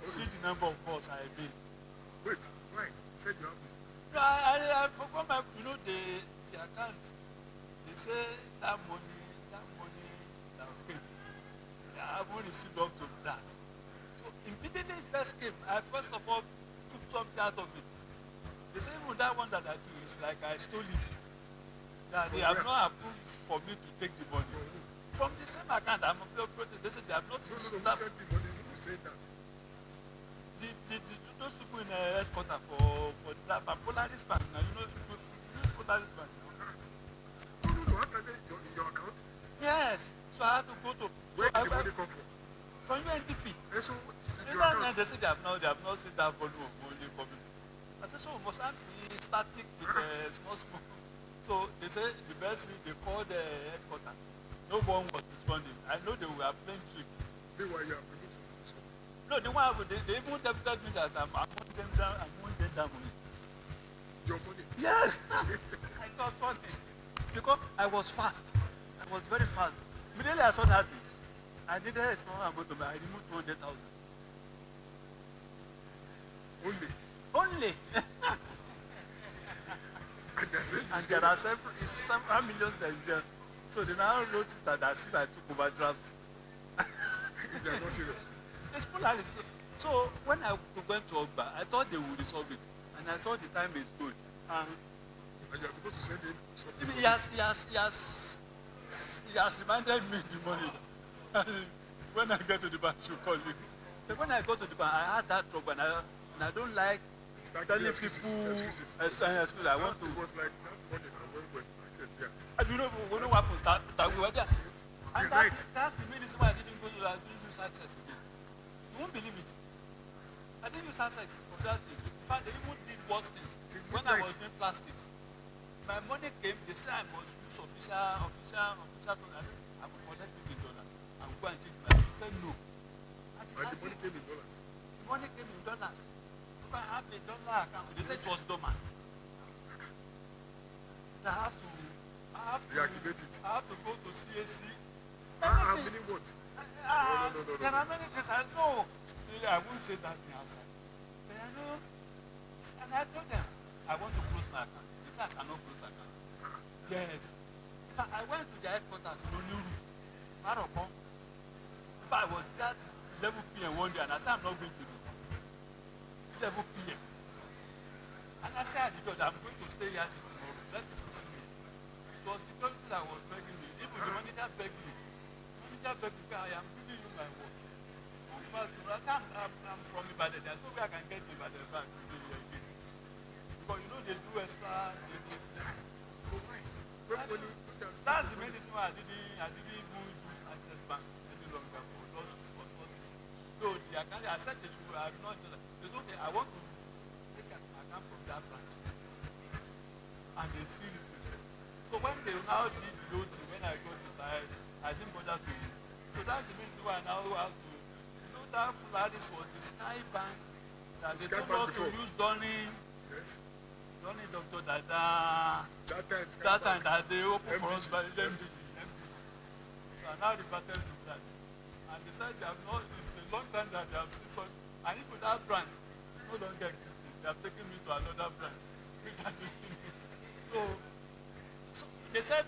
See the number of calls I made. Wait, why? You said you have me. No, I forgot my, the account. They say that money that came. I haven't received up to that. So immediately it first came, I first of all took something out of it. They say even that one that I do is like I stole it. That they have not approved for me to take the money. From the same account, I'm operating. They say they have not seen that. Send the money, you say that. Those people in the headquarters for that Polaris Bank now, you know Polaris Bank now. No, how can they in your account? Yes. So I had to go to where did the money come from? From UNDP. So your account? They say they have not seen that volume of money coming. I said, so must I be static with small. So they say the best thing, they called the headquarters. No one was responding. I know they were playing trick. Meanwhile, you have removed. No, the one they even debited me that I'm among them down money. Your money? Yes! I thought funny. Because I was fast. I was very fast. Immediately I saw that thing. I needed a small amount of money. I removed 200,000. Only? And there are several millions that is there. So they now noticed that as if I took overdraft. They are not serious. It's Polaris. So when I went to Ogba, I thought they would resolve it. And I saw the time is good. And you are supposed to send him something. He has reminded me the money. When I get to the bank, she'll call you. But when I go to the bank, I had that trouble, and I don't like telling people excuses. I want to. It was like that morning when I said, yeah. And you know what happened? We were there. And that's the main reason why I didn't use access again. You won't believe it. I didn't use Sussex for that thing. In fact, they even did worse things. When I was doing plastics, my money came, they said I must use official. I said, I will collect it in dollars. I will go and change my money. They said no. I decided. The money came in dollars. The money came in dollars. If I have a dollar account, they said it was dormant. I have to reactivate it. I have to go to CAC. How many what? No. There are many things I know. Really, I won't say that thing outside. But I know, and I told them, I want to close my account. They said I cannot close my account. Yes. In fact, I went to the headquarters in Onuru, Maroko. In fact, I was there at 11 p.m. one day, and I said I'm not going to do it. 11 p.m. And I said, I'm going to stay here till tomorrow. Let people see me. It was security that was begging me. Even the manager begged me. The manager begged me, I am giving you my work. I said, I'm from Ibadan. There's no way I can get to Ibadan back today again. Because you know they do extra, they do this. That's the main reason why I didn't even use Access Bank any longer for those for something. So the account, I said they should, I did not do that. They said, okay, I want to take an account from that branch. And they see it. So when they now did the whole thing, when I got it, I didn't bother to use. So that's the reason why I now have to, you know, that Polaris was the Sky Bank that they told us to use Donny. Yes. Donny Dr. Dada. That time that they opened for us by MDG. So I now reverted to that. And they said they have not, it's a long time that they have seen some, and even that branch is no longer existing. They have taken me to another branch. Which I didn't know. So they said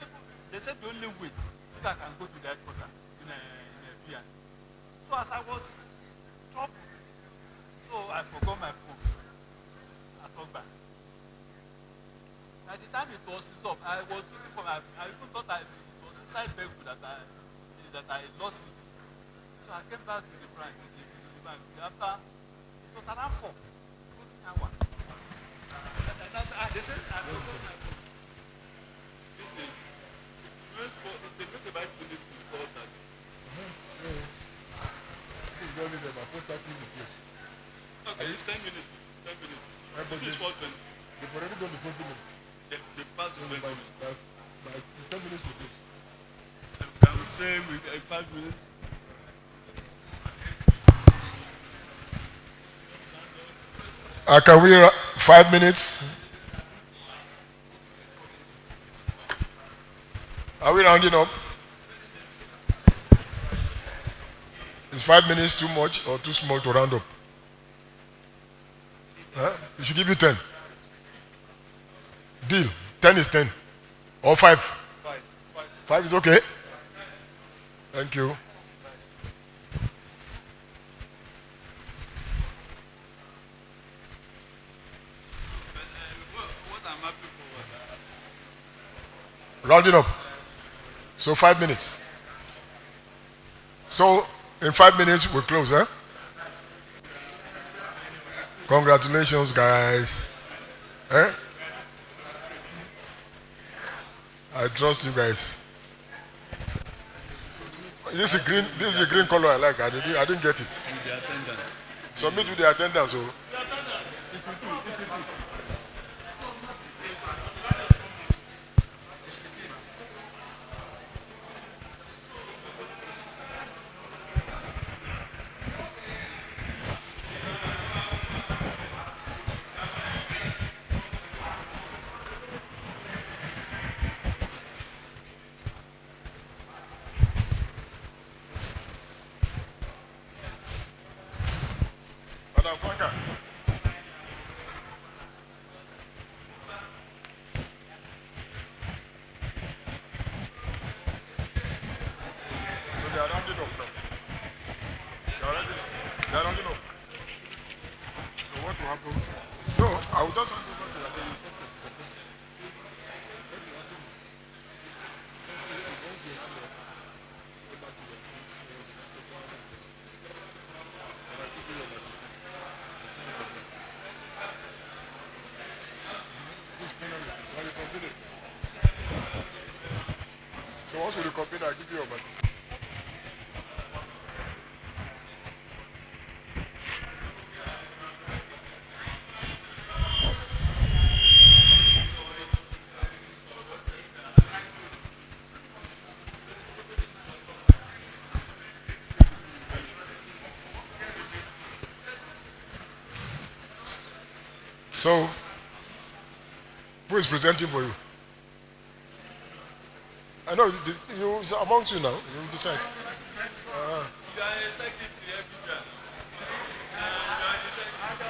the only way I can go to the headquarters in a VR. So as I was troubled, so I forgot my phone. I thought back. By the time it was resolved, I was looking for I even thought it was inside Belgium that I lost it. So I came back to the branch, the bank. After it was around 4, closing hour. And I said, they said I forgot my phone. This is it makes about 2 minutes before that. It's only about 4:30 in the place. Okay, it's 10 minutes. 10 minutes. It is 4:20. They've already done the 20 minutes. They passed the 20 minutes. By 10 minutes we close. Can we say 5 minutes? Can we 5 minutes? Are we rounding up? Is 5 minutes too much or too small to round up? Huh? We should give you 10. Deal. 10 is 10. Or 5? 5 is okay? Thank you. Rounding up. So 5 minutes. So in 5 minutes we close, huh? Congratulations, guys. Eh? I trust you guys. This is a green color I like. I didn't get it. Submit with the attendance. Oh. So once we recombine, I'll give you your money. So, who is presenting for you? I know you it's amongst you now. You decide.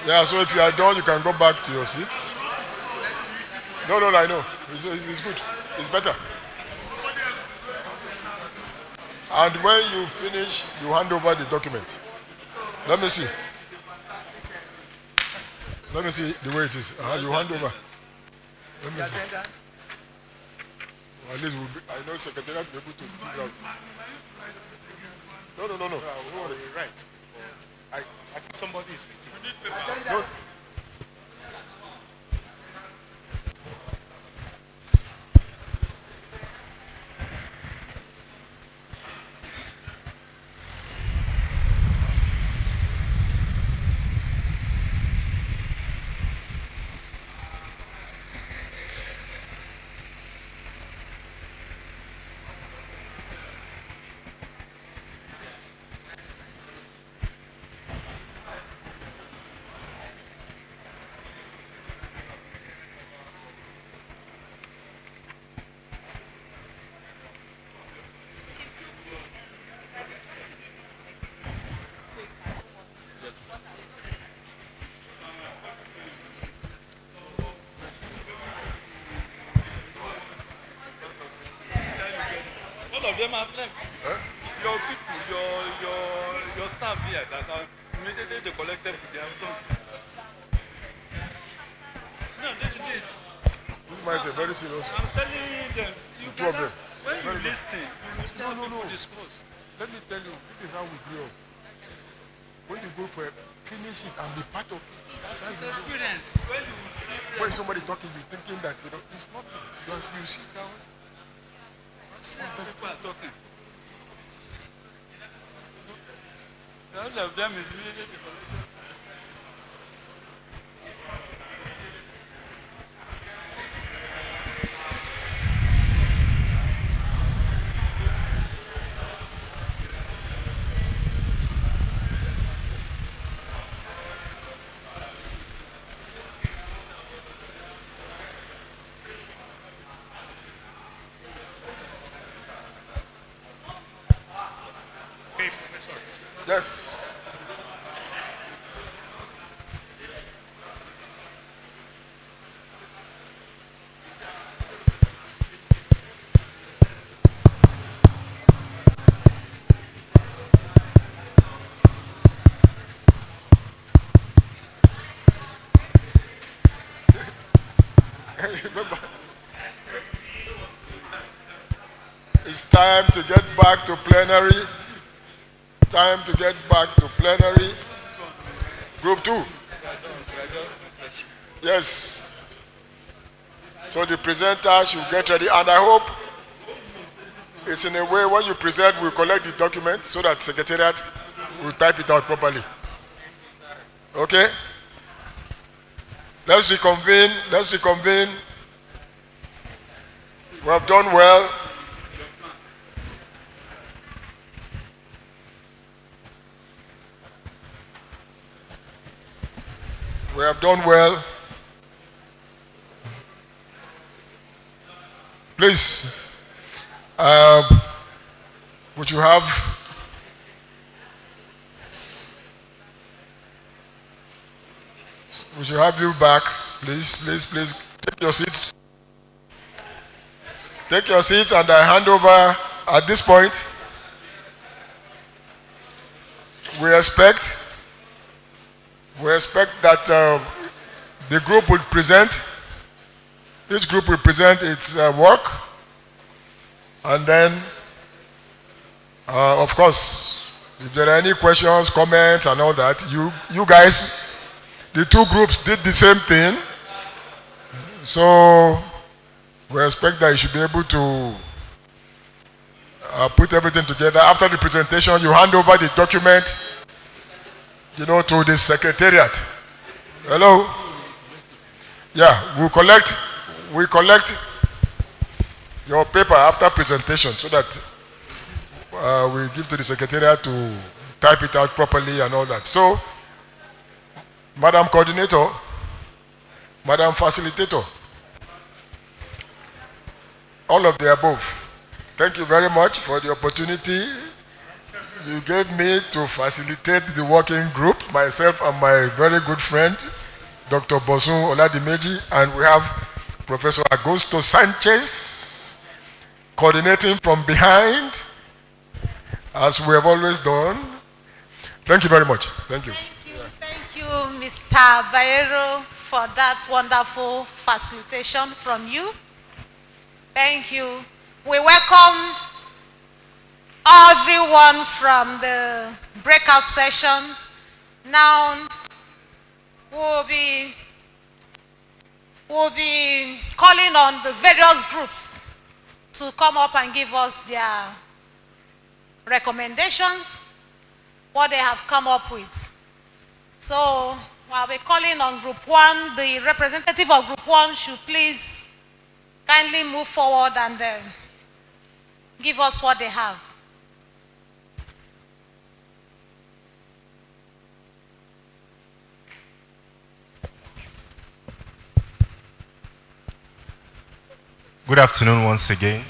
Yeah, so if you are done, you can go back to your seats. No, I know. It's good. It's better. And when you finish, you hand over the document. Let me see. Let me see the way it is. You hand over. Let me see. Well, at least I know Secretariat will be able to tease out. No. Right. I think somebody is with it. No. All of them have left. Huh? Your people, your staff here that are immediately they collected, they have done. No, this is it. This man is a very serious. I'm telling them. Two of them. When you Very good. listen, you listen to people discuss. Let me tell you, this is how we grew up. When you go for it, finish it and be part of it. That's how It's you grow. experience. When you see When somebody talking, you thinking that it's nothing. You sit down. people are talking. All of them is immediately collected. Okay, Professor. Yes. Remember, it's time to get back to plenary. Time to get back to plenary. Group 2. Yes. So the presenter should get ready. And I hope it's in a way when you present, we'll collect the document so that Secretariat will type it out properly. Okay? Let's reconvene. Let's reconvene. We have done well. We have done well. Please, would you have you back? Please, take your seats. Take your seats, and I hand over at this point. We expect that the group will present. Each group will present its work, and then, of course, if there are any questions, comments, and all that, you guys, the two groups did the same thing. So we expect that you should be able to put everything together. After the presentation, you hand over the document, to the Secretariat. Hello? Yeah, we collect your paper after presentation so that we give to the Secretariat to type it out properly and all that. So, Madam Coordinator, Madam Facilitator. All of the above. Thank you very much for the opportunity you gave me to facilitate the working group, myself and my very good friend, Dr. Bosun Oladimeji, and we have Professor Augusto Sanchez coordinating from behind, as we have always done. Thank you very much. Thank you. Thank you, Mr. Bayero, for that wonderful facilitation from you. Thank you. We welcome everyone from the breakout session. Now, we'll be calling on the various groups to come up and give us their recommendations, what they have come up with. So, I'll be calling on Group 1. The representative of Group 1 should please kindly move forward and give us what they have. Good afternoon once again.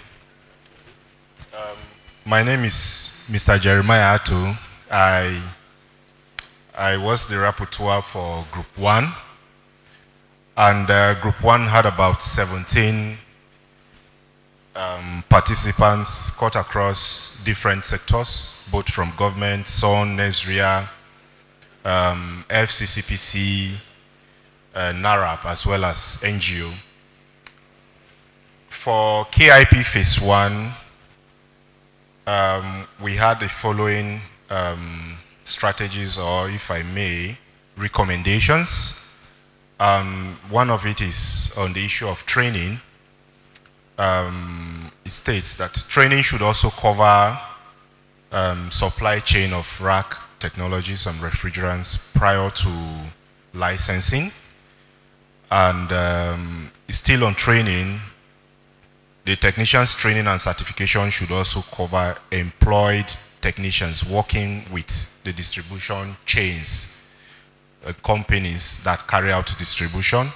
My name is Mr. Jeremiah Atto. I was the rapporteur for Group 1. And Group 1 had about 17 participants cut across different sectors, both from government, SON, NESRIA, FCCPC, NARAP, as well as NGO. For KIP Phase 1, we had the following strategies, or if I may, recommendations. One of it is on the issue of training. It states that training should also cover supply chain of rack technologies and refrigerants prior to licensing. And still on training, the technicians' training and certification should also cover employed technicians working with the distribution chains, companies that carry out distribution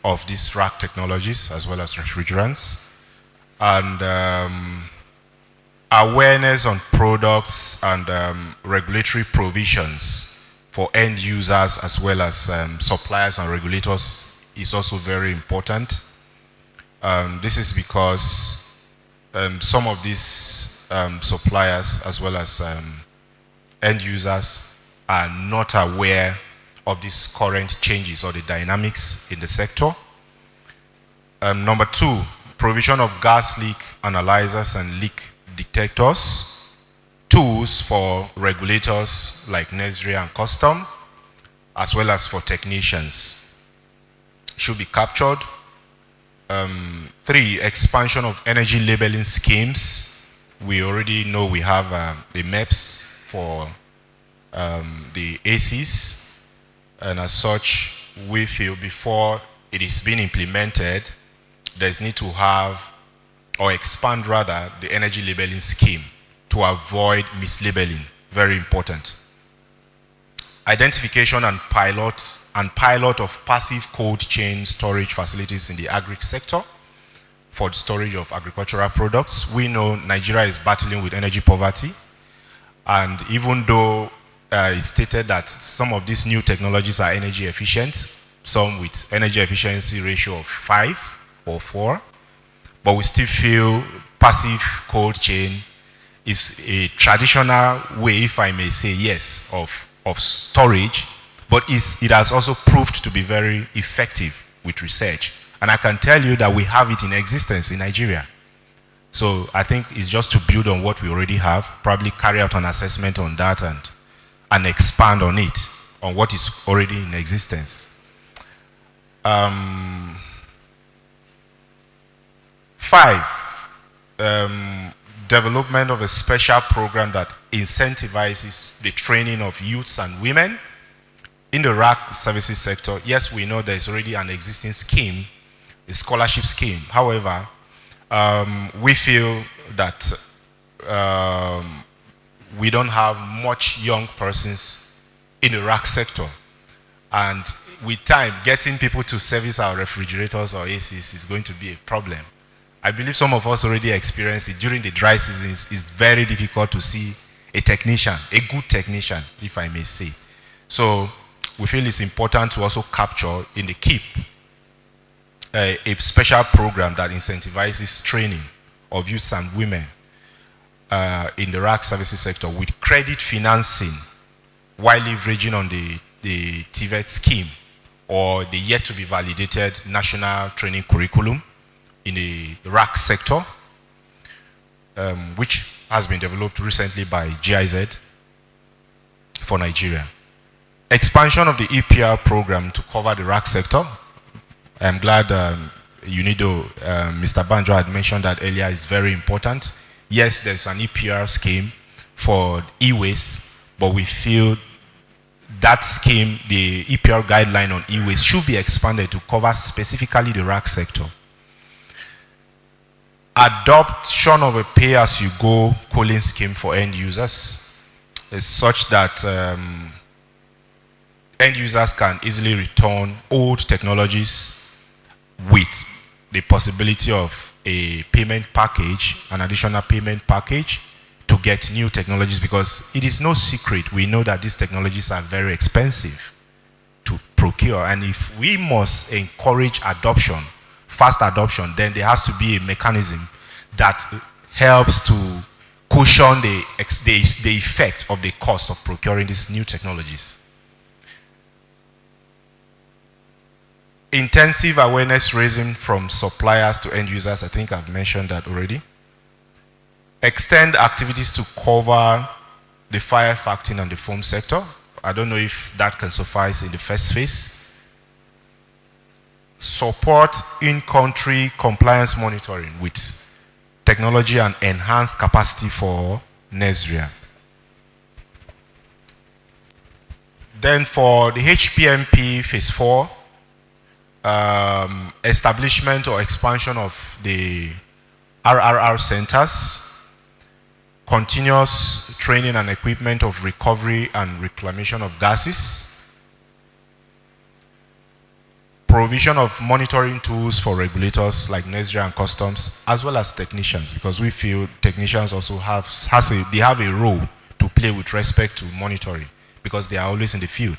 of these rack technologies as well as refrigerants. And awareness on products and regulatory provisions for end users as well as suppliers and regulators is also very important. This is because some of these suppliers as well as end users are not aware of these current changes or the dynamics in the sector. Number 2, provision of gas leak analyzers and leak detectors, tools for regulators like NESRIA and Custom, as well as for technicians, should be captured. 3, expansion of energy labeling schemes. We already know we have the MEPS for the ACs, and as such, we feel before it is being implemented, there's need to have, or expand rather, the energy labeling scheme to avoid mislabeling. Very important. Identification and pilot of passive cold chain storage facilities in the agri sector for the storage of agricultural products. We know Nigeria is battling with energy poverty, and even though it's stated that some of these new technologies are energy efficient, some with energy efficiency ratio of 5 or 4, but we still feel passive cold chain is a traditional way, if I may say, yes, of storage, but it has also proved to be very effective with research. And I can tell you that we have it in existence in Nigeria. So I think it's just to build on what we already have, probably carry out an assessment on that and expand on it, on what is already in existence. 5, development of a special program that incentivizes the training of youths and women in the rack services sector. Yes, we know there's already an existing scheme, a scholarship scheme. However, we feel that we don't have much young persons in the rack sector. And with time, getting people to service our refrigerators or ACs is going to be a problem. I believe some of us already experienced it. During the dry season, it's very difficult to see a technician, a good technician, if I may say. So we feel it's important to also capture in the KEEP a special program that incentivizes training of youths and women in the rack services sector with credit financing while leveraging on the TVET scheme or the yet to be validated national training curriculum in the rack sector, which has been developed recently by GIZ for Nigeria. Expansion of the EPR program to cover the rack sector. I'm glad Mr. Banjo had mentioned that earlier, is very important. Yes, there's an EPR scheme for e-waste, but we feel that scheme, the EPR guideline on e-waste, should be expanded to cover specifically the rack sector. Adoption of a pay-as-you-go cooling scheme for end users is such that end users can easily return old technologies with the possibility of a payment package, an additional payment package to get new technologies, because it is no secret, we know that these technologies are very expensive to procure, and if we must encourage adoption, fast adoption, then there has to be a mechanism that helps to cushion the effect of the cost of procuring these new technologies. Intensive awareness raising from suppliers to end users, I think I've mentioned that already. Extend activities to cover the firefighting and the foam sector. I don't know if that can suffice in the first phase. Support in-country compliance monitoring with technology and enhanced capacity for NESRIA. Then for the HPMP phase 4, establishment or expansion of the RRR centers, continuous training and equipment of recovery and reclamation of gases, provision of monitoring tools for regulators like NESRIA and customs, as well as technicians, because we feel technicians also have a role to play with respect to monitoring, because they are always in the field.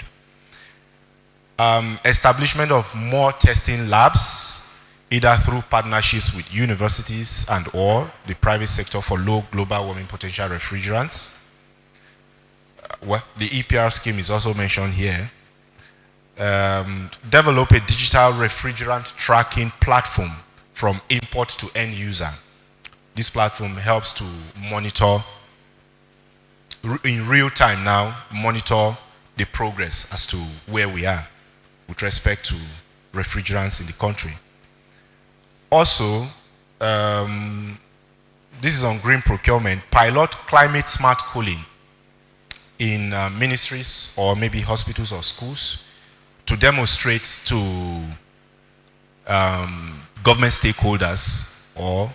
Establishment of more testing labs, either through partnerships with universities and or the private sector for low global warming potential refrigerants. Well, the EPR scheme is also mentioned here. Develop a digital refrigerant tracking platform from import to end user. This platform helps to monitor, in real time now, monitor the progress as to where we are with respect to refrigerants in the country. Also, this is on green procurement, pilot climate smart cooling in ministries or maybe hospitals or schools to demonstrate to government stakeholders or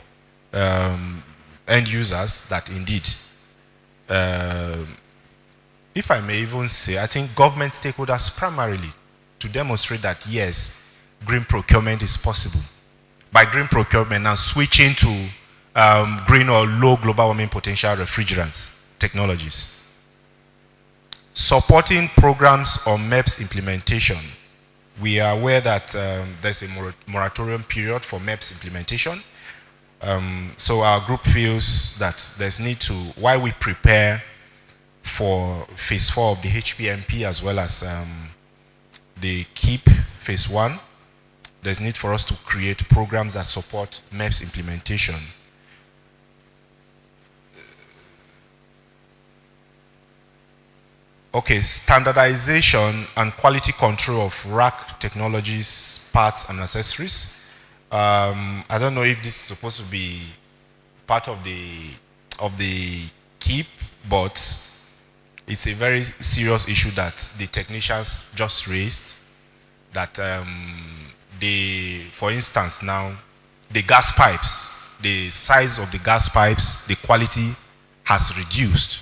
end users that indeed, if I may even say, I think government stakeholders primarily, to demonstrate that yes, green procurement is possible. By green procurement, now switching to green or low global warming potential refrigerants technologies. Supporting programs on MEPS implementation. We are aware that there's a moratorium period for MEPS implementation. So our group feels that there's need to, while we prepare for phase 4 of the HPMP as well as the KEEP phase 1, there's need for us to create programs that support MEPS implementation. Okay, standardization and quality control of rack technologies, parts and accessories. I don't know if this is supposed to be part of the KEEP, but it's a very serious issue that the technicians just raised, that for instance now, the gas pipes, the size of the gas pipes, the quality has reduced,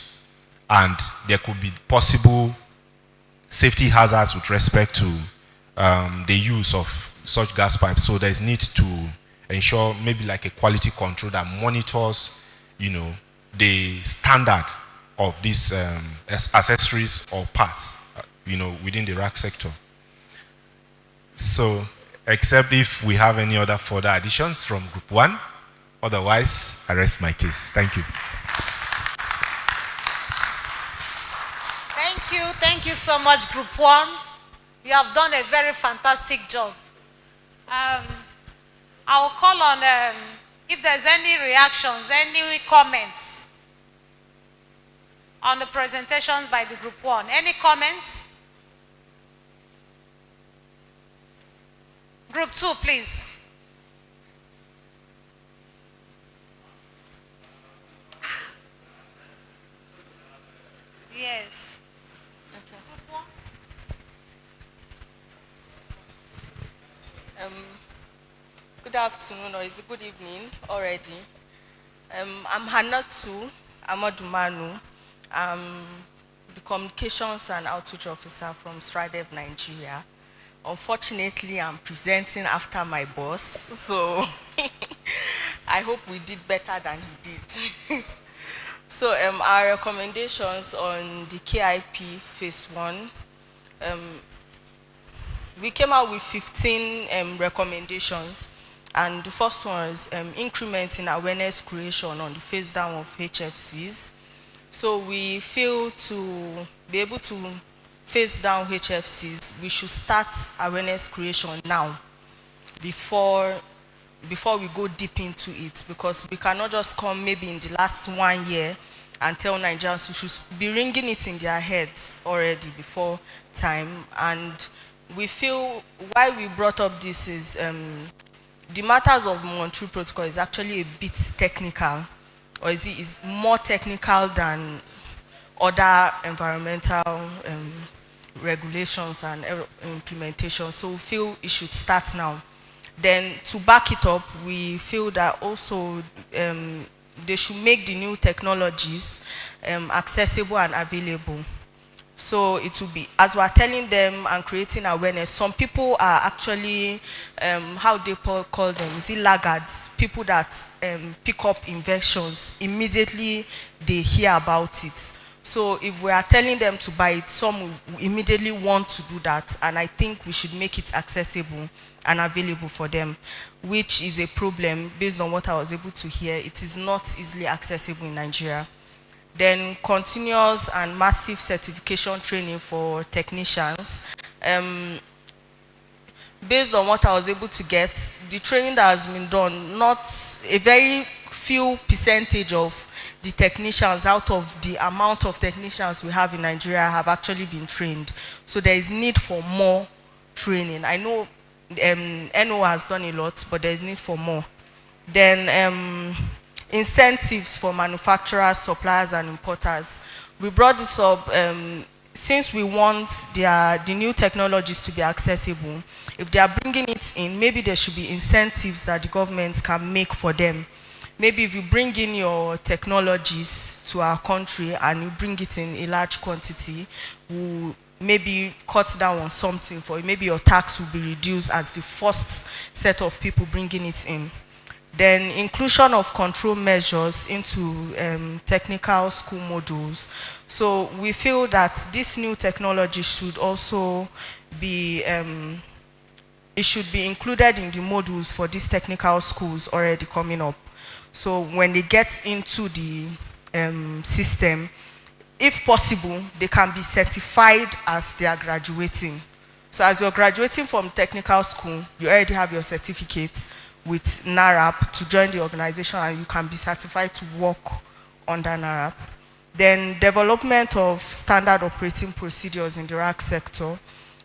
and there could be possible safety hazards with respect to the use of such gas pipes. So there's need to ensure maybe like a quality control that monitors, the standard of these accessories or parts, within the rack sector. So, except if we have any other further additions from Group 1, otherwise, I rest my case. Thank you. Thank you so much, Group 1. You have done a very fantastic job. I will call on if there's any reactions, any comments on the presentations by the Group 1. Any comments? Group 2, please. Yes. Good afternoon, or is it good evening already? I'm Hanatu Amadumanu. I'm the Communications and Outreach Officer from Stridev, Nigeria. Unfortunately, I'm presenting after my boss, so I hope we did better than he did. So our recommendations on the KIP Phase 1, we came out with 15 recommendations, and the first one is increment in awareness creation on the phase down of HFCs. So we feel to be able to phase down HFCs, we should start awareness creation now before we go deep into it, because we cannot just come maybe in the last 1 year and tell Nigerians who should be ringing it in their heads already before time. And we feel why we brought up this is the matters of Montreal Protocol is actually a bit technical, or is more technical than other environmental regulations and implementation. So we feel it should start now. Then to back it up, we feel that also they should make the new technologies accessible and available. So it will be, as we are telling them and creating awareness, some people are actually, how they call them, is it laggards? People that pick up inventions, immediately they hear about it. So if we are telling them to buy it, some will immediately want to do that, and I think we should make it accessible and available for them, which is a problem based on what I was able to hear. It is not easily accessible in Nigeria. Then continuous and massive certification training for technicians. Based on what I was able to get, the training that has been done, not a very few percentage of the technicians out of the amount of technicians we have in Nigeria have actually been trained. So there is need for more training. I know NO has done a lot, but there is need for more. Then incentives for manufacturers, suppliers, and importers. We brought this up since we want the new technologies to be accessible. If they are bringing it in, maybe there should be incentives that the governments can make for them. Maybe if you bring in your technologies to our country and you bring it in a large quantity, we'll maybe cut down on something for you. Maybe your tax will be reduced as the first set of people bringing it in. Then inclusion of control measures into technical school modules. So we feel that this new technology should also be, it should be included in the modules for these technical schools already coming up. So when they get into the system, if possible, they can be certified as they are graduating. So as you're graduating from technical school, you already have your certificate with NARAP to join the organization, and you can be certified to work under NARAP. Then development of standard operating procedures in the RAC sector.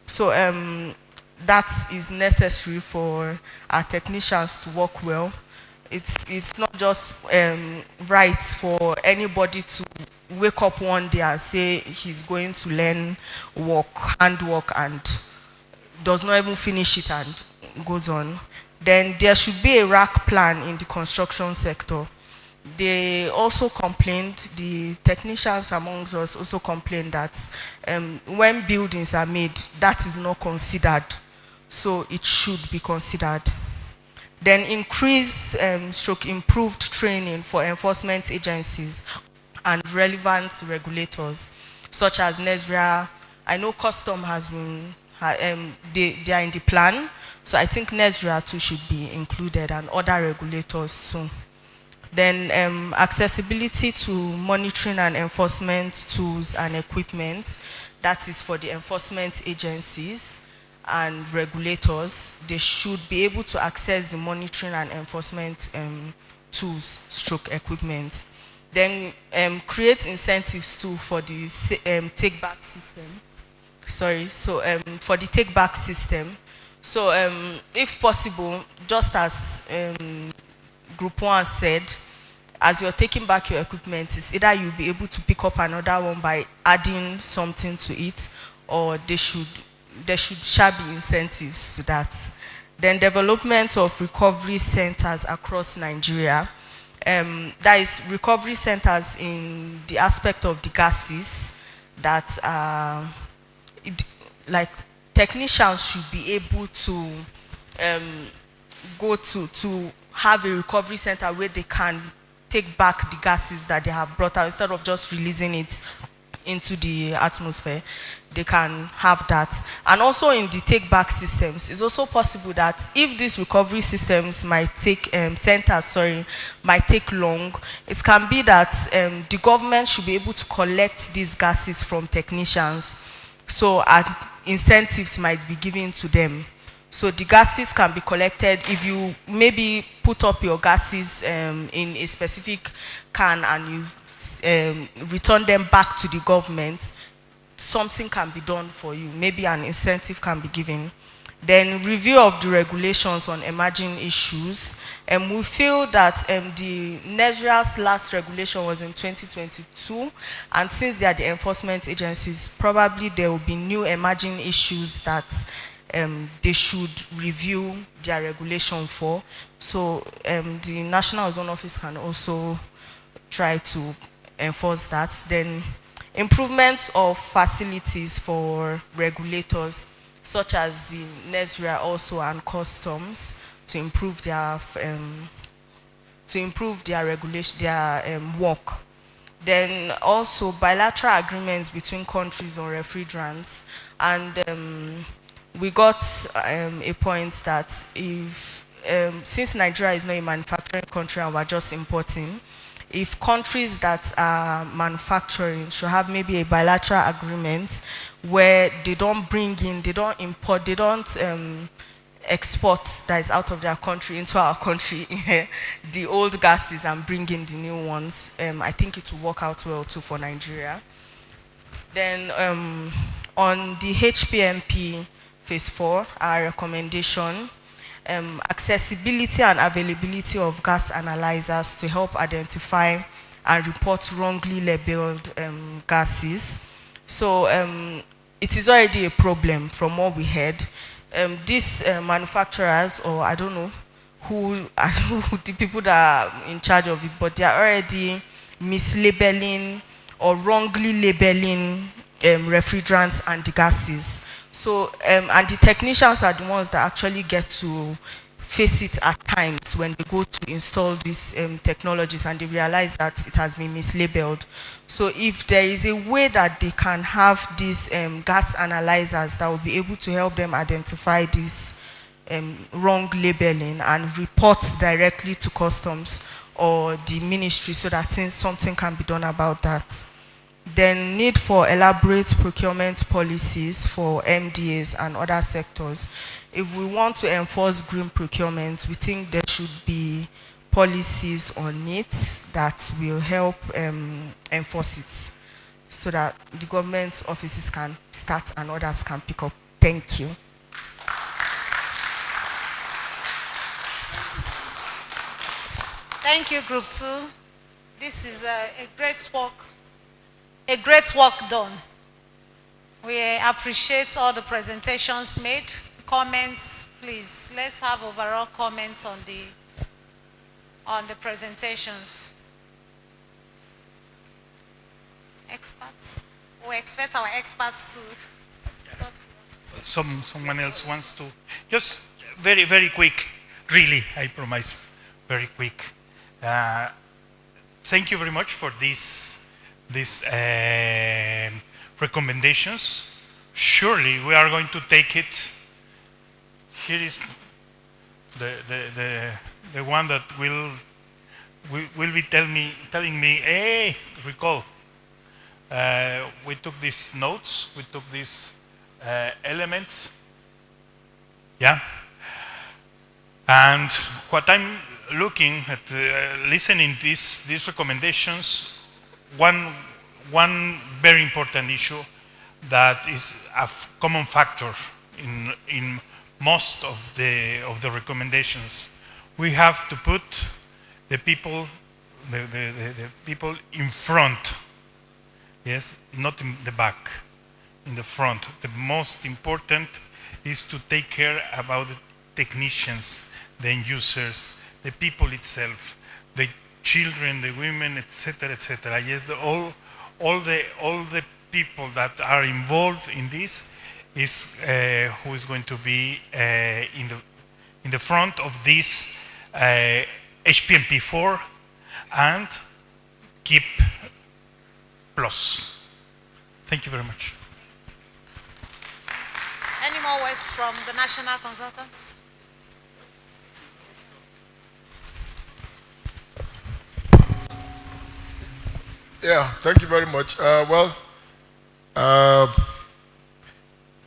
So that is necessary for our technicians to work well. It's not just right for anybody to wake up one day and say he's going to learn handwork, and does not even finish it and goes on. Then there should be a RAC plan in the construction sector. They also complained, the technicians amongst us also complained that when buildings are made, that is not considered so it should be considered. Then increased stroke improved training for enforcement agencies and relevant regulators, such as NESRA. I know custom has been, they are in the plan, so I think NESRA too should be included and other regulators too. Then accessibility to monitoring and enforcement tools and equipment, that is for the enforcement agencies and regulators. They should be able to access the monitoring and enforcement tools stroke equipment. Then create incentives too for the take back system. Sorry, so for the take back system. So if possible, just as Group 1 said, as you're taking back your equipment, it's either you'll be able to pick up another one by adding something to it, or there shall be incentives to that. Then development of recovery centers across Nigeria. That is recovery centers in the aspect of the gases that like technicians should be able to go to have a recovery center where they can take back the gases that they have brought out instead of just releasing it into the atmosphere. They can have that. And also in the take back systems, it's also possible that if these recovery systems might take, might take long, it can be that the government should be able to collect these gases from technicians. So incentives might be given to them. So the gases can be collected. If you maybe put up your gases in a specific can and you return them back to the government, something can be done for you. Maybe an incentive can be given. Then review of the regulations on emerging issues. We feel that the NESRA's last regulation was in 2022, and since they are the enforcement agencies, probably there will be new emerging issues that they should review their regulation for. So the National Zone Office can also try to enforce that. Then improvements of facilities for regulators, such as the NESRA also and customs, to improve their regulation, their work. Then also bilateral agreements between countries on refrigerants. And we got a point that if, since Nigeria is not a manufacturing country and we're just importing, if countries that are manufacturing should have maybe a bilateral agreement where they don't bring in, they don't import, they don't export that is out of their country into our country, the old gases, and bring in the new ones, I think it will work out well too for Nigeria. Then on the HPMP Phase 4, our recommendation, accessibility and availability of gas analyzers to help identify and report wrongly labeled gases. So it is already a problem from what we heard. These manufacturers, or I don't know who the people that are in charge of it, but they are already mislabeling or wrongly labeling refrigerants and the gases. So, and the technicians are the ones that actually get to face it at times when they go to install these technologies and they realize that it has been mislabeled. So if there is a way that they can have these gas analyzers that will be able to help them identify this wrong labeling and report directly to customs or the ministry, so that something can be done about that. Then need for elaborate procurement policies for MDAs and other sectors. If we want to enforce green procurement, we think there should be policies on it that will help enforce it, so that the government offices can start and others can pick up. Thank you. Thank you, Group 2. This is a great work. A great work done. We appreciate all the presentations made. Comments, please. Let's have overall comments on the presentations. Experts. We expect our experts to talk to us. someone else wants to. Just very, very quick. Really, I promise. Very quick. Thank you very much for these recommendations. Surely we are going to take it. Here is the one that will be telling me, hey, recall. We took these notes, we took these elements, yeah. And what I'm looking at, listening these recommendations, one very important issue that is a common factor in most of the recommendations. We have to put the people in front. Yes, not in the back, in the front. The most important is to take care about the technicians, the end users, the people itself, the children, the women, etc., etc. Yes, all the people that are involved in this is who is going to be in the front of this HPMP4 and keep plus. Thank you very much. Any more words from the national consultants? Yeah, thank you very much.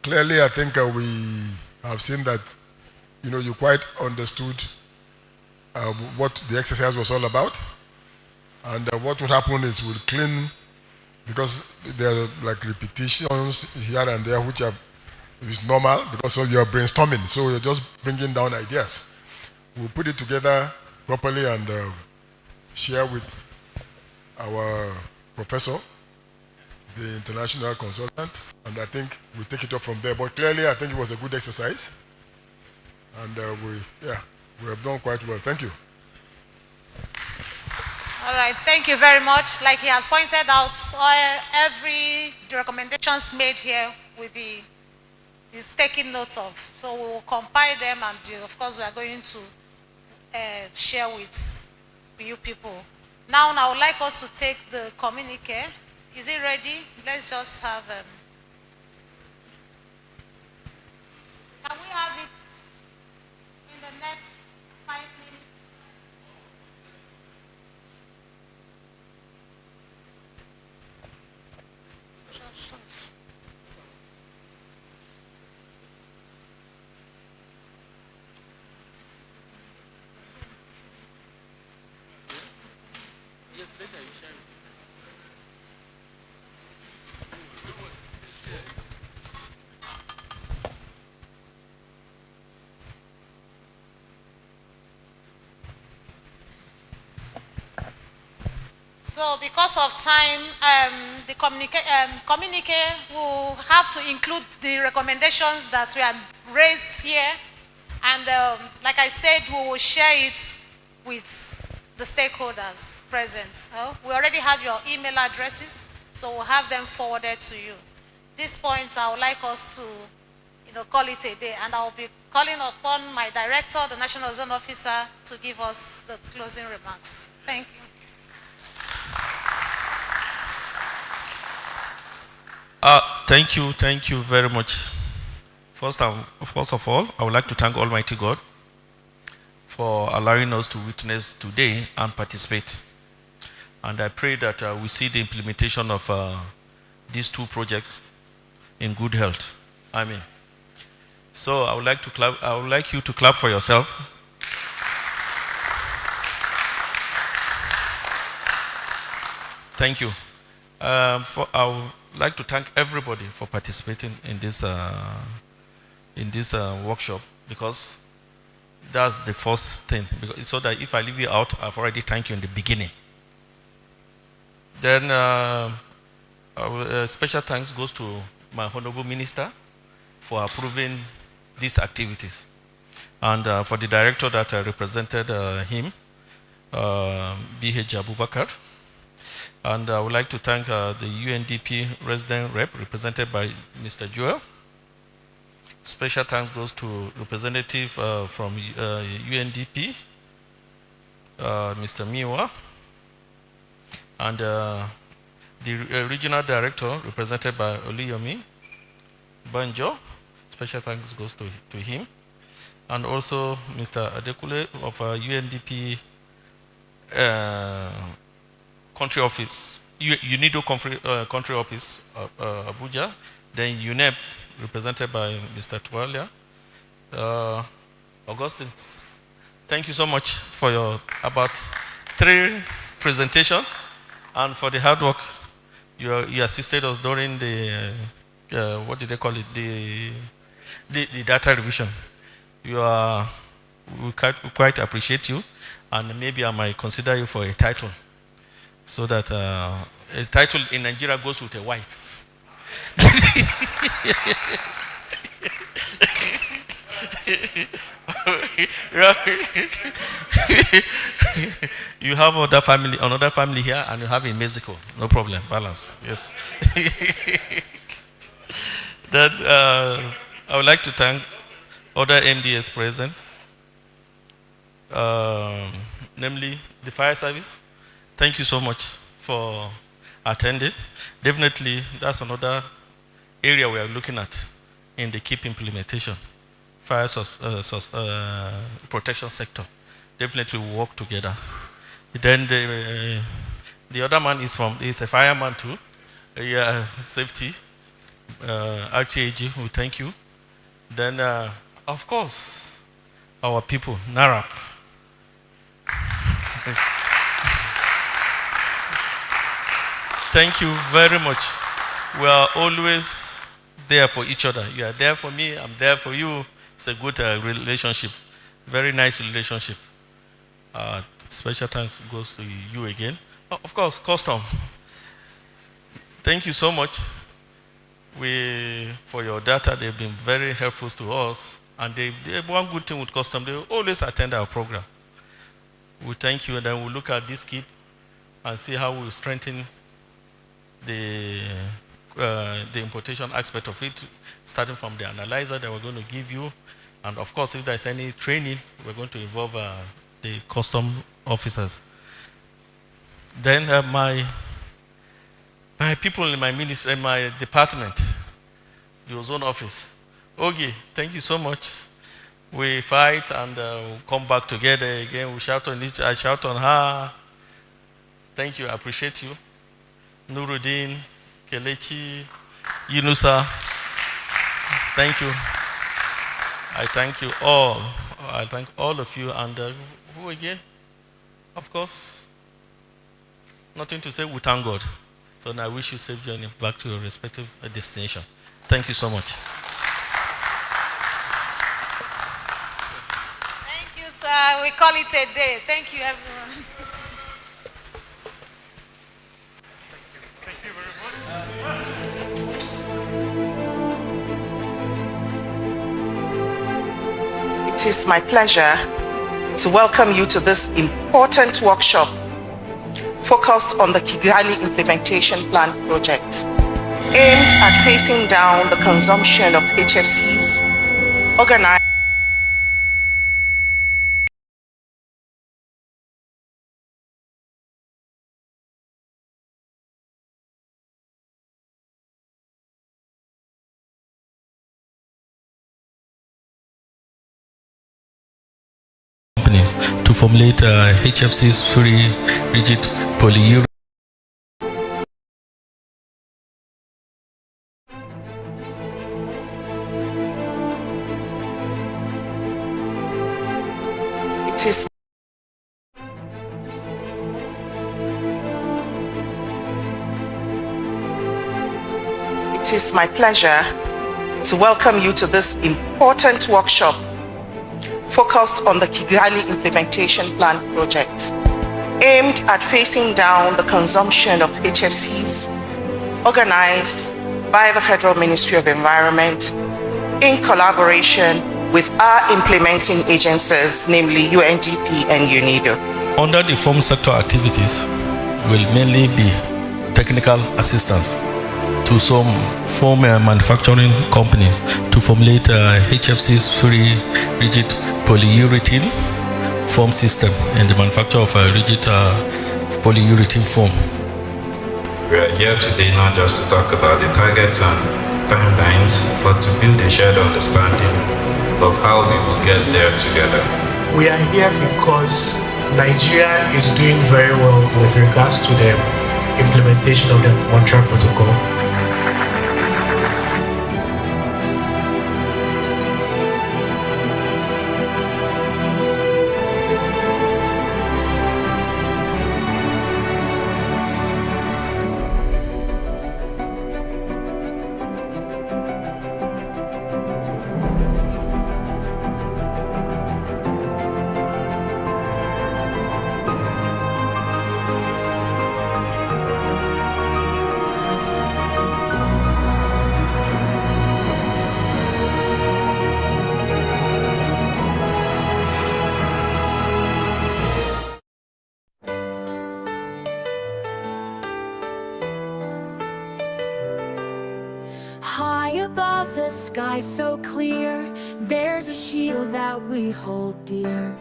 Clearly, I think we have seen that, you quite understood what the exercise was all about. And what would happen is we'll clean, because there are like repetitions here and there, which is normal because of your brainstorming. So you're just bringing down ideas. We'll put it together properly and share with our professor, the international consultant, and I think we'll take it up from there. But clearly, I think it was a good exercise, and we have done quite well. Thank you. All right, thank you very much. Like he has pointed out, the recommendations made here is taken note of. So we will compile them, and of course we are going to share with you people. Now I would like us to take the communique. Is it ready? Let's just have. Can we have it in the next 5 minutes? Yes, later you share it. So because of time, the communique will have to include the recommendations that we have raised here. And like I said, we will share it with the stakeholders present. We already have your email addresses, so we'll have them forwarded to you. At this point, I would like us to call it a day, and I'll be calling upon my director, the National Zone Officer, to give us the closing remarks. Thank you. Thank you very much. First of all, I would like to thank Almighty God for allowing us to witness today and participate. And I pray that we see the implementation of these two projects in good health. Amen. So I would like to clap. I would like you to clap for yourself. Thank you. I would like to thank everybody for participating in this workshop, because that's the first thing. So that if I leave you out, I've already thanked you in the beginning. Then special thanks goes to my Honorable Minister for approving these activities, and for the director that represented him, B.H. Abubakar. And I would like to thank the UNDP resident rep represented by Mr. Joel. Special thanks goes to representative from UNDP, Mr. Miwa, and the regional director represented by Oluyomi Banjo. Special thanks goes to him, and also Mr. Adekule of UNDP country office, UNIDO country office, Abuja. Then UNEP, represented by Mr. Tualia. Augustine, thank you so much for your about 3 presentations and for the hard work you assisted us during the what did they call it, the data revision. We quite appreciate you, and maybe I might consider you for a title, so that a title in Nigeria goes with a wife. You have another family here, and you have in Mexico. No problem, balance. Yes. That I would like to thank other MDS present, namely the fire service. Thank you so much for attending. Definitely, that's another area we are looking at in the KEEP implementation. Fire protection sector. Definitely we work together. Then the other man is a fireman too. Yeah, safety. RTAG, we thank you. Then, of course, our people, NARAP. Thank you very much. We are always there for each other. You are there for me, I'm there for you. It's a good relationship. Very nice relationship. Special thanks goes to you again. Of course, custom. Thank you so much. For your data, they've been very helpful to us. And they one good thing with custom, they always attend our program. We thank you, and then we'll look at this KEEP and see how we'll strengthen the importation aspect of it, starting from the analyzer that we're going to give you. And of course, if there's any training, we're going to involve the custom officers. Then my people in my ministry, in my department, the ozone office. Ogie, thank you so much. We fight and we'll come back together again. We shout on each, I shout on her. Thank you, I appreciate you. Nuruddin, Kelechi, Yunusa, thank you. I thank you all. I thank all of you. And who again? Of course, nothing to say, we thank God. So now I wish you safe journey back to your respective destination. Thank you so much. Thank you, sir. We call it a day. Thank you, everyone. Thank you very much. It is my pleasure to welcome you to this important workshop focused on the Kigali Implementation Plan project, aimed at facing down the consumption of HFCs organized to formulate HFCs free rigid polyurethane. It is my pleasure to welcome you to this important workshop focused on the Kigali Implementation Plan project, aimed at facing down the consumption of HFCs organized by the Federal Ministry of Environment in collaboration with our implementing agencies, namely UNDP and UNIDO. Under the farm sector activities will mainly be technical assistance to some foam manufacturing companies to formulate HFC's free rigid polyurethane foam system and the manufacture of rigid polyurethane foam. We are here today not just to talk about the targets and timelines, but to build a shared understanding of how we will get there together. We are here because Nigeria is doing very well with regards to the implementation of the Montreal Protocol. High above the sky so clear, there's a shield that we hold dear.